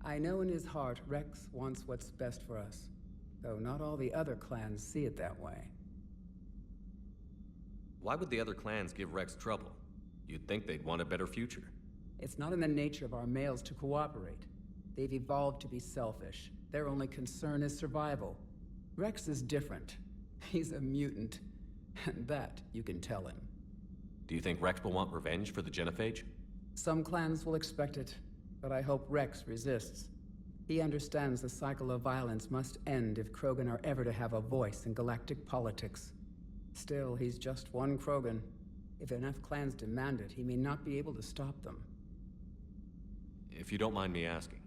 I know in his heart Rex wants what's best for us. Though not all the other clans see it that way. Why would the other clans give Rex trouble? You'd think they'd want a better future. It's not in the nature of our males to cooperate. They've evolved to be selfish. Their only concern is survival. Rex is different. He's a mutant. And that you can tell him. Do you think Rex will want revenge for the genophage? Some clans will expect it, but I hope Rex resists. He understands the cycle of violence must end if Krogan are ever to have a voice in galactic politics. Still, he's just one Krogan. If enough clans demand it, he may not be able to stop them. If you don't mind me asking,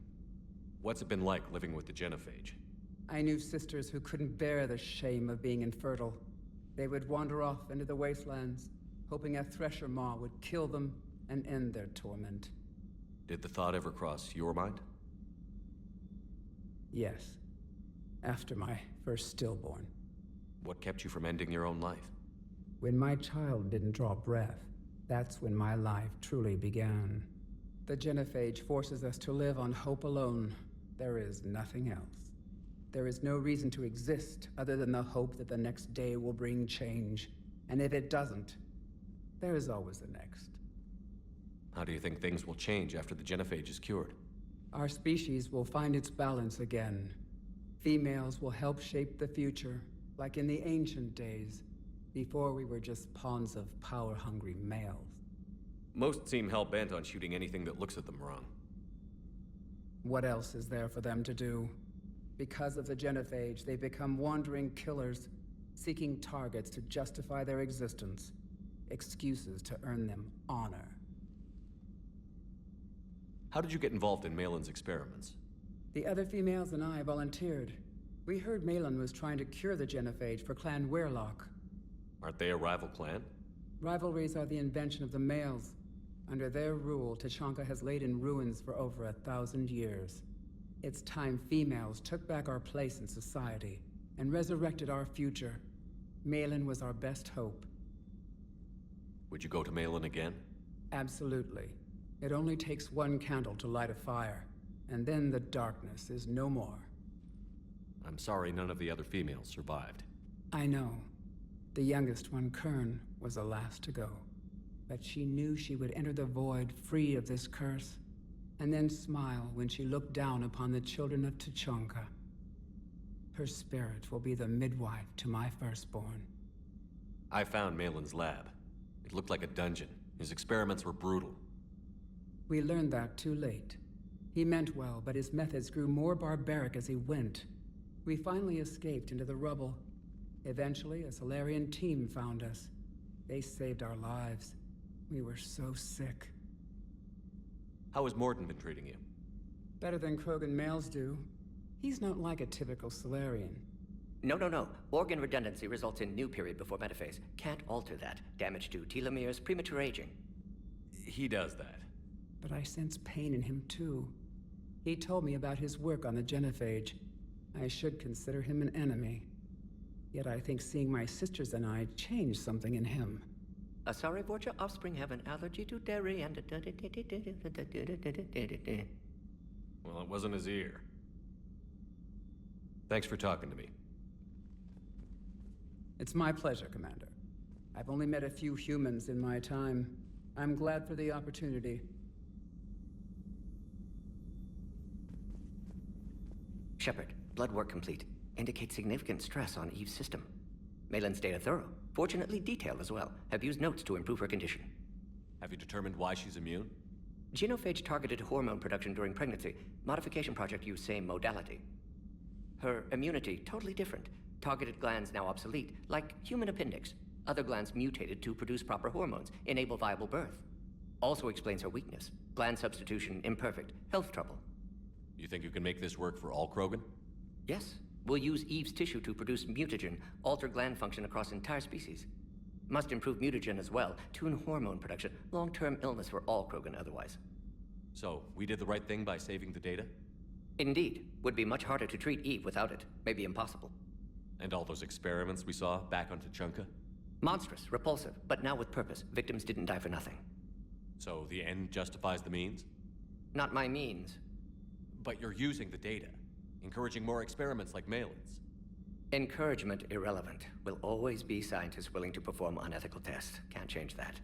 what's it been like living with the genophage? I knew sisters who couldn't bear the shame of being infertile. They would wander off into the wastelands, hoping a thresher maw would kill them and end their torment. Did the thought ever cross your mind? Yes. After my first stillborn. What kept you from ending your own life? When my child didn't draw breath, that's when my life truly began. The genophage forces us to live on hope alone. There is nothing else. There is no reason to exist other than the hope that the next day will bring change. And if it doesn't, there is always the next. How do you think things will change after the genophage is cured? Our species will find its balance again. Females will help shape the future, like in the ancient days, before we were just pawns of power-hungry males. Most seem hell-bent on shooting anything that looks at them wrong. What else is there for them to do? Because of the genophage, they become wandering killers, seeking targets to justify their existence, excuses to earn them honor. How did you get involved in Malin's experiments? The other females and I volunteered. We heard Malin was trying to cure the genophage for Clan Weirlock. Aren't they a rival clan? Rivalries are the invention of the males. Under their rule, Tachanka has laid in ruins for over 1,000 years. It's time females took back our place in society and resurrected our future. Malin was our best hope. Would you go to Malin again? Absolutely. It only takes one candle to light a fire, and then the darkness is no more. I'm sorry none of the other females survived. I know. The youngest one, Kern, was the last to go. But she knew she would enter the void free of this curse, and then smile when she looked down upon the children of Tachanka. Her spirit will be the midwife to my firstborn. I found Malin's lab. It looked like a dungeon. His experiments were brutal. We learned that too late. He meant well, but his methods grew more barbaric as he went. We finally escaped into the rubble. Eventually, a Solarian team found us. They saved our lives. We were so sick. How has Morden been treating you? Better than Krogan males do. He's not like a typical Solarian. No. Organ redundancy results in new period before metaphase. Can't alter that. Damage to telomeres, premature aging. He does that. But I sense pain in him too. He told me about his work on the genophage. I should consider him an enemy. Yet I think seeing my sisters and I changed something in him. Sorry, but your offspring have an allergy to dairy and... Well, it wasn't his ear. Thanks for talking to me. It's my pleasure, Commander. I've only met a few humans in my time. I'm glad for the opportunity. Shepard, blood work complete. Indicates significant stress on Eve's system. Malin's data thorough. Fortunately detailed as well. Have used notes to improve her condition. Have you determined why she's immune? Genophage targeted hormone production during pregnancy. Modification project used same modality. Her immunity, totally different. Targeted glands now obsolete, like human appendix. Other glands mutated to produce proper hormones, enable viable birth. Also explains her weakness. Gland substitution imperfect. Health trouble. You think you can make this work for all Krogan? Yes. We'll use Eve's tissue to produce mutagen, alter gland function across entire species. Must improve mutagen as well, tune hormone production, long-term illness for all Krogan otherwise. So, we did the right thing by saving the data? Indeed. Would be much harder to treat Eve without it. Maybe impossible. And all those experiments we saw back on Tachanka? Monstrous, repulsive, but now with purpose. Victims didn't die for nothing. So the end justifies the means? Not my means. But you're using the data. Encouraging more experiments like Malin's. Encouragement irrelevant. Will always be scientists willing to perform unethical tests. Can't change that.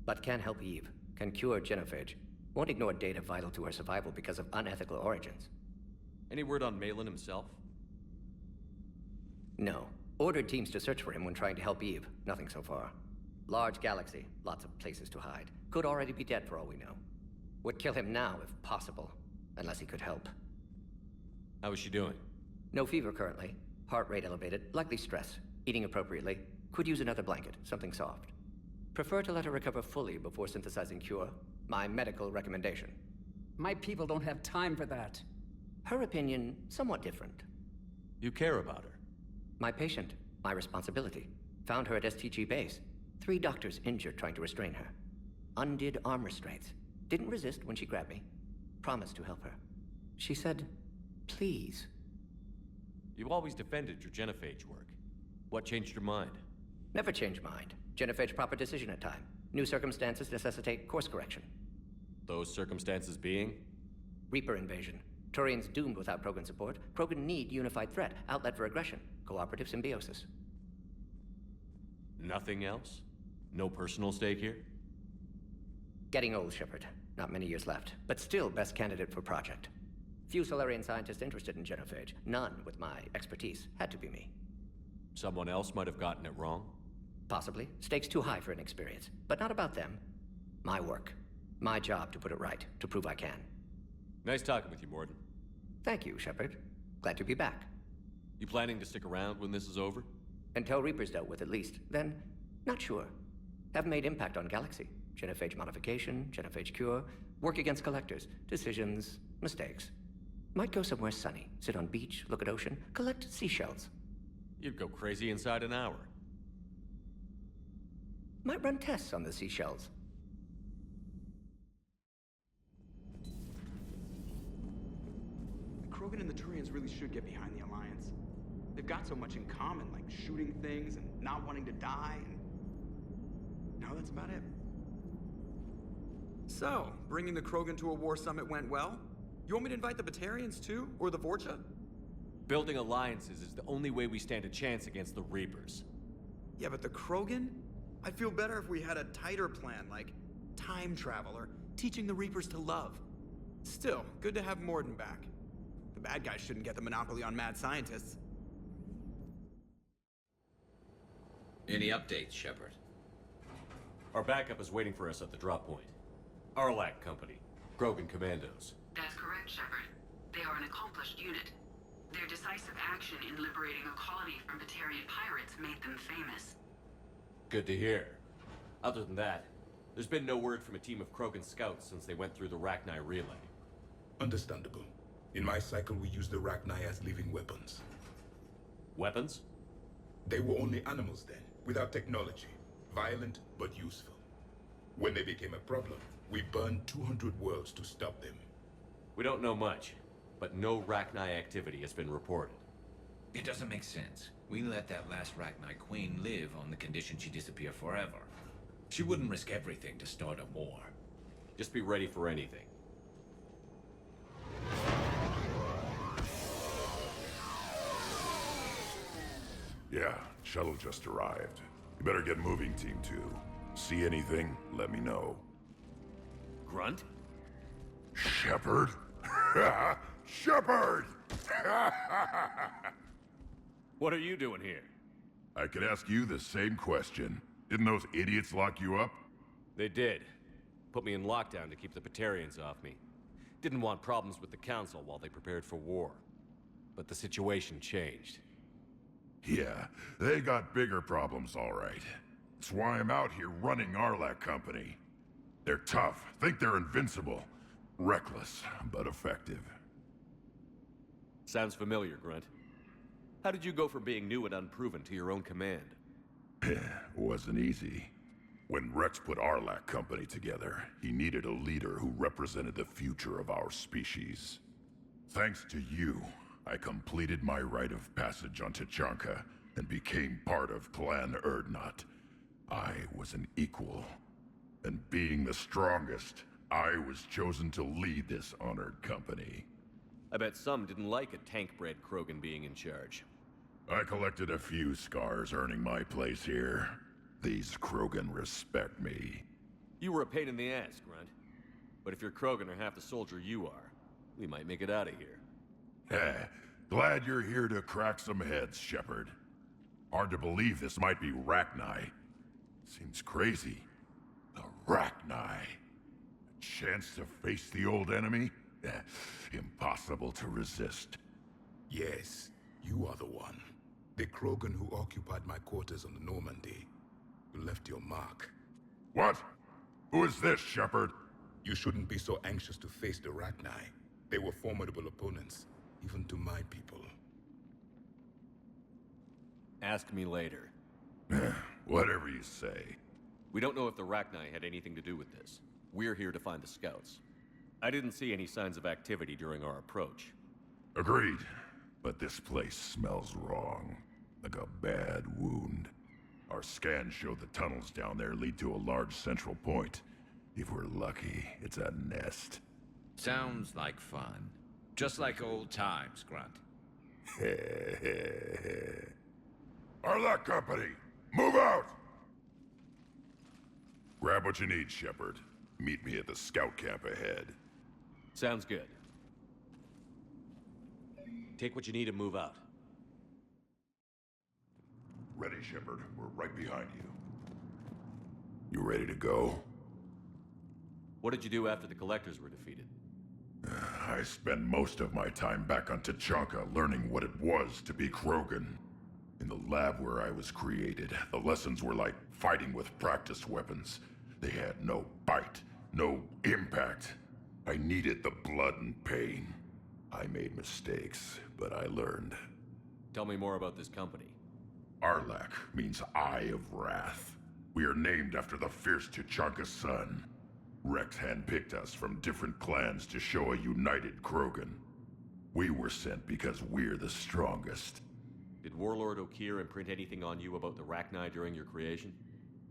But can help Eve. Can cure genophage. Won't ignore data vital to her survival because of unethical origins. Any word on Malin himself? No. Ordered teams to search for him when trying to help Eve. Nothing so far. Large galaxy. Lots of places to hide. Could already be dead for all we know. Would kill him now if possible. Unless he could help. How is she doing? No fever currently. Heart rate elevated. Likely stress. Eating appropriately. Could use another blanket. Something soft. Prefer to let her recover fully before synthesizing cure. My medical recommendation. My people don't have time for that. Her opinion, somewhat different. You care about her? My patient. My responsibility. Found her at STG base. 3 doctors injured trying to restrain her. Undid arm restraints. Didn't resist when she grabbed me. Promised to help her. She said, please. You always defended your genophage work. What changed your mind? Never change mind. Genophage proper decision at time. New circumstances necessitate course correction. Those circumstances being? Reaper invasion. Turians doomed without Krogan support. Krogan need unified threat, outlet for aggression, cooperative symbiosis. Nothing else? No personal stake here? Getting old, Shepard. Not many years left, but still best candidate for project. Few Solarian scientists interested in genophage. None with my expertise. Had to be me. Someone else might have gotten it wrong? Possibly. Stakes too high for inexperience. But not about them. My work. My job to put it right, to prove I can. Nice talking with you, Morden. Thank you, Shepard. Glad to be back. You planning to stick around when this is over? Until Reaper's dealt with, at least. Then, not sure. Have made impact on Galaxy. Genophage modification, genophage cure, work against collectors, decisions, mistakes. Might go somewhere sunny. Sit on beach, look at ocean, collect seashells. You'd go crazy inside an hour. Might run tests on the seashells. The Krogan and the Turians really should get behind the Alliance. They've got so much in common, like shooting things and not wanting to die, and... no, that's about it. So, bringing the Krogan to a war summit went well? You want me to invite the Batarians too? Or the Vorcha? Building alliances is the only way we stand a chance against the Reapers. Yeah, but the Krogan? I'd feel better if we had a tighter plan, like time travel or teaching the Reapers to love. Still, good to have Morden back. The bad guys shouldn't get the monopoly on mad scientists. Any updates, Shepard? Our backup is waiting for us at the drop point. Arlac Company, Krogan Commandos. That's correct, Shepard. They are an accomplished unit. Their decisive action in liberating a colony from Batarian pirates made them famous. Good to hear. Other than that, there's been no word from a team of Krogan scouts since they went through the Rachni relay. Understandable. In my cycle, we use the Rachni as living weapons. Weapons? They were only animals then, without technology. Violent, but useful. When they became a problem, we burned 200 worlds to stop them. We don't know much, but no Rachni activity has been reported. It doesn't make sense. We let that last Rachni queen live on the condition she disappear forever. She wouldn't risk everything to start a war. Just be ready for anything. Yeah, shuttle just arrived. You better get moving, Team 2. See anything, let me know. Grunt? Shepard? Shepard! What are you doing here? I could ask you the same question. Didn't those idiots lock you up? They did. Put me in lockdown to keep the Batarians off me. Didn't want problems with the Council while they prepared for war. But the situation changed. Yeah, they got bigger problems, all right. That's why I'm out here running Arlac Company. They're tough, think they're invincible. Reckless, but effective. Sounds familiar, Grunt. How did you go from being new and unproven to your own command? Wasn't easy. When Rex put Arlac Company together, he needed a leader who represented the future of our species. Thanks to you, I completed my rite of passage on Tachanka and became part of Clan Erdnot. I was an equal, and being the strongest, I was chosen to lead this honored company. I bet some didn't like a tank-bred Krogan being in charge. I collected a few scars earning my place here. These Krogan respect me. You were a pain in the ass, Grunt. But if you're Krogan or half the soldier you are, we might make it out of here. Glad you're here to crack some heads, Shepard. Hard to believe this might be Rachni. Seems crazy. The Rachni. A chance to face the old enemy? Impossible to resist. Yes, you are the one. The Krogan who occupied my quarters on the Normandy. You left your mark. What? Who is this, Shepard? You shouldn't be so anxious to face the Rachni. They were formidable opponents, even to my people. Ask me later. Whatever you say. We don't know if the Rachni had anything to do with this. We're here to find the scouts. I didn't see any signs of activity during our approach. Agreed. But this place smells wrong. Like a bad wound. Our scans show the tunnels down there lead to a large central point. If we're lucky, it's a nest. Sounds like fun. Just like old times, Grunt. Arlac Company, move out! Grab what you need, Shepard. Meet me at the scout camp ahead. Sounds good. Take what you need and move out. Ready, Shepard. We're right behind you. You ready to go? What did you do after the Collectors were defeated? I spent most of my time back on Tachanka learning what it was to be Krogan. In the lab where I was created, the lessons were like fighting with practiced weapons. They had no bite, no impact. I needed the blood and pain. I made mistakes, but I learned. Tell me more about this company. Arlak means Eye of Wrath. We are named after the fierce Tuchanka's son. Rex handpicked us from different clans to show a united Krogan. We were sent because we're the strongest. Did Warlord Okir imprint anything on you about the Rachni during your creation?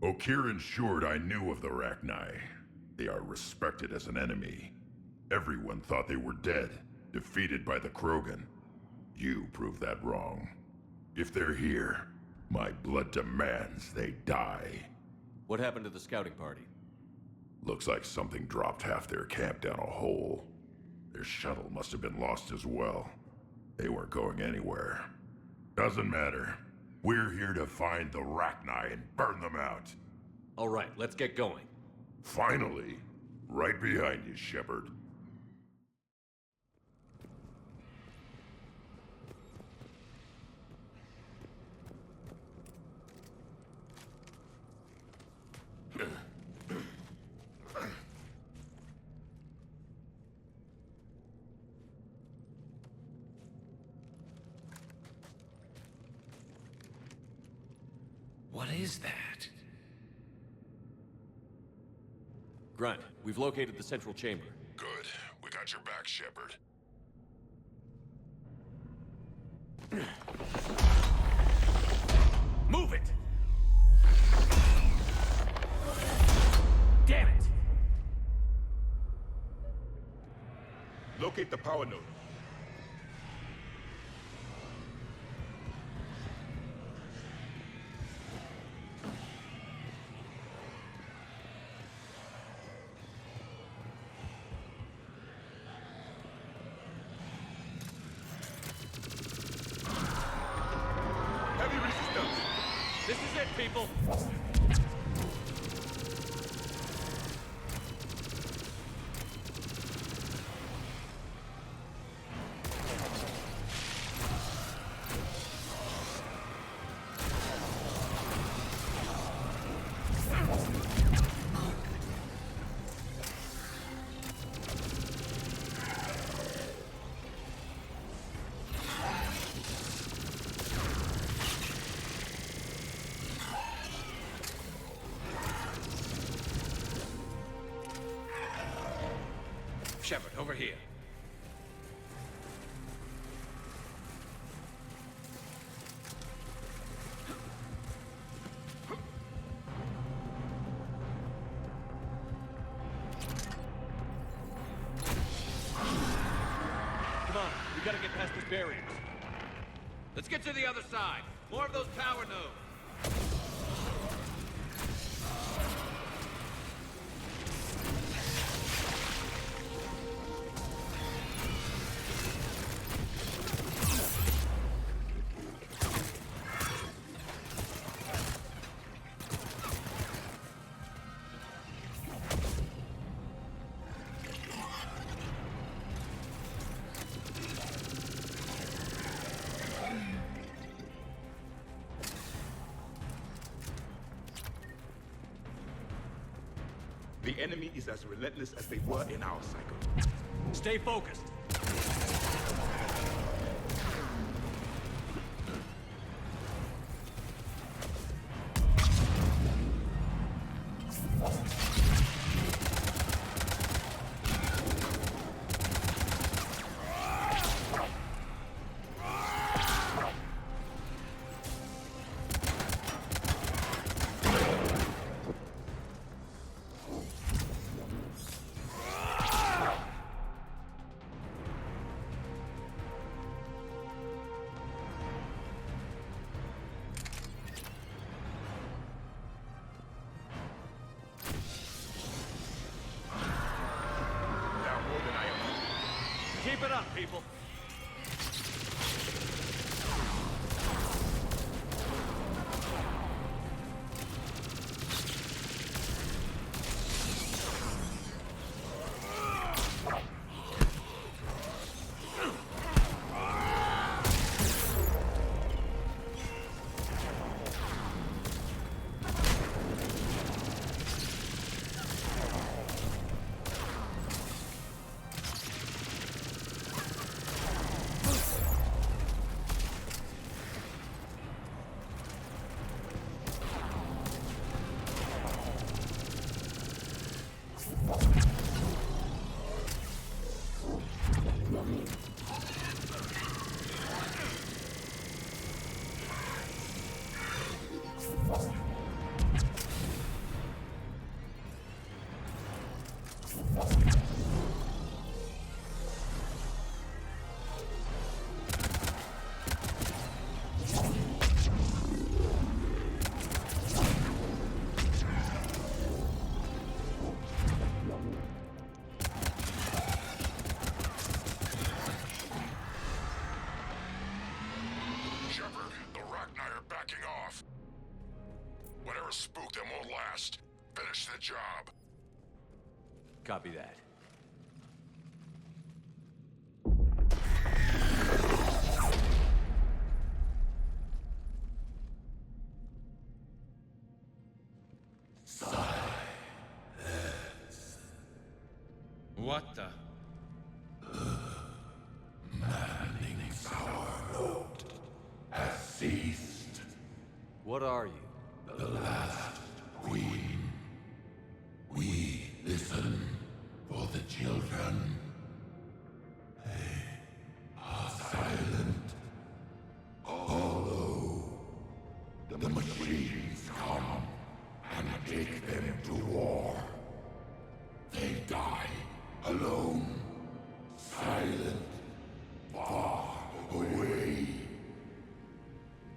Okir ensured I knew of the Rachni. They are respected as an enemy. Everyone thought they were dead, defeated by the Krogan. You proved that wrong. If they're here, my blood demands they die. What happened to the scouting party? Looks like something dropped half their camp down a hole. Their shuttle must have been lost as well. They weren't going anywhere. Doesn't matter. We're here to find the Rachni and burn them out. All right, let's get going. Finally. Right behind you, Shepard. What is that? Grunt, we've located the central chamber. Good. We got your back, Shepard. Move it! Damn it! Locate the power node. This is it, people! Shepard, over here. Come on, we gotta get past this barrier. Let's get to the other side. More of those power nodes. The enemy is as relentless as they were in our cycle. Stay focused. Keep it up, people. a spook that won't last. Finish the job. Copy that. What the? Manning's our note has ceased. What are you? The last queen. We listen for the children. They are silent. Although the machines come and take them to war, they die alone, silent, far away.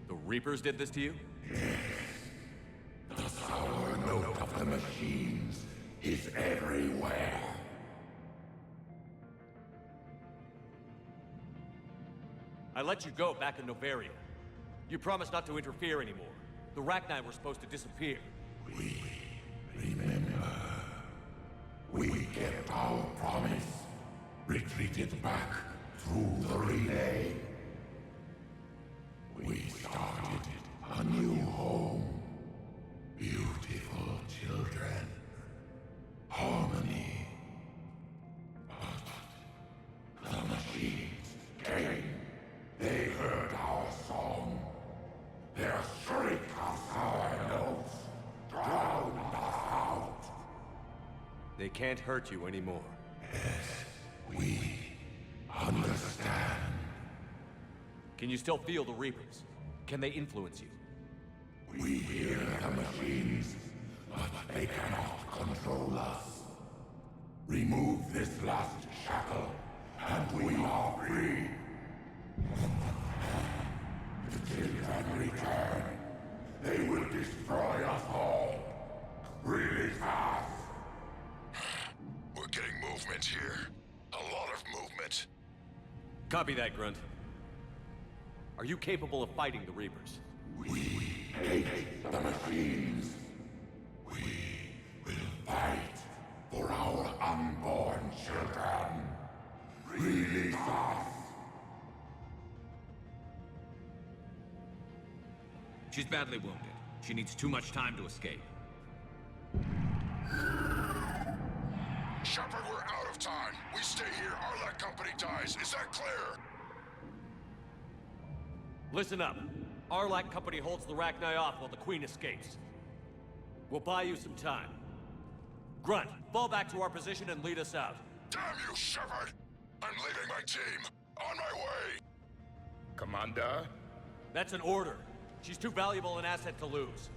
The Reapers did this to you? Yes. The sour note of the machines is everywhere. I let you go back in Novaria. You promised not to interfere anymore. The Rachni were supposed to disappear. We remember. We kept our promise. Retreated back through the relay. We started a new home. Beautiful children. Harmony. But the machines came. They heard our song. Their shriek of sour notes drowned us out. They can't hurt you anymore. Yes, we understand. Can you still feel the Reapers? Can they influence you? We hear the machines, but they cannot control us. Remove this last shackle, and we are free. The children return. They will destroy us all. Really fast. We're getting movement here. A lot of movement. Copy that, Grunt. Are you capable of fighting the Reapers? We hate the machines. We will fight for our unborn children. Release us. She's badly wounded. She needs too much time to escape. Shepard, we're out of time. We stay here, Arlak Company dies. Is that clear? Listen up. Arlak Company holds the Rachni off while the Queen escapes. We'll buy you some time. Grunt, fall back to our position and lead us out. Damn you, Shepard! I'm leaving my team. On my way! Commander? That's an order. She's too valuable an asset to lose.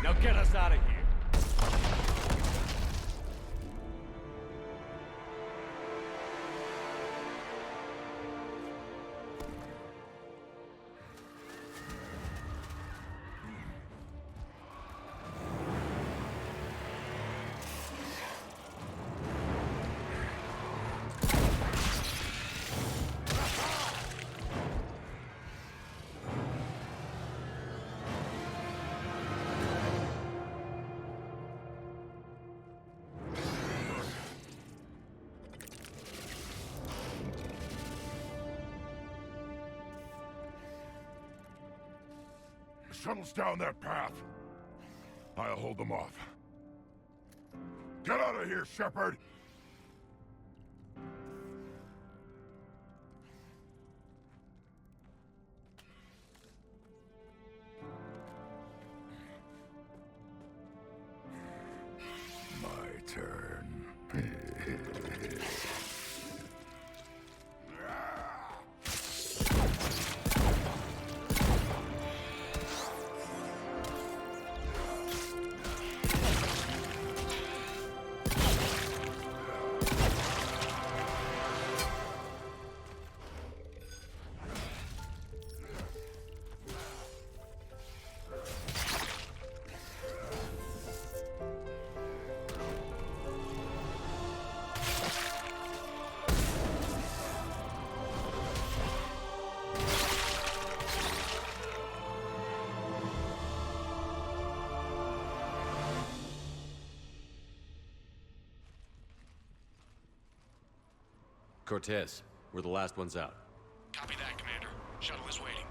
Now get us out of here. Shuttles down that path. I'll hold them off. Get out of here, Shepard! My turn. Cortez, we're the last ones out. Copy that, Commander. Shuttle is waiting.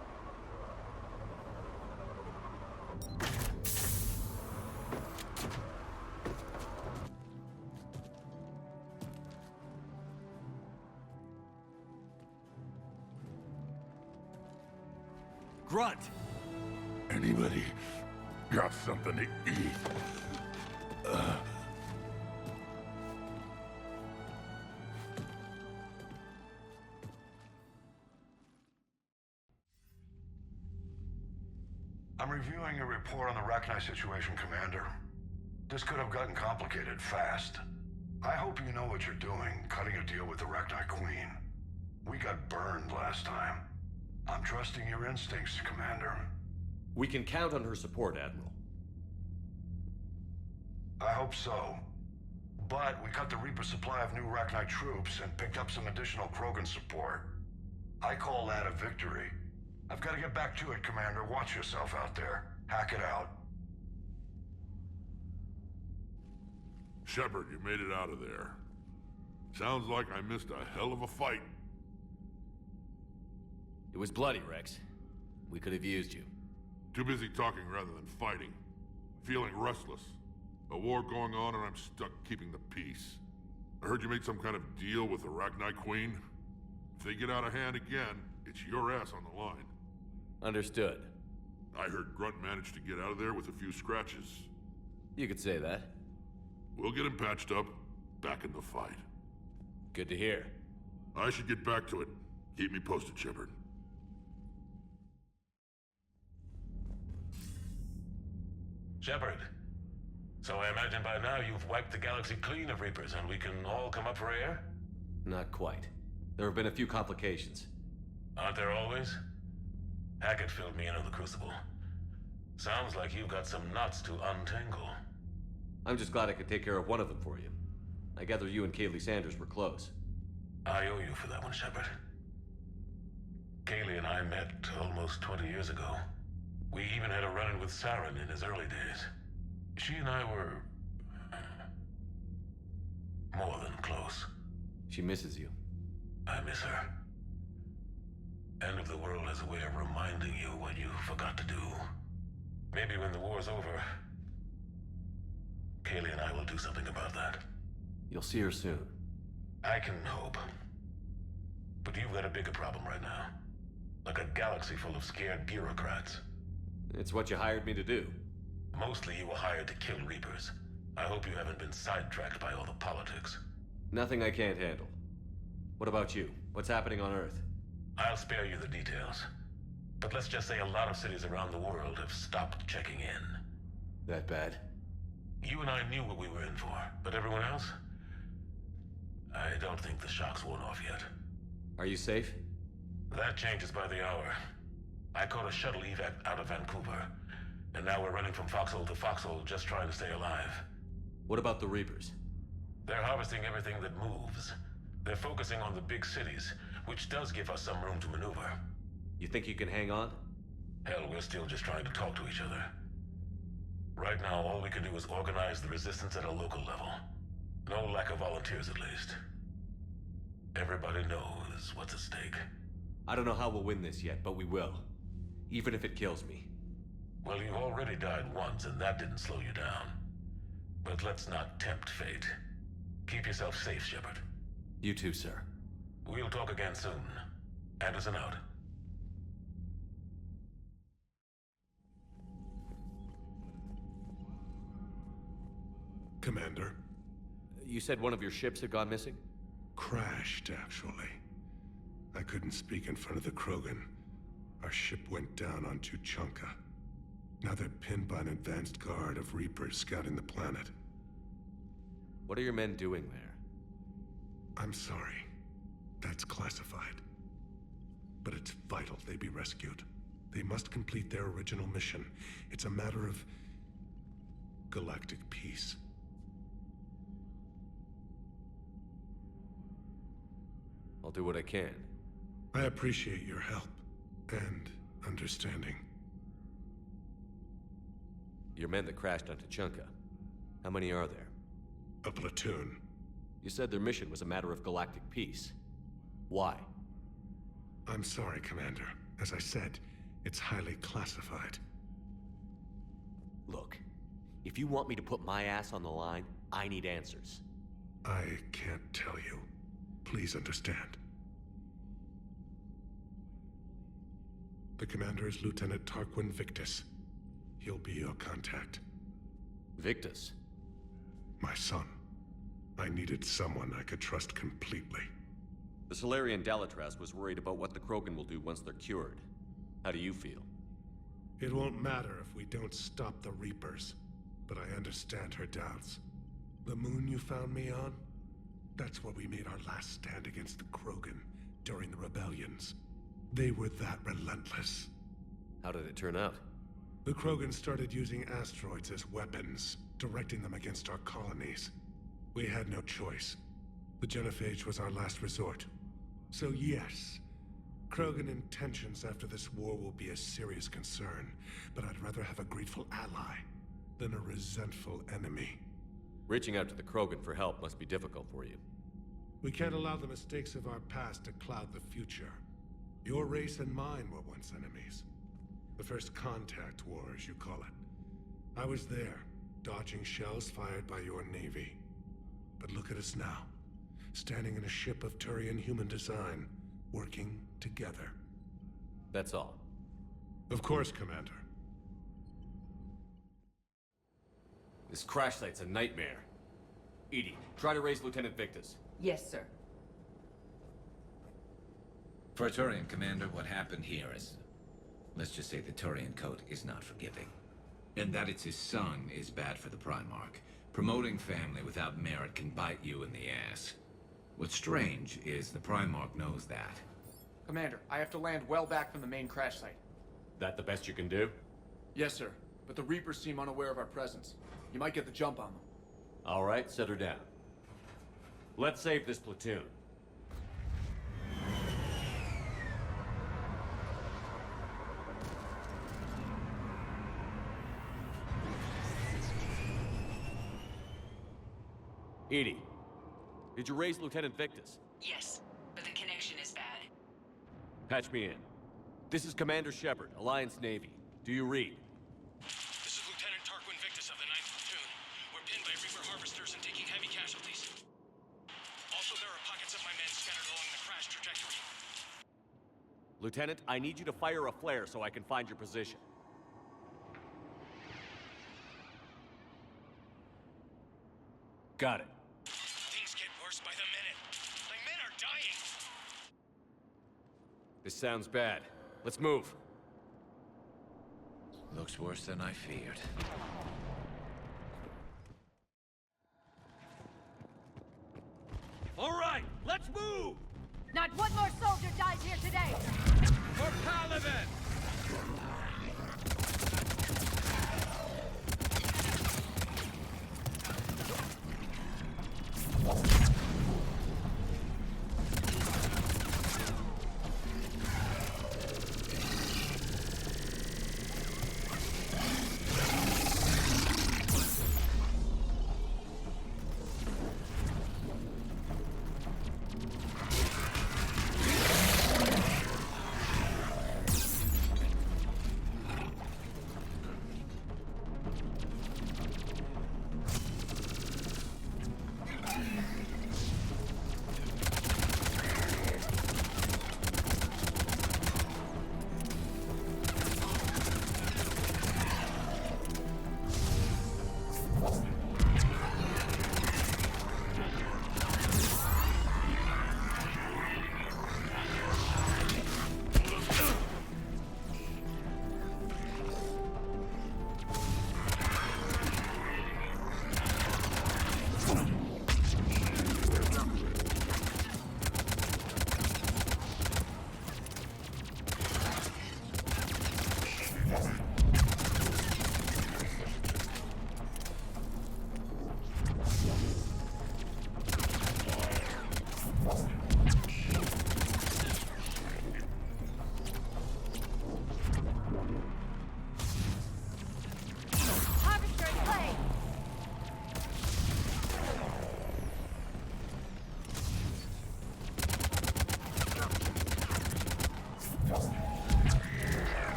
Grunt! Anybody got something to eat? I'm reviewing your report on the Rachni situation, Commander. This could have gotten complicated fast. I hope you know what you're doing, cutting a deal with the Rachni Queen. We got burned last time. I'm trusting your instincts, Commander. We can count on her support, Admiral. I hope so. But we cut the Reaper supply of new Rachni troops and picked up some additional Krogan support. I call that a victory. I've got to get back to it, Commander. Watch yourself out there. Hack it out. Shepard, you made it out of there. Sounds like I missed a hell of a fight. It was bloody, Rex. We could have used you. Too busy talking rather than fighting. Feeling restless. A war going on and I'm stuck keeping the peace. I heard you made some kind of deal with the Rachni Queen. If they get out of hand again, it's your ass on the line. Understood. I heard Grunt managed to get out of there with a few scratches. You could say that. We'll get him patched up, back in the fight. Good to hear. I should get back to it. Keep me posted, Shepard. Shepard, so I imagine by now you've wiped the galaxy clean of Reapers and we can all come up for air? Not quite. There have been a few complications. Aren't there always? Hackett filled me in on the Crucible. Sounds like you've got some knots to untangle. I'm just glad I could take care of one of them for you. I gather you and Kaylee Sanders were close. I owe you for that one, Shepard. Kaylee and I met almost 20 years ago. We even had a run-in with Saren in his early days. She and I were... more than close. She misses you. I miss her. End of the world has a way of reminding you what you forgot to do. Maybe when the war's over, Kaylee and I will do something about that. You'll see her soon. I can hope. But you've got a bigger problem right now. Like a galaxy full of scared bureaucrats. It's what you hired me to do. Mostly you were hired to kill Reapers. I hope you haven't been sidetracked by all the politics. Nothing I can't handle. What about you? What's happening on Earth? I'll spare you the details. But let's just say a lot of cities around the world have stopped checking in. That bad? You and I knew what we were in for, but everyone else? I don't think the shock's worn off yet. Are you safe? That changes by the hour. I caught a shuttle evac out of Vancouver, and now we're running from foxhole to foxhole just trying to stay alive. What about the Reapers? They're harvesting everything that moves. They're focusing on the big cities, which does give us some room to maneuver. You think you can hang on? Hell, we're still just trying to talk to each other. Right now, all we can do is organize the resistance at a local level. No lack of volunteers, at least. Everybody knows what's at stake. I don't know how we'll win this yet, but we will. Even if it kills me. Well, you've already died once, and that didn't slow you down. But let's not tempt fate. Keep yourself safe, Shepard. You too, sir. We'll talk again soon. Anderson out. Commander. You said one of your ships had gone missing? Crashed, actually. I couldn't speak in front of the Krogan. Our ship went down on Tuchanka. Now they're pinned by an advanced guard of Reapers scouting the planet. What are your men doing there? I'm sorry. That's classified. But it's vital they be rescued. They must complete their original mission. It's a matter of galactic peace. I'll do what I can. I appreciate your help and understanding. Your men that crashed on Tuchanka. How many are there? A platoon. You said their mission was a matter of galactic peace. Why? I'm sorry, Commander. As I said, it's highly classified. Look, if you want me to put my ass on the line, I need answers. I can't tell you. Please understand. The commander is Lieutenant Tarquin Victus. He'll be your contact. Victus? My son. I needed someone I could trust completely. The Solarian Dalatras was worried about what the Krogan will do once they're cured. How do you feel? It won't matter if we don't stop the Reapers, but I understand her doubts. The moon you found me on? That's where we made our last stand against the Krogan during the rebellions. They were that relentless. How did it turn out? The Krogan started using asteroids as weapons, directing them against our colonies. We had no choice. The genophage was our last resort. So yes, Krogan intentions after this war will be a serious concern, but I'd rather have a grateful ally than a resentful enemy. Reaching out to the Krogan for help must be difficult for you. We can't allow the mistakes of our past to cloud the future. Your race and mine were once enemies. The first contact war, as you call it. I was there, dodging shells fired by your navy. But look at us now, standing in a ship of Turian human design, working together. That's all. Of course, Commander. This crash site's a nightmare. Edie, try to raise Lieutenant Victus. Yes, sir. For a Turian commander, what happened here is... let's just say the Turian code is not forgiving. And that it's his son is bad for the Primarch. Promoting family without merit can bite you in the ass. What's strange is the Primarch knows that. Commander, I have to land well back from the main crash site. That the best you can do? Yes, sir. But the Reapers seem unaware of our presence. You might get the jump on them. All right, set her down. Let's save this platoon. Edie, did you raise Lieutenant Victus? Yes, but the connection is bad. Patch me in. This is Commander Shepard, Alliance Navy. Do you read? This is Lieutenant Tarquin Victus of the 9th Platoon. We're pinned by Reaper harvesters and taking heavy casualties. Also, there are pockets of my men scattered along the crash trajectory. Lieutenant, I need you to fire a flare so I can find your position. Got it. Things get worse by the minute. My men are dying. This sounds bad. Let's move. Looks worse than I feared. All right, let's move! Not one more soldier dies here today! For Paladin!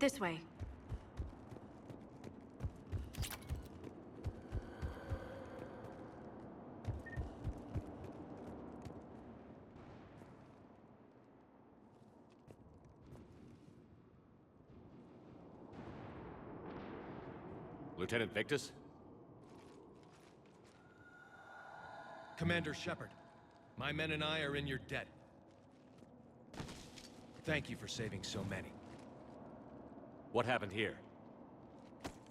This way. Lieutenant Victus? Commander Shepard, my men and I are in your debt. Thank you for saving so many. What happened here?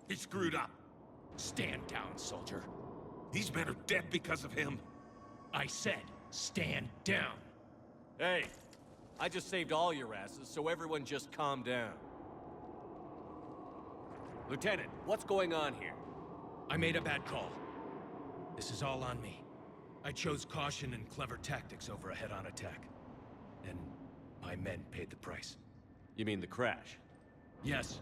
He screwed up. Stand down, soldier. These men are dead because of him. I said, stand down. Hey, I just saved all your asses, so everyone just calm down. Lieutenant, what's going on here? I made a bad call. This is all on me. I chose caution and clever tactics over a head-on attack. And my men paid the price. You mean the crash? Yes.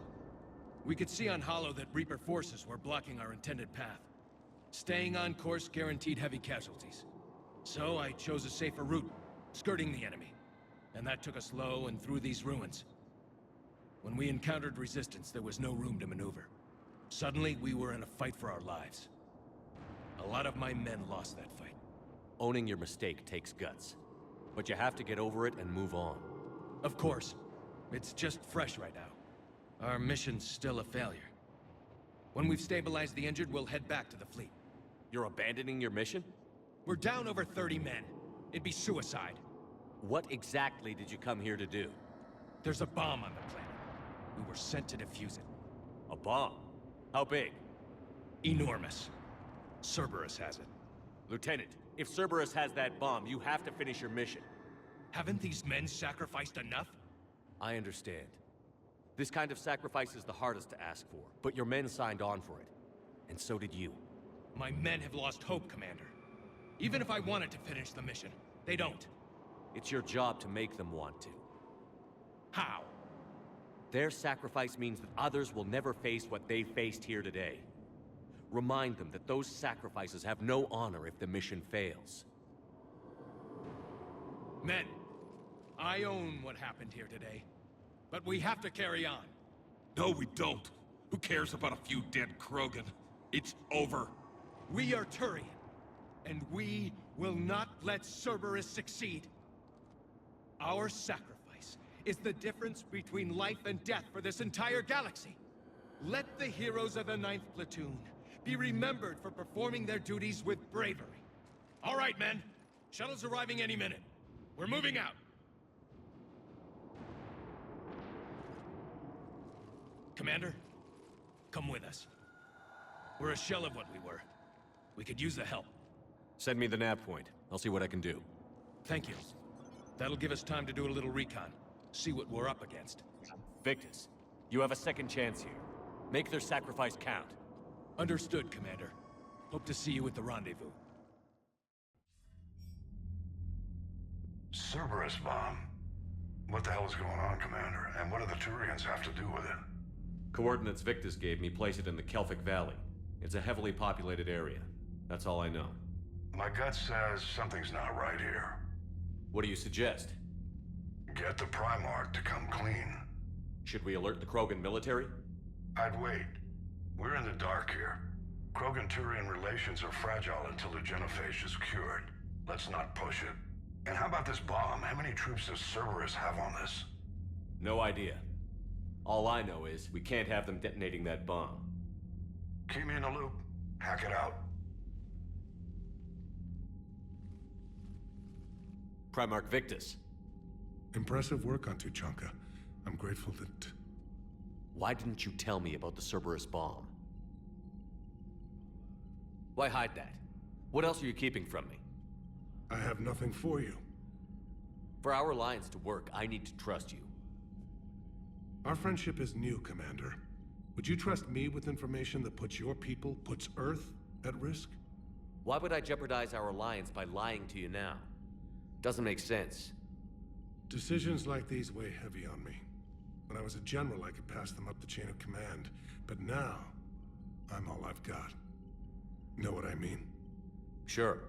We could see on Hollow that Reaper forces were blocking our intended path. Staying on course guaranteed heavy casualties. So I chose a safer route, skirting the enemy. And that took us low and through these ruins. When we encountered resistance, there was no room to maneuver. Suddenly, we were in a fight for our lives. A lot of my men lost that fight. Owning your mistake takes guts. But you have to get over it and move on. Of course. It's just fresh right now. Our mission's still a failure. When we've stabilized the injured, we'll head back to the fleet. You're abandoning your mission? We're down over 30 men. It'd be suicide. What exactly did you come here to do? There's a bomb on the planet. We were sent to defuse it. A bomb? How big? Enormous. Cerberus has it. Lieutenant, if Cerberus has that bomb, you have to finish your mission. Haven't these men sacrificed enough? I understand. This kind of sacrifice is the hardest to ask for, but your men signed on for it. And so did you. My men have lost hope, Commander. Even if I wanted to finish the mission, they don't. It's your job to make them want to. How? Their sacrifice means that others will never face what they faced here today. Remind them that those sacrifices have no honor if the mission fails. Men, I own what happened here today. But we have to carry on. No, we don't. Who cares about a few dead Krogan? It's over. We are Turian, and we will not let Cerberus succeed. Our sacrifice is the difference between life and death for this entire galaxy. Let the heroes of the 9th Platoon be remembered for performing their duties with bravery. All right, men. Shuttle's arriving any minute. We're moving out. Commander, come with us. We're a shell of what we were. We could use the help. Send me the nav point. I'll see what I can do. Thank you. That'll give us time to do a little recon. See what we're up against. Victus, you have a second chance here. Make their sacrifice count. Understood, Commander. Hope to see you at the rendezvous. Cerberus bomb. What the hell is going on, Commander? And what do the Turians have to do with it? Coordinates Victus gave me place it in the Kelphic Valley. It's a heavily populated area. That's all I know. My gut says something's not right here. What do you suggest? Get the Primarch to come clean. Should we alert the Krogan military? I'd wait. We're in the dark here. Krogan-Turian relations are fragile until the genophage is cured. Let's not push it. And how about this bomb? How many troops does Cerberus have on this? No idea. All I know is we can't have them detonating that bomb. Keep me in the loop. Hack it out. Primarch Victus. Impressive work on Tuchanka. I'm grateful that... Why didn't you tell me about the Cerberus bomb? Why hide that? What else are you keeping from me? I have nothing for you. For our alliance to work, I need to trust you. Our friendship is new, Commander. Would you trust me with information that puts your people, puts Earth, at risk? Why would I jeopardize our alliance by lying to you now? Doesn't make sense. Decisions like these weigh heavy on me. When I was a general, I could pass them up the chain of command. But now, I'm all I've got. Know what I mean? Sure.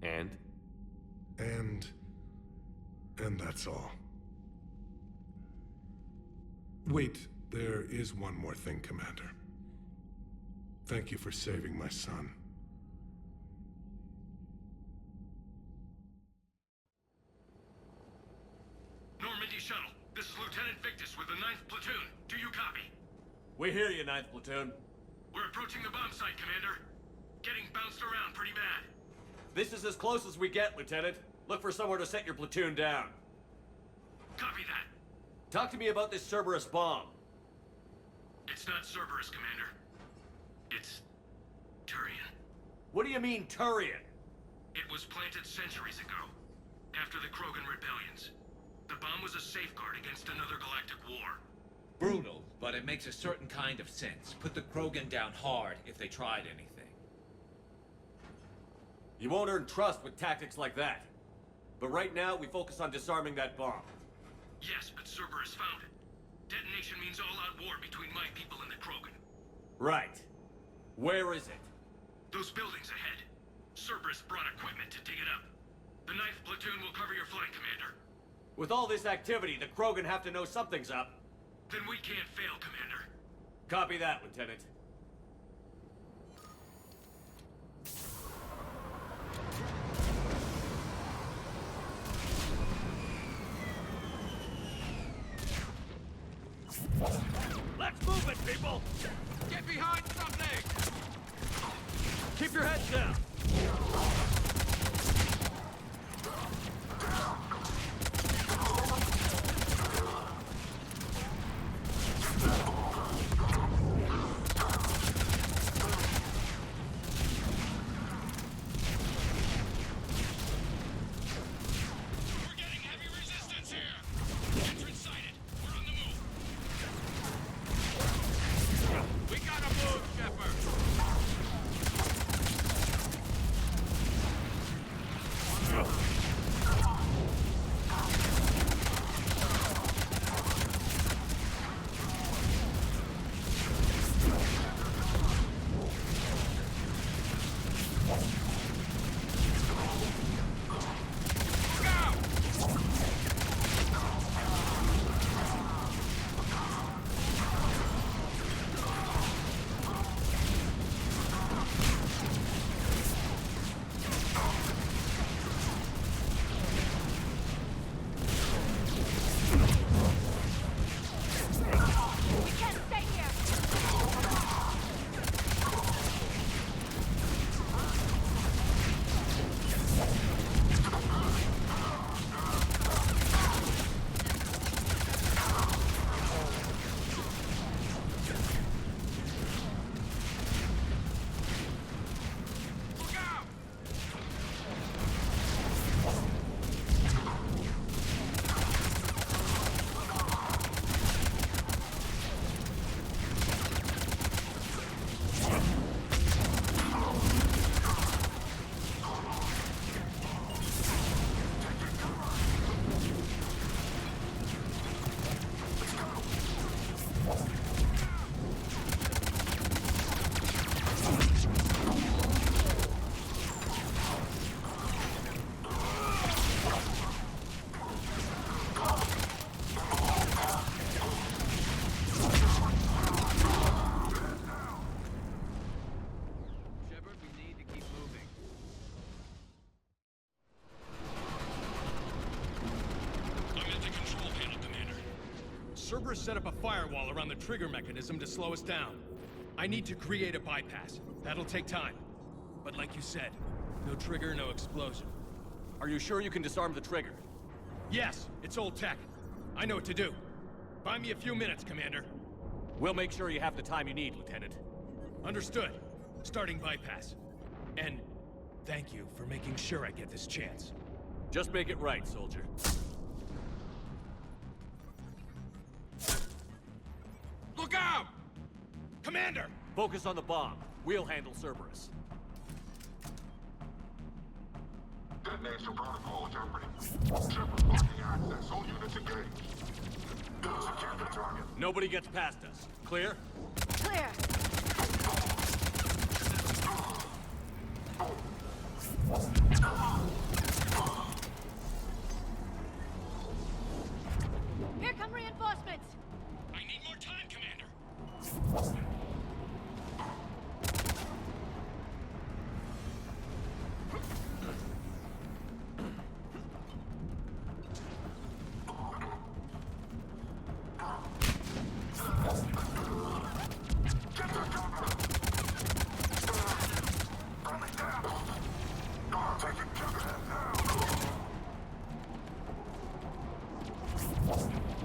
And that's all. Wait, There is one more thing, Commander. Thank you for saving my son. Normandy Shuttle, this is Lieutenant Victus with the 9th Platoon. Do you copy? We hear you, 9th Platoon. We're approaching the bomb site, Commander. Getting bounced around pretty bad. This is as close as we get, Lieutenant. Look for somewhere to set your platoon down. Copy that. Talk to me about this Cerberus bomb. It's not Cerberus, Commander. It's Turian. What do you mean, Turian? It was planted centuries ago, after the Krogan rebellions. The bomb was a safeguard against another galactic war. Brutal, but it makes a certain kind of sense. Put the Krogan down hard if they tried anything. You won't earn trust with tactics like that. But right now, we focus on disarming that bomb. Yes, but Cerberus found it. Detonation means all-out war between my people and the Krogan. Right. Where is it? Those buildings ahead. Cerberus brought equipment to dig it up. The 9th Platoon will cover your flank, Commander. With all this activity, the Krogan have to know something's up. Then we can't fail, Commander. Copy that, Lieutenant. Let's move it, people! Get behind something! Keep your heads down! Cerberus set up a firewall around the trigger mechanism to slow us down. I need to create a bypass. That'll take time. But like you said, no trigger, no explosion. Are you sure you can disarm the trigger? Yes, it's old tech. I know what to do. Buy me a few minutes, Commander. We'll make sure you have the time you need, Lieutenant. Understood. Starting bypass. And thank you for making sure I get this chance. Just make it right, soldier. Look out! Commander! Focus on the bomb. We'll handle Cerberus. Detonation protocol interpreted. Shepard blocking access. All units engaged. Secure the target. Nobody gets past us. Clear? Clear! Here come reinforcements! I need more time, Commander!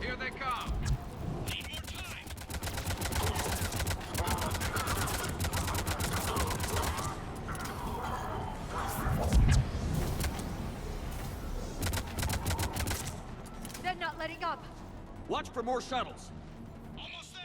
Here they come! Need more time! They're not letting up. Watch for more shuttles. Almost there!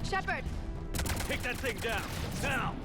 Shepard! Take that thing down, now!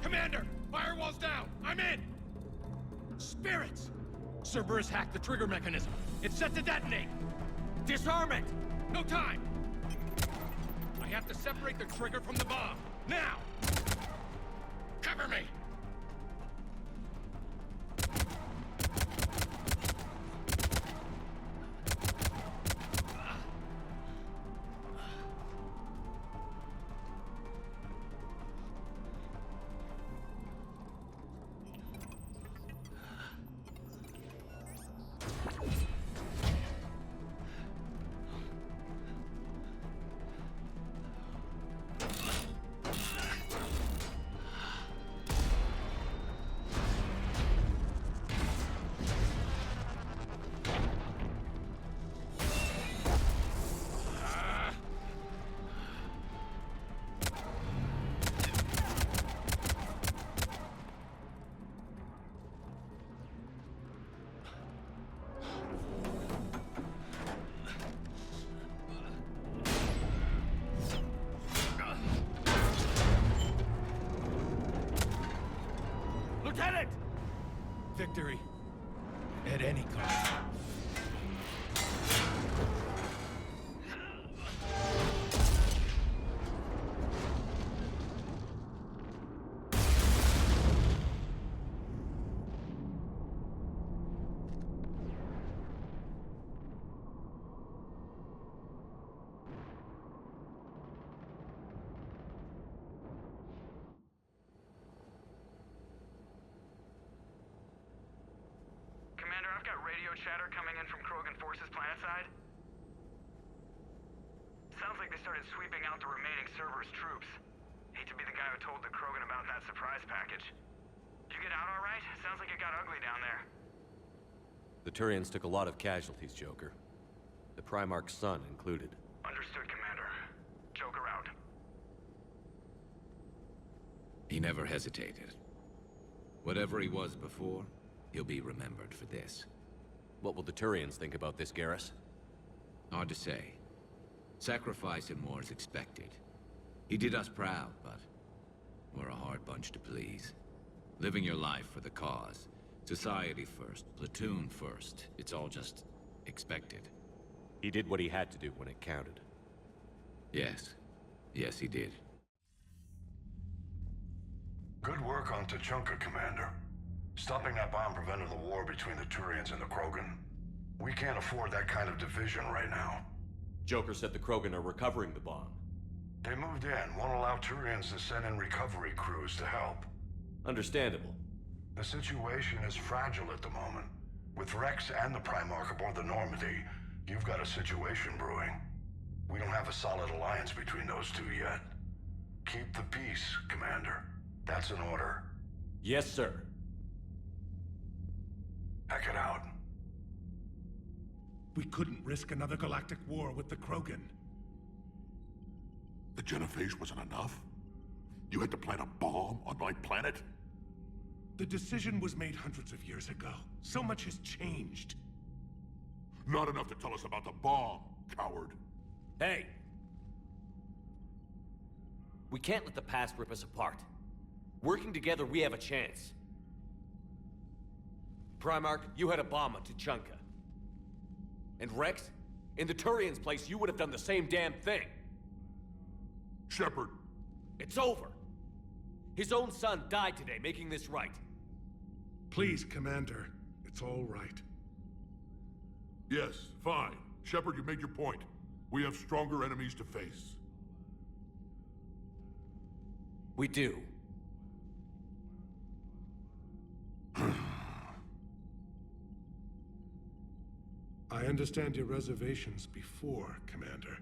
Commander! Firewall's down! I'm in! Spirits! Cerberus hacked the trigger mechanism. It's set to detonate! Disarm it! No time! I have to separate the trigger from the bomb. Now! Cover me! Lieutenant! Victory. At any cost. I've got radio chatter coming in from Krogan forces planetside. Sounds like they started sweeping out the remaining Cerberus troops. Hate to be the guy who told the Krogan about that surprise package. Did you get out all right? Sounds like it got ugly down there. The Turians took a lot of casualties, Joker. The Primarch's son included. Understood, Commander. Joker out. He never hesitated. Whatever he was before, he'll be remembered for this. What will the Turians think about this, Garrus? Hard to say. Sacrifice and more is expected. He did us proud, but we're a hard bunch to please. Living your life for the cause. Society first, platoon first. It's all just expected. He did what he had to do when it counted. Yes. Yes, he did. Good work on Tuchanka, Commander. Stopping that bomb prevented the war between the Turians and the Krogan. We can't afford that kind of division right now. Joker said the Krogan are recovering the bomb. They moved in, won't allow Turians to send in recovery crews to help. Understandable. The situation is fragile at the moment. With Rex and the Primarch aboard the Normandy, you've got a situation brewing. We don't have a solid alliance between those two yet. Keep the peace, Commander. That's an order. Yes, sir. Hack it out. We couldn't risk another galactic war with the Krogan. The genophage wasn't enough? You had to plant a bomb on my planet? The decision was made hundreds of years ago. So much has changed. Not enough to tell us about the bomb, coward. Hey! We can't let the past rip us apart. Working together, we have a chance. Primarch, you had a bomb on Tuchanka. And Rex, in the Turian's place, you would have done the same damn thing. Shepard. It's over. His own son died today, making this right. Please, Commander. It's all right. Yes, fine. Shepard, you made your point. We have stronger enemies to face. We do. I understand your reservations before, Commander.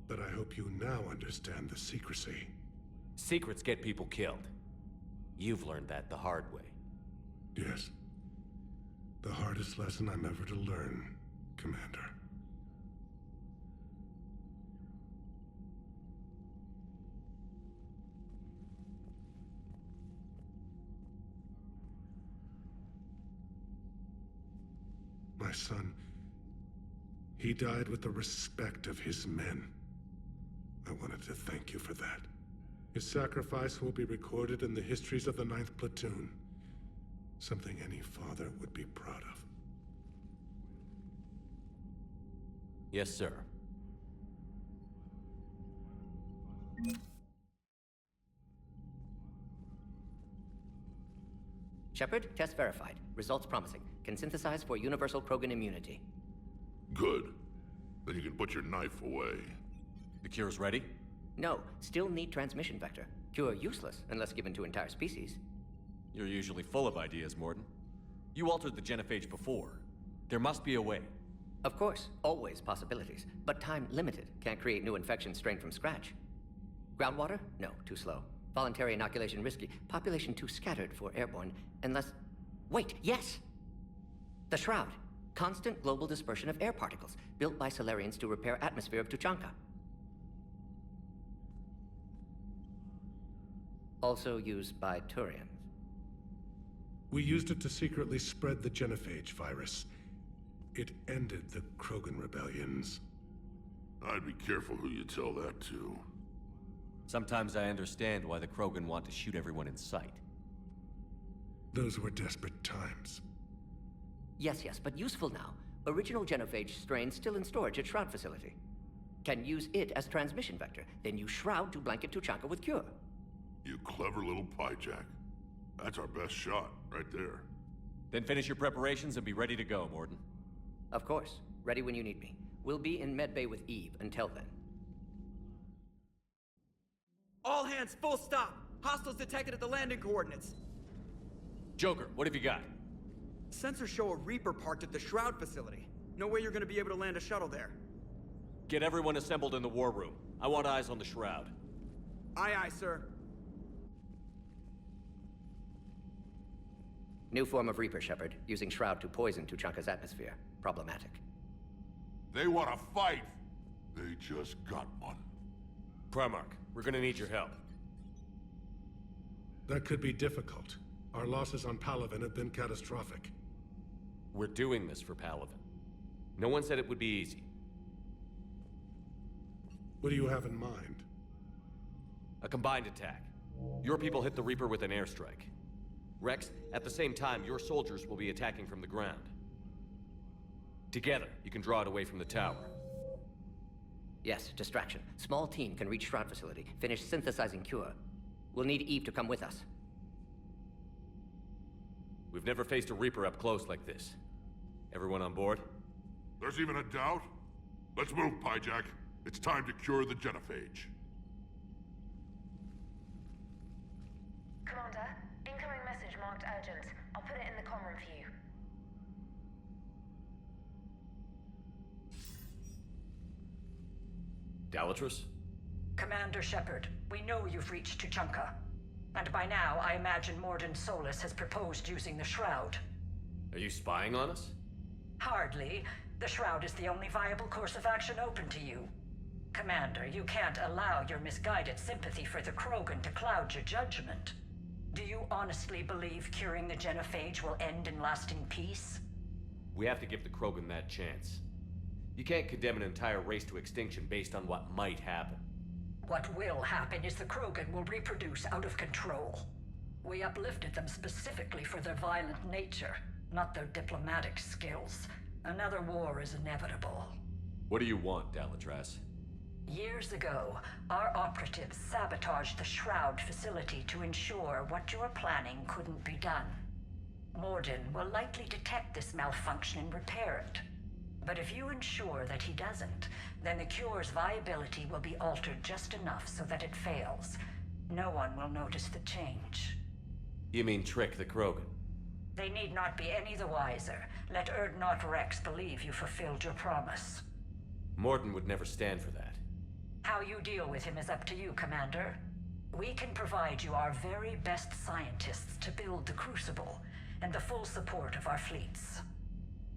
But I hope you now understand the secrecy. Secrets get people killed. You've learned that the hard way. Yes. The hardest lesson I'm ever to learn, Commander. My son, he died with the respect of his men. I wanted to thank you for that. His sacrifice will be recorded in the histories of the 9th Platoon. Something any father would be proud of. Yes, sir. Shepard, test verified. Results promising. Can synthesize for universal Krogan immunity. Good. Then you can put your knife away. The cure's ready? No, still need transmission vector. Cure useless unless given to entire species. You're usually full of ideas, Morden. You altered the genophage before. There must be a way. Of course, always possibilities. But time limited. Can't create new infection strain from scratch. Groundwater? No, too slow. Voluntary inoculation risky. Population too scattered for airborne. Unless... Wait, yes! The Shroud. Constant global dispersion of air particles, built by Solarians to repair atmosphere of Tuchanka. Also used by Turians. We used it to secretly spread the genophage virus. It ended the Krogan rebellions. I'd be careful who you tell that to. Sometimes I understand why the Krogan want to shoot everyone in sight. Those were desperate times. Yes, but useful now. Original genophage strain still in storage at Shroud facility. Can use it as transmission vector, then use Shroud to blanket Tuchanka with cure. You clever little piejack. That's our best shot, right there. Then finish your preparations and be ready to go, Morden. Of course. Ready when you need me. We'll be in medbay with Eve until then. All hands, full stop! Hostiles detected at the landing coordinates. Joker, what have you got? Sensors show a Reaper parked at the Shroud facility. No way you're gonna be able to land a shuttle there. Get everyone assembled in the war room. I want eyes on the Shroud. Aye, aye, sir. New form of Reaper, Shepard, using Shroud to poison Tuchanka's atmosphere. Problematic. They want to fight! They just got one. Primarch, we're gonna need your help. That could be difficult. Our losses on Palaven have been catastrophic. We're doing this for Palaven. No one said it would be easy. What do you have in mind? A combined attack. Your people hit the Reaper with an airstrike. Rex, at the same time, your soldiers will be attacking from the ground. Together, you can draw it away from the tower. Yes, distraction. Small team can reach Shroud facility, finish synthesizing cure. We'll need Eve to come with us. We've never faced a Reaper up close like this. Everyone on board? There's even a doubt? Let's move, Piejack. It's time to cure the genophage. Commander, incoming message marked urgent. I'll put it in the comm room for you. Dalatrus? Commander Shepard, We know you've reached Tuchanka. And by now, I imagine Morden Solus has proposed using the Shroud. Are you spying on us? Hardly. The Shroud is the only viable course of action open to you. Commander, you can't allow your misguided sympathy for the Krogan to cloud your judgment. Do you honestly believe curing the genophage will end in lasting peace? We have to give the Krogan that chance. You can't condemn an entire race to extinction based on what might happen. What will happen is the Krogan will reproduce out of control. We uplifted them specifically for their violent nature, not their diplomatic skills. Another war is inevitable. What do you want, Dalatras? Years ago, our operatives sabotaged the Shroud facility to ensure what you were planning couldn't be done. Morden will likely detect this malfunction and repair it. But if you ensure that he doesn't, then the cure's viability will be altered just enough so that it fails. No one will notice the change. You mean trick the Krogan? They need not be any the wiser. Let Urdnot Rex believe you fulfilled your promise. Morden would never stand for that. How you deal with him is up to you, Commander. We can provide you our very best scientists to build the Crucible, and the full support of our fleets.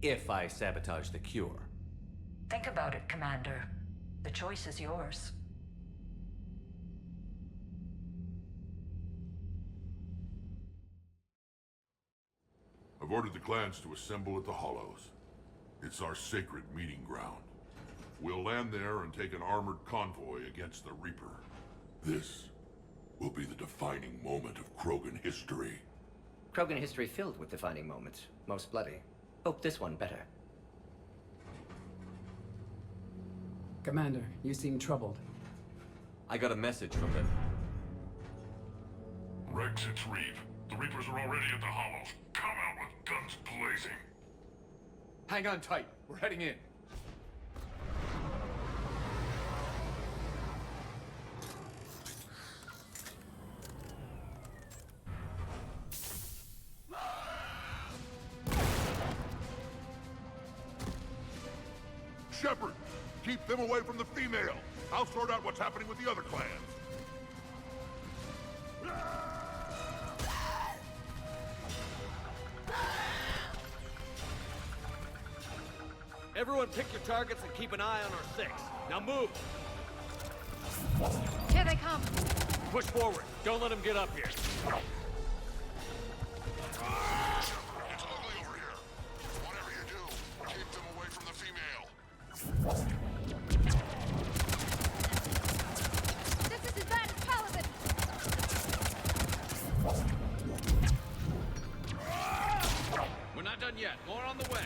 If I sabotage the cure. Think about it, Commander. The choice is yours. I've ordered the clans to assemble at the Hollows. It's our sacred meeting ground. We'll land there and take an armored convoy against the Reaper. This will be the defining moment of Krogan history. Krogan history filled with defining moments. Most bloody. Hope this one better. Commander, you seem troubled. I got a message from them. Rex, it's Reeve. The Reapers are already at the Hollows. Come out with guns blazing. Hang on tight. We're heading in. Shepard, keep them away from the female. I'll sort out what's happening with the other clans. Everyone pick your targets and keep an eye on our six. Now move! Here they come. Push forward. Don't let them get up here. It's ugly over here. Whatever you do, keep them away from the female. This is as bad as Paladin. We're not done yet. More on the way.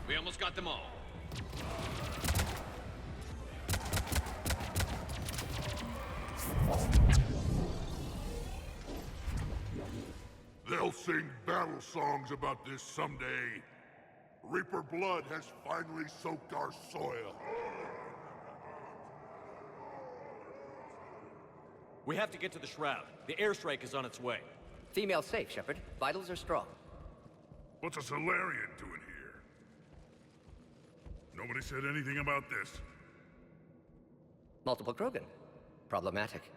We almost got them all. They'll sing battle songs about this someday. Reaper blood has finally soaked our soil. We have to get to the Shroud. The airstrike is on its way. Female safe, Shepard. Vitals are strong. What's a Solarian doing here? Nobody said anything about this. Multiple Krogan. Problematic.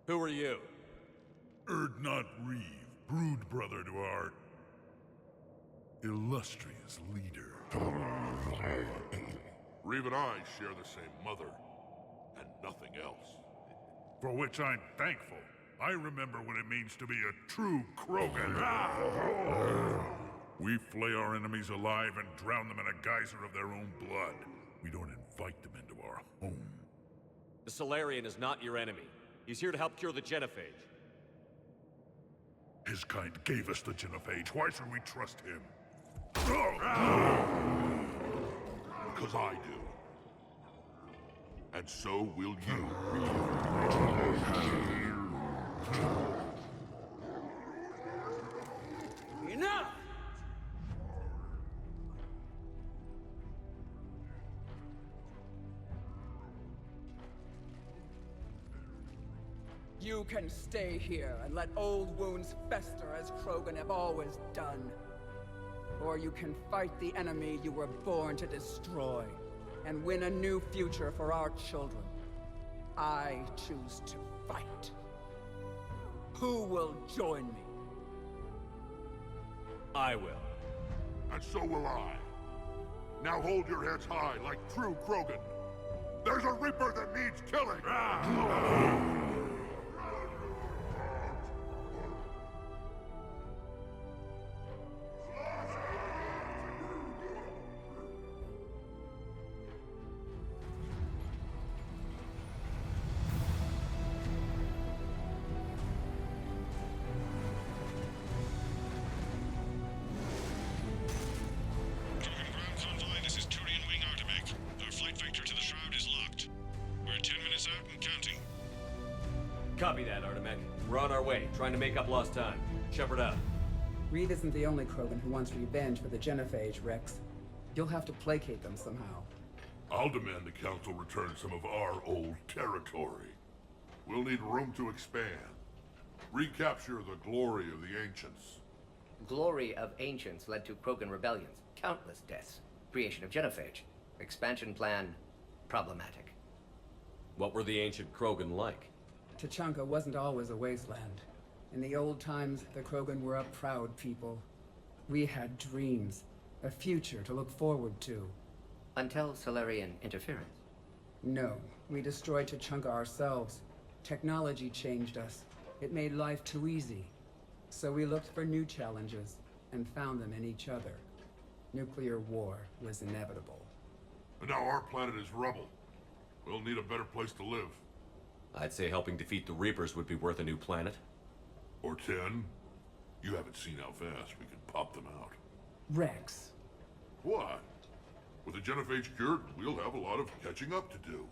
Who are you? Urdnot Reeve, brood brother to our illustrious leader. Reeve and I share the same mother, and nothing else. For which I'm thankful. I remember what it means to be a true Krogan. We flay our enemies alive and drown them in a geyser of their own blood. We don't invite them into our home. The Solarian is not your enemy. He's here to help cure the genophage. His kind gave us the genophage. Why should we trust him? Because I do. And so will you. Enough! You can stay here and let old wounds fester as Krogan have always done. Or you can fight the enemy you were born to destroy, and win a new future for our children. I choose to fight. Who will join me? I will. And so will I. Now hold your heads high like true Krogan. There's a Reaper that needs killing! Copy that, Artemek. We're on our way, trying to make up lost time. Shepard out. Reed isn't the only Krogan who wants revenge for the Genophage, Rex. You'll have to placate them somehow. I'll demand the Council return some of our old territory. We'll need room to expand. Recapture the glory of the Ancients. Glory of Ancients led to Krogan rebellions, countless deaths, creation of Genophage. Expansion plan, problematic. What were the ancient Krogan like? Tachanka wasn't always a wasteland. In the old times, the Krogan were a proud people. We had dreams, a future to look forward to. Until Solarian interference? No, we destroyed Tachanka ourselves. Technology changed us. It made life too easy. So we looked for new challenges, and found them in each other. Nuclear war was inevitable. And now our planet is rubble. We'll need a better place to live. I'd say helping defeat the Reapers would be worth a new planet. Or 10. You haven't seen how fast we can pop them out. Rex. What? With the Genophage cured, we'll have a lot of catching up to do.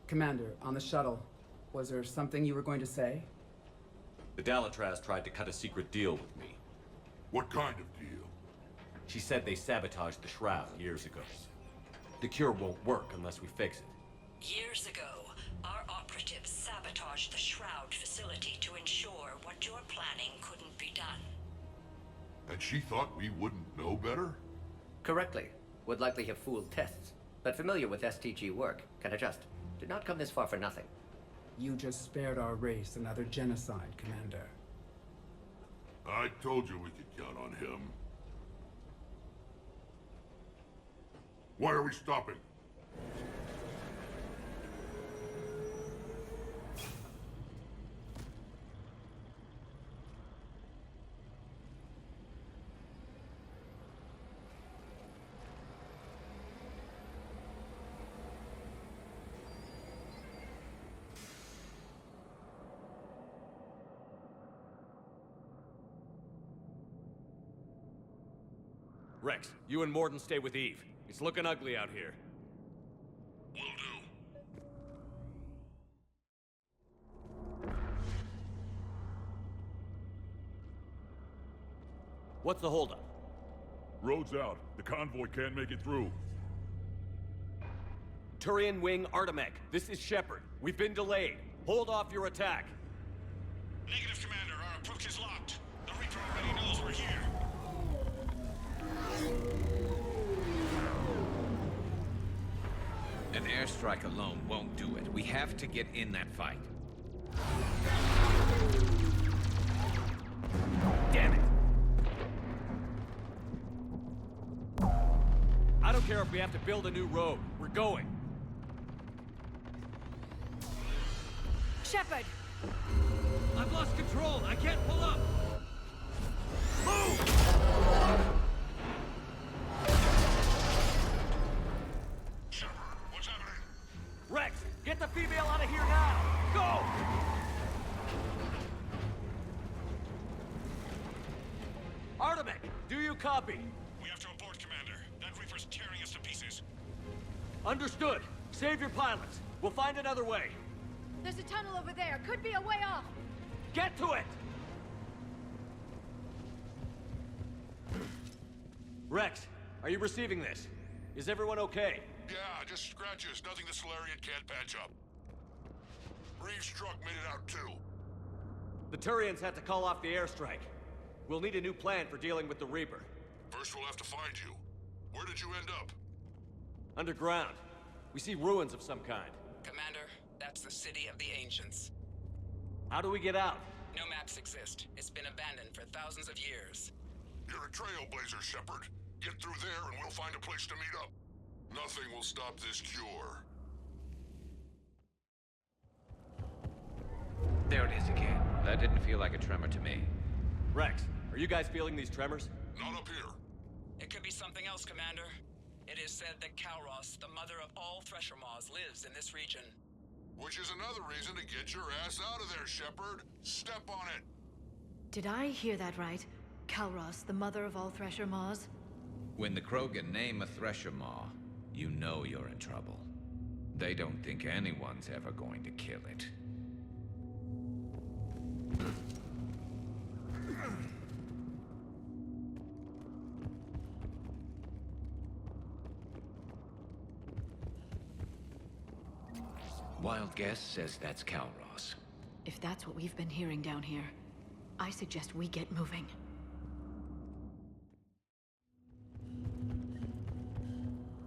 Commander, on the shuttle, was there something you were going to say? The Dalatraz tried to cut a secret deal with me. What kind of deal? She said they sabotaged the Shroud years ago. The cure won't work unless we fix it. Years ago, our operatives sabotaged the Shroud facility to ensure what you're planning couldn't be done. And she thought we wouldn't know better? Correctly. Would likely have fooled tests, but familiar with STG work, can adjust. Did not come this far for nothing. You just spared our race another genocide, Commander. I told you we could count on him. Why are we stopping? Rex, you and Morden stay with Eve. It's looking ugly out here. Will do. What's the holdup? Road's out. The convoy can't make it through. Turian Wing Artemek, this is Shepard. We've been delayed. Hold off your attack. Negative, Commander. Our approach is locked. The Reaper already knows we're here. An airstrike alone won't do it. We have to get in that fight. Damn it! I don't care if we have to build a new road. We're going. Shepard! I've lost control. I can't pull up. Move! What's happening? Rex, get the female out of here now! Go! Artemek, do you copy? We have to abort, Commander. That Reaper's tearing us to pieces. Understood. Save your pilots. We'll find another way. There's a tunnel over there. Could be a way off. Get to it! Rex, are you receiving this? Is everyone okay? Yeah, just scratches. Nothing the Solarian can't patch up. Breathe. Reeves' truck made it out too. The Turians had to call off the airstrike. We'll need a new plan for dealing with the Reaper. First we'll have to find you. Where did you end up? Underground. We see ruins of some kind. Commander, that's the City of the Ancients. How do we get out? No maps exist. It's been abandoned for thousands of years. You're a trailblazer, Shepard. Get through there and we'll find a place to meet up. Nothing will stop this cure. There it is again. That didn't feel like a tremor to me. Rex, are you guys feeling these tremors? Not up here. It could be something else, Commander. It is said that Kalros, the mother of all Thresher Maws, lives in this region. Which is another reason to get your ass out of there, Shepard. Step on it. Did I hear that right? Kalros, the mother of all Thresher Maws? When the Krogan name a Thresher Maw, you know you're in trouble. They don't think anyone's ever going to kill it. Wild guess says that's Kalros. If that's what we've been hearing down here, I suggest we get moving.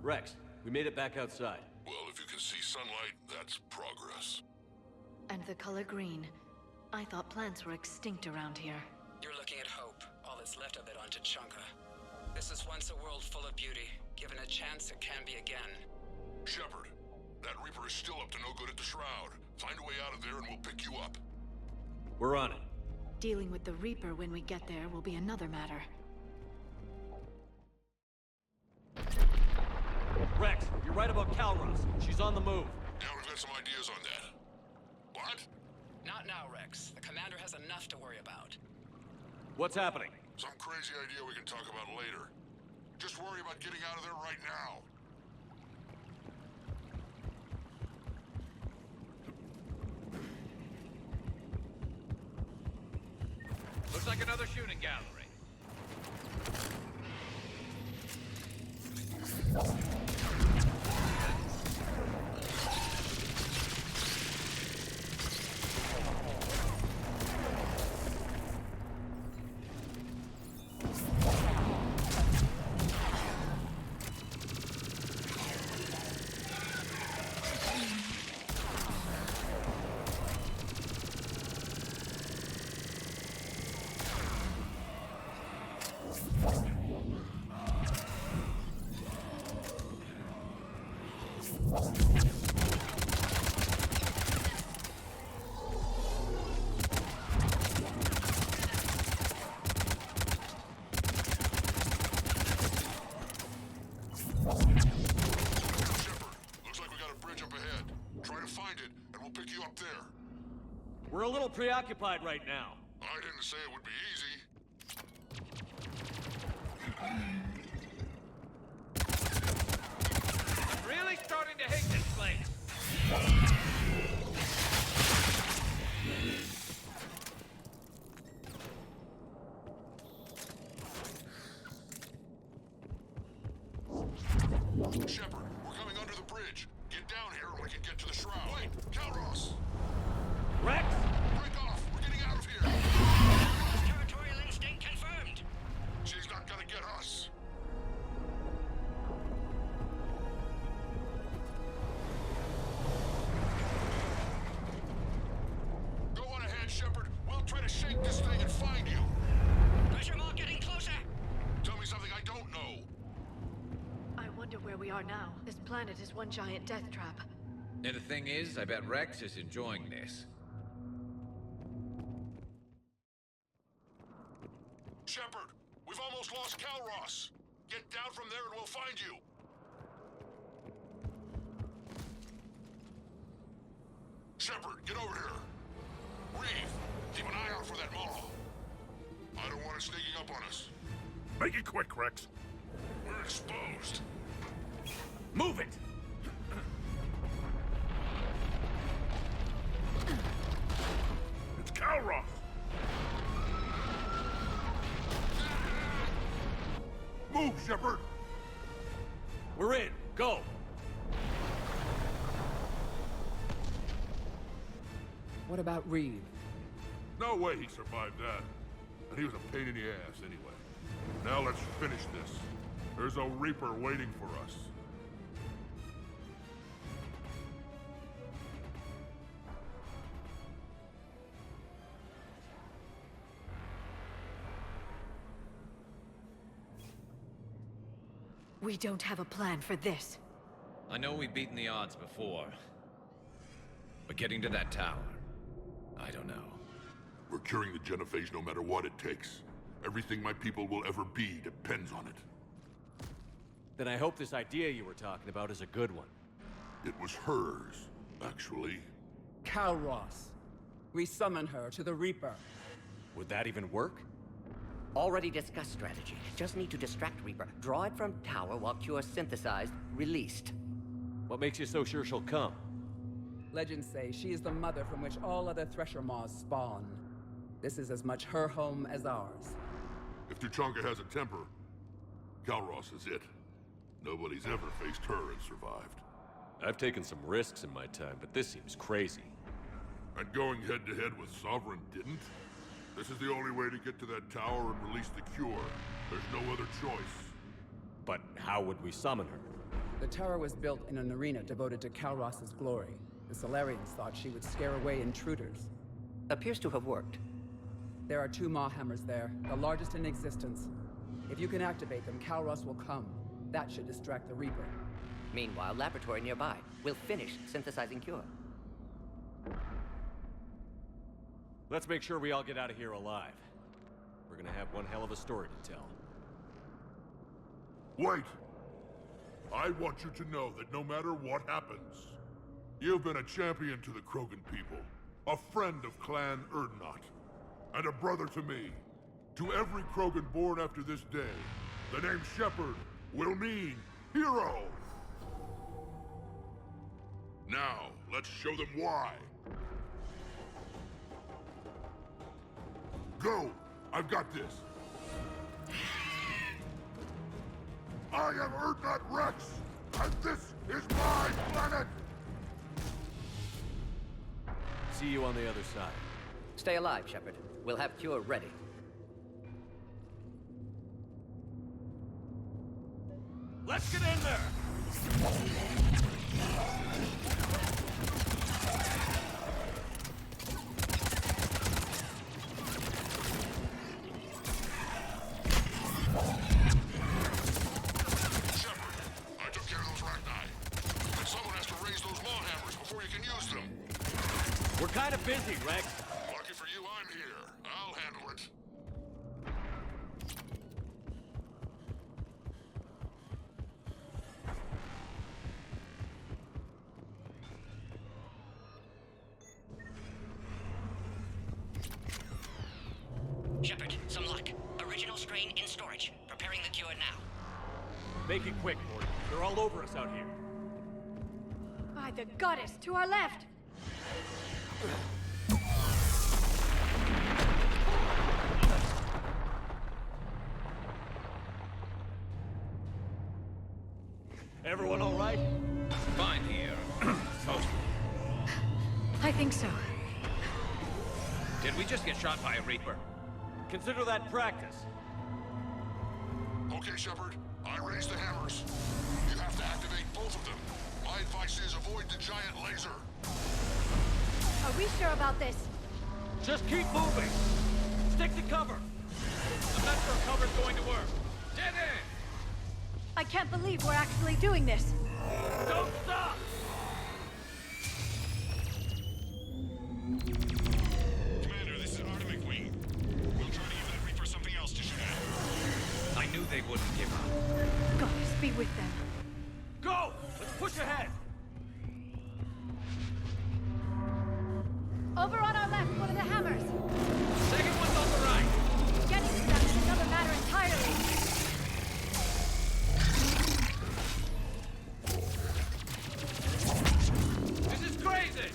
Rex, we made it back outside. Well, if you can see sunlight, that's progress. And the color green. I thought plants were extinct around here. You're looking at hope, all that's left of it on Tuchanka. This is once a world full of beauty. Given a chance, it can be again. Shepard, that Reaper is still up to no good at the Shroud. Find a way out of there and we'll pick you up. We're on it. Dealing with the Reaper when we get there will be another matter. Rex, you're right about Kalros. She's on the move. Yeah, we've got some ideas on that. What? Not now, Rex. The commander has enough to worry about. What's happening? Some crazy idea we can talk about later. Just worry about getting out of there right now. Looks like another shooting gallery. We're a little preoccupied right now. I didn't say it would be easy. I'm really starting to hate this place. Shepard, we're coming under the bridge. Get down here and we can get to the Shroud. Wait, Kalros! Rex! Break off! We're getting out of here! Territorial instinct confirmed! She's not gonna get us! Go on ahead, Shepard. We'll try to shake this thing and find you. Pressure mark getting closer! Tell me something I don't know. I wonder where we are now. This planet is one giant death trap. And the thing is, I bet Rex is enjoying this. Shepard, we've almost lost Kalros. Get down from there and we'll find you. Shepard, get over here. Reeve, keep an eye out for that Maw. I don't want it sneaking up on us. Make it quick, Rex. We're exposed. Move it! It's Kalros! Move, Shepard! We're in. Go! What about Reed? No way he survived that. And he was a pain in the ass anyway. Now let's finish this. There's a Reaper waiting for us. We don't have a plan for this. I know we've beaten the odds before. But getting to that tower, I don't know. We're curing the genophage no matter what it takes. Everything my people will ever be depends on it. Then I hope this idea you were talking about is a good one. It was hers, actually. Kalros. We summon her to the Reaper. Would that even work? Already discussed strategy. Just need to distract Reaper. Draw it from tower while Cure synthesized, released. What makes you so sure she'll come? Legends say she is the mother from which all other Thresher Maws spawn. This is as much her home as ours. If Tuchanka has a temper, Kalros is it. Nobody's ever faced her and survived. I've taken some risks in my time, but this seems crazy. And going head-to-head with Sovereign didn't? This is the only way to get to that tower and release the cure. There's no other choice. But how would we summon her? The tower was built in an arena devoted to Kalros's glory. The Solarians thought she would scare away intruders. Appears to have worked. There are 2 Maw hammers there, the largest in existence. If you can activate them, Kalros will come. That should distract the Reaper. Meanwhile, laboratory nearby. We'll finish synthesizing Cure. Let's make sure we all get out of here alive. We're gonna have one hell of a story to tell. Wait! I want you to know that no matter what happens, you've been a champion to the Krogan people, a friend of Clan Erdnot, and a brother to me. To every Krogan born after this day, the name Shepard will mean hero! Now, let's show them why. Go! I've got this! I am Erdnot Rex, and this is my planet! See you on the other side. Stay alive, Shepard. We'll have Cure ready. Let's get in there! We're kind of busy, Rex. Lucky for you, I'm here. I'll handle it. Shepard, some luck. Original strain in storage. Preparing the cure now. Make it quick, Morty. They're all over us out here. By the goddess, to our left! Everyone all right? Fine here. Mostly. I think so. Did we just get shot by a Reaper? Consider that practice. Okay, Shepard. I raised the hammers. You have to activate both of them. My advice is avoid the giant laser. Are we sure about this? Just keep moving. Stick to cover. I'm not sure cover's going to work. Dead end! I can't believe we're actually doing this. Don't stop! Commander, this is Ardemic Wing. We'll try to give that Reaper something else to shoot at. I knew they wouldn't give up. Goddess be with them. Go! Let's push ahead! Over on our left, one of the hammers. Second one's on the right. Getting to them is another matter entirely. This is crazy!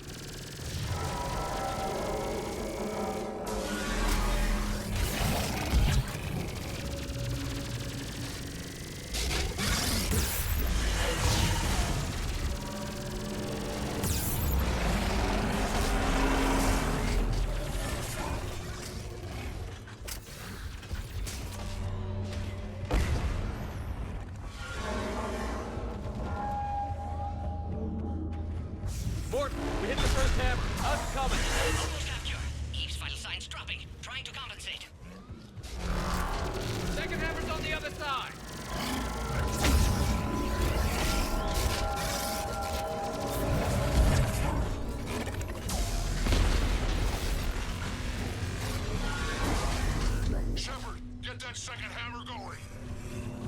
that second hammer going.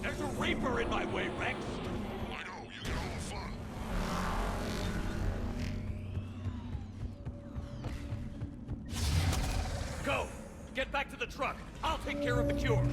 There's a Reaper in my way, Rex! I know, you get all the fun. Go! Get back to the truck! I'll take care of the cure!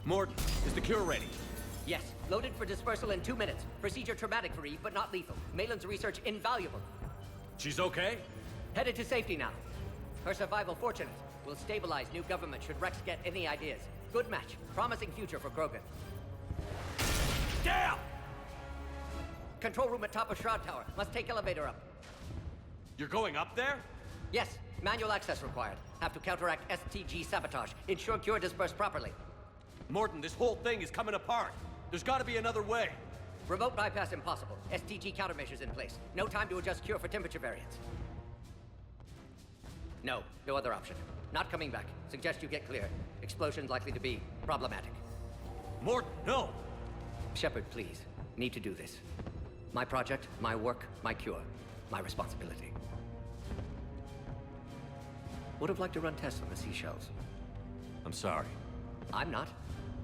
Morton, is the cure ready? Yes, loaded for dispersal in 2 minutes. Procedure traumatic for Eve, but not lethal. Malin's research invaluable. She's okay? Headed to safety now. Her survival fortunate. Will stabilize new government should Rex get any ideas. Good match. Promising future for Krogan. Damn! Control room at top of Shroud Tower. Must take elevator up. You're going up there? Yes, manual access required. Have to counteract STG sabotage. Ensure cure dispersed properly. Morton, this whole thing is coming apart. There's gotta be another way. Remote bypass impossible. STG countermeasures in place. No time to adjust cure for temperature variance. No other option. Not coming back. Suggest you get clear. Explosion's likely to be problematic. Morton, no! Shepard, please. Need to do this. My project, my work, my cure. My responsibility. Would have liked to run tests on the seashells. I'm sorry. I'm not.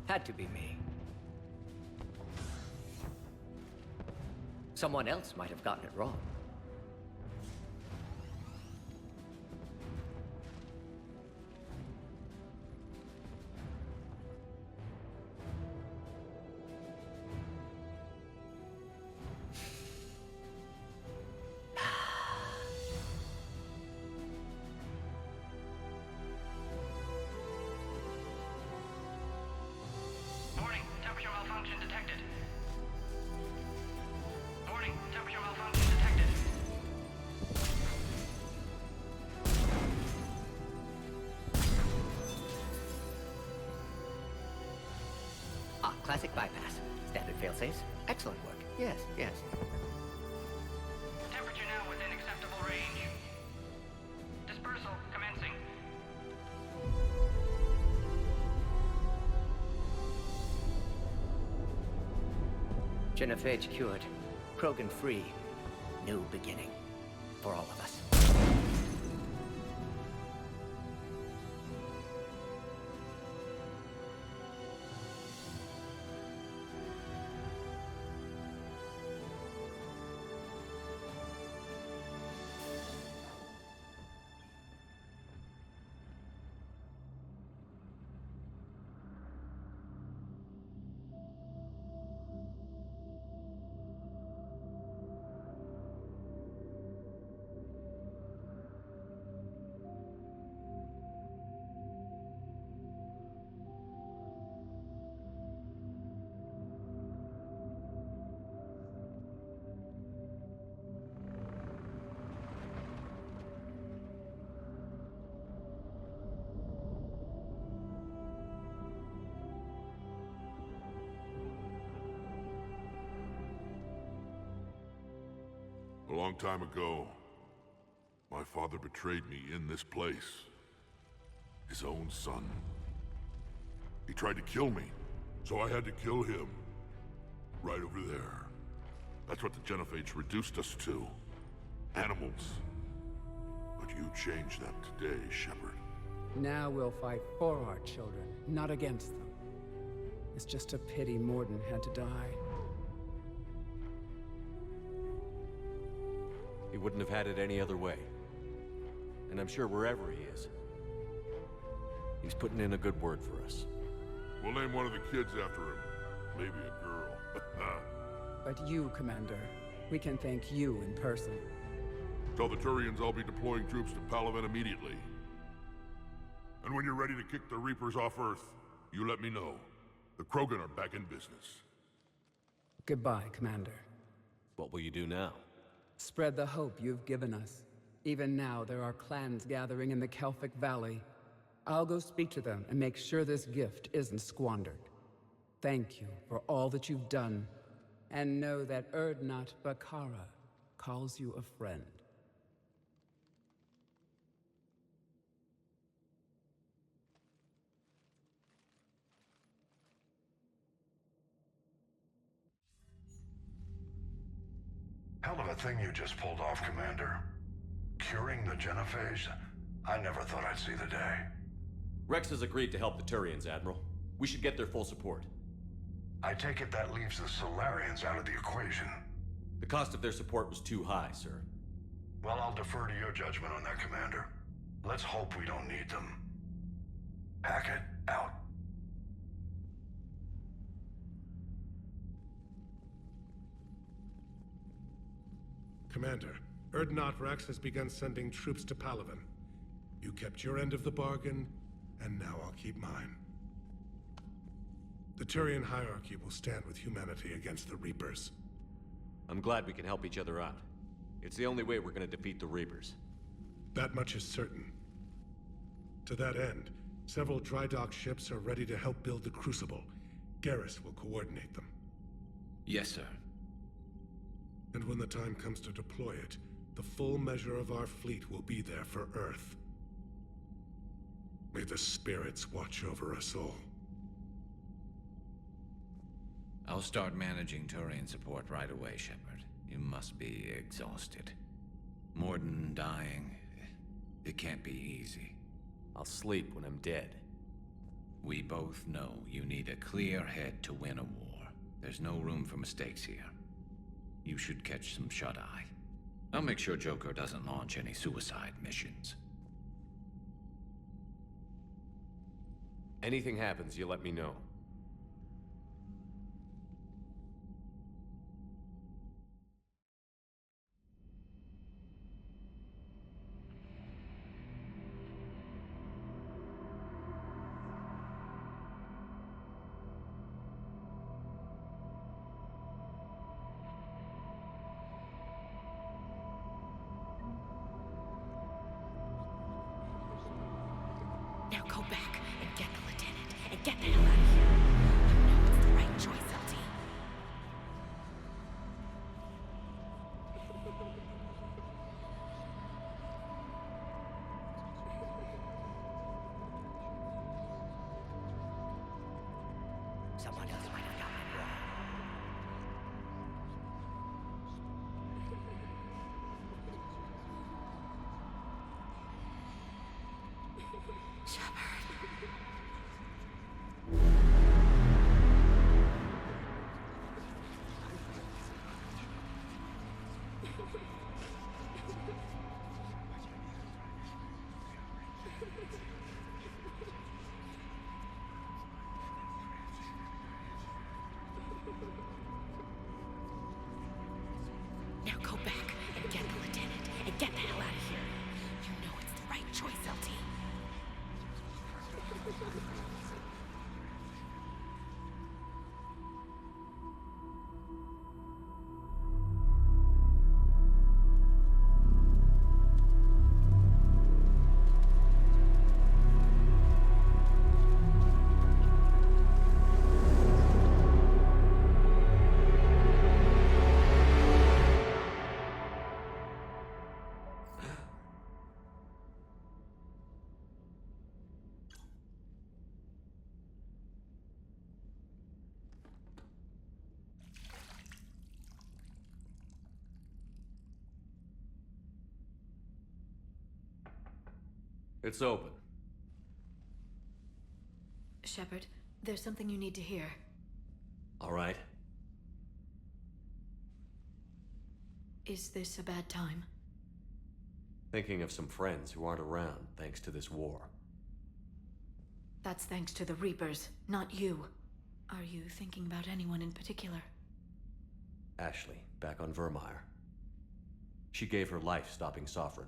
Had to be me. Someone else might have gotten it wrong. Classic bypass. Standard failsafes. Excellent work. Yes. Temperature now within acceptable range. Dispersal commencing. Genophage cured. Krogan free. New beginning. For all of us. long time ago, my father betrayed me in this place. His own son. He tried to kill me, so I had to kill him. Right over there. That's what the Genophage reduced us to. Animals. But you changed that today, Shepard. Now we'll fight for our children, not against them. It's just a pity Morden had to die. He wouldn't have had it any other way. And I'm sure wherever he is, he's putting in a good word for us. We'll name one of the kids after him. Maybe a girl. But you, Commander, we can thank you in person. Tell the Turians I'll be deploying troops to Palaven immediately. And when you're ready to kick the Reapers off Earth, you let me know. The Krogan are back in business. Goodbye, Commander. What will you do now? Spread the hope you've given us. Even now, there are clans gathering in the Kelphic Valley. I'll go speak to them and make sure this gift isn't squandered. Thank you for all that you've done, and know that Erdnot Bakara calls you a friend. Hell of a thing you just pulled off, Commander. Curing the Genophage? I never thought I'd see the day. Rex has agreed to help the Turians, Admiral. We should get their full support. I take it that leaves the Solarians out of the equation. The cost of their support was too high, sir. Well, I'll defer to your judgment on that, Commander. Let's hope we don't need them. Hackett, out. Commander, Erdnot Rex has begun sending troops to Palaven. You kept your end of the bargain, and now I'll keep mine. The Turian hierarchy will stand with humanity against the Reapers. I'm glad we can help each other out. It's the only way we're gonna defeat the Reapers. That much is certain. To that end, several dry dock ships are ready to help build the Crucible. Garrus will coordinate them. Yes, sir. And when the time comes to deploy it, the full measure of our fleet will be there for Earth. May the spirits watch over us all. I'll start managing Turian support right away, Shepard. You must be exhausted. Morden dying, it can't be easy. I'll sleep when I'm dead. We both know you need a clear head to win a war. There's no room for mistakes here. You should catch some shut-eye. I'll make sure Joker doesn't launch any suicide missions. Anything happens, you let me know. Now go back and get the lieutenant and get the hell out of here. You know it's the right choice, LT. Someone else might have gotten it wrong. Shepard. Now go back and get the lieutenant and get the hell out of here. You know it's the right choice, LT. It's open. Shepard, there's something you need to hear. All right. Is this a bad time? Thinking of some friends who aren't around thanks to this war. That's thanks to the Reapers, not you. Are you thinking about anyone in particular? Ashley, back on Vermeer. She gave her life stopping Sovereign.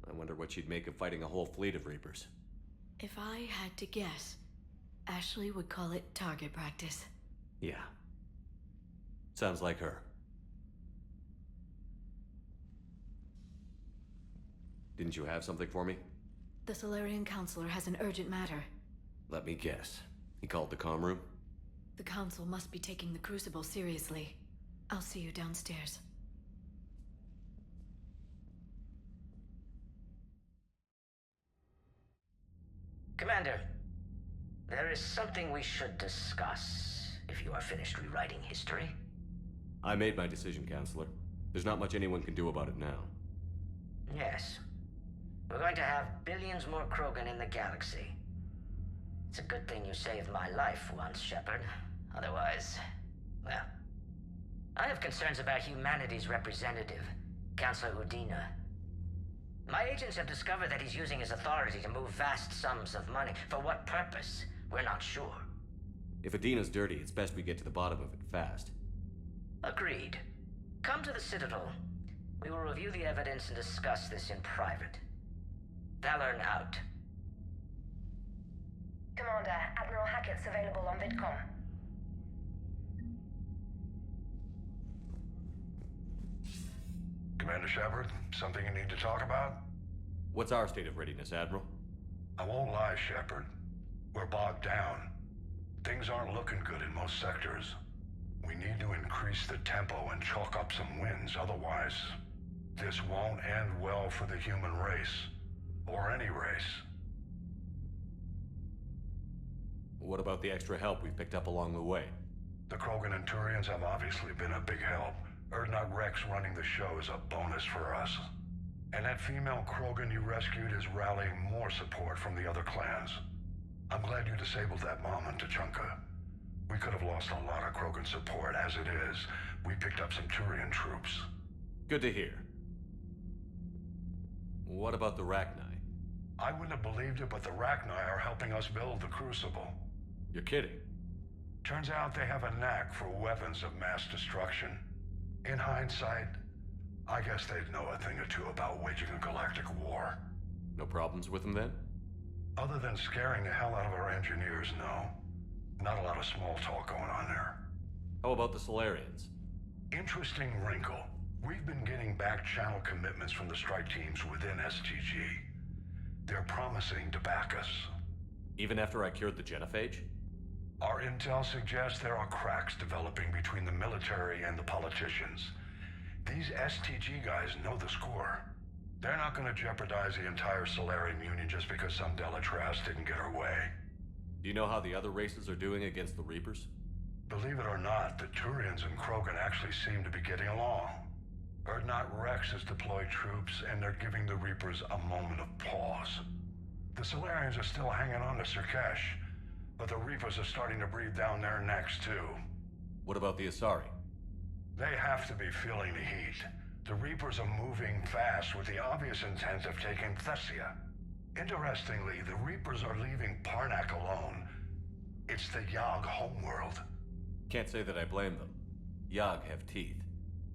I wonder what she'd make of fighting a whole fleet of Reapers. If I had to guess, Ashley would call it target practice. Yeah. Sounds like her. Didn't you have something for me? The Solarian Counselor has an urgent matter. Let me guess. He called the comm room? The Council must be taking the Crucible seriously. I'll see you downstairs. Commander, there is something we should discuss, if you are finished rewriting history. I made my decision, Counselor. There's not much anyone can do about it now. Yes. We're going to have billions more Krogan in the galaxy. It's a good thing you saved my life once, Shepard. Otherwise, well... I have concerns about humanity's representative, Councillor Udina. My agents have discovered that he's using his authority to move vast sums of money. For what purpose? We're not sure. If Adina's dirty, it's best we get to the bottom of it fast. Agreed. Come to the Citadel. We will review the evidence and discuss this in private. Valorn out. Commander, Admiral Hackett's available on VidCom. Commander Shepard, something you need to talk about? What's our state of readiness, Admiral? I won't lie, Shepard. We're bogged down. Things aren't looking good in most sectors. We need to increase the tempo and chalk up some wins, otherwise this won't end well for the human race. Or any race. What about the extra help we picked up along the way? The Krogan and Turians have obviously been a big help. Urdnot Rex running the show is a bonus for us. And that female Krogan you rescued is rallying more support from the other clans. I'm glad you disabled that mom in Tuchanka. We could have lost a lot of Krogan support. As it is, we picked up some Turian troops. Good to hear. What about the Rachni? I wouldn't have believed it, but the Rachni are helping us build the Crucible. You're kidding. Turns out they have a knack for weapons of mass destruction. In hindsight, I guess they'd know a thing or two about waging a galactic war. No problems with them then? Other than scaring the hell out of our engineers, no. Not a lot of small talk going on there. How about the Solarians? Interesting wrinkle. We've been getting back-channel commitments from the strike teams within STG. They're promising to back us. Even after I cured the genophage? Our intel suggests there are cracks developing between the military and the politicians. These STG guys know the score. They're not going to jeopardize the entire Solarian Union just because some Delatras didn't get her way. Do you know how the other races are doing against the Reapers? Believe it or not, the Turians and Krogan actually seem to be getting along. Urdnot Rex has deployed troops, and they're giving the Reapers a moment of pause. The Solarians are still hanging on to Sur'Keš, but the Reapers are starting to breathe down their necks, too. What about the Asari? They have to be feeling the heat. The Reapers are moving fast with the obvious intent of taking Thessia. Interestingly, the Reapers are leaving Parnak alone. It's the Yogg homeworld. Can't say that I blame them. Yogg have teeth.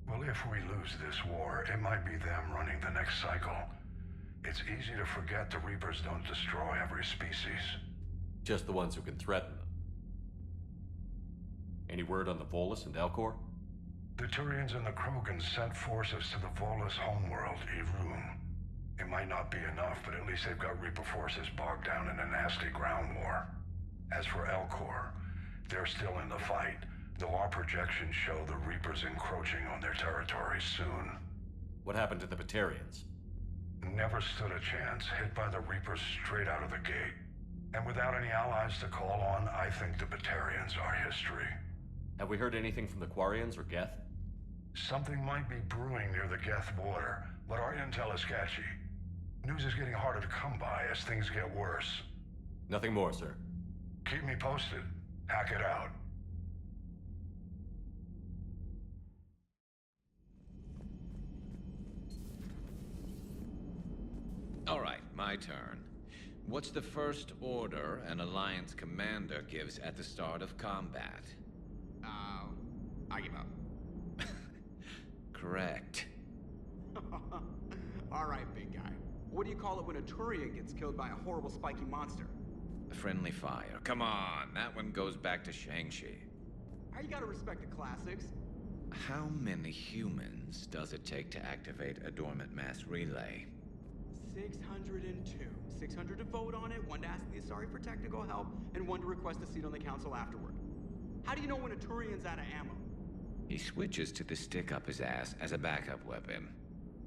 Well, if we lose this war, it might be them running the next cycle. It's easy to forget the Reapers don't destroy every species. Just the ones who can threaten them. Any word on the Volus and Elcor? The Turians and the Krogan sent forces to the Volus homeworld, Irun. It might not be enough, but at least they've got Reaper forces bogged down in a nasty ground war. As for Elcor, they're still in the fight, though our projections show the Reapers encroaching on their territory soon. What happened to the Batarians? Never stood a chance, hit by the Reapers straight out of the gate. And without any allies to call on, I think the Batarians are history. Have we heard anything from the Quarians or Geth? Something might be brewing near the Geth border, but our intel is sketchy. News is getting harder to come by as things get worse. Nothing more, sir. Keep me posted. Hack it out. All right, my turn. What's the first order an Alliance commander gives at the start of combat? I give up. Correct. All right, big guy. What do you call it when a Turian gets killed by a horrible spiky monster? Friendly fire. Come on, that one goes back to Shang-Chi. You gotta respect the classics. How many humans does it take to activate a dormant mass relay? 602. 600 to vote on it, 1 to ask the Asari for technical help, and 1 to request a seat on the council afterward. How do you know when a Turian's out of ammo? He switches to the stick up his ass as a backup weapon.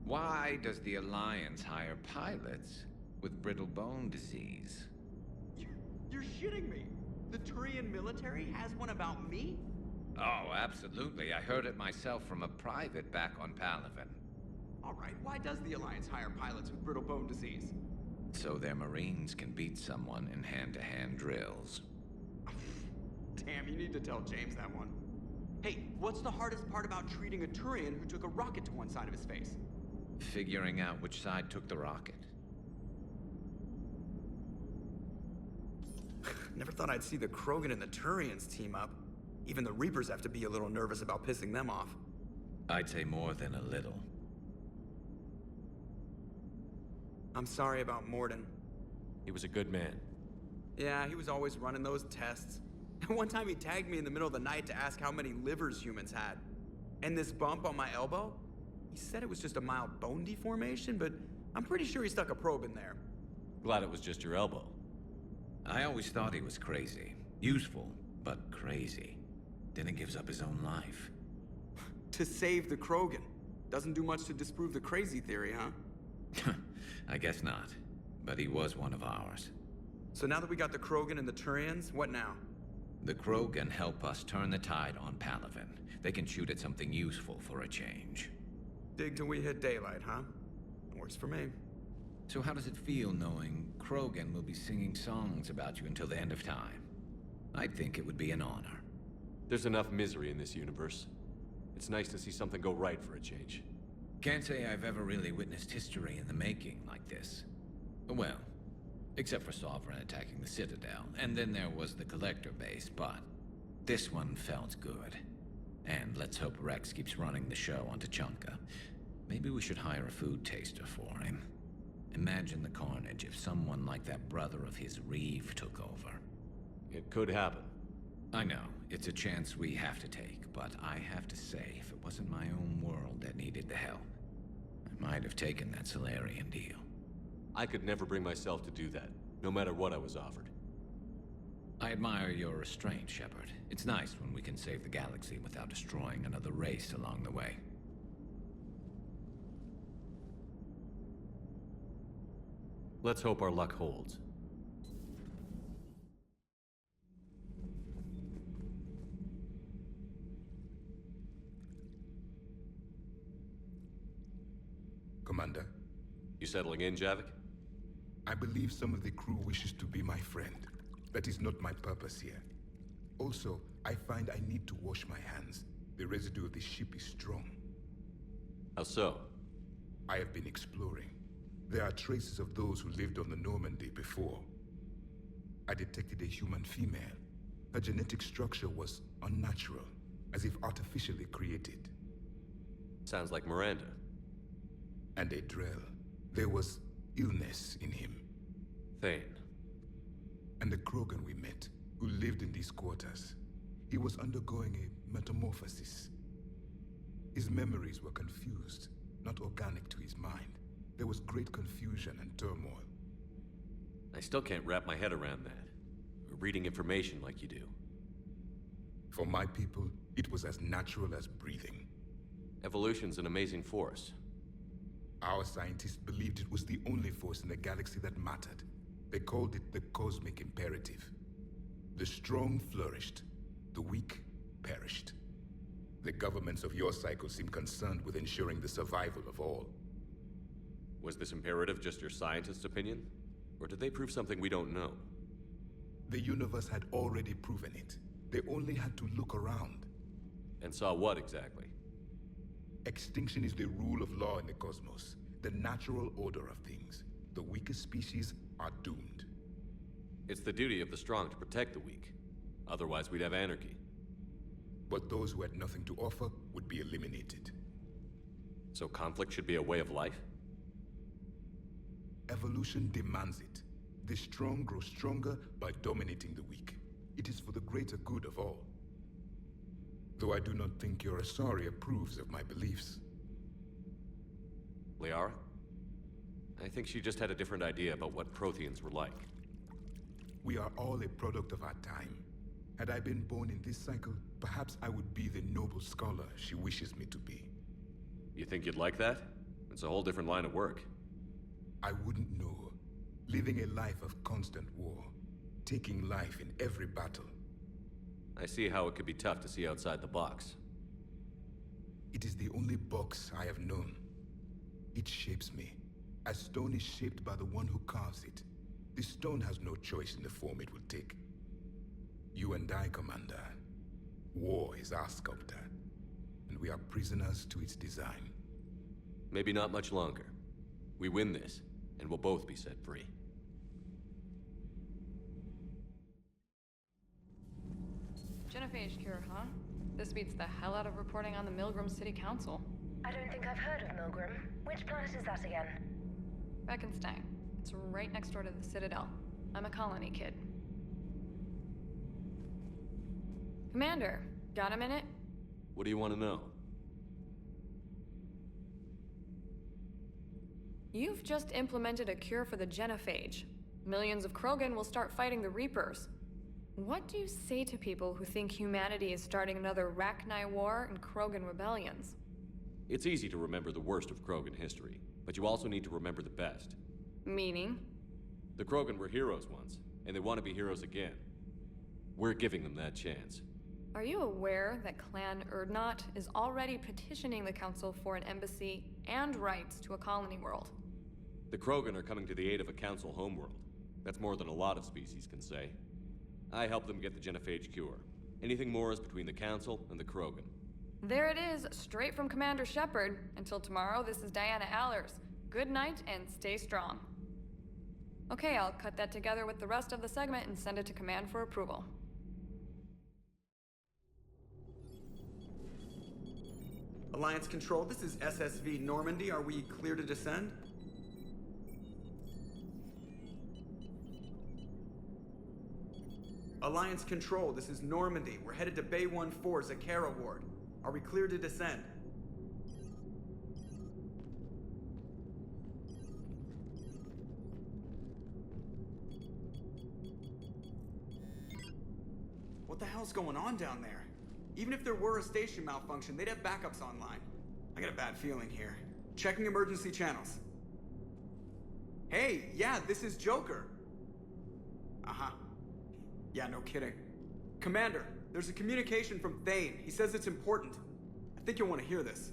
Why does the Alliance hire pilots with brittle bone disease? You're shitting me. The Turian military has one about me? Oh, absolutely. I heard it myself from a private back on Palaven. All right, why does the Alliance hire pilots with brittle bone disease? So their Marines can beat someone in hand-to-hand drills. Damn, you need to tell James that one. Hey, what's the hardest part about treating a Turian who took a rocket to one side of his face? Figuring out which side took the rocket. Never thought I'd see the Krogan and the Turians team up. Even the Reapers have to be a little nervous about pissing them off. I'd say more than a little. I'm sorry about Morden. He was a good man. Yeah, he was always running those tests. And one time he tagged me in the middle of the night to ask how many livers humans had. And this bump on my elbow? He said it was just a mild bone deformation, but I'm pretty sure he stuck a probe in there. Glad it was just your elbow. I always thought he was crazy. Useful, but crazy. Then he gives up his own life. To save the Krogan. Doesn't do much to disprove the crazy theory, huh? I guess not. But he was one of ours. So now that we got the Krogan and the Turians, what now? The Krogan help us turn the tide on Palaven. They can shoot at something useful for a change. Dig till we hit daylight, huh? Works for me. So how does it feel knowing Krogan will be singing songs about you until the end of time? I think it would be an honor. There's enough misery in this universe. It's nice to see something go right for a change. Can't say I've ever really witnessed history in the making like this. Well, except for Sovereign attacking the Citadel, and then there was the Collector base, but this one felt good. And let's hope Rex keeps running the show on Tuchanka. Maybe we should hire a food taster for him. Imagine the carnage if someone like that brother of his, Reeve, took over. It could happen. I know, it's a chance we have to take, but I have to say, if it wasn't my own world that needed the help, I might have taken that Solarian deal. I could never bring myself to do that, no matter what I was offered. I admire your restraint, Shepard. It's nice when we can save the galaxy without destroying another race along the way. Let's hope our luck holds. Commander? You settling in, Javik? I believe some of the crew wishes to be my friend. That is not my purpose here. Also, I find I need to wash my hands. The residue of the ship is strong. How so? I have been exploring. There are traces of those who lived on the Normandy before. I detected a human female. Her genetic structure was unnatural, as if artificially created. Sounds like Miranda. And a Drell. There was illness in him. Thane. And the Krogan we met, who lived in these quarters. He was undergoing a metamorphosis. His memories were confused, not organic to his mind. There was great confusion and turmoil. I still can't wrap my head around that. Reading information like you do. For my people, it was as natural as breathing. Evolution's an amazing force. Our scientists believed it was the only force in the galaxy that mattered. They called it the cosmic imperative. The strong flourished, the weak perished. The governments of your cycle seem concerned with ensuring the survival of all. Was this imperative just your scientist's opinion? Or did they prove something we don't know? The universe had already proven it. They only had to look around. And saw what exactly? Extinction is the rule of law in the cosmos, the natural order of things. The weakest species are doomed. It's the duty of the strong to protect the weak. Otherwise, we'd have anarchy. But those who had nothing to offer would be eliminated. So conflict should be a way of life? Evolution demands it. The strong grow stronger by dominating the weak. It is for the greater good of all. Though I do not think your Asari approves of my beliefs. Liara? I think she just had a different idea about what Protheans were like. We are all a product of our time. Had I been born in this cycle, perhaps I would be the noble scholar she wishes me to be. You think you'd like that? It's a whole different line of work. I wouldn't know. Living a life of constant war. Taking life in every battle. I see how it could be tough to see outside the box. It is the only box I have known. It shapes me, as stone is shaped by the one who carves it. The stone has no choice in the form it will take. You and I, Commander. War is our sculptor, and we are prisoners to its design. Maybe not much longer. We win this, and we'll both be set free. Genophage cure, huh? This beats the hell out of reporting on the Milgram City Council. I don't think I've heard of Milgram. Which planet is that again? Beckenstein. It's right next door to the Citadel. I'm a colony kid. Commander, got a minute? What do you want to know? You've just implemented a cure for the genophage. Millions of Krogan will start fighting the Reapers. What do you say to people who think humanity is starting another Rachni War and Krogan rebellions? It's easy to remember the worst of Krogan history, but you also need to remember the best. Meaning? The Krogan were heroes once, and they want to be heroes again. We're giving them that chance. Are you aware that Clan Urdnot is already petitioning the Council for an embassy and rights to a colony world? The Krogan are coming to the aid of a Council homeworld. That's more than a lot of species can say. I help them get the genophage cure. Anything more is between the Council and the Krogan. There it is, straight from Commander Shepard. Until tomorrow, this is Diana Allers. Good night and stay strong. Okay, I'll cut that together with the rest of the segment and send it to Command for approval. Alliance Control, this is SSV Normandy. Are we clear to descend? Alliance Control, this is Normandy. We're headed to Bay 1-4, Zakara Ward. Are we clear to descend? What the hell's going on down there? Even if there were a station malfunction, they'd have backups online. I got a bad feeling here. Checking emergency channels. Hey, yeah, this is Joker. Uh-huh. Yeah, no kidding. Commander, there's a communication from Thane. He says it's important. I think you'll want to hear this.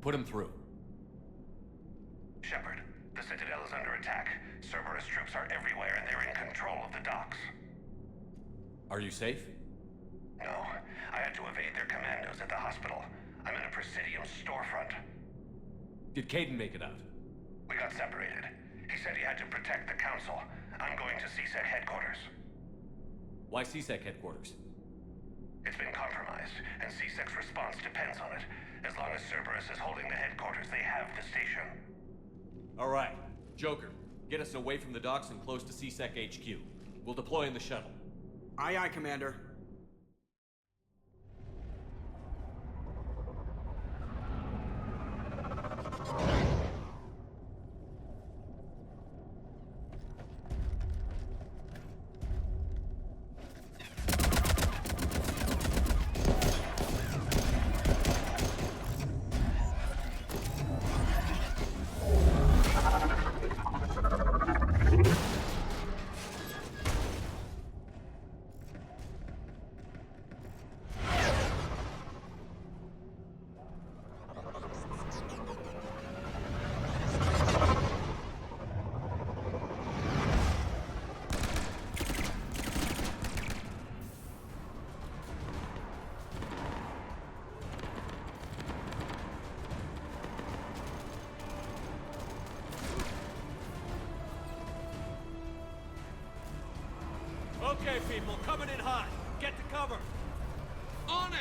Put him through. Shepard, the Citadel is under attack. Cerberus troops are everywhere and they're in control of the docks. Are you safe? No, I had to evade their commandos at the hospital. I'm in a Presidium storefront. Did Kaidan make it out? We got separated. He said he had to protect the Council. I'm going to CSEC headquarters. Why CSEC headquarters? It's been compromised, and CSEC's response depends on it. As long as Cerberus is holding the headquarters, they have the station. All right. Joker, get us away from the docks and close to CSEC HQ. We'll deploy in the shuttle. Aye, aye, Commander. Okay, people, coming in hot. Get to cover. On it!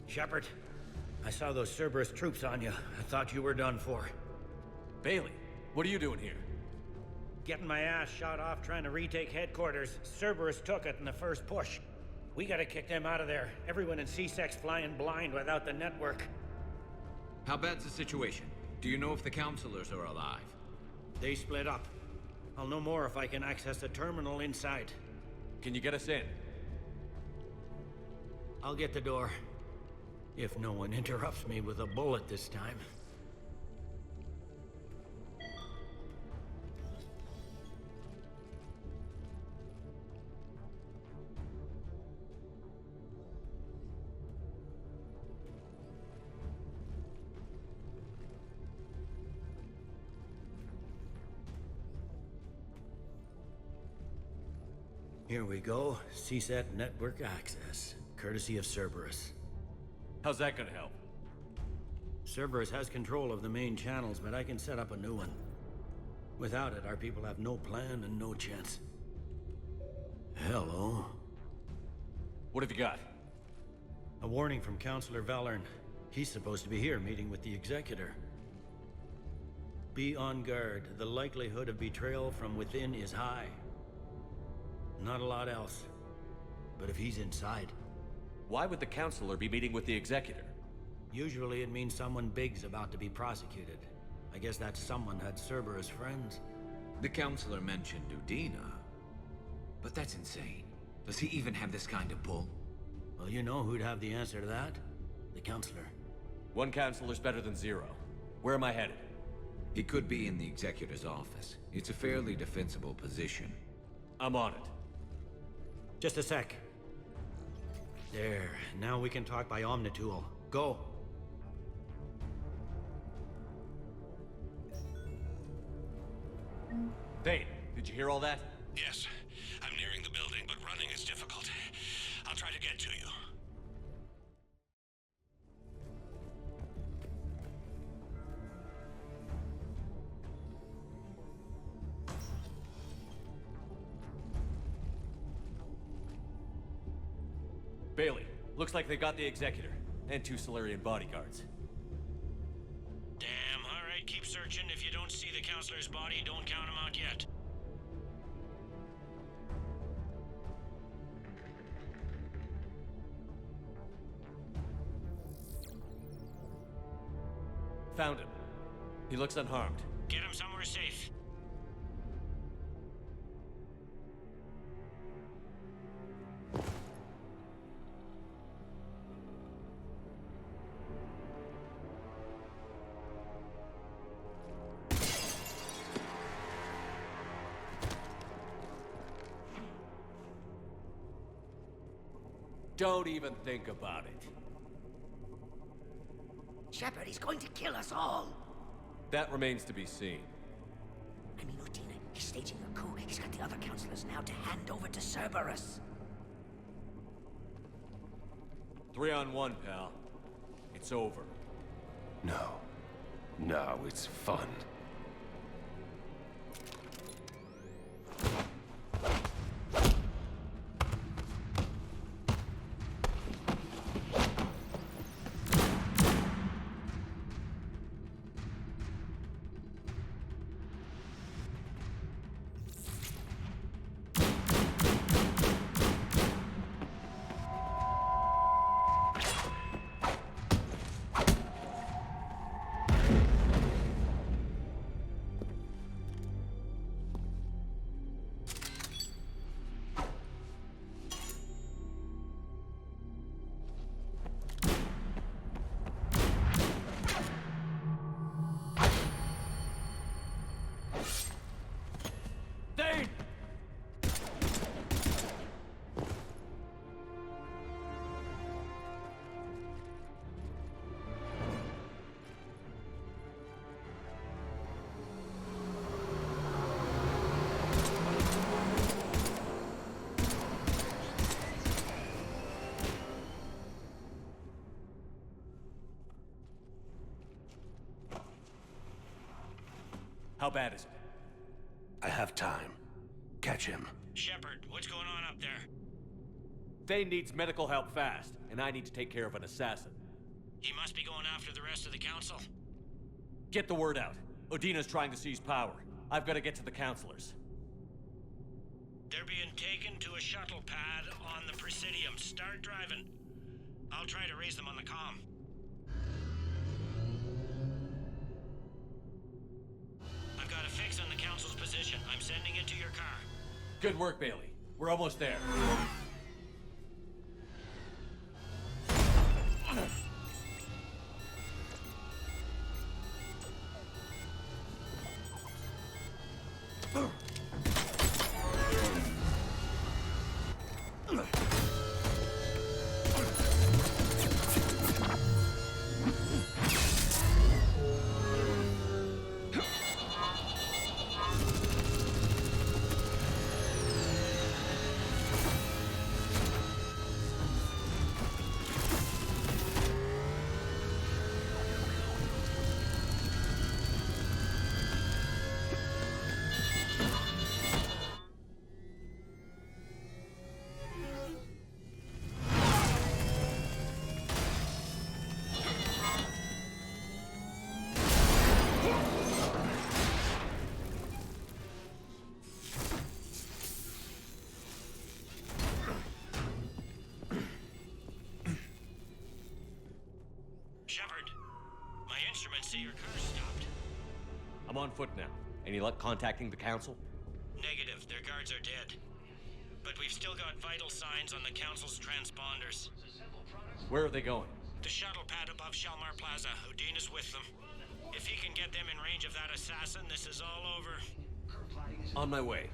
Shepard, I saw those Cerberus troops on you. I thought you were done for. Bailey, what are you doing here? Getting my ass shot off trying to retake headquarters. Cerberus took it in the first push. We gotta kick them out of there. Everyone in C-Sec's flying blind without the network. How bad's the situation? Do you know if the counselors are alive? They split up. I'll know more if I can access the terminal inside. Can you get us in? I'll get the door. If no one interrupts me with a bullet this time. Here we go. CSAT network access, courtesy of Cerberus. How's that gonna help? Cerberus has control of the main channels, but I can set up a new one. Without it, our people have no plan and no chance. Hello. What have you got? A warning from Counselor Valern. He's supposed to be here meeting with the Executor. Be on guard. The likelihood of betrayal from within is high. Not a lot else. But if he's inside... Why would the Counselor be meeting with the Executor? Usually it means someone big's about to be prosecuted. I guess that someone had Cerberus friends. The Counselor mentioned Udina. But that's insane. Does he even have this kind of pull? Well, you know who'd have the answer to that? The Counselor. One Counselor's better than zero. Where am I headed? He could be in the Executor's office. It's a fairly defensible position. I'm on it. Just a sec. There. Now we can talk by Omnitool. Go. Thane, did you hear all that? Yes. I'm nearing the building, but running is difficult. I'll try to get to you. Bailey, looks like they got the Executor, and 2 Solarian bodyguards. Damn, alright, keep searching. If you don't see the Counselor's body, don't count him out yet. Found him. He looks unharmed. Get him somewhere safe. Don't even think about it. Shepard, he's going to kill us all. That remains to be seen. I mean, Udina, he's staging a coup. He's got the other counselors now to hand over to Cerberus. 3-on-1, pal. It's over. No. No, it's fun. How bad is it? I have time. Catch him. Shepard, what's going on up there? Thane needs medical help fast, and I need to take care of an assassin. He must be going after the rest of the council. Get the word out. Odina's trying to seize power. I've got to get to the councilors. They're being taken to a shuttle pad on the Presidium. Start driving. I'll try to raise them on the comm. I've got a fix on the council's position. I'm sending it to your car. Good work, Bailey. We're almost there. Shepard, my instruments say your car's stopped. I'm on foot now. Any luck contacting the council? Negative, their guards are dead. But we've still got vital signs on the council's transponders. Where are they going? The shuttle pad above Shalmar Plaza. Odina's with them. If he can get them in range of that assassin, this is all over. On my way.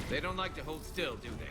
They don't like to hold still, do they?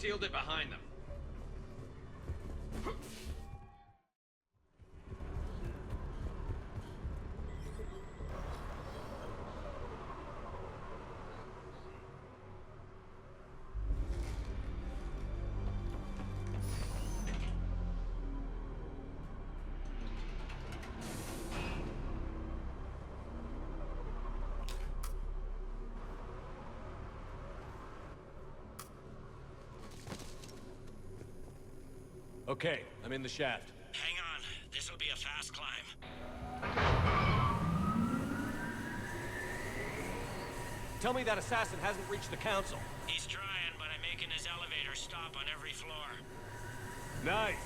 sealed it behind them. Okay, I'm in the shaft. Hang on. This'll be a fast climb. Tell me that assassin hasn't reached the council. He's trying, but I'm making his elevator stop on every floor. Nice.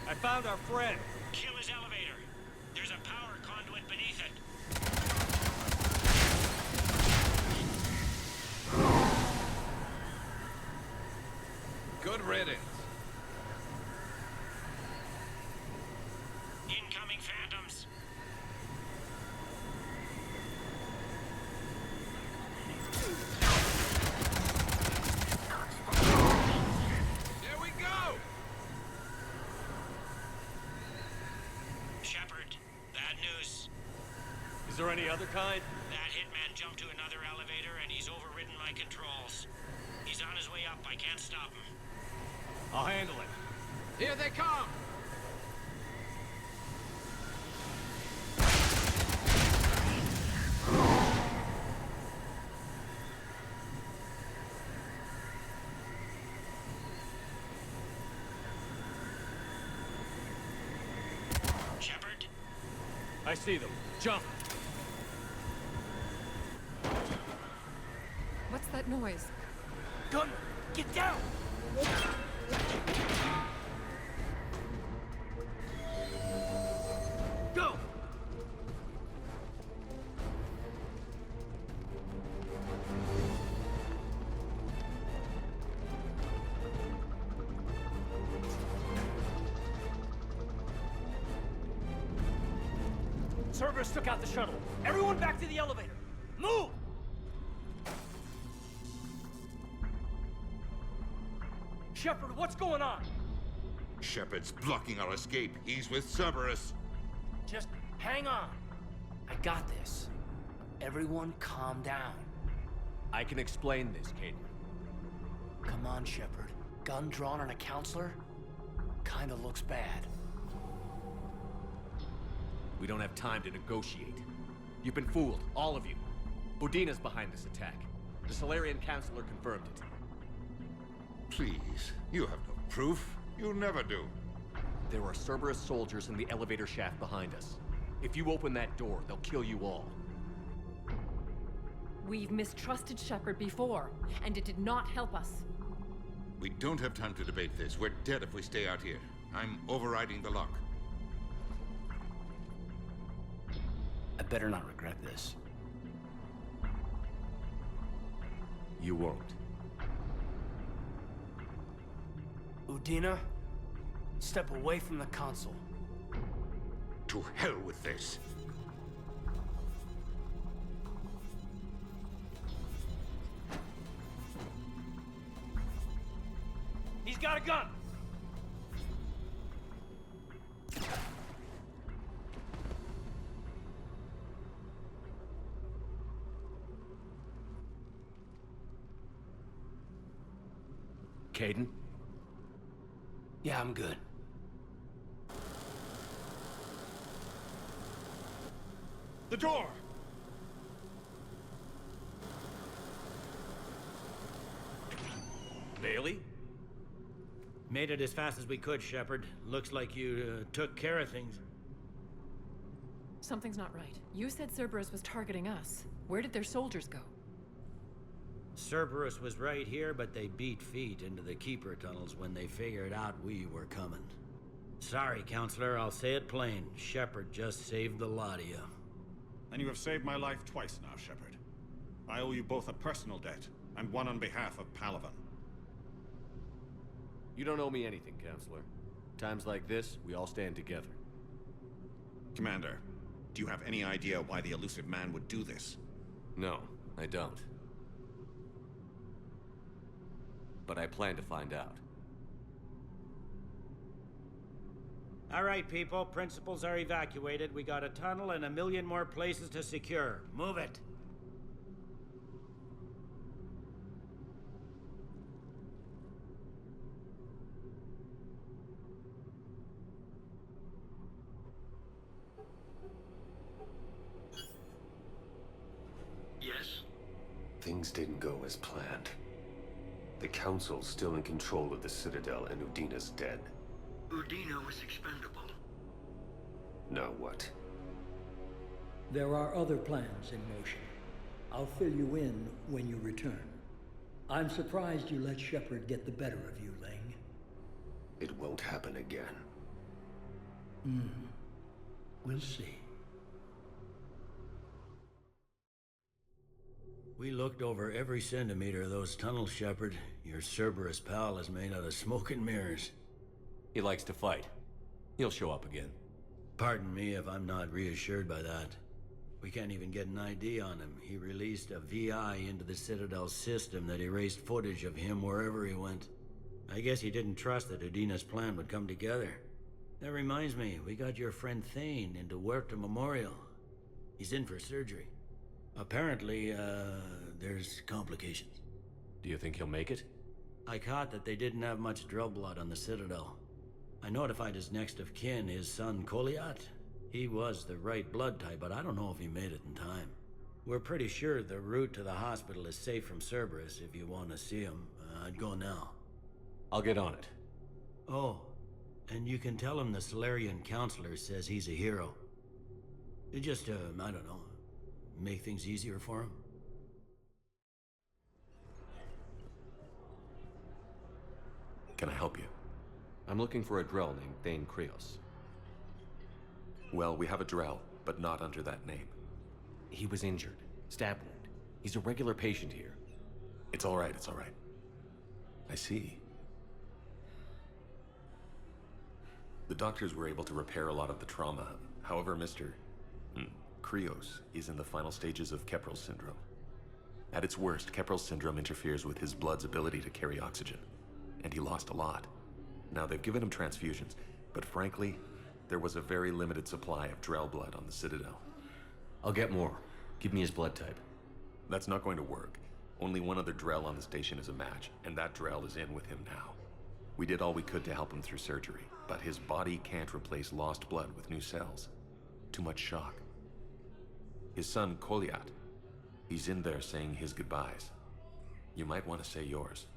I found our friend. Kill his elevator. There's a power conduit beneath it. Good riddance. Incoming phantoms. There we go! Shepard, bad news. Is there any other kind? That hitman jumped to another elevator and he's overridden my controls. He's on his way up. I can't stop him. I'll handle it. Here they come! Shepard? I see them. Jump! What's that noise? Gun, get down! Go! Cerberus took out the shuttle. Everyone back to the elevator. Move! Shepard, what's going on? Shepard's blocking our escape. He's with Cerberus. Just hang on. I got this. Everyone calm down. I can explain this, Kaidan. Come on, Shepard. Gun drawn on a counselor? Kinda looks bad. We don't have time to negotiate. You've been fooled, all of you. Udina's behind this attack. The Solarian Counselor confirmed it. Please, you have no proof. You never do. There are Cerberus soldiers in the elevator shaft behind us. If you open that door, they'll kill you all. We've mistrusted Shepard before, and it did not help us. We don't have time to debate this. We're dead if we stay out here. I'm overriding the lock. I better not regret this. You won't. Udina, step away from the console. To hell with this. He's got a gun! Kaidan? Yeah, I'm good. The door! Bailey? Made it as fast as we could, Shepard. Looks like you took care of things. Something's not right. You said Cerberus was targeting us. Where did their soldiers go? Cerberus was right here, but they beat feet into the Keeper tunnels when they figured out we were coming. Sorry, Counselor, I'll say it plain. Shepard just saved the lot of you. And you have saved my life twice now, Shepard. I owe you both a personal debt, and one on behalf of Palaven. You don't owe me anything, Counselor. Times like this, we all stand together. Commander, do you have any idea why the elusive man would do this? No, I don't. but I plan to find out. All right, people. Principals are evacuated. We got a tunnel and 1 million more places to secure. Move it. Yes? Things didn't go as planned. The Council's still in control of the Citadel and Udina's dead. Udina was expendable. Now what? There are other plans in motion. I'll fill you in when you return. I'm surprised you let Shepard get the better of you, Ling. It won't happen again. We'll see. We looked over every centimeter of those tunnels, Shepard. Your Cerberus pal is made out of smoke and mirrors. He likes to fight. He'll show up again. Pardon me if I'm not reassured by that. We can't even get an ID on him. He released a VI into the Citadel system that erased footage of him wherever he went. I guess he didn't trust that Udina's plan would come together. That reminds me, we got your friend Thane into Huerta Memorial. He's in for surgery. Apparently, there's complications. Do you think he'll make it? I caught that they didn't have much drill blood on the Citadel. I notified his next of kin, his son Koliat. He was the right blood type, but I don't know if he made it in time. We're pretty sure the route to the hospital is safe from Cerberus. If you want to see him, I'd go now. I'll get on it. Oh, and you can tell him the Solarian counselor says he's a hero. It just, I don't know, make things easier for him. Can I help you? I'm looking for a Drell named Thane Krios. Well, we have a Drell, but not under that name. He was injured. Stab wound. He's a regular patient here. It's all right, it's all right. I see. The doctors were able to repair a lot of the trauma. However, Mr. Krios is in the final stages of Keprel's syndrome. At its worst, Keprel's syndrome interferes with his blood's ability to carry oxygen, and he lost a lot. Now, they've given him transfusions, but frankly, there was a very limited supply of Drell blood on the Citadel. I'll get more. Give me his blood type. That's not going to work. Only one other Drell on the station is a match, and that Drell is in with him now. We did all we could to help him through surgery, but his body can't replace lost blood with new cells. Too much shock. His son, Koliat, he's in there saying his goodbyes. You might want to say yours.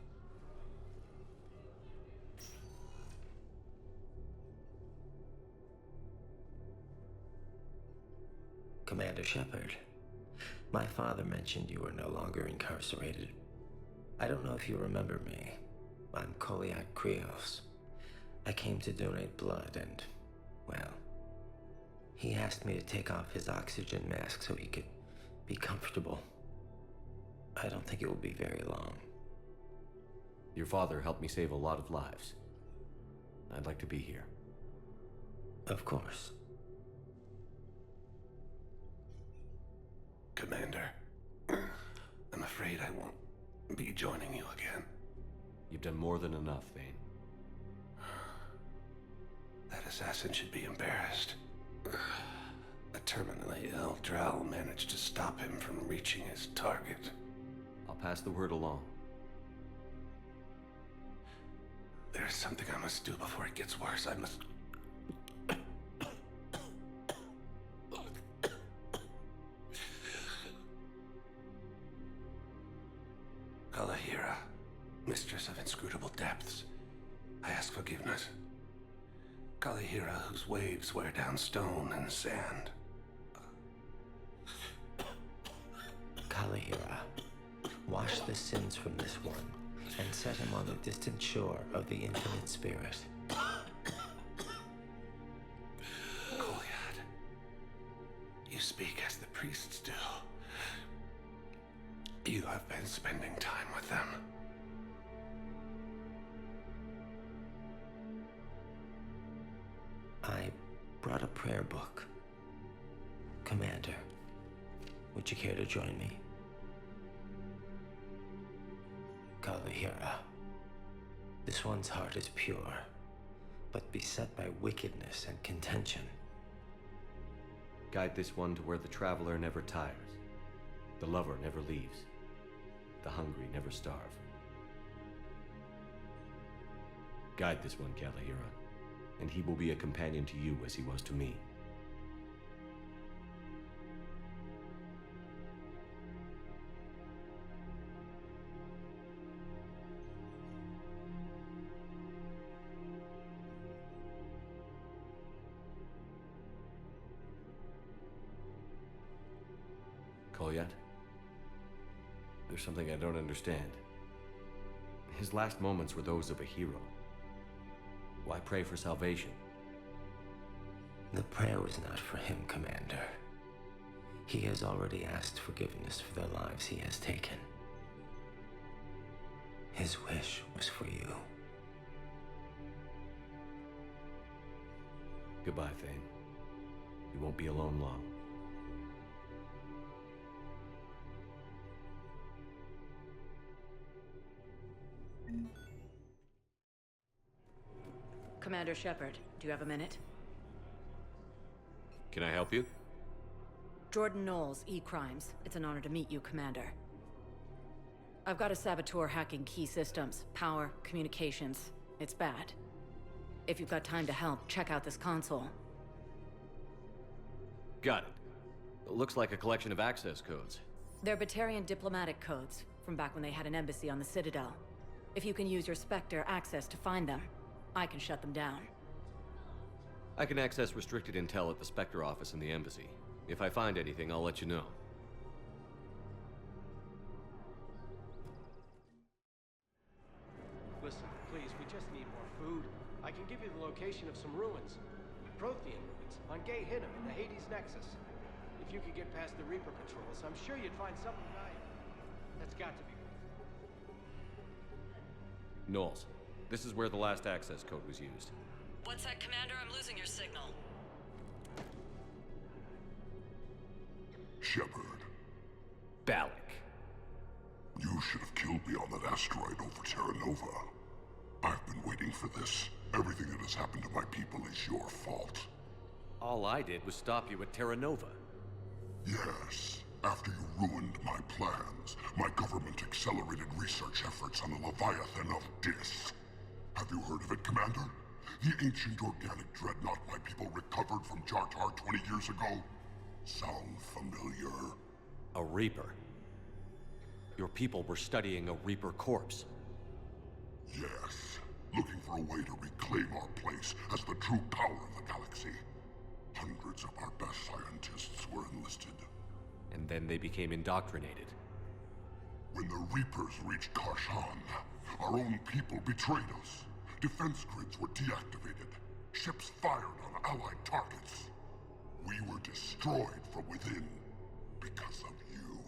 Commander Shepard, my father mentioned you were no longer incarcerated. I don't know if you remember me. I'm Koliat Krios. I came to donate blood and, well, he asked me to take off his oxygen mask so he could be comfortable. I don't think it will be very long. Your father helped me save a lot of lives. I'd like to be here. Of course. Commander, I'm afraid I won't be joining you again. You've done more than enough, Thane. That assassin should be embarrassed. A terminally ill Drell managed to stop him from reaching his target. I'll pass the word along. There's something I must do before it gets worse. I must... Kalahira, mistress of inscrutable depths, I ask forgiveness. Kalahira, whose waves wear down stone and sand. Kalahira, wash the sins from this one and set him on the distant shore of the infinite spirit. Koliat, you speak as the priests do. You have been spending time with them. I brought a prayer book. Commander, would you care to join me? Kalahira, This one's heart is pure, but beset by wickedness and contention. Guide this one to where the traveler never tires, the lover never leaves, the hungry never starve. Guide this one, Kalahira, and he will be a companion to you as he was to me. Call yet? There's something I don't understand. His last moments were those of a hero. Why pray for salvation? The prayer was not for him, Commander. He has already asked forgiveness for the lives he has taken. His wish was for you. Goodbye, Thane. You won't be alone long. Commander Shepard, do you have a minute? Can I help you? Jordan Knowles, E-Crimes. It's an honor to meet you, Commander. I've got a saboteur hacking key systems, power, communications. It's bad. If you've got time to help, check out this console. Got it. It looks like a collection of access codes. They're Batarian diplomatic codes, from back when they had an embassy on the Citadel. If you can use your Spectre access to find them, I can shut them down. I can access restricted intel at the Spectre office in the embassy. If I find anything, I'll let you know. Listen, please, we just need more food. I can give you the location of some ruins. Prothean ruins, on Gay Hinnom in the Hades Nexus. If you could get past the Reaper patrols, I'm sure you'd find something valuable. That's got to be Knowles, this is where the last access code was used. What's that, Commander? I'm losing your signal. Shepard. Balak. You should have killed me on that asteroid over Terra Nova. I've been waiting for this. Everything that has happened to my people is your fault. All I did was stop you at Terra Nova. Yes. After you ruined my plans, my government accelerated research efforts on the Leviathan of Dis. Have you heard of it, Commander? The ancient organic dreadnought my people recovered from Jartar 20 years ago? Sound familiar? A Reaper? Your people were studying a Reaper corpse. Yes. Looking for a way to reclaim our place as the true power of the galaxy. Hundreds of our best scientists were enlisted. And then they became indoctrinated. When the Reapers reached Karshan, our own people betrayed us. Defense grids were deactivated. Ships fired on Allied targets. We were destroyed from within because of you.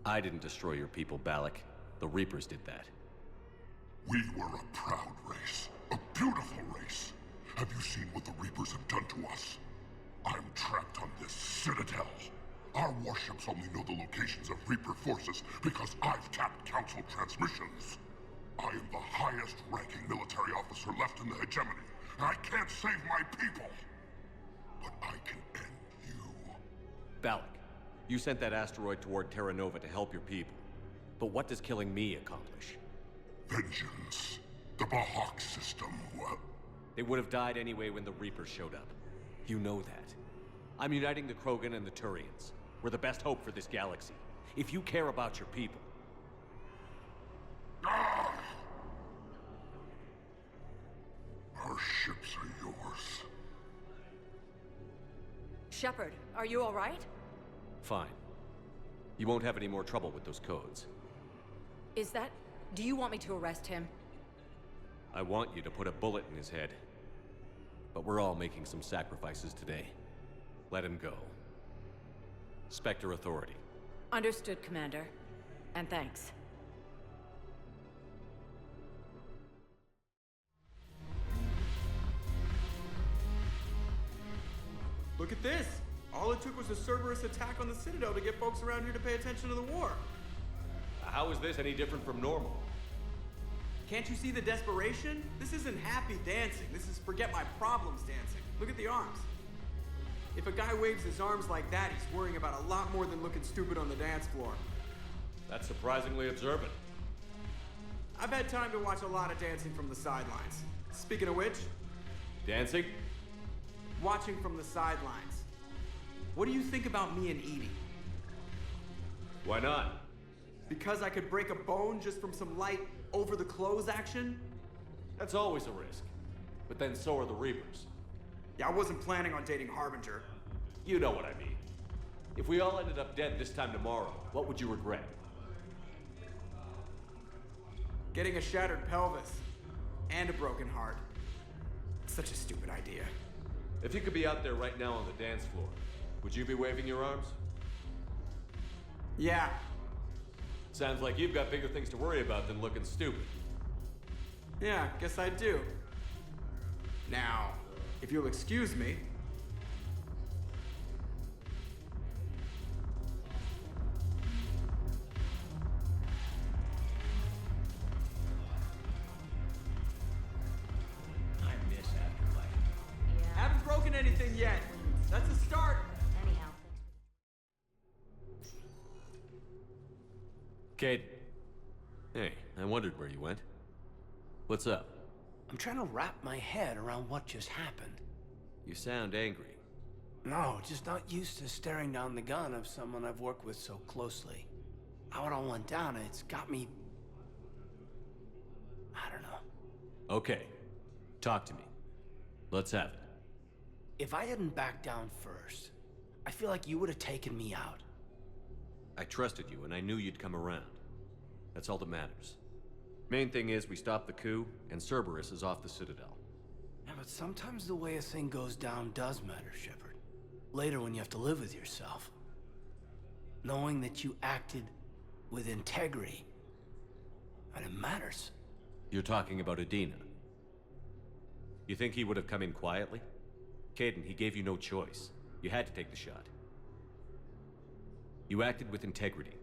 I didn't destroy your people, Balak. The Reapers did that. We were a proud race. A beautiful race. Have you seen what the Reapers have done to us? I'm trapped on this citadel. Our warships only know the locations of Reaper forces because I've tapped Council transmissions. I am the highest-ranking military officer left in the hegemony, and I can't save my people. But I can end you. Balak, you sent that asteroid toward Terra Nova to help your people. But what does killing me accomplish? Vengeance. The Bahak system, well... They would have died anyway when the Reapers showed up. You know that. I'm uniting the Krogan and the Turians. We're the best hope for this galaxy. If you care about your people... Ah! Our ships are yours. Shepard, are you all right? Fine. You won't have any more trouble with those codes. Is that... Do you want me to arrest him? I want you to put a bullet in his head. But we're all making some sacrifices today. Let him go. Spectre Authority. Understood, Commander. And thanks. Look at this! All it took was a Cerberus attack on the Citadel to get folks around here to pay attention to the war. How is this any different from normal? Can't you see the desperation? This isn't happy dancing. This is forget my problems dancing. Look at the arms. If a guy waves his arms like that, he's worrying about a lot more than looking stupid on the dance floor. That's surprisingly observant. I've had time to watch a lot of dancing from the sidelines. Speaking of which... Dancing? Watching from the sidelines. What do you think about me and Edie? Why not? Because I could break a bone just from some light over-the-clothes action? That's always a risk. But then so are the Reapers. Yeah, I wasn't planning on dating Harbinger. You know what I mean. If we all ended up dead this time tomorrow, what would you regret? Getting a shattered pelvis. And a broken heart. Such a stupid idea. If you could be out there right now on the dance floor, would you be waving your arms? Yeah. Sounds like you've got bigger things to worry about than looking stupid. Yeah, guess I do. Now, if you'll excuse me... I miss Afterlife. Yeah. Haven't broken anything yet. That's a start. Anyhow. Kate. Hey, I wondered where you went. What's up? I'm trying to wrap my head around what just happened. You sound angry. No, just not used to staring down the gun of someone I've worked with so closely. How it all went down, it's got me... I don't know. Okay. Talk to me. Let's have it. If I hadn't backed down first, I feel like you would have taken me out. I trusted you, and I knew you'd come around. That's all that matters. Main thing is we stopped the coup, and Cerberus is off the Citadel. Yeah, but sometimes the way a thing goes down does matter, Shepard. Later when you have to live with yourself. Knowing that you acted with integrity, and it matters. You're talking about Adina. You think he would have come in quietly? Kaidan, he gave you no choice. You had to take the shot. You acted with integrity.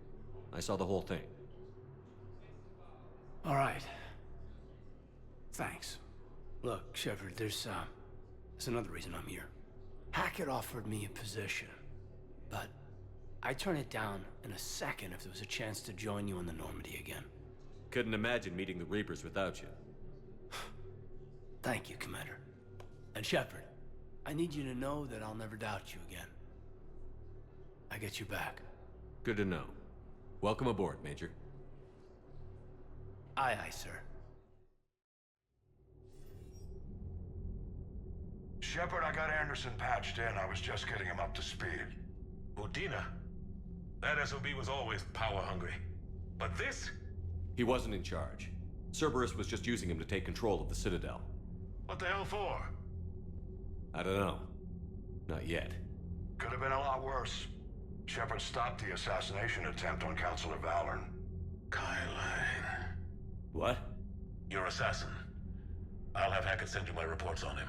I saw the whole thing. All right. Thanks. Look, Shepard, there's another reason I'm here. Hackett offered me a position, but I'd turn it down in a second if there was a chance to join you in the Normandy again. Couldn't imagine meeting the Reapers without you. Thank you, Commander. And Shepard, I need you to know that I'll never doubt you again. I get your back. Good to know. Welcome aboard, Major. Aye, aye, sir. Shepard, I got Anderson patched in. I was just getting him up to speed. Udina? That SOB was always power-hungry. But this? He wasn't in charge. Cerberus was just using him to take control of the Citadel. What the hell for? I don't know. Not yet. Could have been a lot worse. Shepard stopped the assassination attempt on Counselor Valorn. Kylane. What? Your assassin. I'll have Hackett send you my reports on him.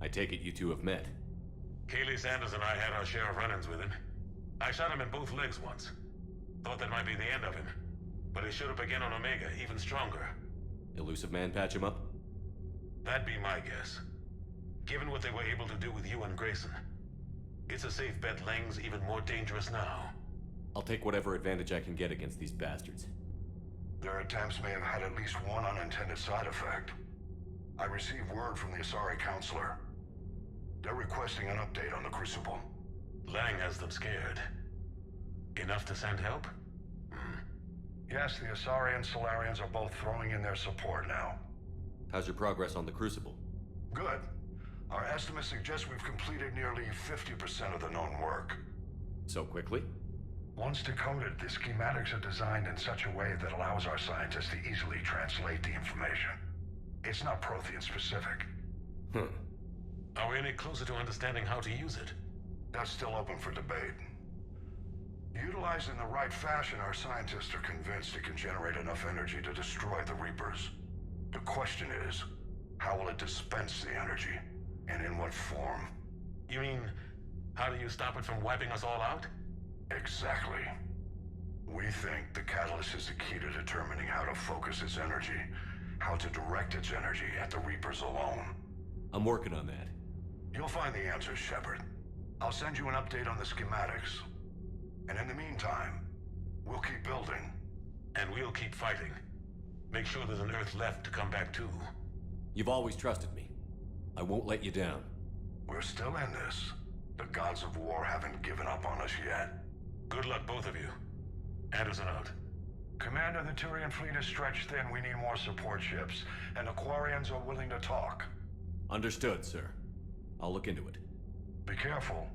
I take it you two have met. Kaylee Sanders and I had our share of run-ins with him. I shot him in both legs once. Thought that might be the end of him. But he showed up again on Omega, even stronger. Elusive Man patch him up? That'd be my guess. Given what they were able to do with you and Grayson. It's a safe bet Lang's even more dangerous now. I'll take whatever advantage I can get against these bastards. Their attempts may have had at least one unintended side effect. I received word from the Asari Counselor. They're requesting an update on the Crucible. Lang has them scared. Enough to send help? Yes, the Asari and Solarians are both throwing in their support now. How's your progress on the Crucible? Good. Our estimates suggest we've completed nearly 50% of the known work. So quickly? Once decoded, the schematics are designed in such a way that allows our scientists to easily translate the information. It's not Prothean specific. Are we any closer to understanding how to use it? That's still open for debate. Utilized in the right fashion, our scientists are convinced it can generate enough energy to destroy the Reapers. The question is, how will it dispense the energy? And in what form? You mean, how do you stop it from wiping us all out? Exactly. We think the catalyst is the key to determining how to focus its energy how to direct its energy at the Reapers alone. I'm working on that. You'll find the answers, Shepard. I'll send you an update on the schematics. And in the meantime, we'll keep building. And we'll keep fighting. Make sure there's an Earth left to come back to. You've always trusted me. I won't let you down. We're still in this. The gods of war haven't given up on us yet. Good luck, both of you. Anderson out. Commander, the Turian fleet is stretched thin. We need more support ships. And Aquarians are willing to talk. Understood, sir. I'll look into it. Be careful.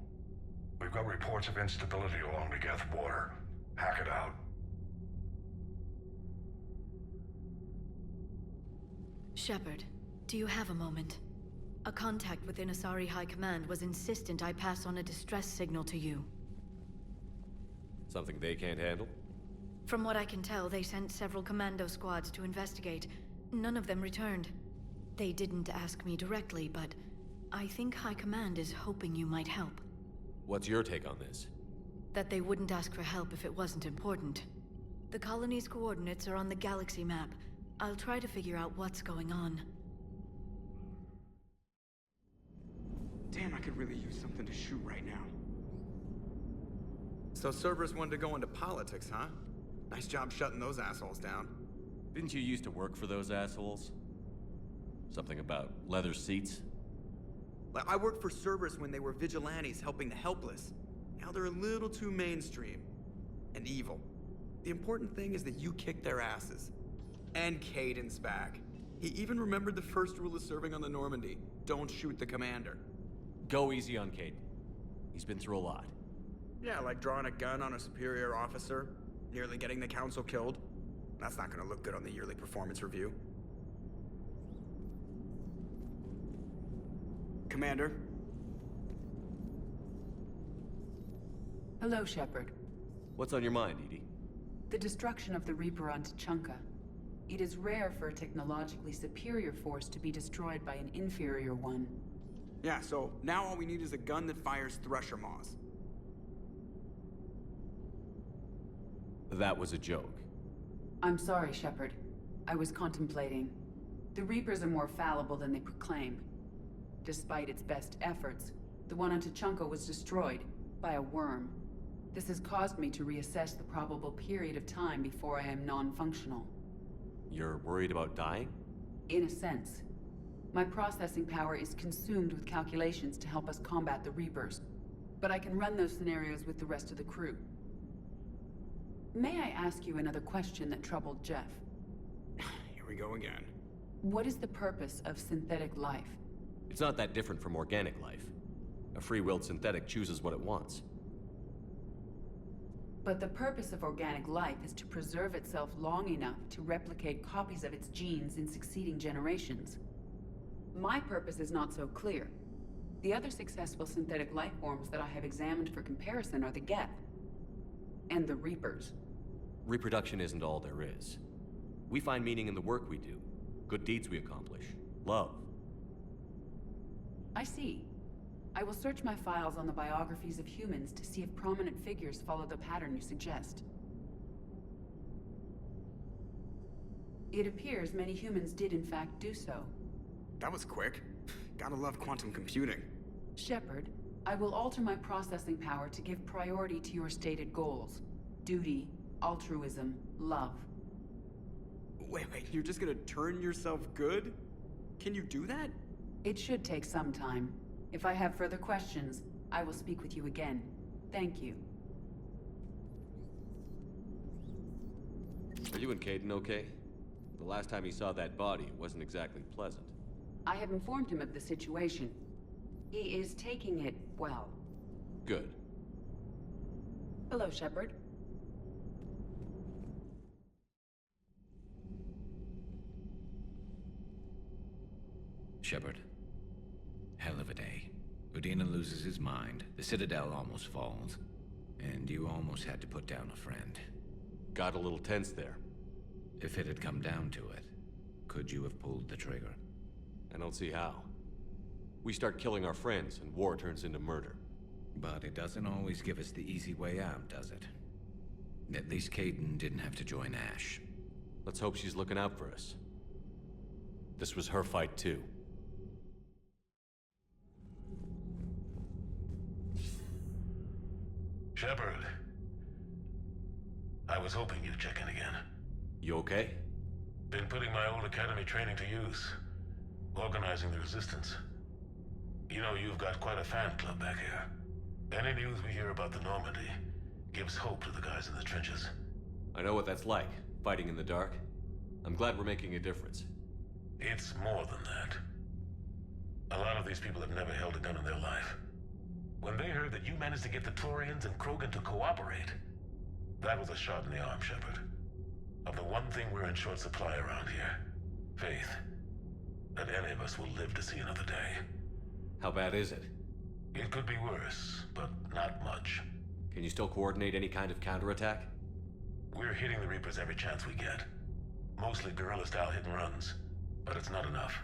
We've got reports of instability along the Geth border. Hack it out. Shepard, do you have a moment? A contact within Asari High Command was insistent I pass on a distress signal to you. Something they can't handle? From what I can tell, they sent several commando squads to investigate. None of them returned. They didn't ask me directly, but I think High Command is hoping you might help. What's your take on this? That they wouldn't ask for help if it wasn't important. The colony's coordinates are on the galaxy map. I'll try to figure out what's going on. Damn, I could really use something to shoot right now. So Cerberus wanted to go into politics, huh? Nice job shutting those assholes down. Didn't you used to work for those assholes? Something about leather seats? I worked for Cerberus when they were vigilantes helping the helpless. Now they're a little too mainstream. And evil. The important thing is that you kicked their asses. And Kaiden's back. He even remembered the first rule of serving on the Normandy. Don't shoot the commander. Go easy on Kaiden. He's been through a lot. Yeah, like drawing a gun on a superior officer, nearly getting the council killed. That's not gonna look good on the yearly performance review. Commander? Hello, Shepard. What's on your mind, Edie? The destruction of the Reaper on Tuchanka. It is rare for a technologically superior force to be destroyed by an inferior one. Yeah, so now all we need is a gun that fires thresher maws. That was a joke. I'm sorry, Shepard. I was contemplating. The Reapers are more fallible than they proclaim. Despite its best efforts, the one on Tuchanka was destroyed by a worm. This has caused me to reassess the probable period of time before I am non-functional. You're worried about dying? In a sense. My processing power is consumed with calculations to help us combat the Reapers. But I can run those scenarios with the rest of the crew. May I ask you another question that troubled Jeff? Here we go again. What is the purpose of synthetic life? It's not that different from organic life. A free-willed synthetic chooses what it wants. But the purpose of organic life is to preserve itself long enough to replicate copies of its genes in succeeding generations. My purpose is not so clear. The other successful synthetic life forms that I have examined for comparison are the Geth and the Reapers. Reproduction isn't all there is. We find meaning in the work we do, good deeds we accomplish, love. I see. I will search my files on the biographies of humans to see if prominent figures follow the pattern you suggest. It appears many humans did in fact do so. That was quick. Gotta love quantum computing. Shepard, I will alter my processing power to give priority to your stated goals. Duty, altruism, love. Wait, you're just gonna turn yourself good? Can you do that? It should take some time. If I have further questions, I will speak with you again. Thank you. Are you and Kaiden okay? The last time he saw that body, it wasn't exactly pleasant. I have informed him of the situation. He is taking it well. Good. Hello, Shepard. Shepard. Hell of a day. Udina loses his mind, the Citadel almost falls, and you almost had to put down a friend. Got a little tense there. If it had come down to it, could you have pulled the trigger? I don't see how. We start killing our friends, and war turns into murder. But it doesn't always give us the easy way out, does it? At least Kaiden didn't have to join Ash. Let's hope she's looking out for us. This was her fight too. Shepard. I was hoping you'd check in again. You okay? Been putting my old academy training to use. Organizing the resistance. You know, you've got quite a fan club back here. Any news we hear about the Normandy gives hope to the guys in the trenches. I know what that's like, fighting in the dark. I'm glad we're making a difference. It's more than that. A lot of these people have never held a gun in their life. When they heard that you managed to get the Turians and Krogan to cooperate, that was a shot in the arm, Shepard. Of the one thing we're in short supply around here, faith. That any of us will live to see another day. How bad is it? It could be worse, but not much. Can you still coordinate any kind of counterattack? We're hitting the Reapers every chance we get. Mostly guerrilla-style hit-and-runs, but it's not enough.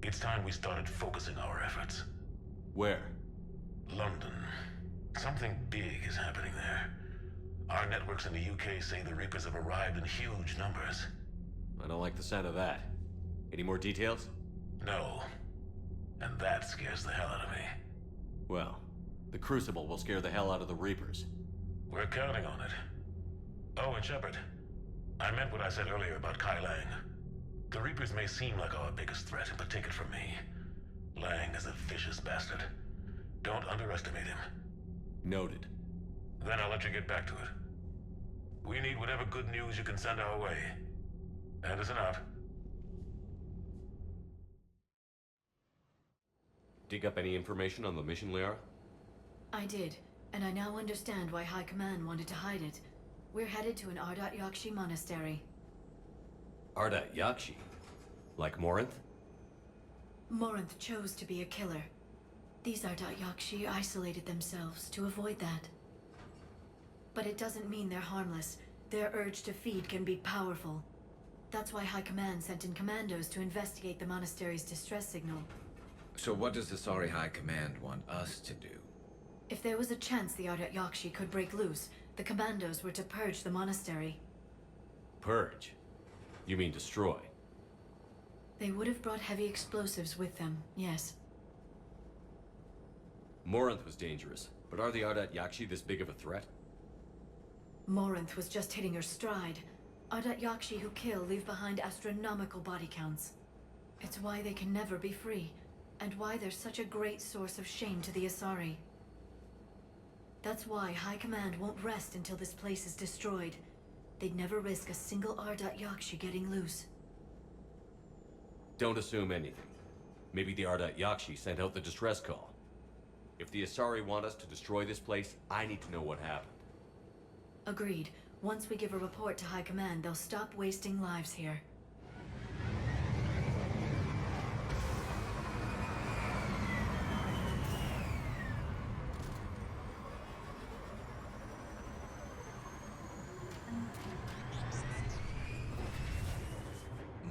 It's time we started focusing our efforts. Where? London. Something big is happening there. Our networks in the UK say the Reapers have arrived in huge numbers. I don't like the sound of that. Any more details? No. And that scares the hell out of me. Well, the Crucible will scare the hell out of the Reapers. We're counting on it. Oh, and Shepard, I meant what I said earlier about Kai Lang. The Reapers may seem like our biggest threat, but take it from me. Lang is a vicious bastard. Don't underestimate him. Noted. Then I'll let you get back to it. We need whatever good news you can send our way. Anderson out. Dig up any information on the mission, Liara? I did, and I now understand why High Command wanted to hide it. We're headed to an ardat-yakshi monastery. Ardat-yakshi? Like Morinth? Morinth chose to be a killer. These ardat-yakshi isolated themselves to avoid that. But it doesn't mean they're harmless. Their urge to feed can be powerful. That's why High Command sent in commandos to investigate the monastery's distress signal. So what does the Sorry High Command want us to do? If there was a chance the ardat-yakshi could break loose, the commandos were to purge the monastery. Purge? You mean destroy? They would have brought heavy explosives with them, yes. Morinth was dangerous, but are the ardat-yakshi this big of a threat? Morinth was just hitting her stride. Ardat-yakshi who kill leave behind astronomical body counts. It's why they can never be free, and why they're such a great source of shame to the Asari. That's why High Command won't rest until this place is destroyed. They'd never risk a single ardat-yakshi getting loose. Don't assume anything. Maybe the ardat-yakshi sent out the distress call. If the Asari want us to destroy this place, I need to know what happened. Agreed. Once we give a report to High Command, they'll stop wasting lives here.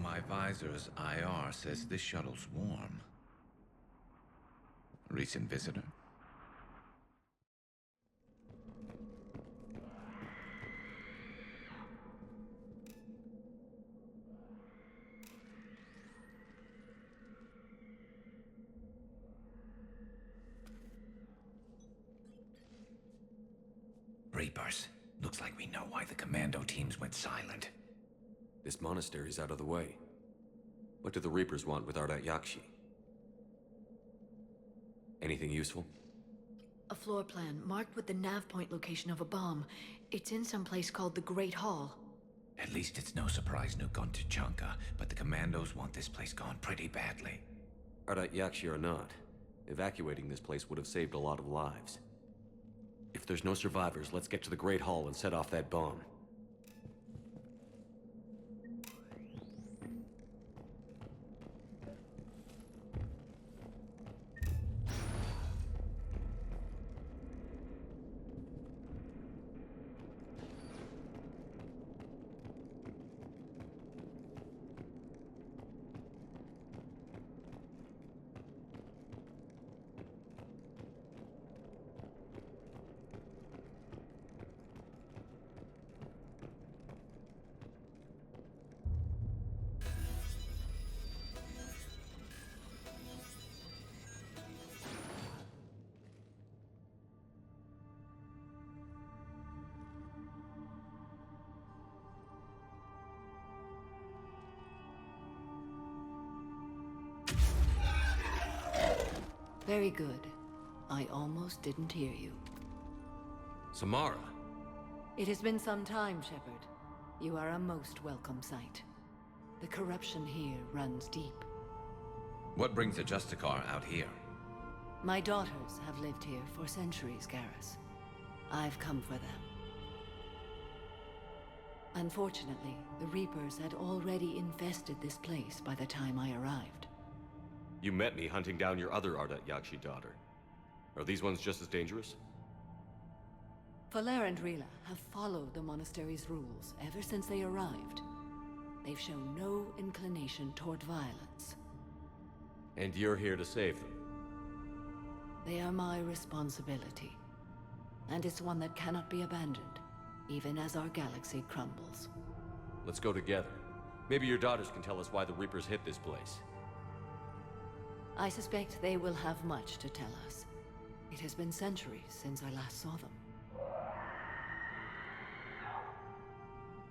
My visor's IR says this shuttle's warm. Recent visitor? Reapers. Looks like we know why the commando teams went silent. This monastery's out of the way. What do the Reapers want with ardat-yakshi? Anything useful? A floor plan marked with the nav point location of a bomb. It's in some place called the Great Hall. At least it's no surprise Nuke gone to Chunka, but the commandos want this place gone pretty badly. Ardat-yakshi or not, evacuating this place would have saved a lot of lives. If there's no survivors, let's get to the Great Hall and set off that bomb. Very good. I almost didn't hear you. Samara? It has been some time, Shepard. You are a most welcome sight. The corruption here runs deep. What brings a Justicar out here? My daughters have lived here for centuries, Garrus. I've come for them. Unfortunately, the Reapers had already infested this place by the time I arrived. You met me hunting down your other ardat-yakshi daughter. Are these ones just as dangerous? Falere and Rila have followed the monastery's rules ever since they arrived. They've shown no inclination toward violence. And you're here to save them? They are my responsibility. And it's one that cannot be abandoned, even as our galaxy crumbles. Let's go together. Maybe your daughters can tell us why the Reapers hit this place. I suspect they will have much to tell us. It has been centuries since I last saw them.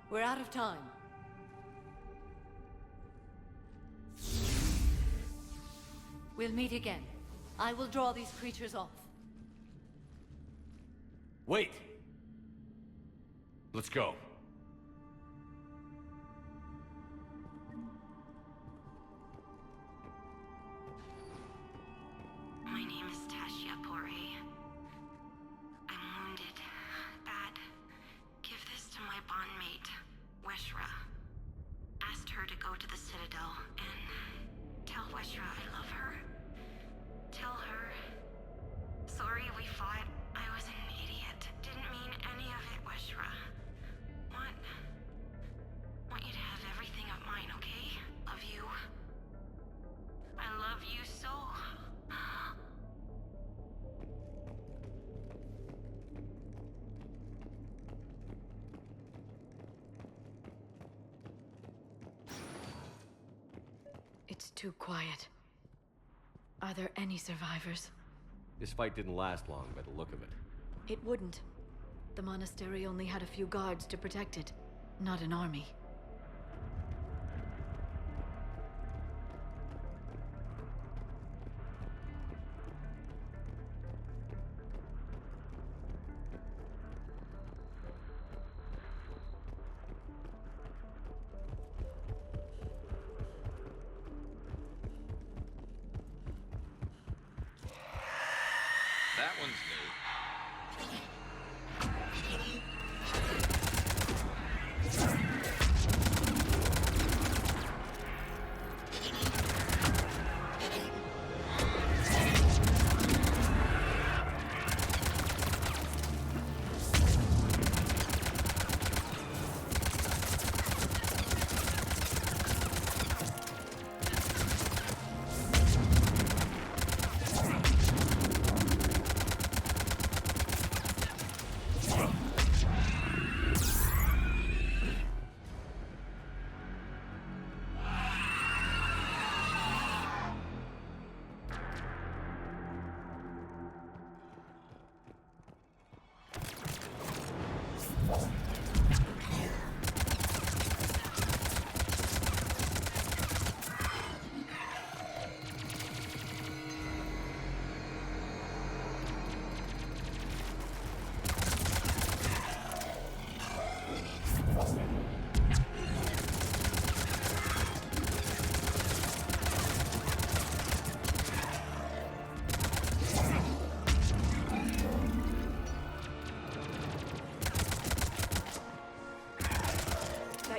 We're out of time. We'll meet again. I will draw these creatures off. Wait! Let's go. My name is Tashia Pore. I'm wounded. Bad. Give this to my bondmate, Weshra. Asked her to go to the Citadel and tell Weshra I love her. Tell her. Sorry we fought. I was an idiot. Didn't mean any of it, Weshra. Want you to have everything of mine, okay? Love you. I love you so. It's too quiet. Are there any survivors? This fight didn't last long by the look of it. It wouldn't. The monastery only had a few guards to protect it, not an army. That one's new.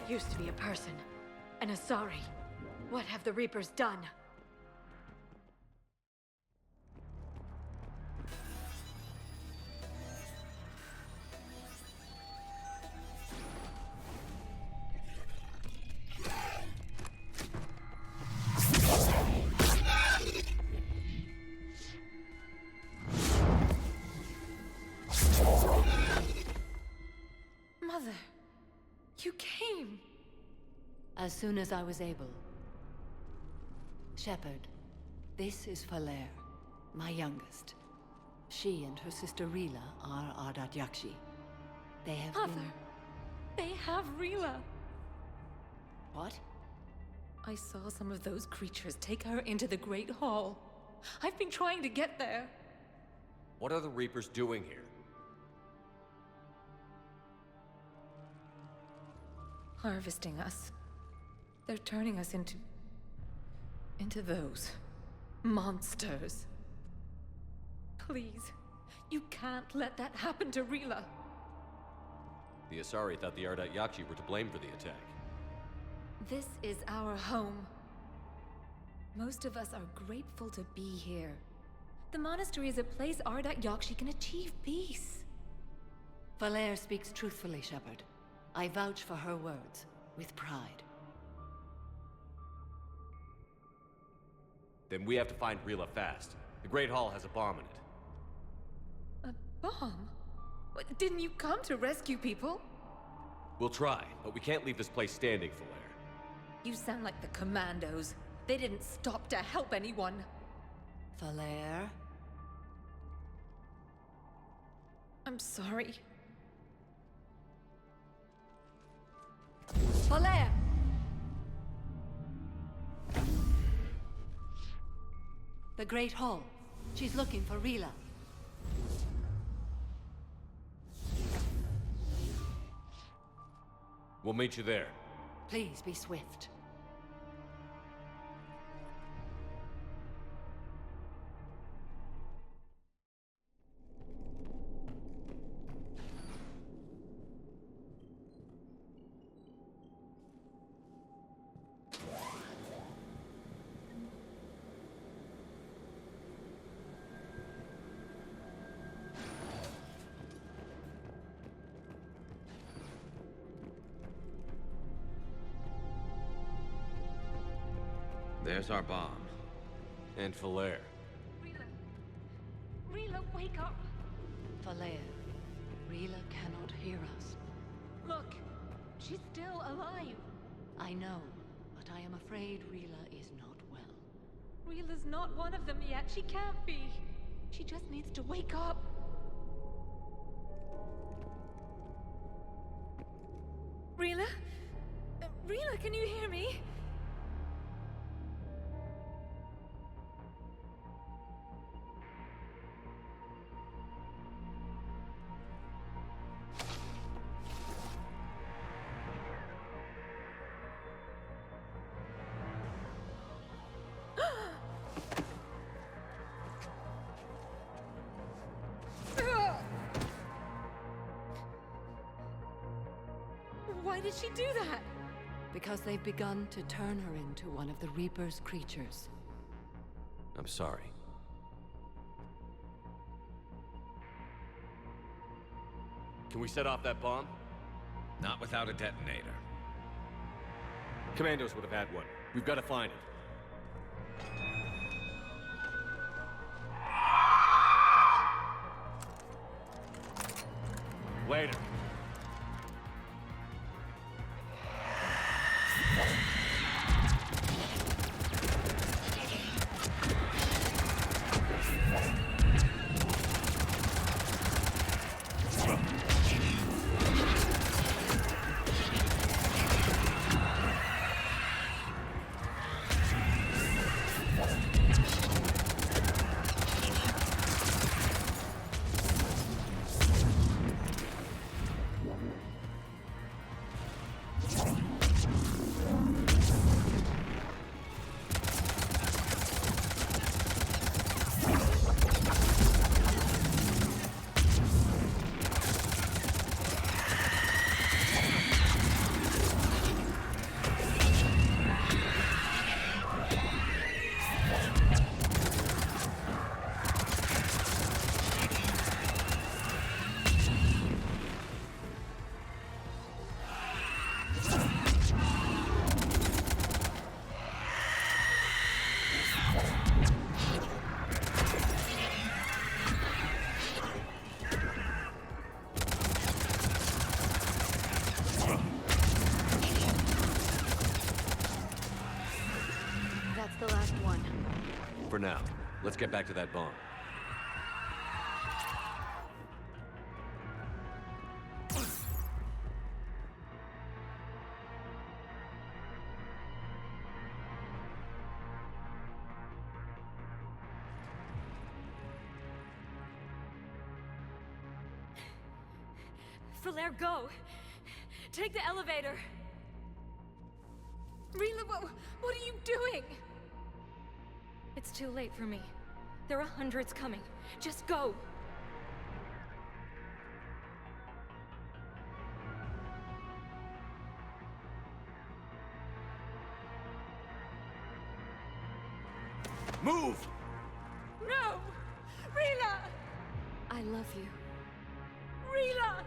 Used to be a person. An Asari. What have the Reapers done? Mother. You came! As soon as I was able. Shepard, this is Falere, my youngest. She and her sister Rila are ardat-yakshi. They have Mother, they have Rila. What? I saw some of those creatures take her into the Great Hall. I've been trying to get there. What are the Reapers doing here? Harvesting us. They're turning us into those monsters. Please, you can't let that happen to Rila. The Asari thought the ardat-yakshi were to blame for the attack. This is our home. Most of us are grateful to be here. The monastery is a place ardat-yakshi can achieve peace. Valere speaks truthfully, Shepard. I vouch for her words, with pride. Then we have to find Rila fast. The Great Hall has a bomb in it. A bomb? What, didn't you come to rescue people? We'll try, but we can't leave this place standing, Valere. You sound like the commandos. They didn't stop to help anyone. Valere? I'm sorry. Valere! The Great Hall. She's looking for Rila. We'll meet you there. Please be swift. There's our bomb. And Valere. Rila, wake up! Valere, Rila cannot hear us. Look, she's still alive. I know, but I am afraid Rila is not well. Rila's not one of them yet. She can't be. She just needs to wake up. Rila? Rila, can you hear me? Why did she do that? Because they've begun to turn her into one of the Reaper's creatures. I'm sorry. Can we set off that bomb? Not without a detonator. Commandos would have had one. We've got to find it. Later. The last one. For now, let's get back to that bomb. Falaire, go! Take the elevator! Rila, what are you doing? It's too late for me. There are hundreds coming. Just go! Move! No! Rila! I love you. Rila!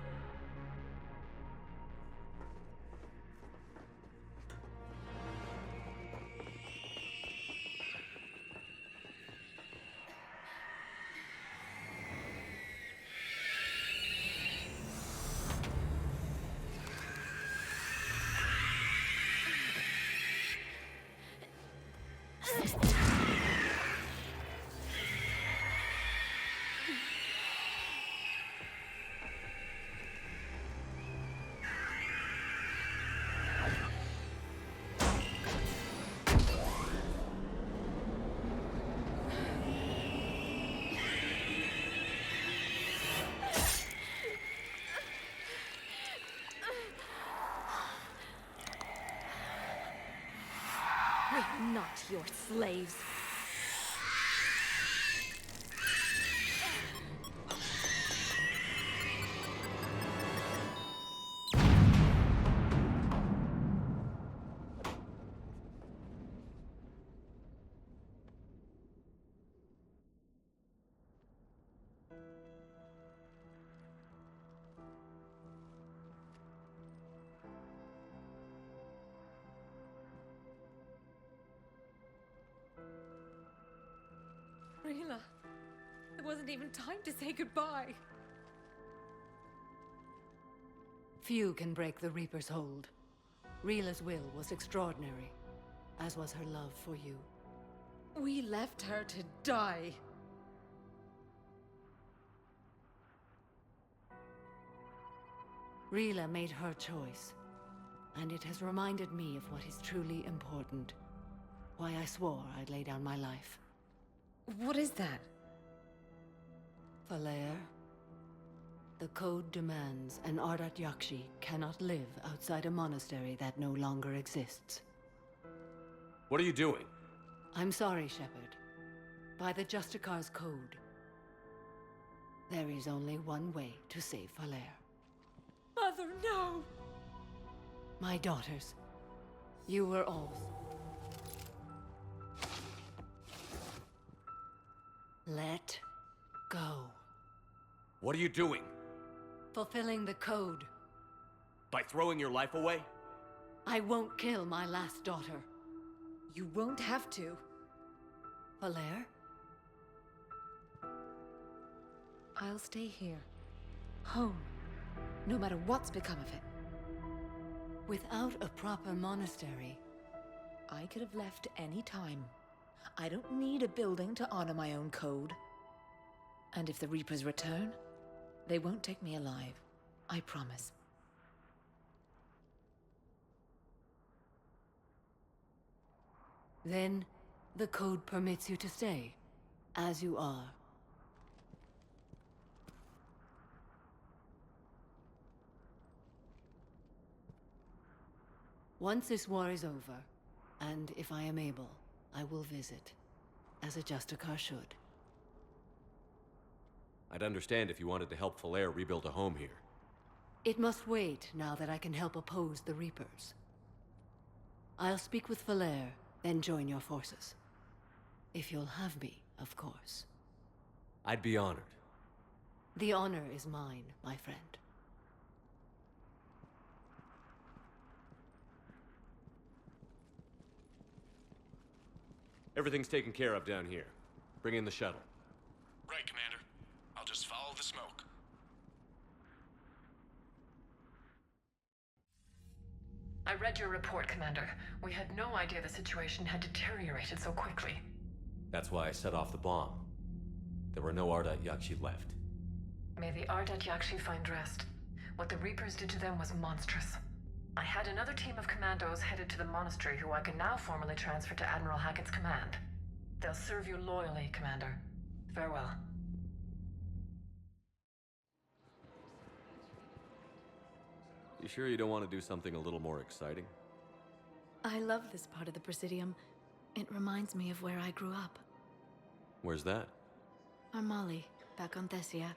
We're not your slaves. Rila, there wasn't even time to say goodbye. Few can break the Reaper's hold. Rila's will was extraordinary, as was her love for you. We left her to die. Rila made her choice, and it has reminded me of what is truly important. Why I swore I'd lay down my life. What is that? Falaire, the code demands an ardat-yakshi cannot live outside a monastery that no longer exists. What are you doing? I'm sorry, Shepard. By the Justicar's code, there is only one way to save Falaire. Mother, no! My daughters, you were all. Let go. What are you doing? Fulfilling the code. By throwing your life away? I won't kill my last daughter. You won't have to. Falaire? I'll stay here. Home. No matter what's become of it. Without a proper monastery. I could have left any time. I don't need a building to honor my own code. And if the Reapers return, they won't take me alive. I promise. Then, the code permits you to stay, as you are. Once this war is over, and if I am able, I will visit, as a Justicar should. I'd understand if you wanted to help Falaire rebuild a home here. It must wait now that I can help oppose the Reapers. I'll speak with Falaire, then join your forces. If you'll have me, of course. I'd be honored. The honor is mine, my friend. Everything's taken care of down here. Bring in the shuttle. Right, Commander. I'll just follow the smoke. I read your report, Commander. We had no idea the situation had deteriorated so quickly. That's why I set off the bomb. There were no ardat-yakshi left. May the ardat-yakshi find rest. What the Reapers did to them was monstrous. I had another team of commandos headed to the monastery who I can now formally transfer to Admiral Hackett's command. They'll serve you loyally, Commander. Farewell. You sure you don't want to do something a little more exciting? I love this part of the Presidium. It reminds me of where I grew up. Where's that? Armali, back on Thessia.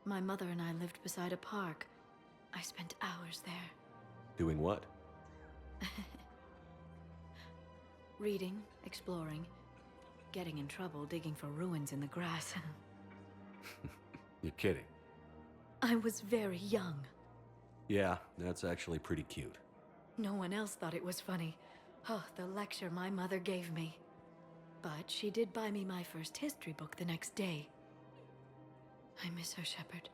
My mother and I lived beside a park. I spent hours there. Doing what? Reading, exploring, getting in trouble digging for ruins in the grass. You're kidding. I was very young. Yeah, that's actually pretty cute. No one else thought it was funny. Oh, the lecture my mother gave me. But she did buy me my first history book the next day. I miss her, Shepard.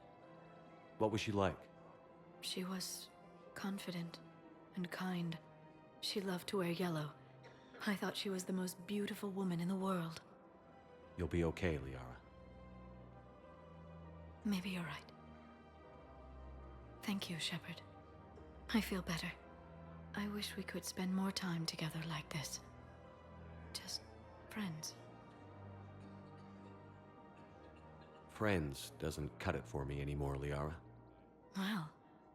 What was she like? She was confident and kind. She loved to wear yellow. I thought she was the most beautiful woman in the world. You'll be okay, Liara. Maybe you're right. Thank you, Shepard. I feel better. I wish we could spend more time together like this. Just friends. Friends doesn't cut it for me anymore, Liara. Wow,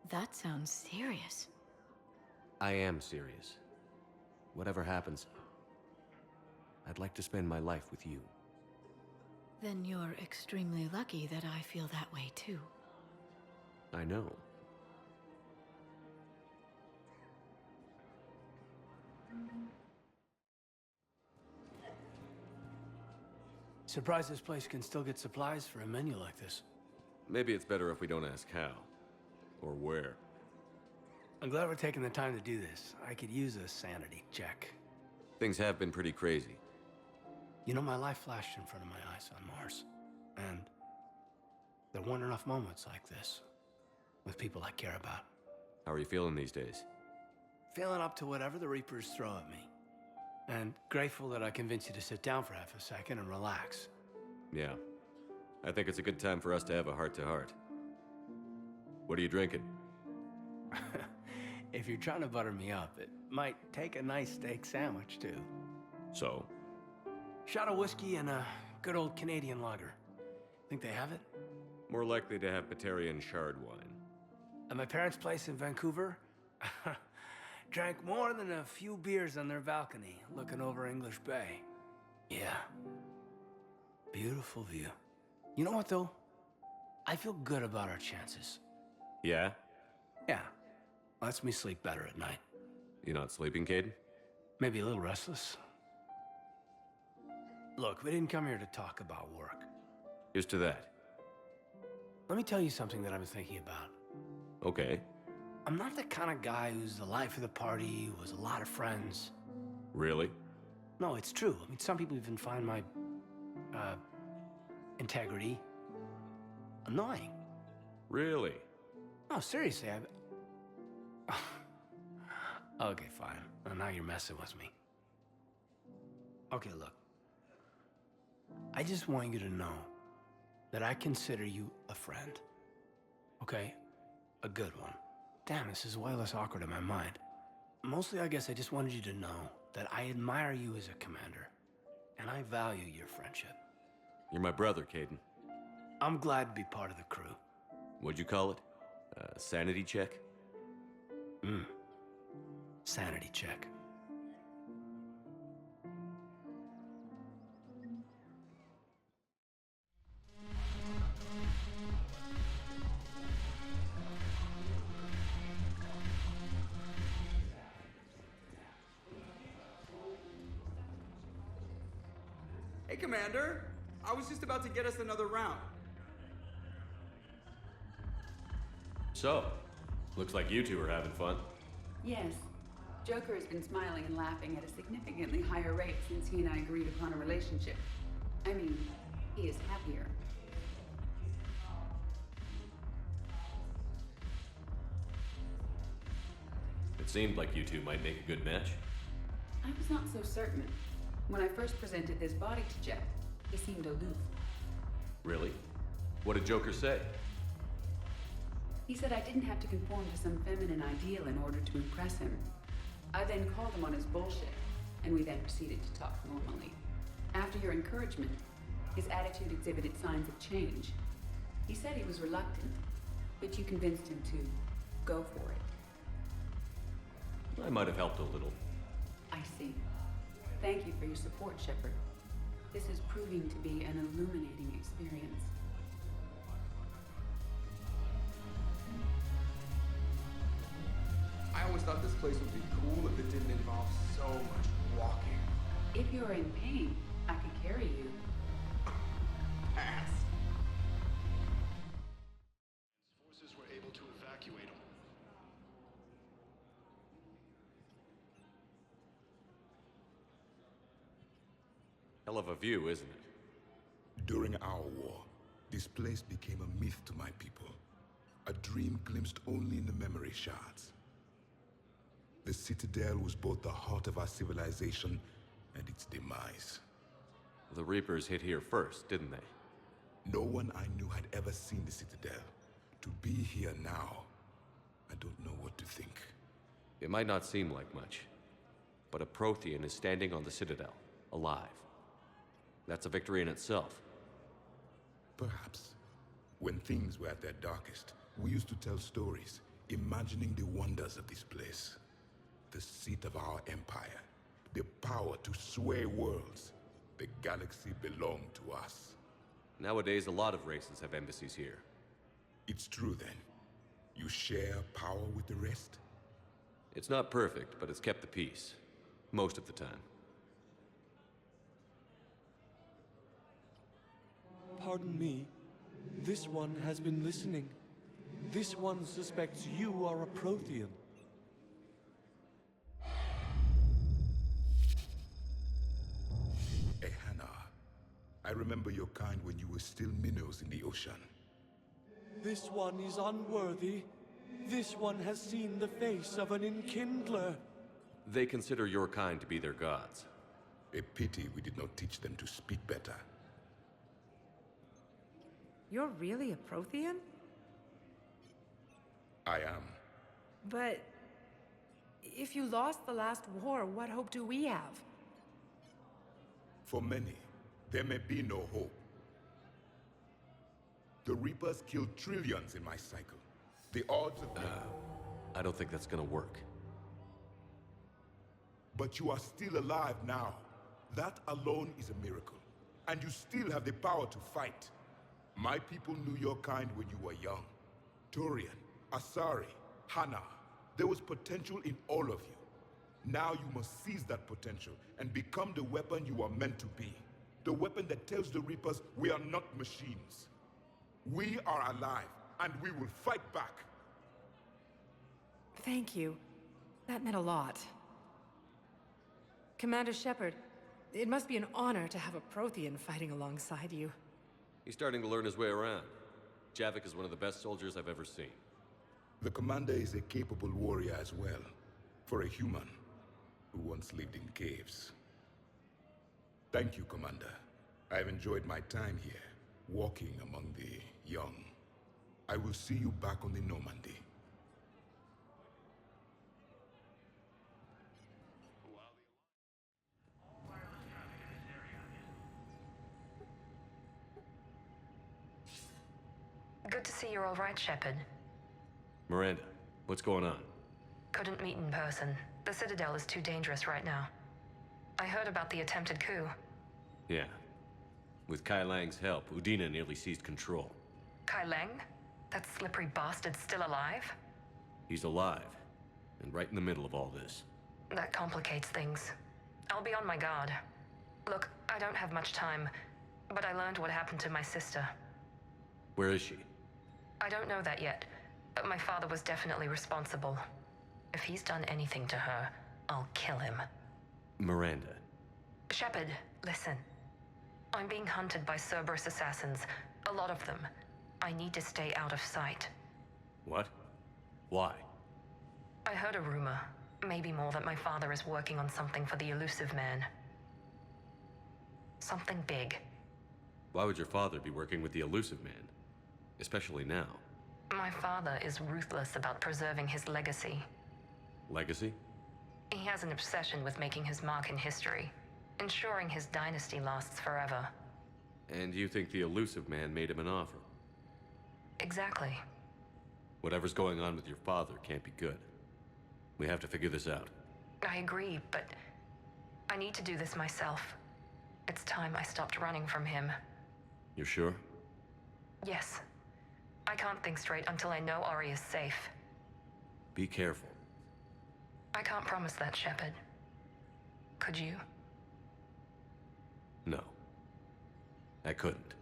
that sounds serious. I am serious. Whatever happens, I'd like to spend my life with you. Then you're extremely lucky that I feel that way too. I know. Surprised this place can still get supplies for a menu like this. Maybe it's better if we don't ask how. Or where. I'm glad we're taking the time to do this. I could use a sanity check. Things have been pretty crazy. You know, my life flashed in front of my eyes on Mars. And there weren't enough moments like this. With people I care about. How are you feeling these days? Feeling up to whatever the Reapers throw at me. And grateful that I convinced you to sit down for half a second and relax. Yeah. I think it's a good time for us to have a heart-to-heart. What are you drinking? If you're trying to butter me up, it might take a nice steak sandwich, too. So? Shot of whiskey and a good old Canadian lager. Think they have it? More likely to have Batarian shard wine. At my parents' place in Vancouver, drank more than a few beers on their balcony, looking over English Bay. Yeah. Beautiful view. You know what, though? I feel good about our chances. Yeah? Yeah. Lets me sleep better at night. You not sleeping, Kaidan? Maybe a little restless. Look, we didn't come here to talk about work. Here's to that. Let me tell you something that I've been thinking about. Okay. I'm not the kind of guy who's the life of the party, who has a lot of friends. Really? No, it's true. I mean, some people even find my, integrity annoying. Really? No, seriously, Okay, fine. Well, now you're messing with me. Okay, look. I just want you to know that I consider you a friend. Okay? A good one. Damn, this is way less awkward in my mind. Mostly, I guess I just wanted you to know that I admire you as a commander, and I value your friendship. You're my brother, Kaidan. I'm glad to be part of the crew. What'd you call it? Sanity check? Sanity check. Hey, Commander. I was just about to get us another round. So, looks like you two are having fun. Yes. Joker has been smiling and laughing at a significantly higher rate since he and I agreed upon a relationship. I mean, he is happier. It seemed like you two might make a good match. I was not so certain. When I first presented this body to Jeff, he seemed aloof. Really? What did Joker say? He said I didn't have to conform to some feminine ideal in order to impress him. I then called him on his bullshit, and we then proceeded to talk normally. After your encouragement, his attitude exhibited signs of change. He said he was reluctant, but you convinced him to go for it. I might have helped a little. I see. Thank you for your support, Shepard. This is proving to be an illuminating experience. I always thought this place would be cool if it didn't involve so much walking. If you're in pain, I could carry you. Pass. Forces were able to evacuate him. Hell of a view, isn't it? During our war, this place became a myth to my people. A dream glimpsed only in the memory shards. The Citadel was both the heart of our civilization and its demise. The Reapers hit here first, didn't they? No one I knew had ever seen the Citadel. To be here now, I don't know what to think. It might not seem like much, but a Prothean is standing on the Citadel, alive. That's a victory in itself. Perhaps. When things were at their darkest, we used to tell stories, imagining the wonders of this place. The seat of our empire, the power to sway worlds. The galaxy belonged to us. Nowadays, a lot of races have embassies here. It's true then. You share power with the rest? It's not perfect, but it's kept the peace. Most of the time. Pardon me. This one has been listening. This one suspects you are a Prothean. I remember your kind when you were still minnows in the ocean. This one is unworthy. This one has seen the face of an enkindler. They consider your kind to be their gods. A pity we did not teach them to speak better. You're really a Prothean? I am. But if you lost the last war, what hope do we have? For many, there may be no hope. The Reapers killed trillions in my cycle. The odds of I don't think that's gonna work. But you are still alive now. That alone is a miracle. And you still have the power to fight. My people knew your kind when you were young. Turian, Asari, Hana. There was potential in all of you. Now you must seize that potential and become the weapon you are meant to be. The weapon that tells the Reapers we are not machines. We are alive, and we will fight back. Thank you. That meant a lot. Commander Shepard, it must be an honor to have a Prothean fighting alongside you. He's starting to learn his way around. Javik is one of the best soldiers I've ever seen. The commander is a capable warrior as well, for a human who once lived in caves. Thank you, Commander. I've enjoyed my time here, walking among the young. I will see you back on the Normandy. Good to see you're all right, Shepard. Miranda, what's going on? Couldn't meet in person. The Citadel is too dangerous right now. I heard about the attempted coup. Yeah. With Kai Lang's help, Udina nearly seized control. Kai Lang? That slippery bastard's still alive? He's alive, and right in the middle of all this. That complicates things. I'll be on my guard. Look, I don't have much time, but I learned what happened to my sister. Where is she? I don't know that yet, but my father was definitely responsible. If he's done anything to her, I'll kill him. Miranda. Shepard, listen. I'm being hunted by Cerberus assassins. A lot of them. I need to stay out of sight. What? Why? I heard a rumor, maybe more, that my father is working on something for the Elusive Man. Something big. Why would your father be working with the Elusive Man? Especially now. My father is ruthless about preserving his legacy. Legacy? He has an obsession with making his mark in history, ensuring his dynasty lasts forever. And you think the Elusive Man made him an offer? Exactly. Whatever's going on with your father can't be good. We have to figure this out. I agree, but I need to do this myself. It's time I stopped running from him. You're sure? Yes. I can't think straight until I know Ari is safe. Be careful. I can't promise that, Shepard. Could you? No. I couldn't.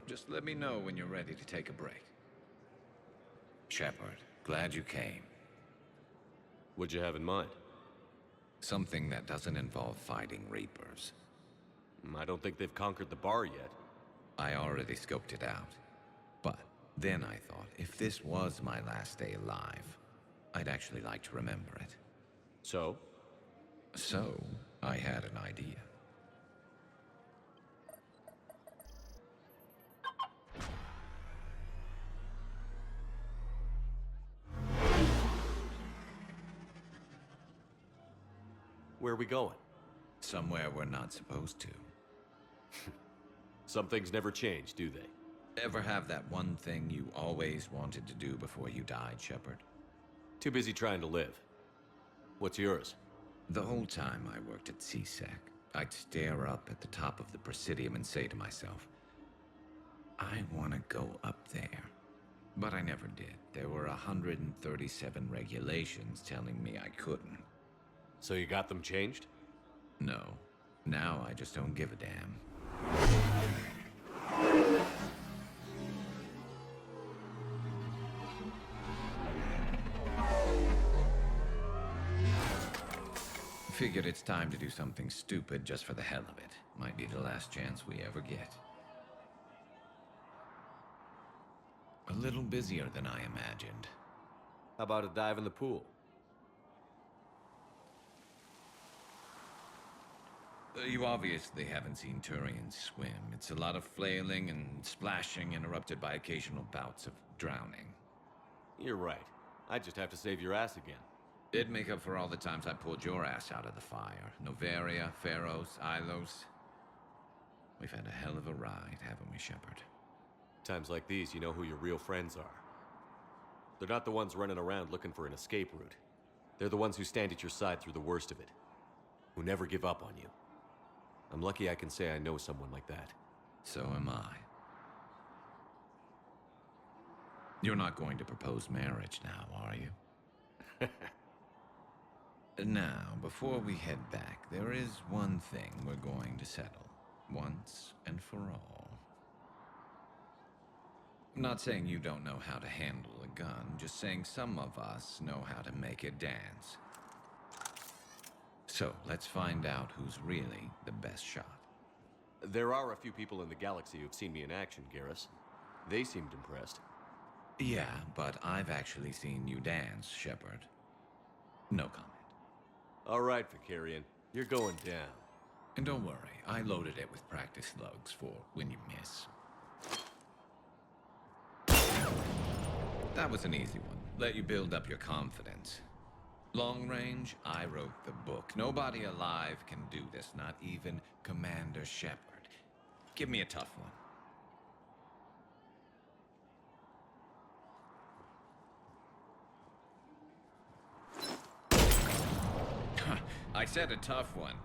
Just let me know when you're ready to take a break. Shepard, glad you came. What'd you have in mind? Something that doesn't involve fighting Reapers. I don't think they've conquered the bar yet. I already scoped it out. But then I thought, if this was my last day alive, I'd actually like to remember it. So? So, I had an idea. Where are we going? Somewhere we're not supposed to. Some things never change, do they? Ever have that one thing you always wanted to do before you died, Shepard? Too busy trying to live. What's yours? The whole time I worked at CSEC, I'd stare up at the top of the Presidium and say to myself, I want to go up there. But I never did. There were 137 regulations telling me I couldn't. So you got them changed? No. Now I just don't give a damn. Figured it's time to do something stupid just for the hell of it. Might be the last chance we ever get. A little busier than I imagined. How about a dive in the pool? You obviously haven't seen Turians swim. It's a lot of flailing and splashing, interrupted by occasional bouts of drowning. You're right. I just have to save your ass again. It'd make up for all the times I pulled your ass out of the fire. Noveria, Pharos, Ilos. We've had a hell of a ride, haven't we, Shepard? Times like these, you know who your real friends are. They're not the ones running around looking for an escape route. They're the ones who stand at your side through the worst of it. Who never give up on you. I'm lucky I can say I know someone like that. So am I. You're not going to propose marriage now, are you? Now, before we head back, there is one thing we're going to settle. Once and for all. I'm not saying you don't know how to handle a gun, just saying some of us know how to make it dance. So, let's find out who's really the best shot. There are a few people in the galaxy who've seen me in action, Garrus. They seemed impressed. Yeah, but I've actually seen you dance, Shepard. No comment. All right, Vicarian. You're going down. And don't worry, I loaded it with practice slugs for when you miss. That was an easy one. Let you build up your confidence. Long range, I wrote the book. Nobody alive can do this, not even Commander Shepard. Give me a tough one. I said a tough one.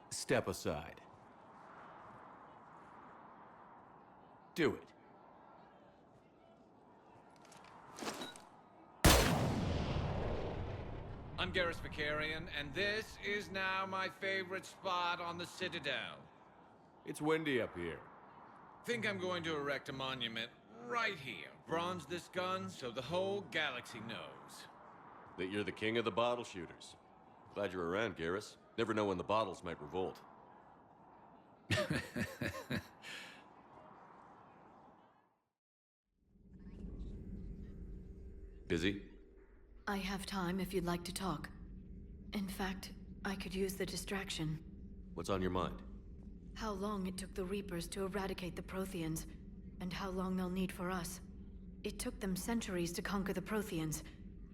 Step aside. Do it. I'm Garrus Vicarian, and this is now my favorite spot on the Citadel. It's windy up here. Think I'm going to erect a monument right here. Bronze this gun so the whole galaxy knows. That you're the king of the bottle shooters. Glad you're around, Garrus. Never know when the bottles might revolt. Busy? I have time if you'd like to talk. In fact, I could use the distraction. What's on your mind? How long it took the Reapers to eradicate the Protheans, and how long they'll need for us. It took them centuries to conquer the Protheans.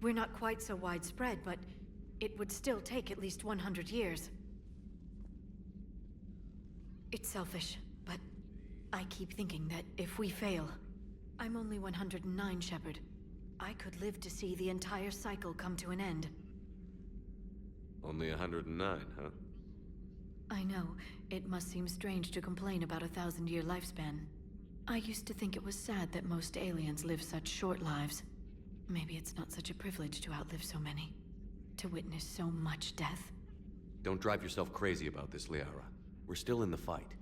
We're not quite so widespread, but it would still take at least 100 years. It's selfish, but I keep thinking that if we fail... I'm only 109, Shepard. I could live to see the entire cycle come to an end. Only 109, huh? I know. It must seem strange to complain about a 1,000-year lifespan. I used to think it was sad that most aliens live such short lives. Maybe it's not such a privilege to outlive so many. To witness so much death. Don't drive yourself crazy about this, Liara. We're still in the fight.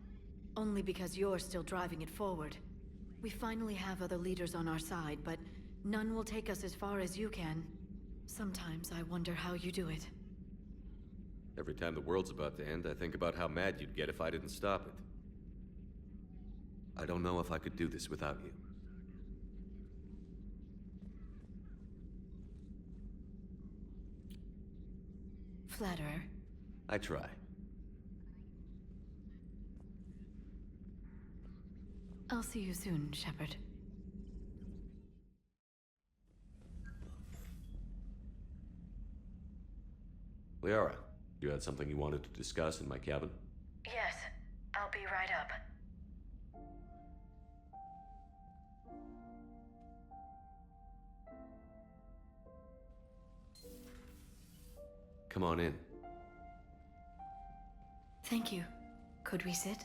Only because you're still driving it forward. We finally have other leaders on our side, but none will take us as far as you can. Sometimes I wonder how you do it. Every time the world's about to end, I think about how mad you'd get if I didn't stop it. I don't know if I could do this without you. Flatterer. I try. I'll see you soon, Shepard. Liara, you had something you wanted to discuss in my cabin? Yes, I'll be right up. Come on in. Thank you. Could we sit?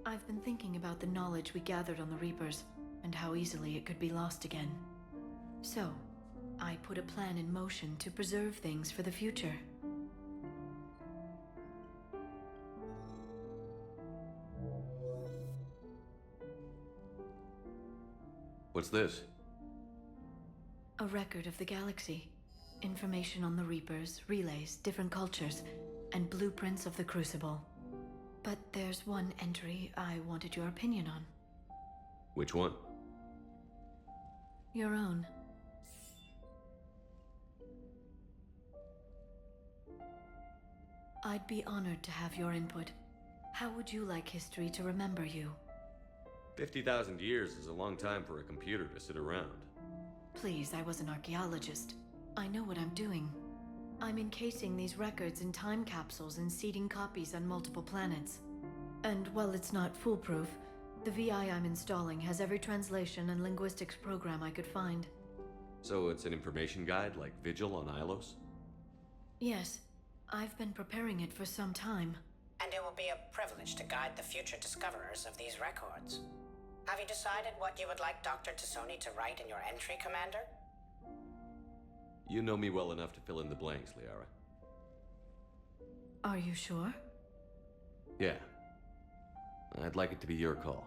I've been thinking about the knowledge we gathered on the Reapers, and how easily it could be lost again. So, I put a plan in motion to preserve things for the future. What's this? A record of the galaxy. Information on the Reapers, relays, different cultures, and blueprints of the Crucible. But there's one entry I wanted your opinion on. Which one? Your own. I'd be honored to have your input. How would you like history to remember you? 50,000 years is a long time for a computer to sit around. Please, I was an archaeologist. I know what I'm doing. I'm encasing these records in time capsules and seeding copies on multiple planets. And while it's not foolproof, the VI I'm installing has every translation and linguistics program I could find. So it's an information guide like Vigil on Ilos? Yes. I've been preparing it for some time. And it will be a privilege to guide the future discoverers of these records. Have you decided what you would like Dr. T'Soni to write in your entry, Commander? You know me well enough to fill in the blanks, Liara. Are you sure? Yeah. I'd like it to be your call.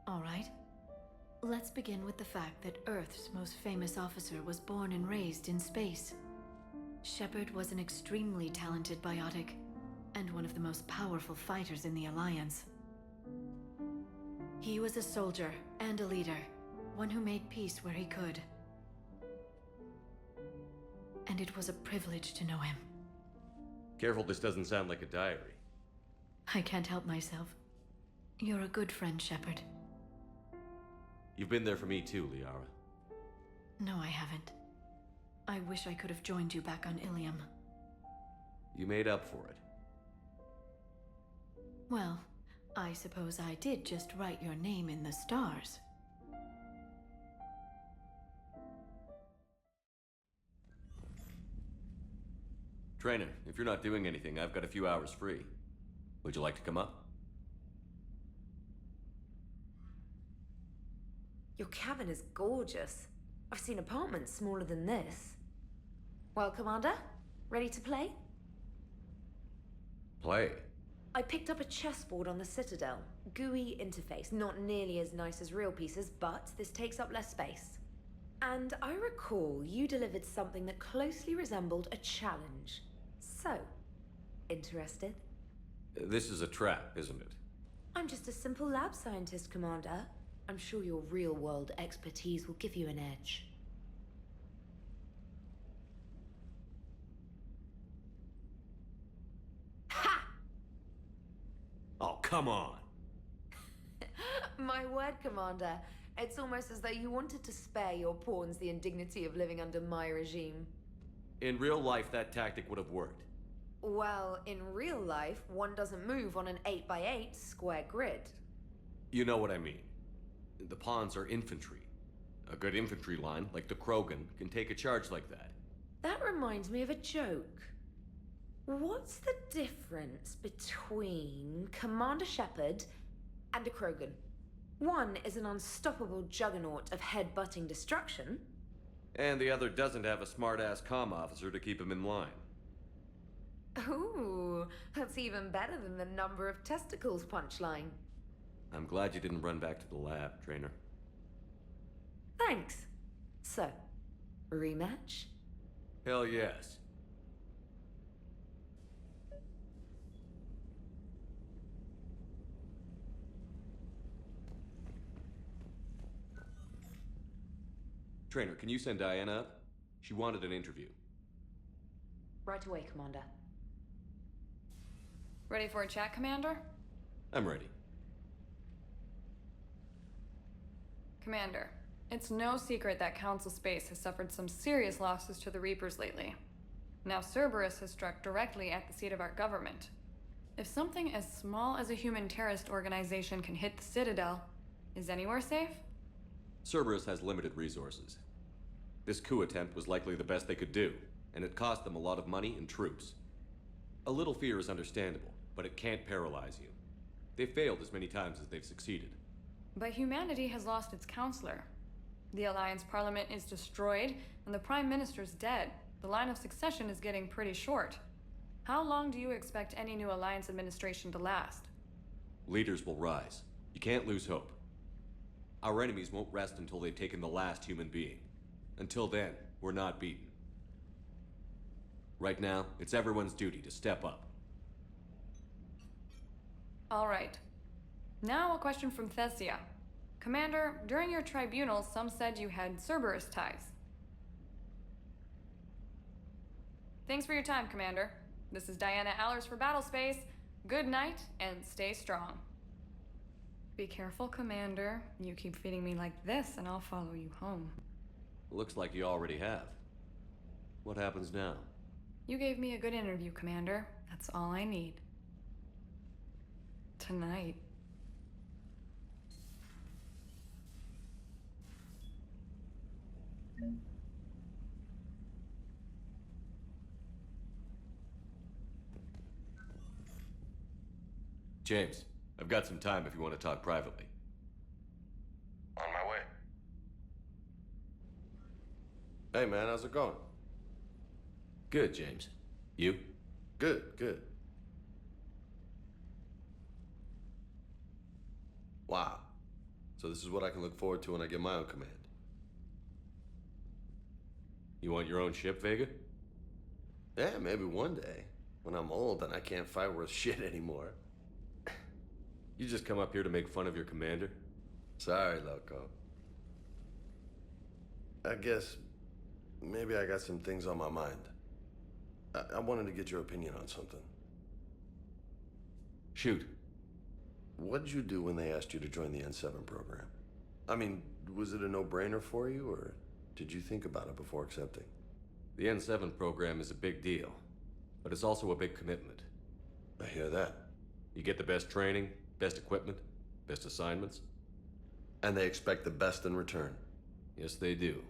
All right. Let's begin with the fact that Earth's most famous officer was born and raised in space. Shepard was an extremely talented biotic, and one of the most powerful fighters in the Alliance. He was a soldier and a leader, one who made peace where he could. And it was a privilege to know him. Careful, this doesn't sound like a diary. I can't help myself. You're a good friend, Shepard. You've been there for me too, Liara. No, I haven't. I wish I could have joined you back on Ilium. You made up for it. Well, I suppose I did just write your name in the stars. Trainer, if you're not doing anything, I've got a few hours free. Would you like to come up? Your cabin is gorgeous. I've seen apartments smaller than this. Well, Commander, ready to play? Play? I picked up a chessboard on the Citadel. GUI interface, not nearly as nice as real pieces, but this takes up less space. And I recall you delivered something that closely resembled a challenge. So, interested? This is a trap, isn't it? I'm just a simple lab scientist, Commander. I'm sure your real-world expertise will give you an edge. Ha! Oh, come on! My word, Commander. It's almost as though you wanted to spare your pawns the indignity of living under my regime. In real life, that tactic would have worked. Well, in real life, one doesn't move on an 8x8 square grid. You know what I mean. The pawns are infantry. A good infantry line, like the Krogan, can take a charge like that. That reminds me of a joke. What's the difference between Commander Shepard and a Krogan? One is an unstoppable juggernaut of head-butting destruction. And the other doesn't have a smart-ass comm officer to keep him in line. Ooh, that's even better than the number of testicles punchline. I'm glad you didn't run back to the lab, trainer. Thanks. So, rematch? Hell yes. Trainer, can you send Diana up? She wanted an interview. Right away, Commander. Ready for a chat, Commander? I'm ready. Commander, it's no secret that Council Space has suffered some serious losses to the Reapers lately. Now Cerberus has struck directly at the seat of our government. If something as small as a human terrorist organization can hit the Citadel, is anywhere safe? Cerberus has limited resources. This coup attempt was likely the best they could do, and it cost them a lot of money and troops. A little fear is understandable, but it can't paralyze you. They've failed as many times as they've succeeded. But humanity has lost its counselor. The Alliance Parliament is destroyed, and the Prime Minister's dead. The line of succession is getting pretty short. How long do you expect any new Alliance administration to last? Leaders will rise. You can't lose hope. Our enemies won't rest until they've taken the last human being. Until then, we're not beaten. Right now, it's everyone's duty to step up. All right. Now a question from Thesia. Commander, during your tribunal, some said you had Cerberus ties. Thanks for your time, Commander. This is Diana Allers for Battlespace. Good night, and stay strong. Be careful, Commander. You keep feeding me like this, and I'll follow you home. Looks like you already have. What happens now? You gave me a good interview, Commander. That's all I need. Tonight. James, I've got some time if you want to talk privately. On my way. Hey man, how's it going? Good, James. You? Good, good. Wow. So this is what I can look forward to when I get my own command. You want your own ship, Vega? Yeah, maybe one day. When I'm old and I can't fight worth shit anymore. You just come up here to make fun of your commander? Sorry, Loco. I guess maybe I got some things on my mind. I wanted to get your opinion on something. Shoot. What'd you do when they asked you to join the N7 program? I mean, was it a no-brainer for you, or did you think about it before accepting? The N7 program is a big deal, but it's also a big commitment. I hear that. You get the best training, best equipment, best assignments. And they expect the best in return. Yes, they do.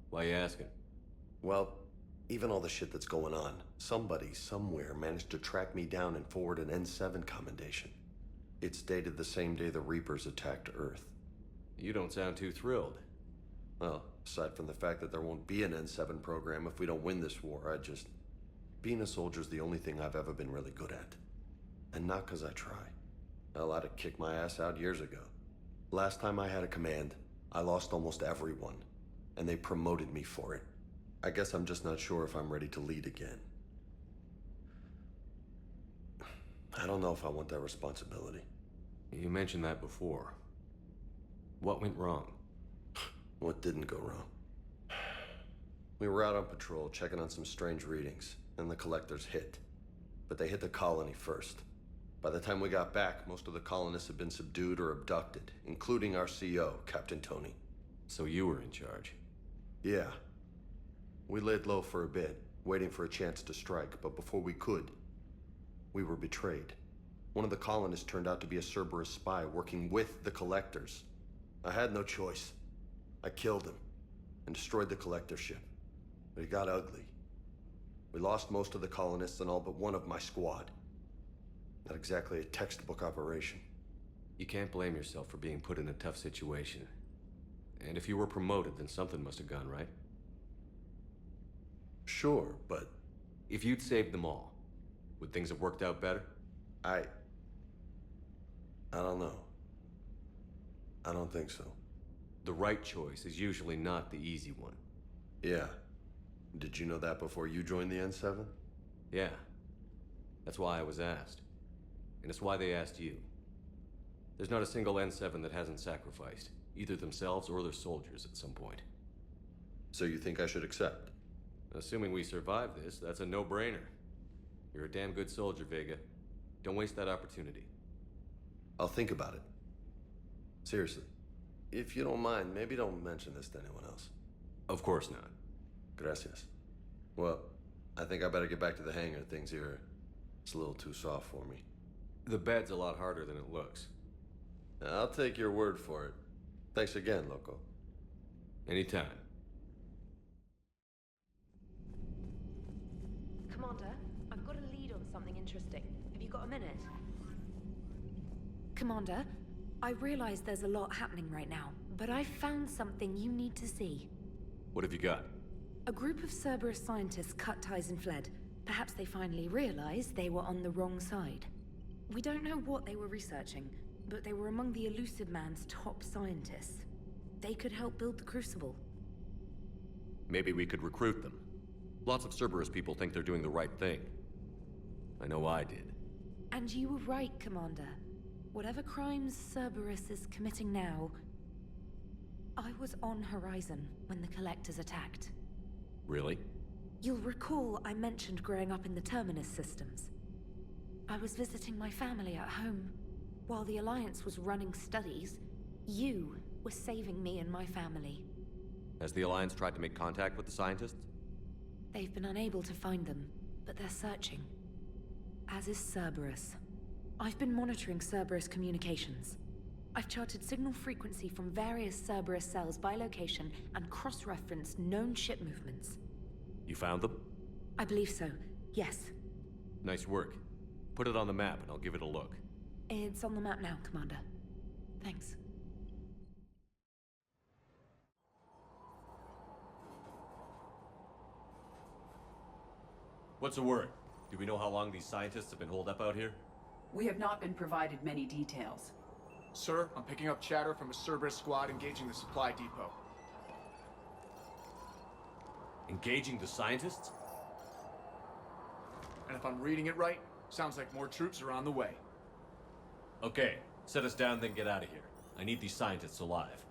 Why you asking? Well, even all the shit that's going on, somebody somewhere managed to track me down and forward an N7 commendation. It's dated the same day the Reapers attacked Earth. You don't sound too thrilled. Well, aside from the fact that there won't be an N7 program if we don't win this war, being a soldier's the only thing I've ever been really good at. And not 'cause I try. Hell, I'd have kicked my ass out years ago. Last time I had a command, I lost almost everyone, and they promoted me for it. I guess I'm just not sure if I'm ready to lead again. I don't know if I want that responsibility. You mentioned that before. What went wrong? What didn't go wrong? We were out on patrol, checking on some strange readings, and the collectors hit. But they hit the colony first. By the time we got back, most of the colonists had been subdued or abducted, including our CO, Captain Tony. So you were in charge? Yeah. We laid low for a bit, waiting for a chance to strike, but before we could, we were betrayed. One of the colonists turned out to be a Cerberus spy working with the Collectors. I had no choice. I killed him and destroyed the Collector ship. But it got ugly. We lost most of the colonists and all but one of my squad. Not exactly a textbook operation. You can't blame yourself for being put in a tough situation. And if you were promoted, then something must have gone right. Sure, but... If you'd saved them all, would things have worked out better? I don't know. I don't think so. The right choice is usually not the easy one. Yeah. Did you know that before you joined the N7? Yeah. That's why I was asked. And it's why they asked you. There's not a single N7 that hasn't sacrificed, either themselves or their soldiers at some point. So you think I should accept? Assuming we survive this, that's a no-brainer. You're a damn good soldier, Vega. Don't waste that opportunity. I'll think about it. Seriously. If you don't mind, maybe don't mention this to anyone else. Of course not. Gracias. Well, I think I better get back to the hangar. Things here, it's a little too soft for me. The bed's a lot harder than it looks. I'll take your word for it. Thanks again, Loco. Anytime. Commander, I've got a lead on something interesting. Have you got a minute? Commander, I realize there's a lot happening right now, but I found something you need to see. What have you got? A group of Cerberus scientists cut ties and fled. Perhaps they finally realized they were on the wrong side. We don't know what they were researching, but they were among the Elusive Man's top scientists. They could help build the Crucible. Maybe we could recruit them. Lots of Cerberus people think they're doing the right thing. I know I did. And you were right, Commander. Whatever crimes Cerberus is committing now, I was on Horizon when the Collectors attacked. Really? You'll recall I mentioned growing up in the Terminus systems. I was visiting my family at home. While the Alliance was running studies, you were saving me and my family. Has the Alliance tried to make contact with the scientists? They've been unable to find them, but they're searching. As is Cerberus. I've been monitoring Cerberus communications. I've charted signal frequency from various Cerberus cells by location and cross-referenced known ship movements. You found them? I believe so, yes. Nice work. Put it on the map and I'll give it a look. It's on the map now, Commander. Thanks. What's the word? Do we know how long these scientists have been holed up out here? We have not been provided many details. Sir, I'm picking up chatter from a Cerberus squad engaging the supply depot. Engaging the scientists? And if I'm reading it right, sounds like more troops are on the way. Okay, set us down, then get out of here. I need these scientists alive.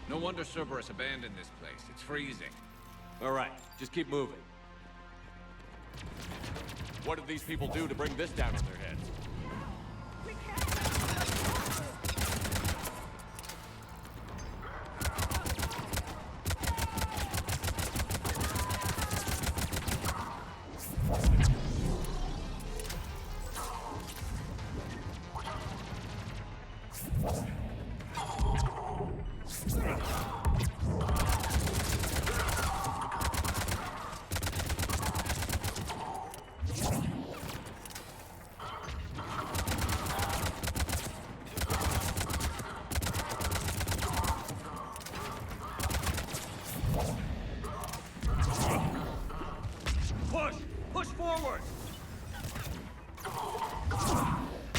No wonder Cerberus abandoned this place. It's freezing. All right, just keep moving. What did these people do to bring this down on their heads?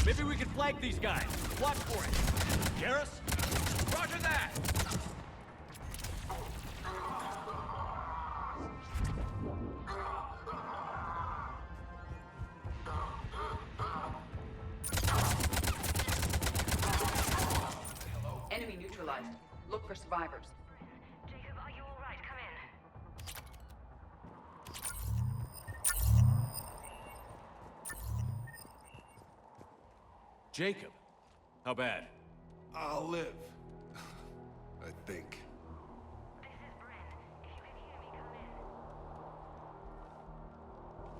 Maybe we can flank these guys. Watch for it. Garrus? Roger that! Enemy neutralized. Look for survivors. Jacob, are you all right? Come in. Jacob. How bad? I'll live. I think. This is Bryn. If you can hear me,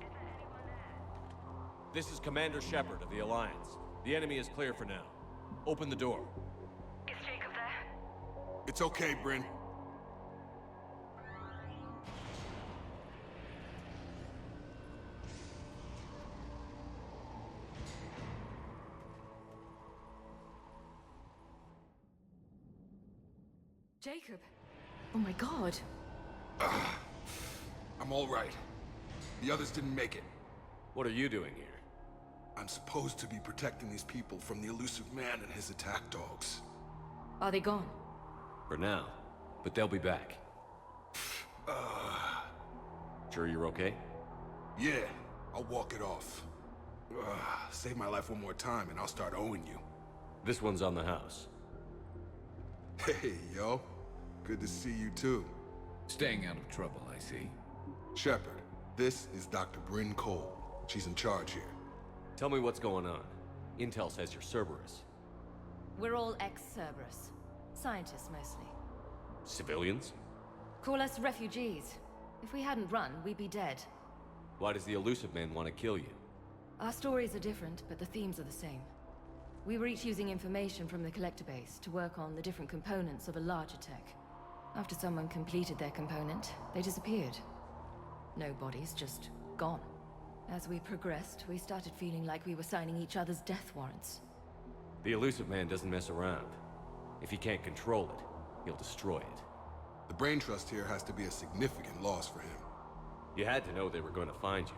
come in. Is there anyone there? This is Commander Shepard of the Alliance. The enemy is clear for now. Open the door. Is Jacob there? It's okay, Bryn. Jacob. Oh my god. I'm all right. The others didn't make it. What are you doing here? I'm supposed to be protecting these people from the elusive man and his attack dogs. Are they gone? For now. But they'll be back. Sure you're okay? Yeah, I'll walk it off. Save my life one more time and I'll start owing you. This one's on the house. Hey, yo. Good to see you too. Staying out of trouble, I see. Shepard, this is Dr. Bryn Cole. She's in charge here. Tell me what's going on. Intel says you're Cerberus. We're all ex-Cerberus. Scientists, mostly. Civilians? Call us refugees. If we hadn't run, we'd be dead. Why does the elusive man want to kill you? Our stories are different, but the themes are the same. We were each using information from the collector base to work on the different components of a larger tech. After someone completed their component, they disappeared. No bodies, just gone. As we progressed, we started feeling like we were signing each other's death warrants. The elusive man doesn't mess around. If he can't control it, he'll destroy it. The brain trust here has to be a significant loss for him. You had to know they were going to find you.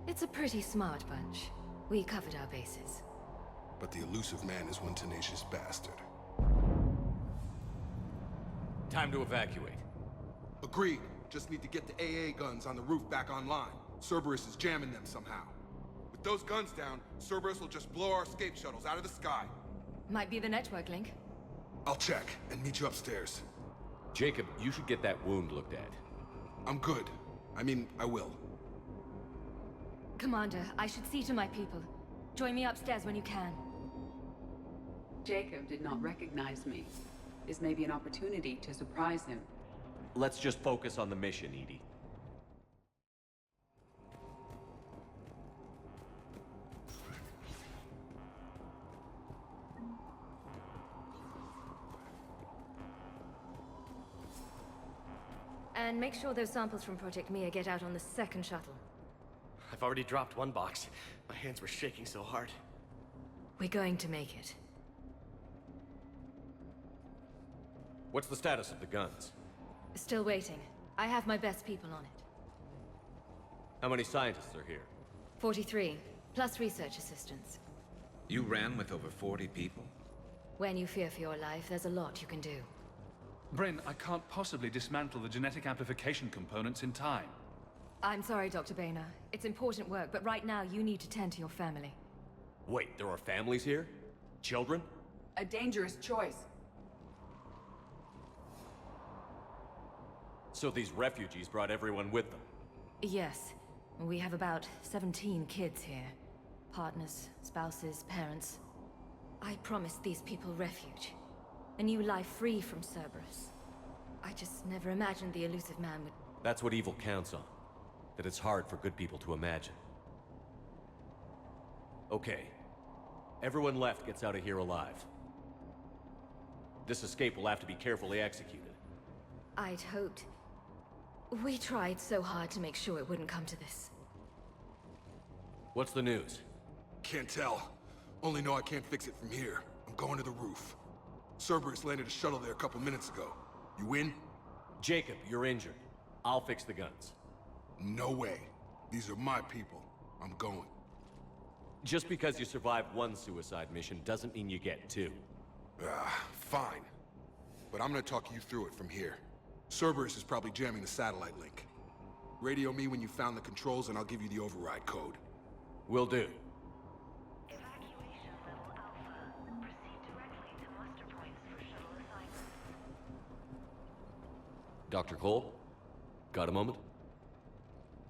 It's a pretty smart bunch. We covered our bases. But the elusive man is one tenacious bastard. Time to evacuate. Agreed. Just need to get the AA guns on the roof back online. Cerberus is jamming them somehow. With those guns down, Cerberus will just blow our escape shuttles out of the sky. Might be the network link. I'll check and meet you upstairs. Jacob, you should get that wound looked at. I'm good. I mean, I will. Commander, I should see to my people. Join me upstairs when you can. Jacob did not recognize me. This may be an opportunity to surprise him. Let's just focus on the mission, Edie. And make sure those samples from Project Mia get out on the second shuttle. I've already dropped one box. My hands were shaking so hard. We're going to make it. What's the status of the guns? Still waiting. I have my best people on it. How many scientists are here? 43, plus research assistants. You ran with over 40 people? When you fear for your life, there's a lot you can do. Bryn, I can't possibly dismantle the genetic amplification components in time. I'm sorry, Dr. Boehner. It's important work, but right now you need to tend to your family. Wait, there are families here? Children? A dangerous choice. So these refugees brought everyone with them? Yes. We have about 17 kids here. Partners, spouses, parents. I promised these people refuge. A new life free from Cerberus. I just never imagined the elusive man would... That's what evil counts on. That it's hard for good people to imagine. Okay. Everyone left gets out of here alive. This escape will have to be carefully executed. I'd hoped. We tried so hard to make sure it wouldn't come to this. What's the news? Can't tell. Only know I can't fix it from here. I'm going to the roof. Cerberus landed a shuttle there a couple minutes ago. You in? Jacob, you're injured. I'll fix the guns. No way. These are my people. I'm going. Just because you survive one suicide mission doesn't mean you get two. Fine. But I'm gonna talk you through it from here. Cerberus is probably jamming the satellite link. Radio me when you found the controls and I'll give you the override code. Will do. Dr. Cole? Got a moment?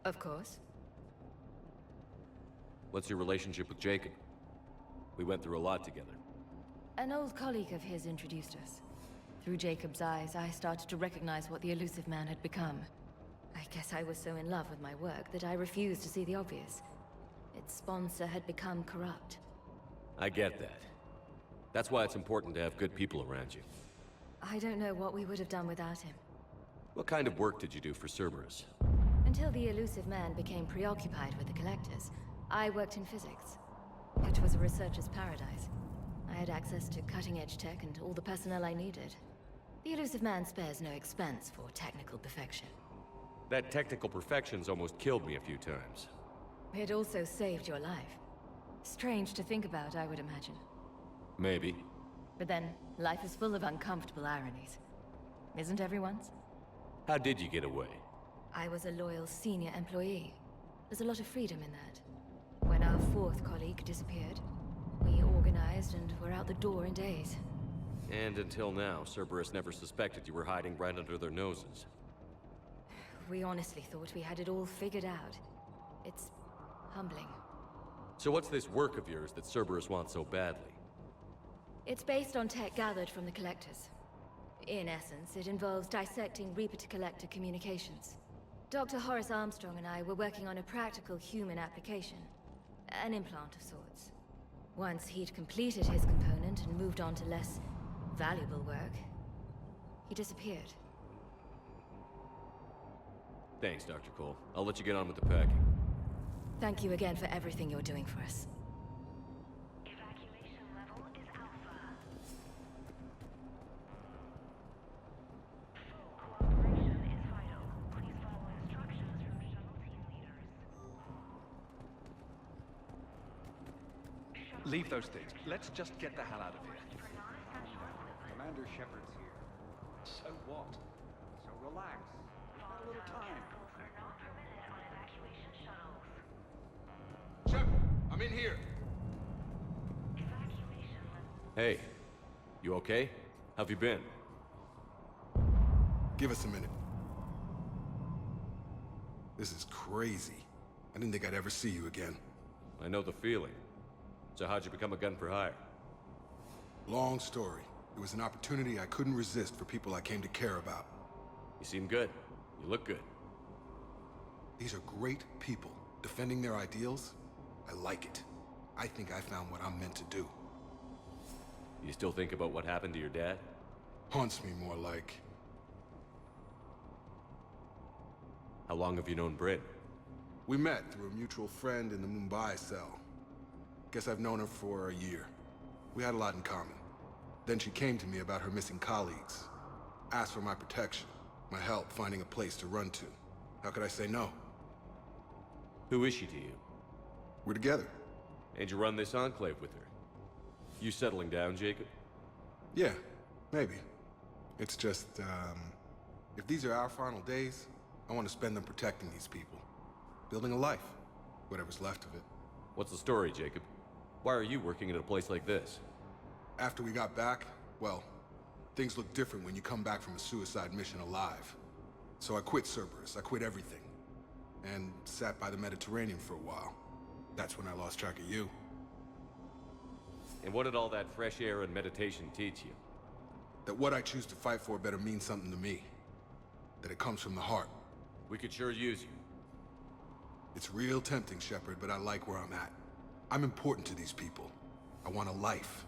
Of course. What's your relationship with Jacob? We went through a lot together. An old colleague of his introduced us. Through Jacob's eyes, I started to recognize what the elusive man had become. I guess I was so in love with my work that I refused to see the obvious. Its sponsor had become corrupt. I get that. That's why it's important to have good people around you. I don't know what we would have done without him. What kind of work did you do for Cerberus? Until the elusive man became preoccupied with the collectors, I worked in physics. It was a researcher's paradise. I had access to cutting-edge tech and all the personnel I needed. The elusive man spares no expense for technical perfection. That technical perfection's almost killed me a few times. It also saved your life. Strange to think about, I would imagine. Maybe. But then, life is full of uncomfortable ironies. Isn't everyone's? How did you get away? I was a loyal senior employee. There's a lot of freedom in that. When our fourth colleague disappeared, we organized and were out the door in days. And until now, Cerberus never suspected you were hiding right under their noses. We honestly thought we had it all figured out. It's humbling. So what's this work of yours that Cerberus wants so badly? It's based on tech gathered from the collectors. In essence, it involves dissecting Reaper-to-Collector communications. Dr. Horace Armstrong and I were working on a practical human application. An implant of sorts. Once he'd completed his component and moved on to less valuable work, he disappeared. Thanks, Dr. Cole. I'll let you get on with the packing. Thank you again for everything you're doing for us. Evacuation level is Alpha. Full cooperation is vital. Please follow instructions from shuttle team leaders. Leave those things. Let's just get the hell out of here. Commander Shepard's here. So what? So relax. We've got a little time. Shep, I'm in here. Hey, you okay? How've you been? Give us a minute. This is crazy. I didn't think I'd ever see you again. I know the feeling. So how'd you become a gun for hire? Long story. It was an opportunity I couldn't resist for people I came to care about. You seem good. You look good. These are great people, defending their ideals. I like it. I think I found what I'm meant to do. You still think about what happened to your dad? Haunts me more like. How long have you known Bryn? We met through a mutual friend in the Mumbai cell. Guess I've known her for a year. We had a lot in common. Then she came to me about her missing colleagues. Asked for my protection, my help finding a place to run to. How could I say no? Who is she to you? We're together. And you run this enclave with her? You settling down, Jacob? Yeah, maybe. It's just, if these are our final days, I want to spend them protecting these people. Building a life. Whatever's left of it. What's the story, Jacob? Why are you working at a place like this? After we got back, well, things look different when you come back from a suicide mission alive. So I quit Cerberus, I quit everything. And sat by the Mediterranean for a while. That's when I lost track of you. And what did all that fresh air and meditation teach you? That what I choose to fight for better mean something to me. That it comes from the heart. We could sure use you. It's real tempting, Shepard, but I like where I'm at. I'm important to these people. I want a life.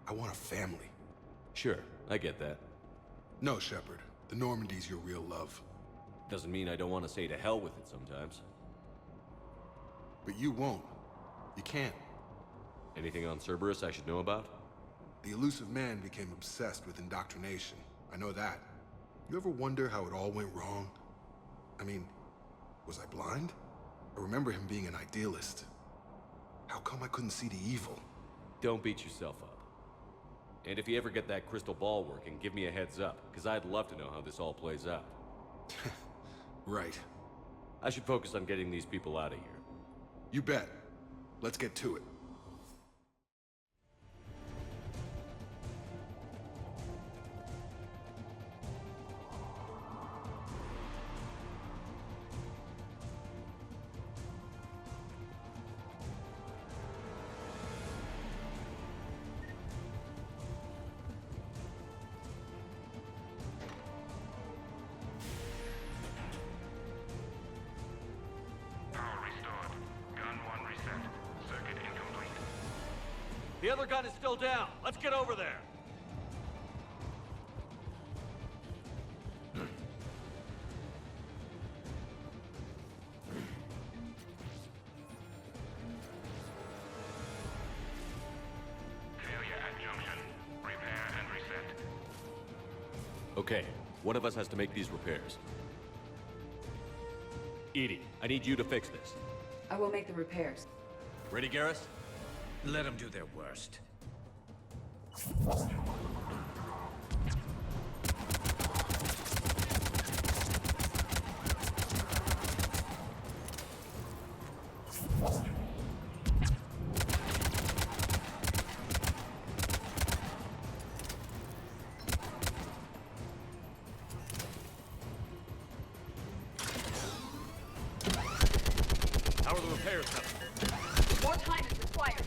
I want a family. Sure, I get that. No, Shepard. The Normandy's your real love. Doesn't mean I don't want to say to hell with it sometimes. But you won't. You can't. Anything on Cerberus I should know about? The elusive man became obsessed with indoctrination. I know that. You ever wonder how it all went wrong? I mean, was I blind? I remember him being an idealist. How come I couldn't see the evil? Don't beat yourself up. And if you ever get that crystal ball working, give me a heads up, because I'd love to know how this all plays out. Right. I should focus on getting these people out of here. You bet. Let's get to it. The other gun is still down. Let's get over there. Failure at junction. Repair and reset. Okay, one of us has to make these repairs. Edie, I need you to fix this. I will make the repairs. Ready, Garrus? Let them do their worst. How are the repairs coming? More time is required.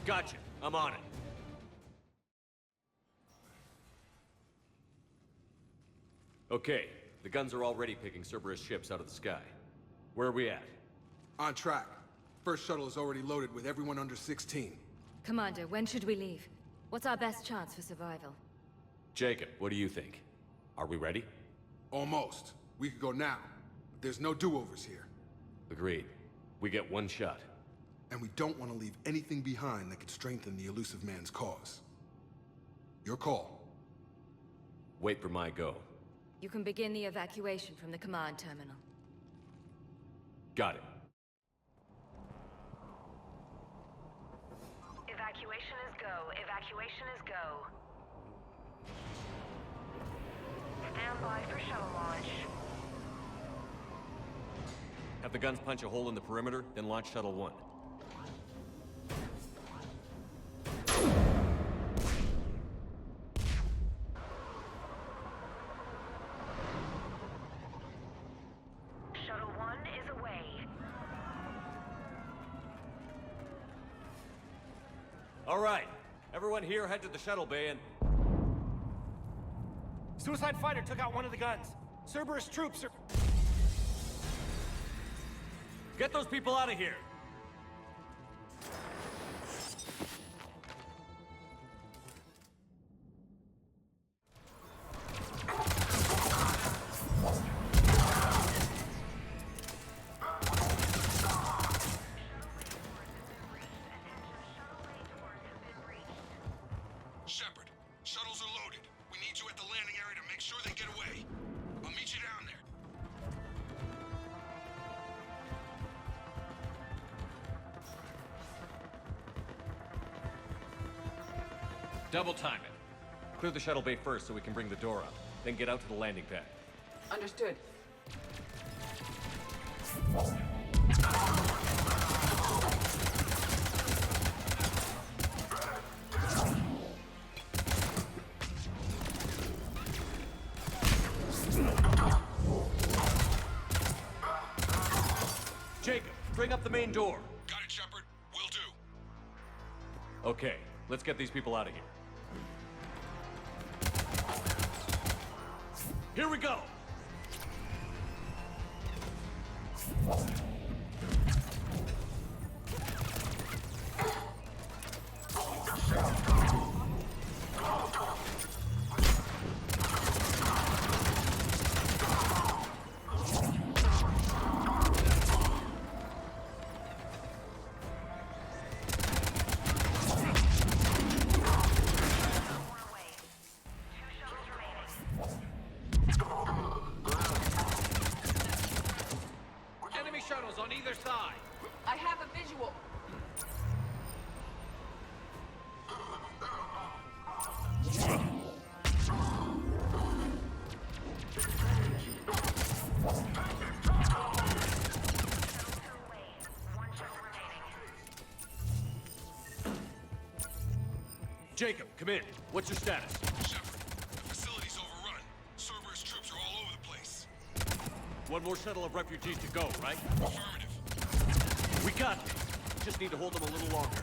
Gotcha. I'm on it. Okay, the guns are already picking Cerberus ships out of the sky. Where are we at? On track. First shuttle is already loaded with everyone under 16. Commander, when should we leave? What's our best chance for survival? Jacob, what do you think? Are we ready? Almost. We could go now. But there's no do-overs here. Agreed. We get one shot. And we don't want to leave anything behind that could strengthen the elusive man's cause. Your call. Wait for my go. You can begin the evacuation from the command terminal. Got it. Evacuation is go. Evacuation is go. Stand by for shuttle launch. Have the guns punch a hole in the perimeter, then launch Shuttle 1. Shuttle 1 is away. All right. Everyone here head to the shuttle bay and... Suicide fighter took out one of the guns. Cerberus troops are... Get those people out of here! Shepard, shuttles are loaded. We need you at the landing area to make sure they get away. I'll meet you down there. Double time it. Clear the shuttle bay first so we can bring the door up. Then get out to the landing pad. Understood. Jacob, bring up the main door. Got it, Shepard. Will do. Okay, let's get these people out of here. Here we go! Jacob, come in. What's your status? Shepard, the facility's overrun. Cerberus troops are all over the place. One more shuttle of refugees to go, right? Affirmative. We got it. Just need to hold them a little longer.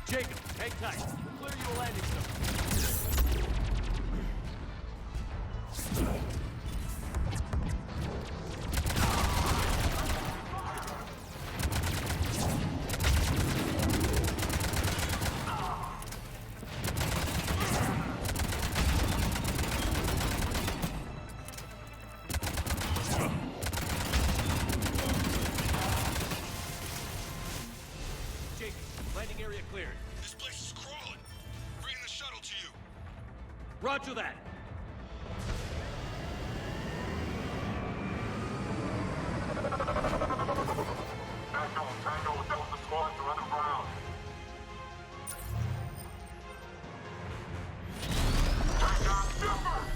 Jacob, hang tight. We'll clear you a landing zone. Roger that. Tango, Delta squads are underground. Take down Shepard!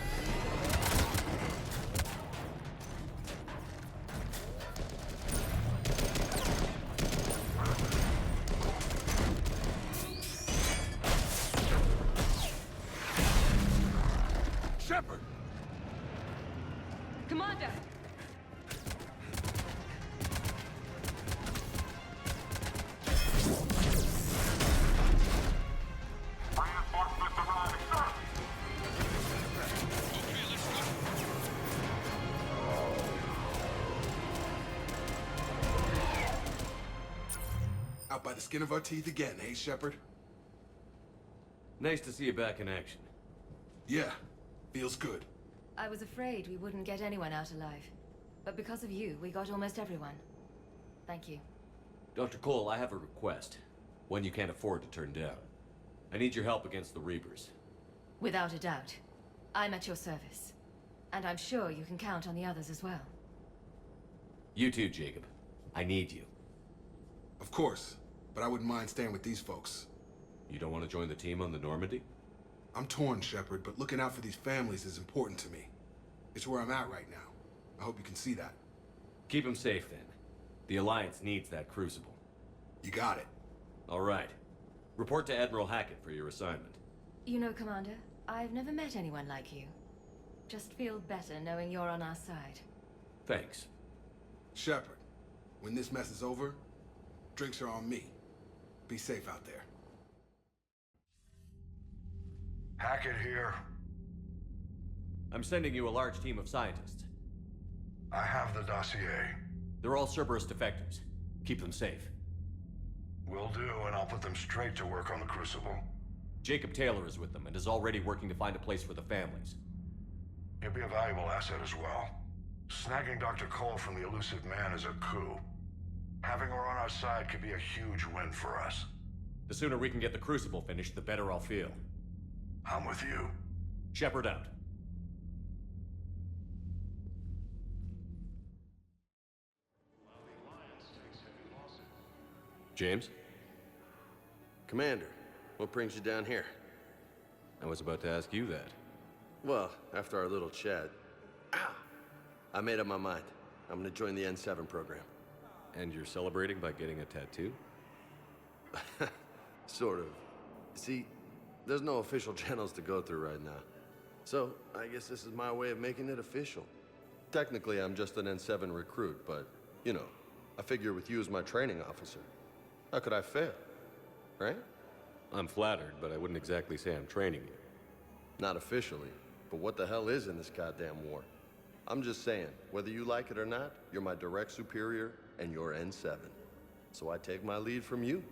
Shepard! Commander! Reinforcements arriving, sir! Okay, let's go. Out by the skin of our teeth again, hey, Shepard? Nice to see you back in action. Yeah, feels good. I was afraid we wouldn't get anyone out alive. But because of you, we got almost everyone. Thank you. Dr. Cole, I have a request. One you can't afford to turn down. I need your help against the Reapers. Without a doubt. I'm at your service. And I'm sure you can count on the others as well. You too, Jacob. I need you. Of course, but I wouldn't mind staying with these folks. You don't want to join the team on the Normandy? I'm torn, Shepard, but looking out for these families is important to me. It's where I'm at right now. I hope you can see that. Keep them safe, then. The Alliance needs that crucible. You got it. All right. Report to Admiral Hackett for your assignment. You know, Commander, I've never met anyone like you. Just feel better knowing you're on our side. Thanks. Shepard, when this mess is over, drinks are on me. Be safe out there. Hackett here. I'm sending you a large team of scientists. I have the dossier. They're all Cerberus defectors. Keep them safe. Will do, and I'll put them straight to work on the Crucible. Jacob Taylor is with them and is already working to find a place for the families. He'll be a valuable asset as well. Snagging Dr. Cole from the elusive man is a coup. Having her on our side could be a huge win for us. The sooner we can get the Crucible finished, the better I'll feel. I'm with you. Shepard out. James? Commander, What brings you down here? I was about to ask you that. Well, after our little chat, I made up my mind. I'm gonna join the N7 program. And you're celebrating by getting a tattoo? Sort of. See, there's no official channels to go through right now. So, I guess this is my way of making it official. Technically, I'm just an N7 recruit, but, you know, I figure with you as my training officer, how could I fail? Right? I'm flattered, but I wouldn't exactly say I'm training you. Not officially, but what the hell is in this goddamn war? I'm just saying, whether you like it or not, you're my direct superior, and you're N7. So I take my lead from you.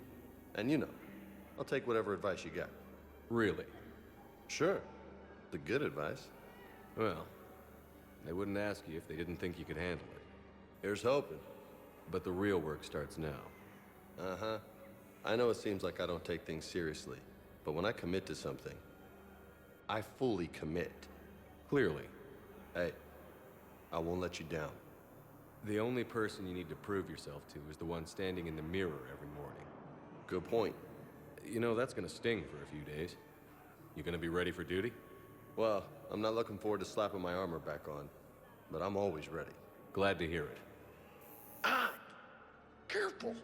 And you know, I'll take whatever advice you got. Really? Sure. The good advice. Well, they wouldn't ask you if they didn't think you could handle it. Here's hoping. But the real work starts now. Uh-huh. I know it seems like I don't take things seriously, but when I commit to something, I fully commit. Clearly. Hey, I won't let you down. The only person you need to prove yourself to is the one standing in the mirror every morning. Good point. You know, that's gonna sting for a few days. You gonna be ready for duty? Well, I'm not looking forward to slapping my armor back on, but I'm always ready. Glad to hear it. Ah! Careful!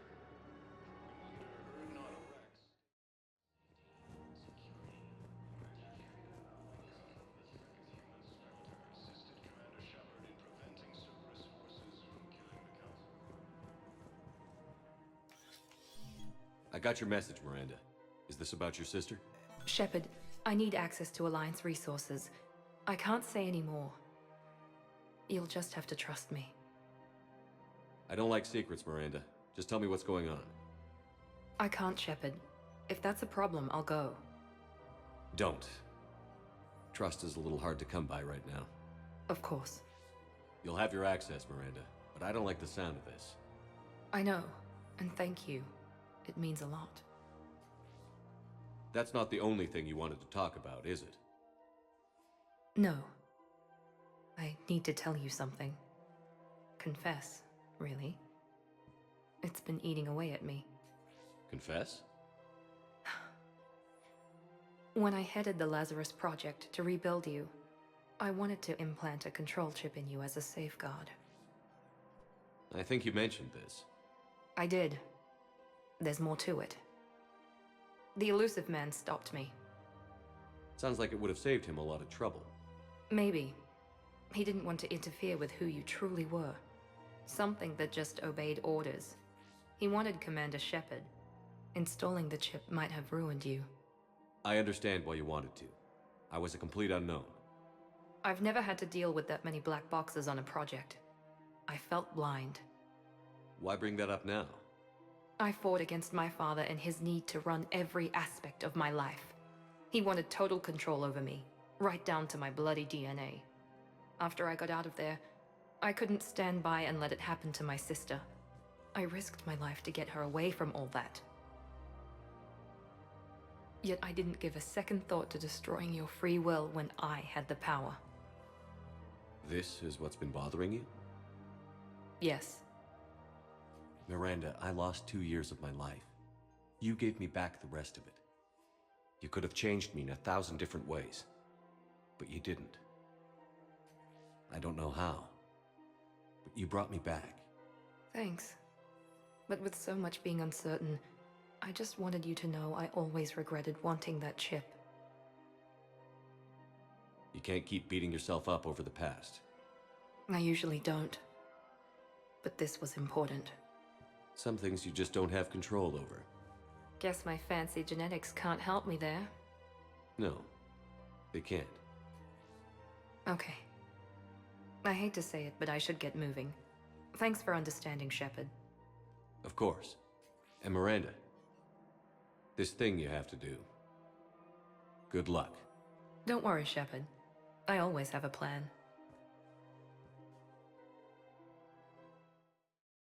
I got your message, Miranda. Is this about your sister? Shepard, I need access to Alliance resources. I can't say any more. You'll just have to trust me. I don't like secrets, Miranda. Just tell me what's going on. I can't, Shepard. If that's a problem, I'll go. Don't. Trust is a little hard to come by right now. Of course. You'll have your access, Miranda, but I don't like the sound of this. I know, and thank you. It means a lot. That's not the only thing you wanted to talk about, is it? No. I need to tell you something. Confess, really. It's been eating away at me. Confess? When I headed the Lazarus Project to rebuild you, I wanted to implant a control chip in you as a safeguard. I think you mentioned this. I did. There's more to it. The elusive man stopped me. Sounds like it would have saved him a lot of trouble. Maybe. He didn't want to interfere with who you truly were. Something that just obeyed orders. He wanted Commander Shepard. Installing the chip might have ruined you. I understand why you wanted to. I was a complete unknown. I've never had to deal with that many black boxes on a project. I felt blind. Why bring that up now? I fought against my father and his need to run every aspect of my life. He wanted total control over me, right down to my bloody DNA. After I got out of there, I couldn't stand by and let it happen to my sister. I risked my life to get her away from all that. Yet I didn't give a second thought to destroying your free will when I had the power. This is what's been bothering you? Yes. Miranda, I lost 2 years of my life. You gave me back the rest of it. You could have changed me in 1,000 different ways, but you didn't. I don't know how, but you brought me back. Thanks. But with so much being uncertain, I just wanted you to know I always regretted wanting that chip. You can't keep beating yourself up over the past. I usually don't. But this was important. Some things you just don't have control over. Guess my fancy genetics can't help me there. No, they can't. Okay. I hate to say it, but I should get moving. Thanks for understanding, Shepard. Of course. And Miranda, this thing you have to do. Good luck. Don't worry, Shepard. I always have a plan.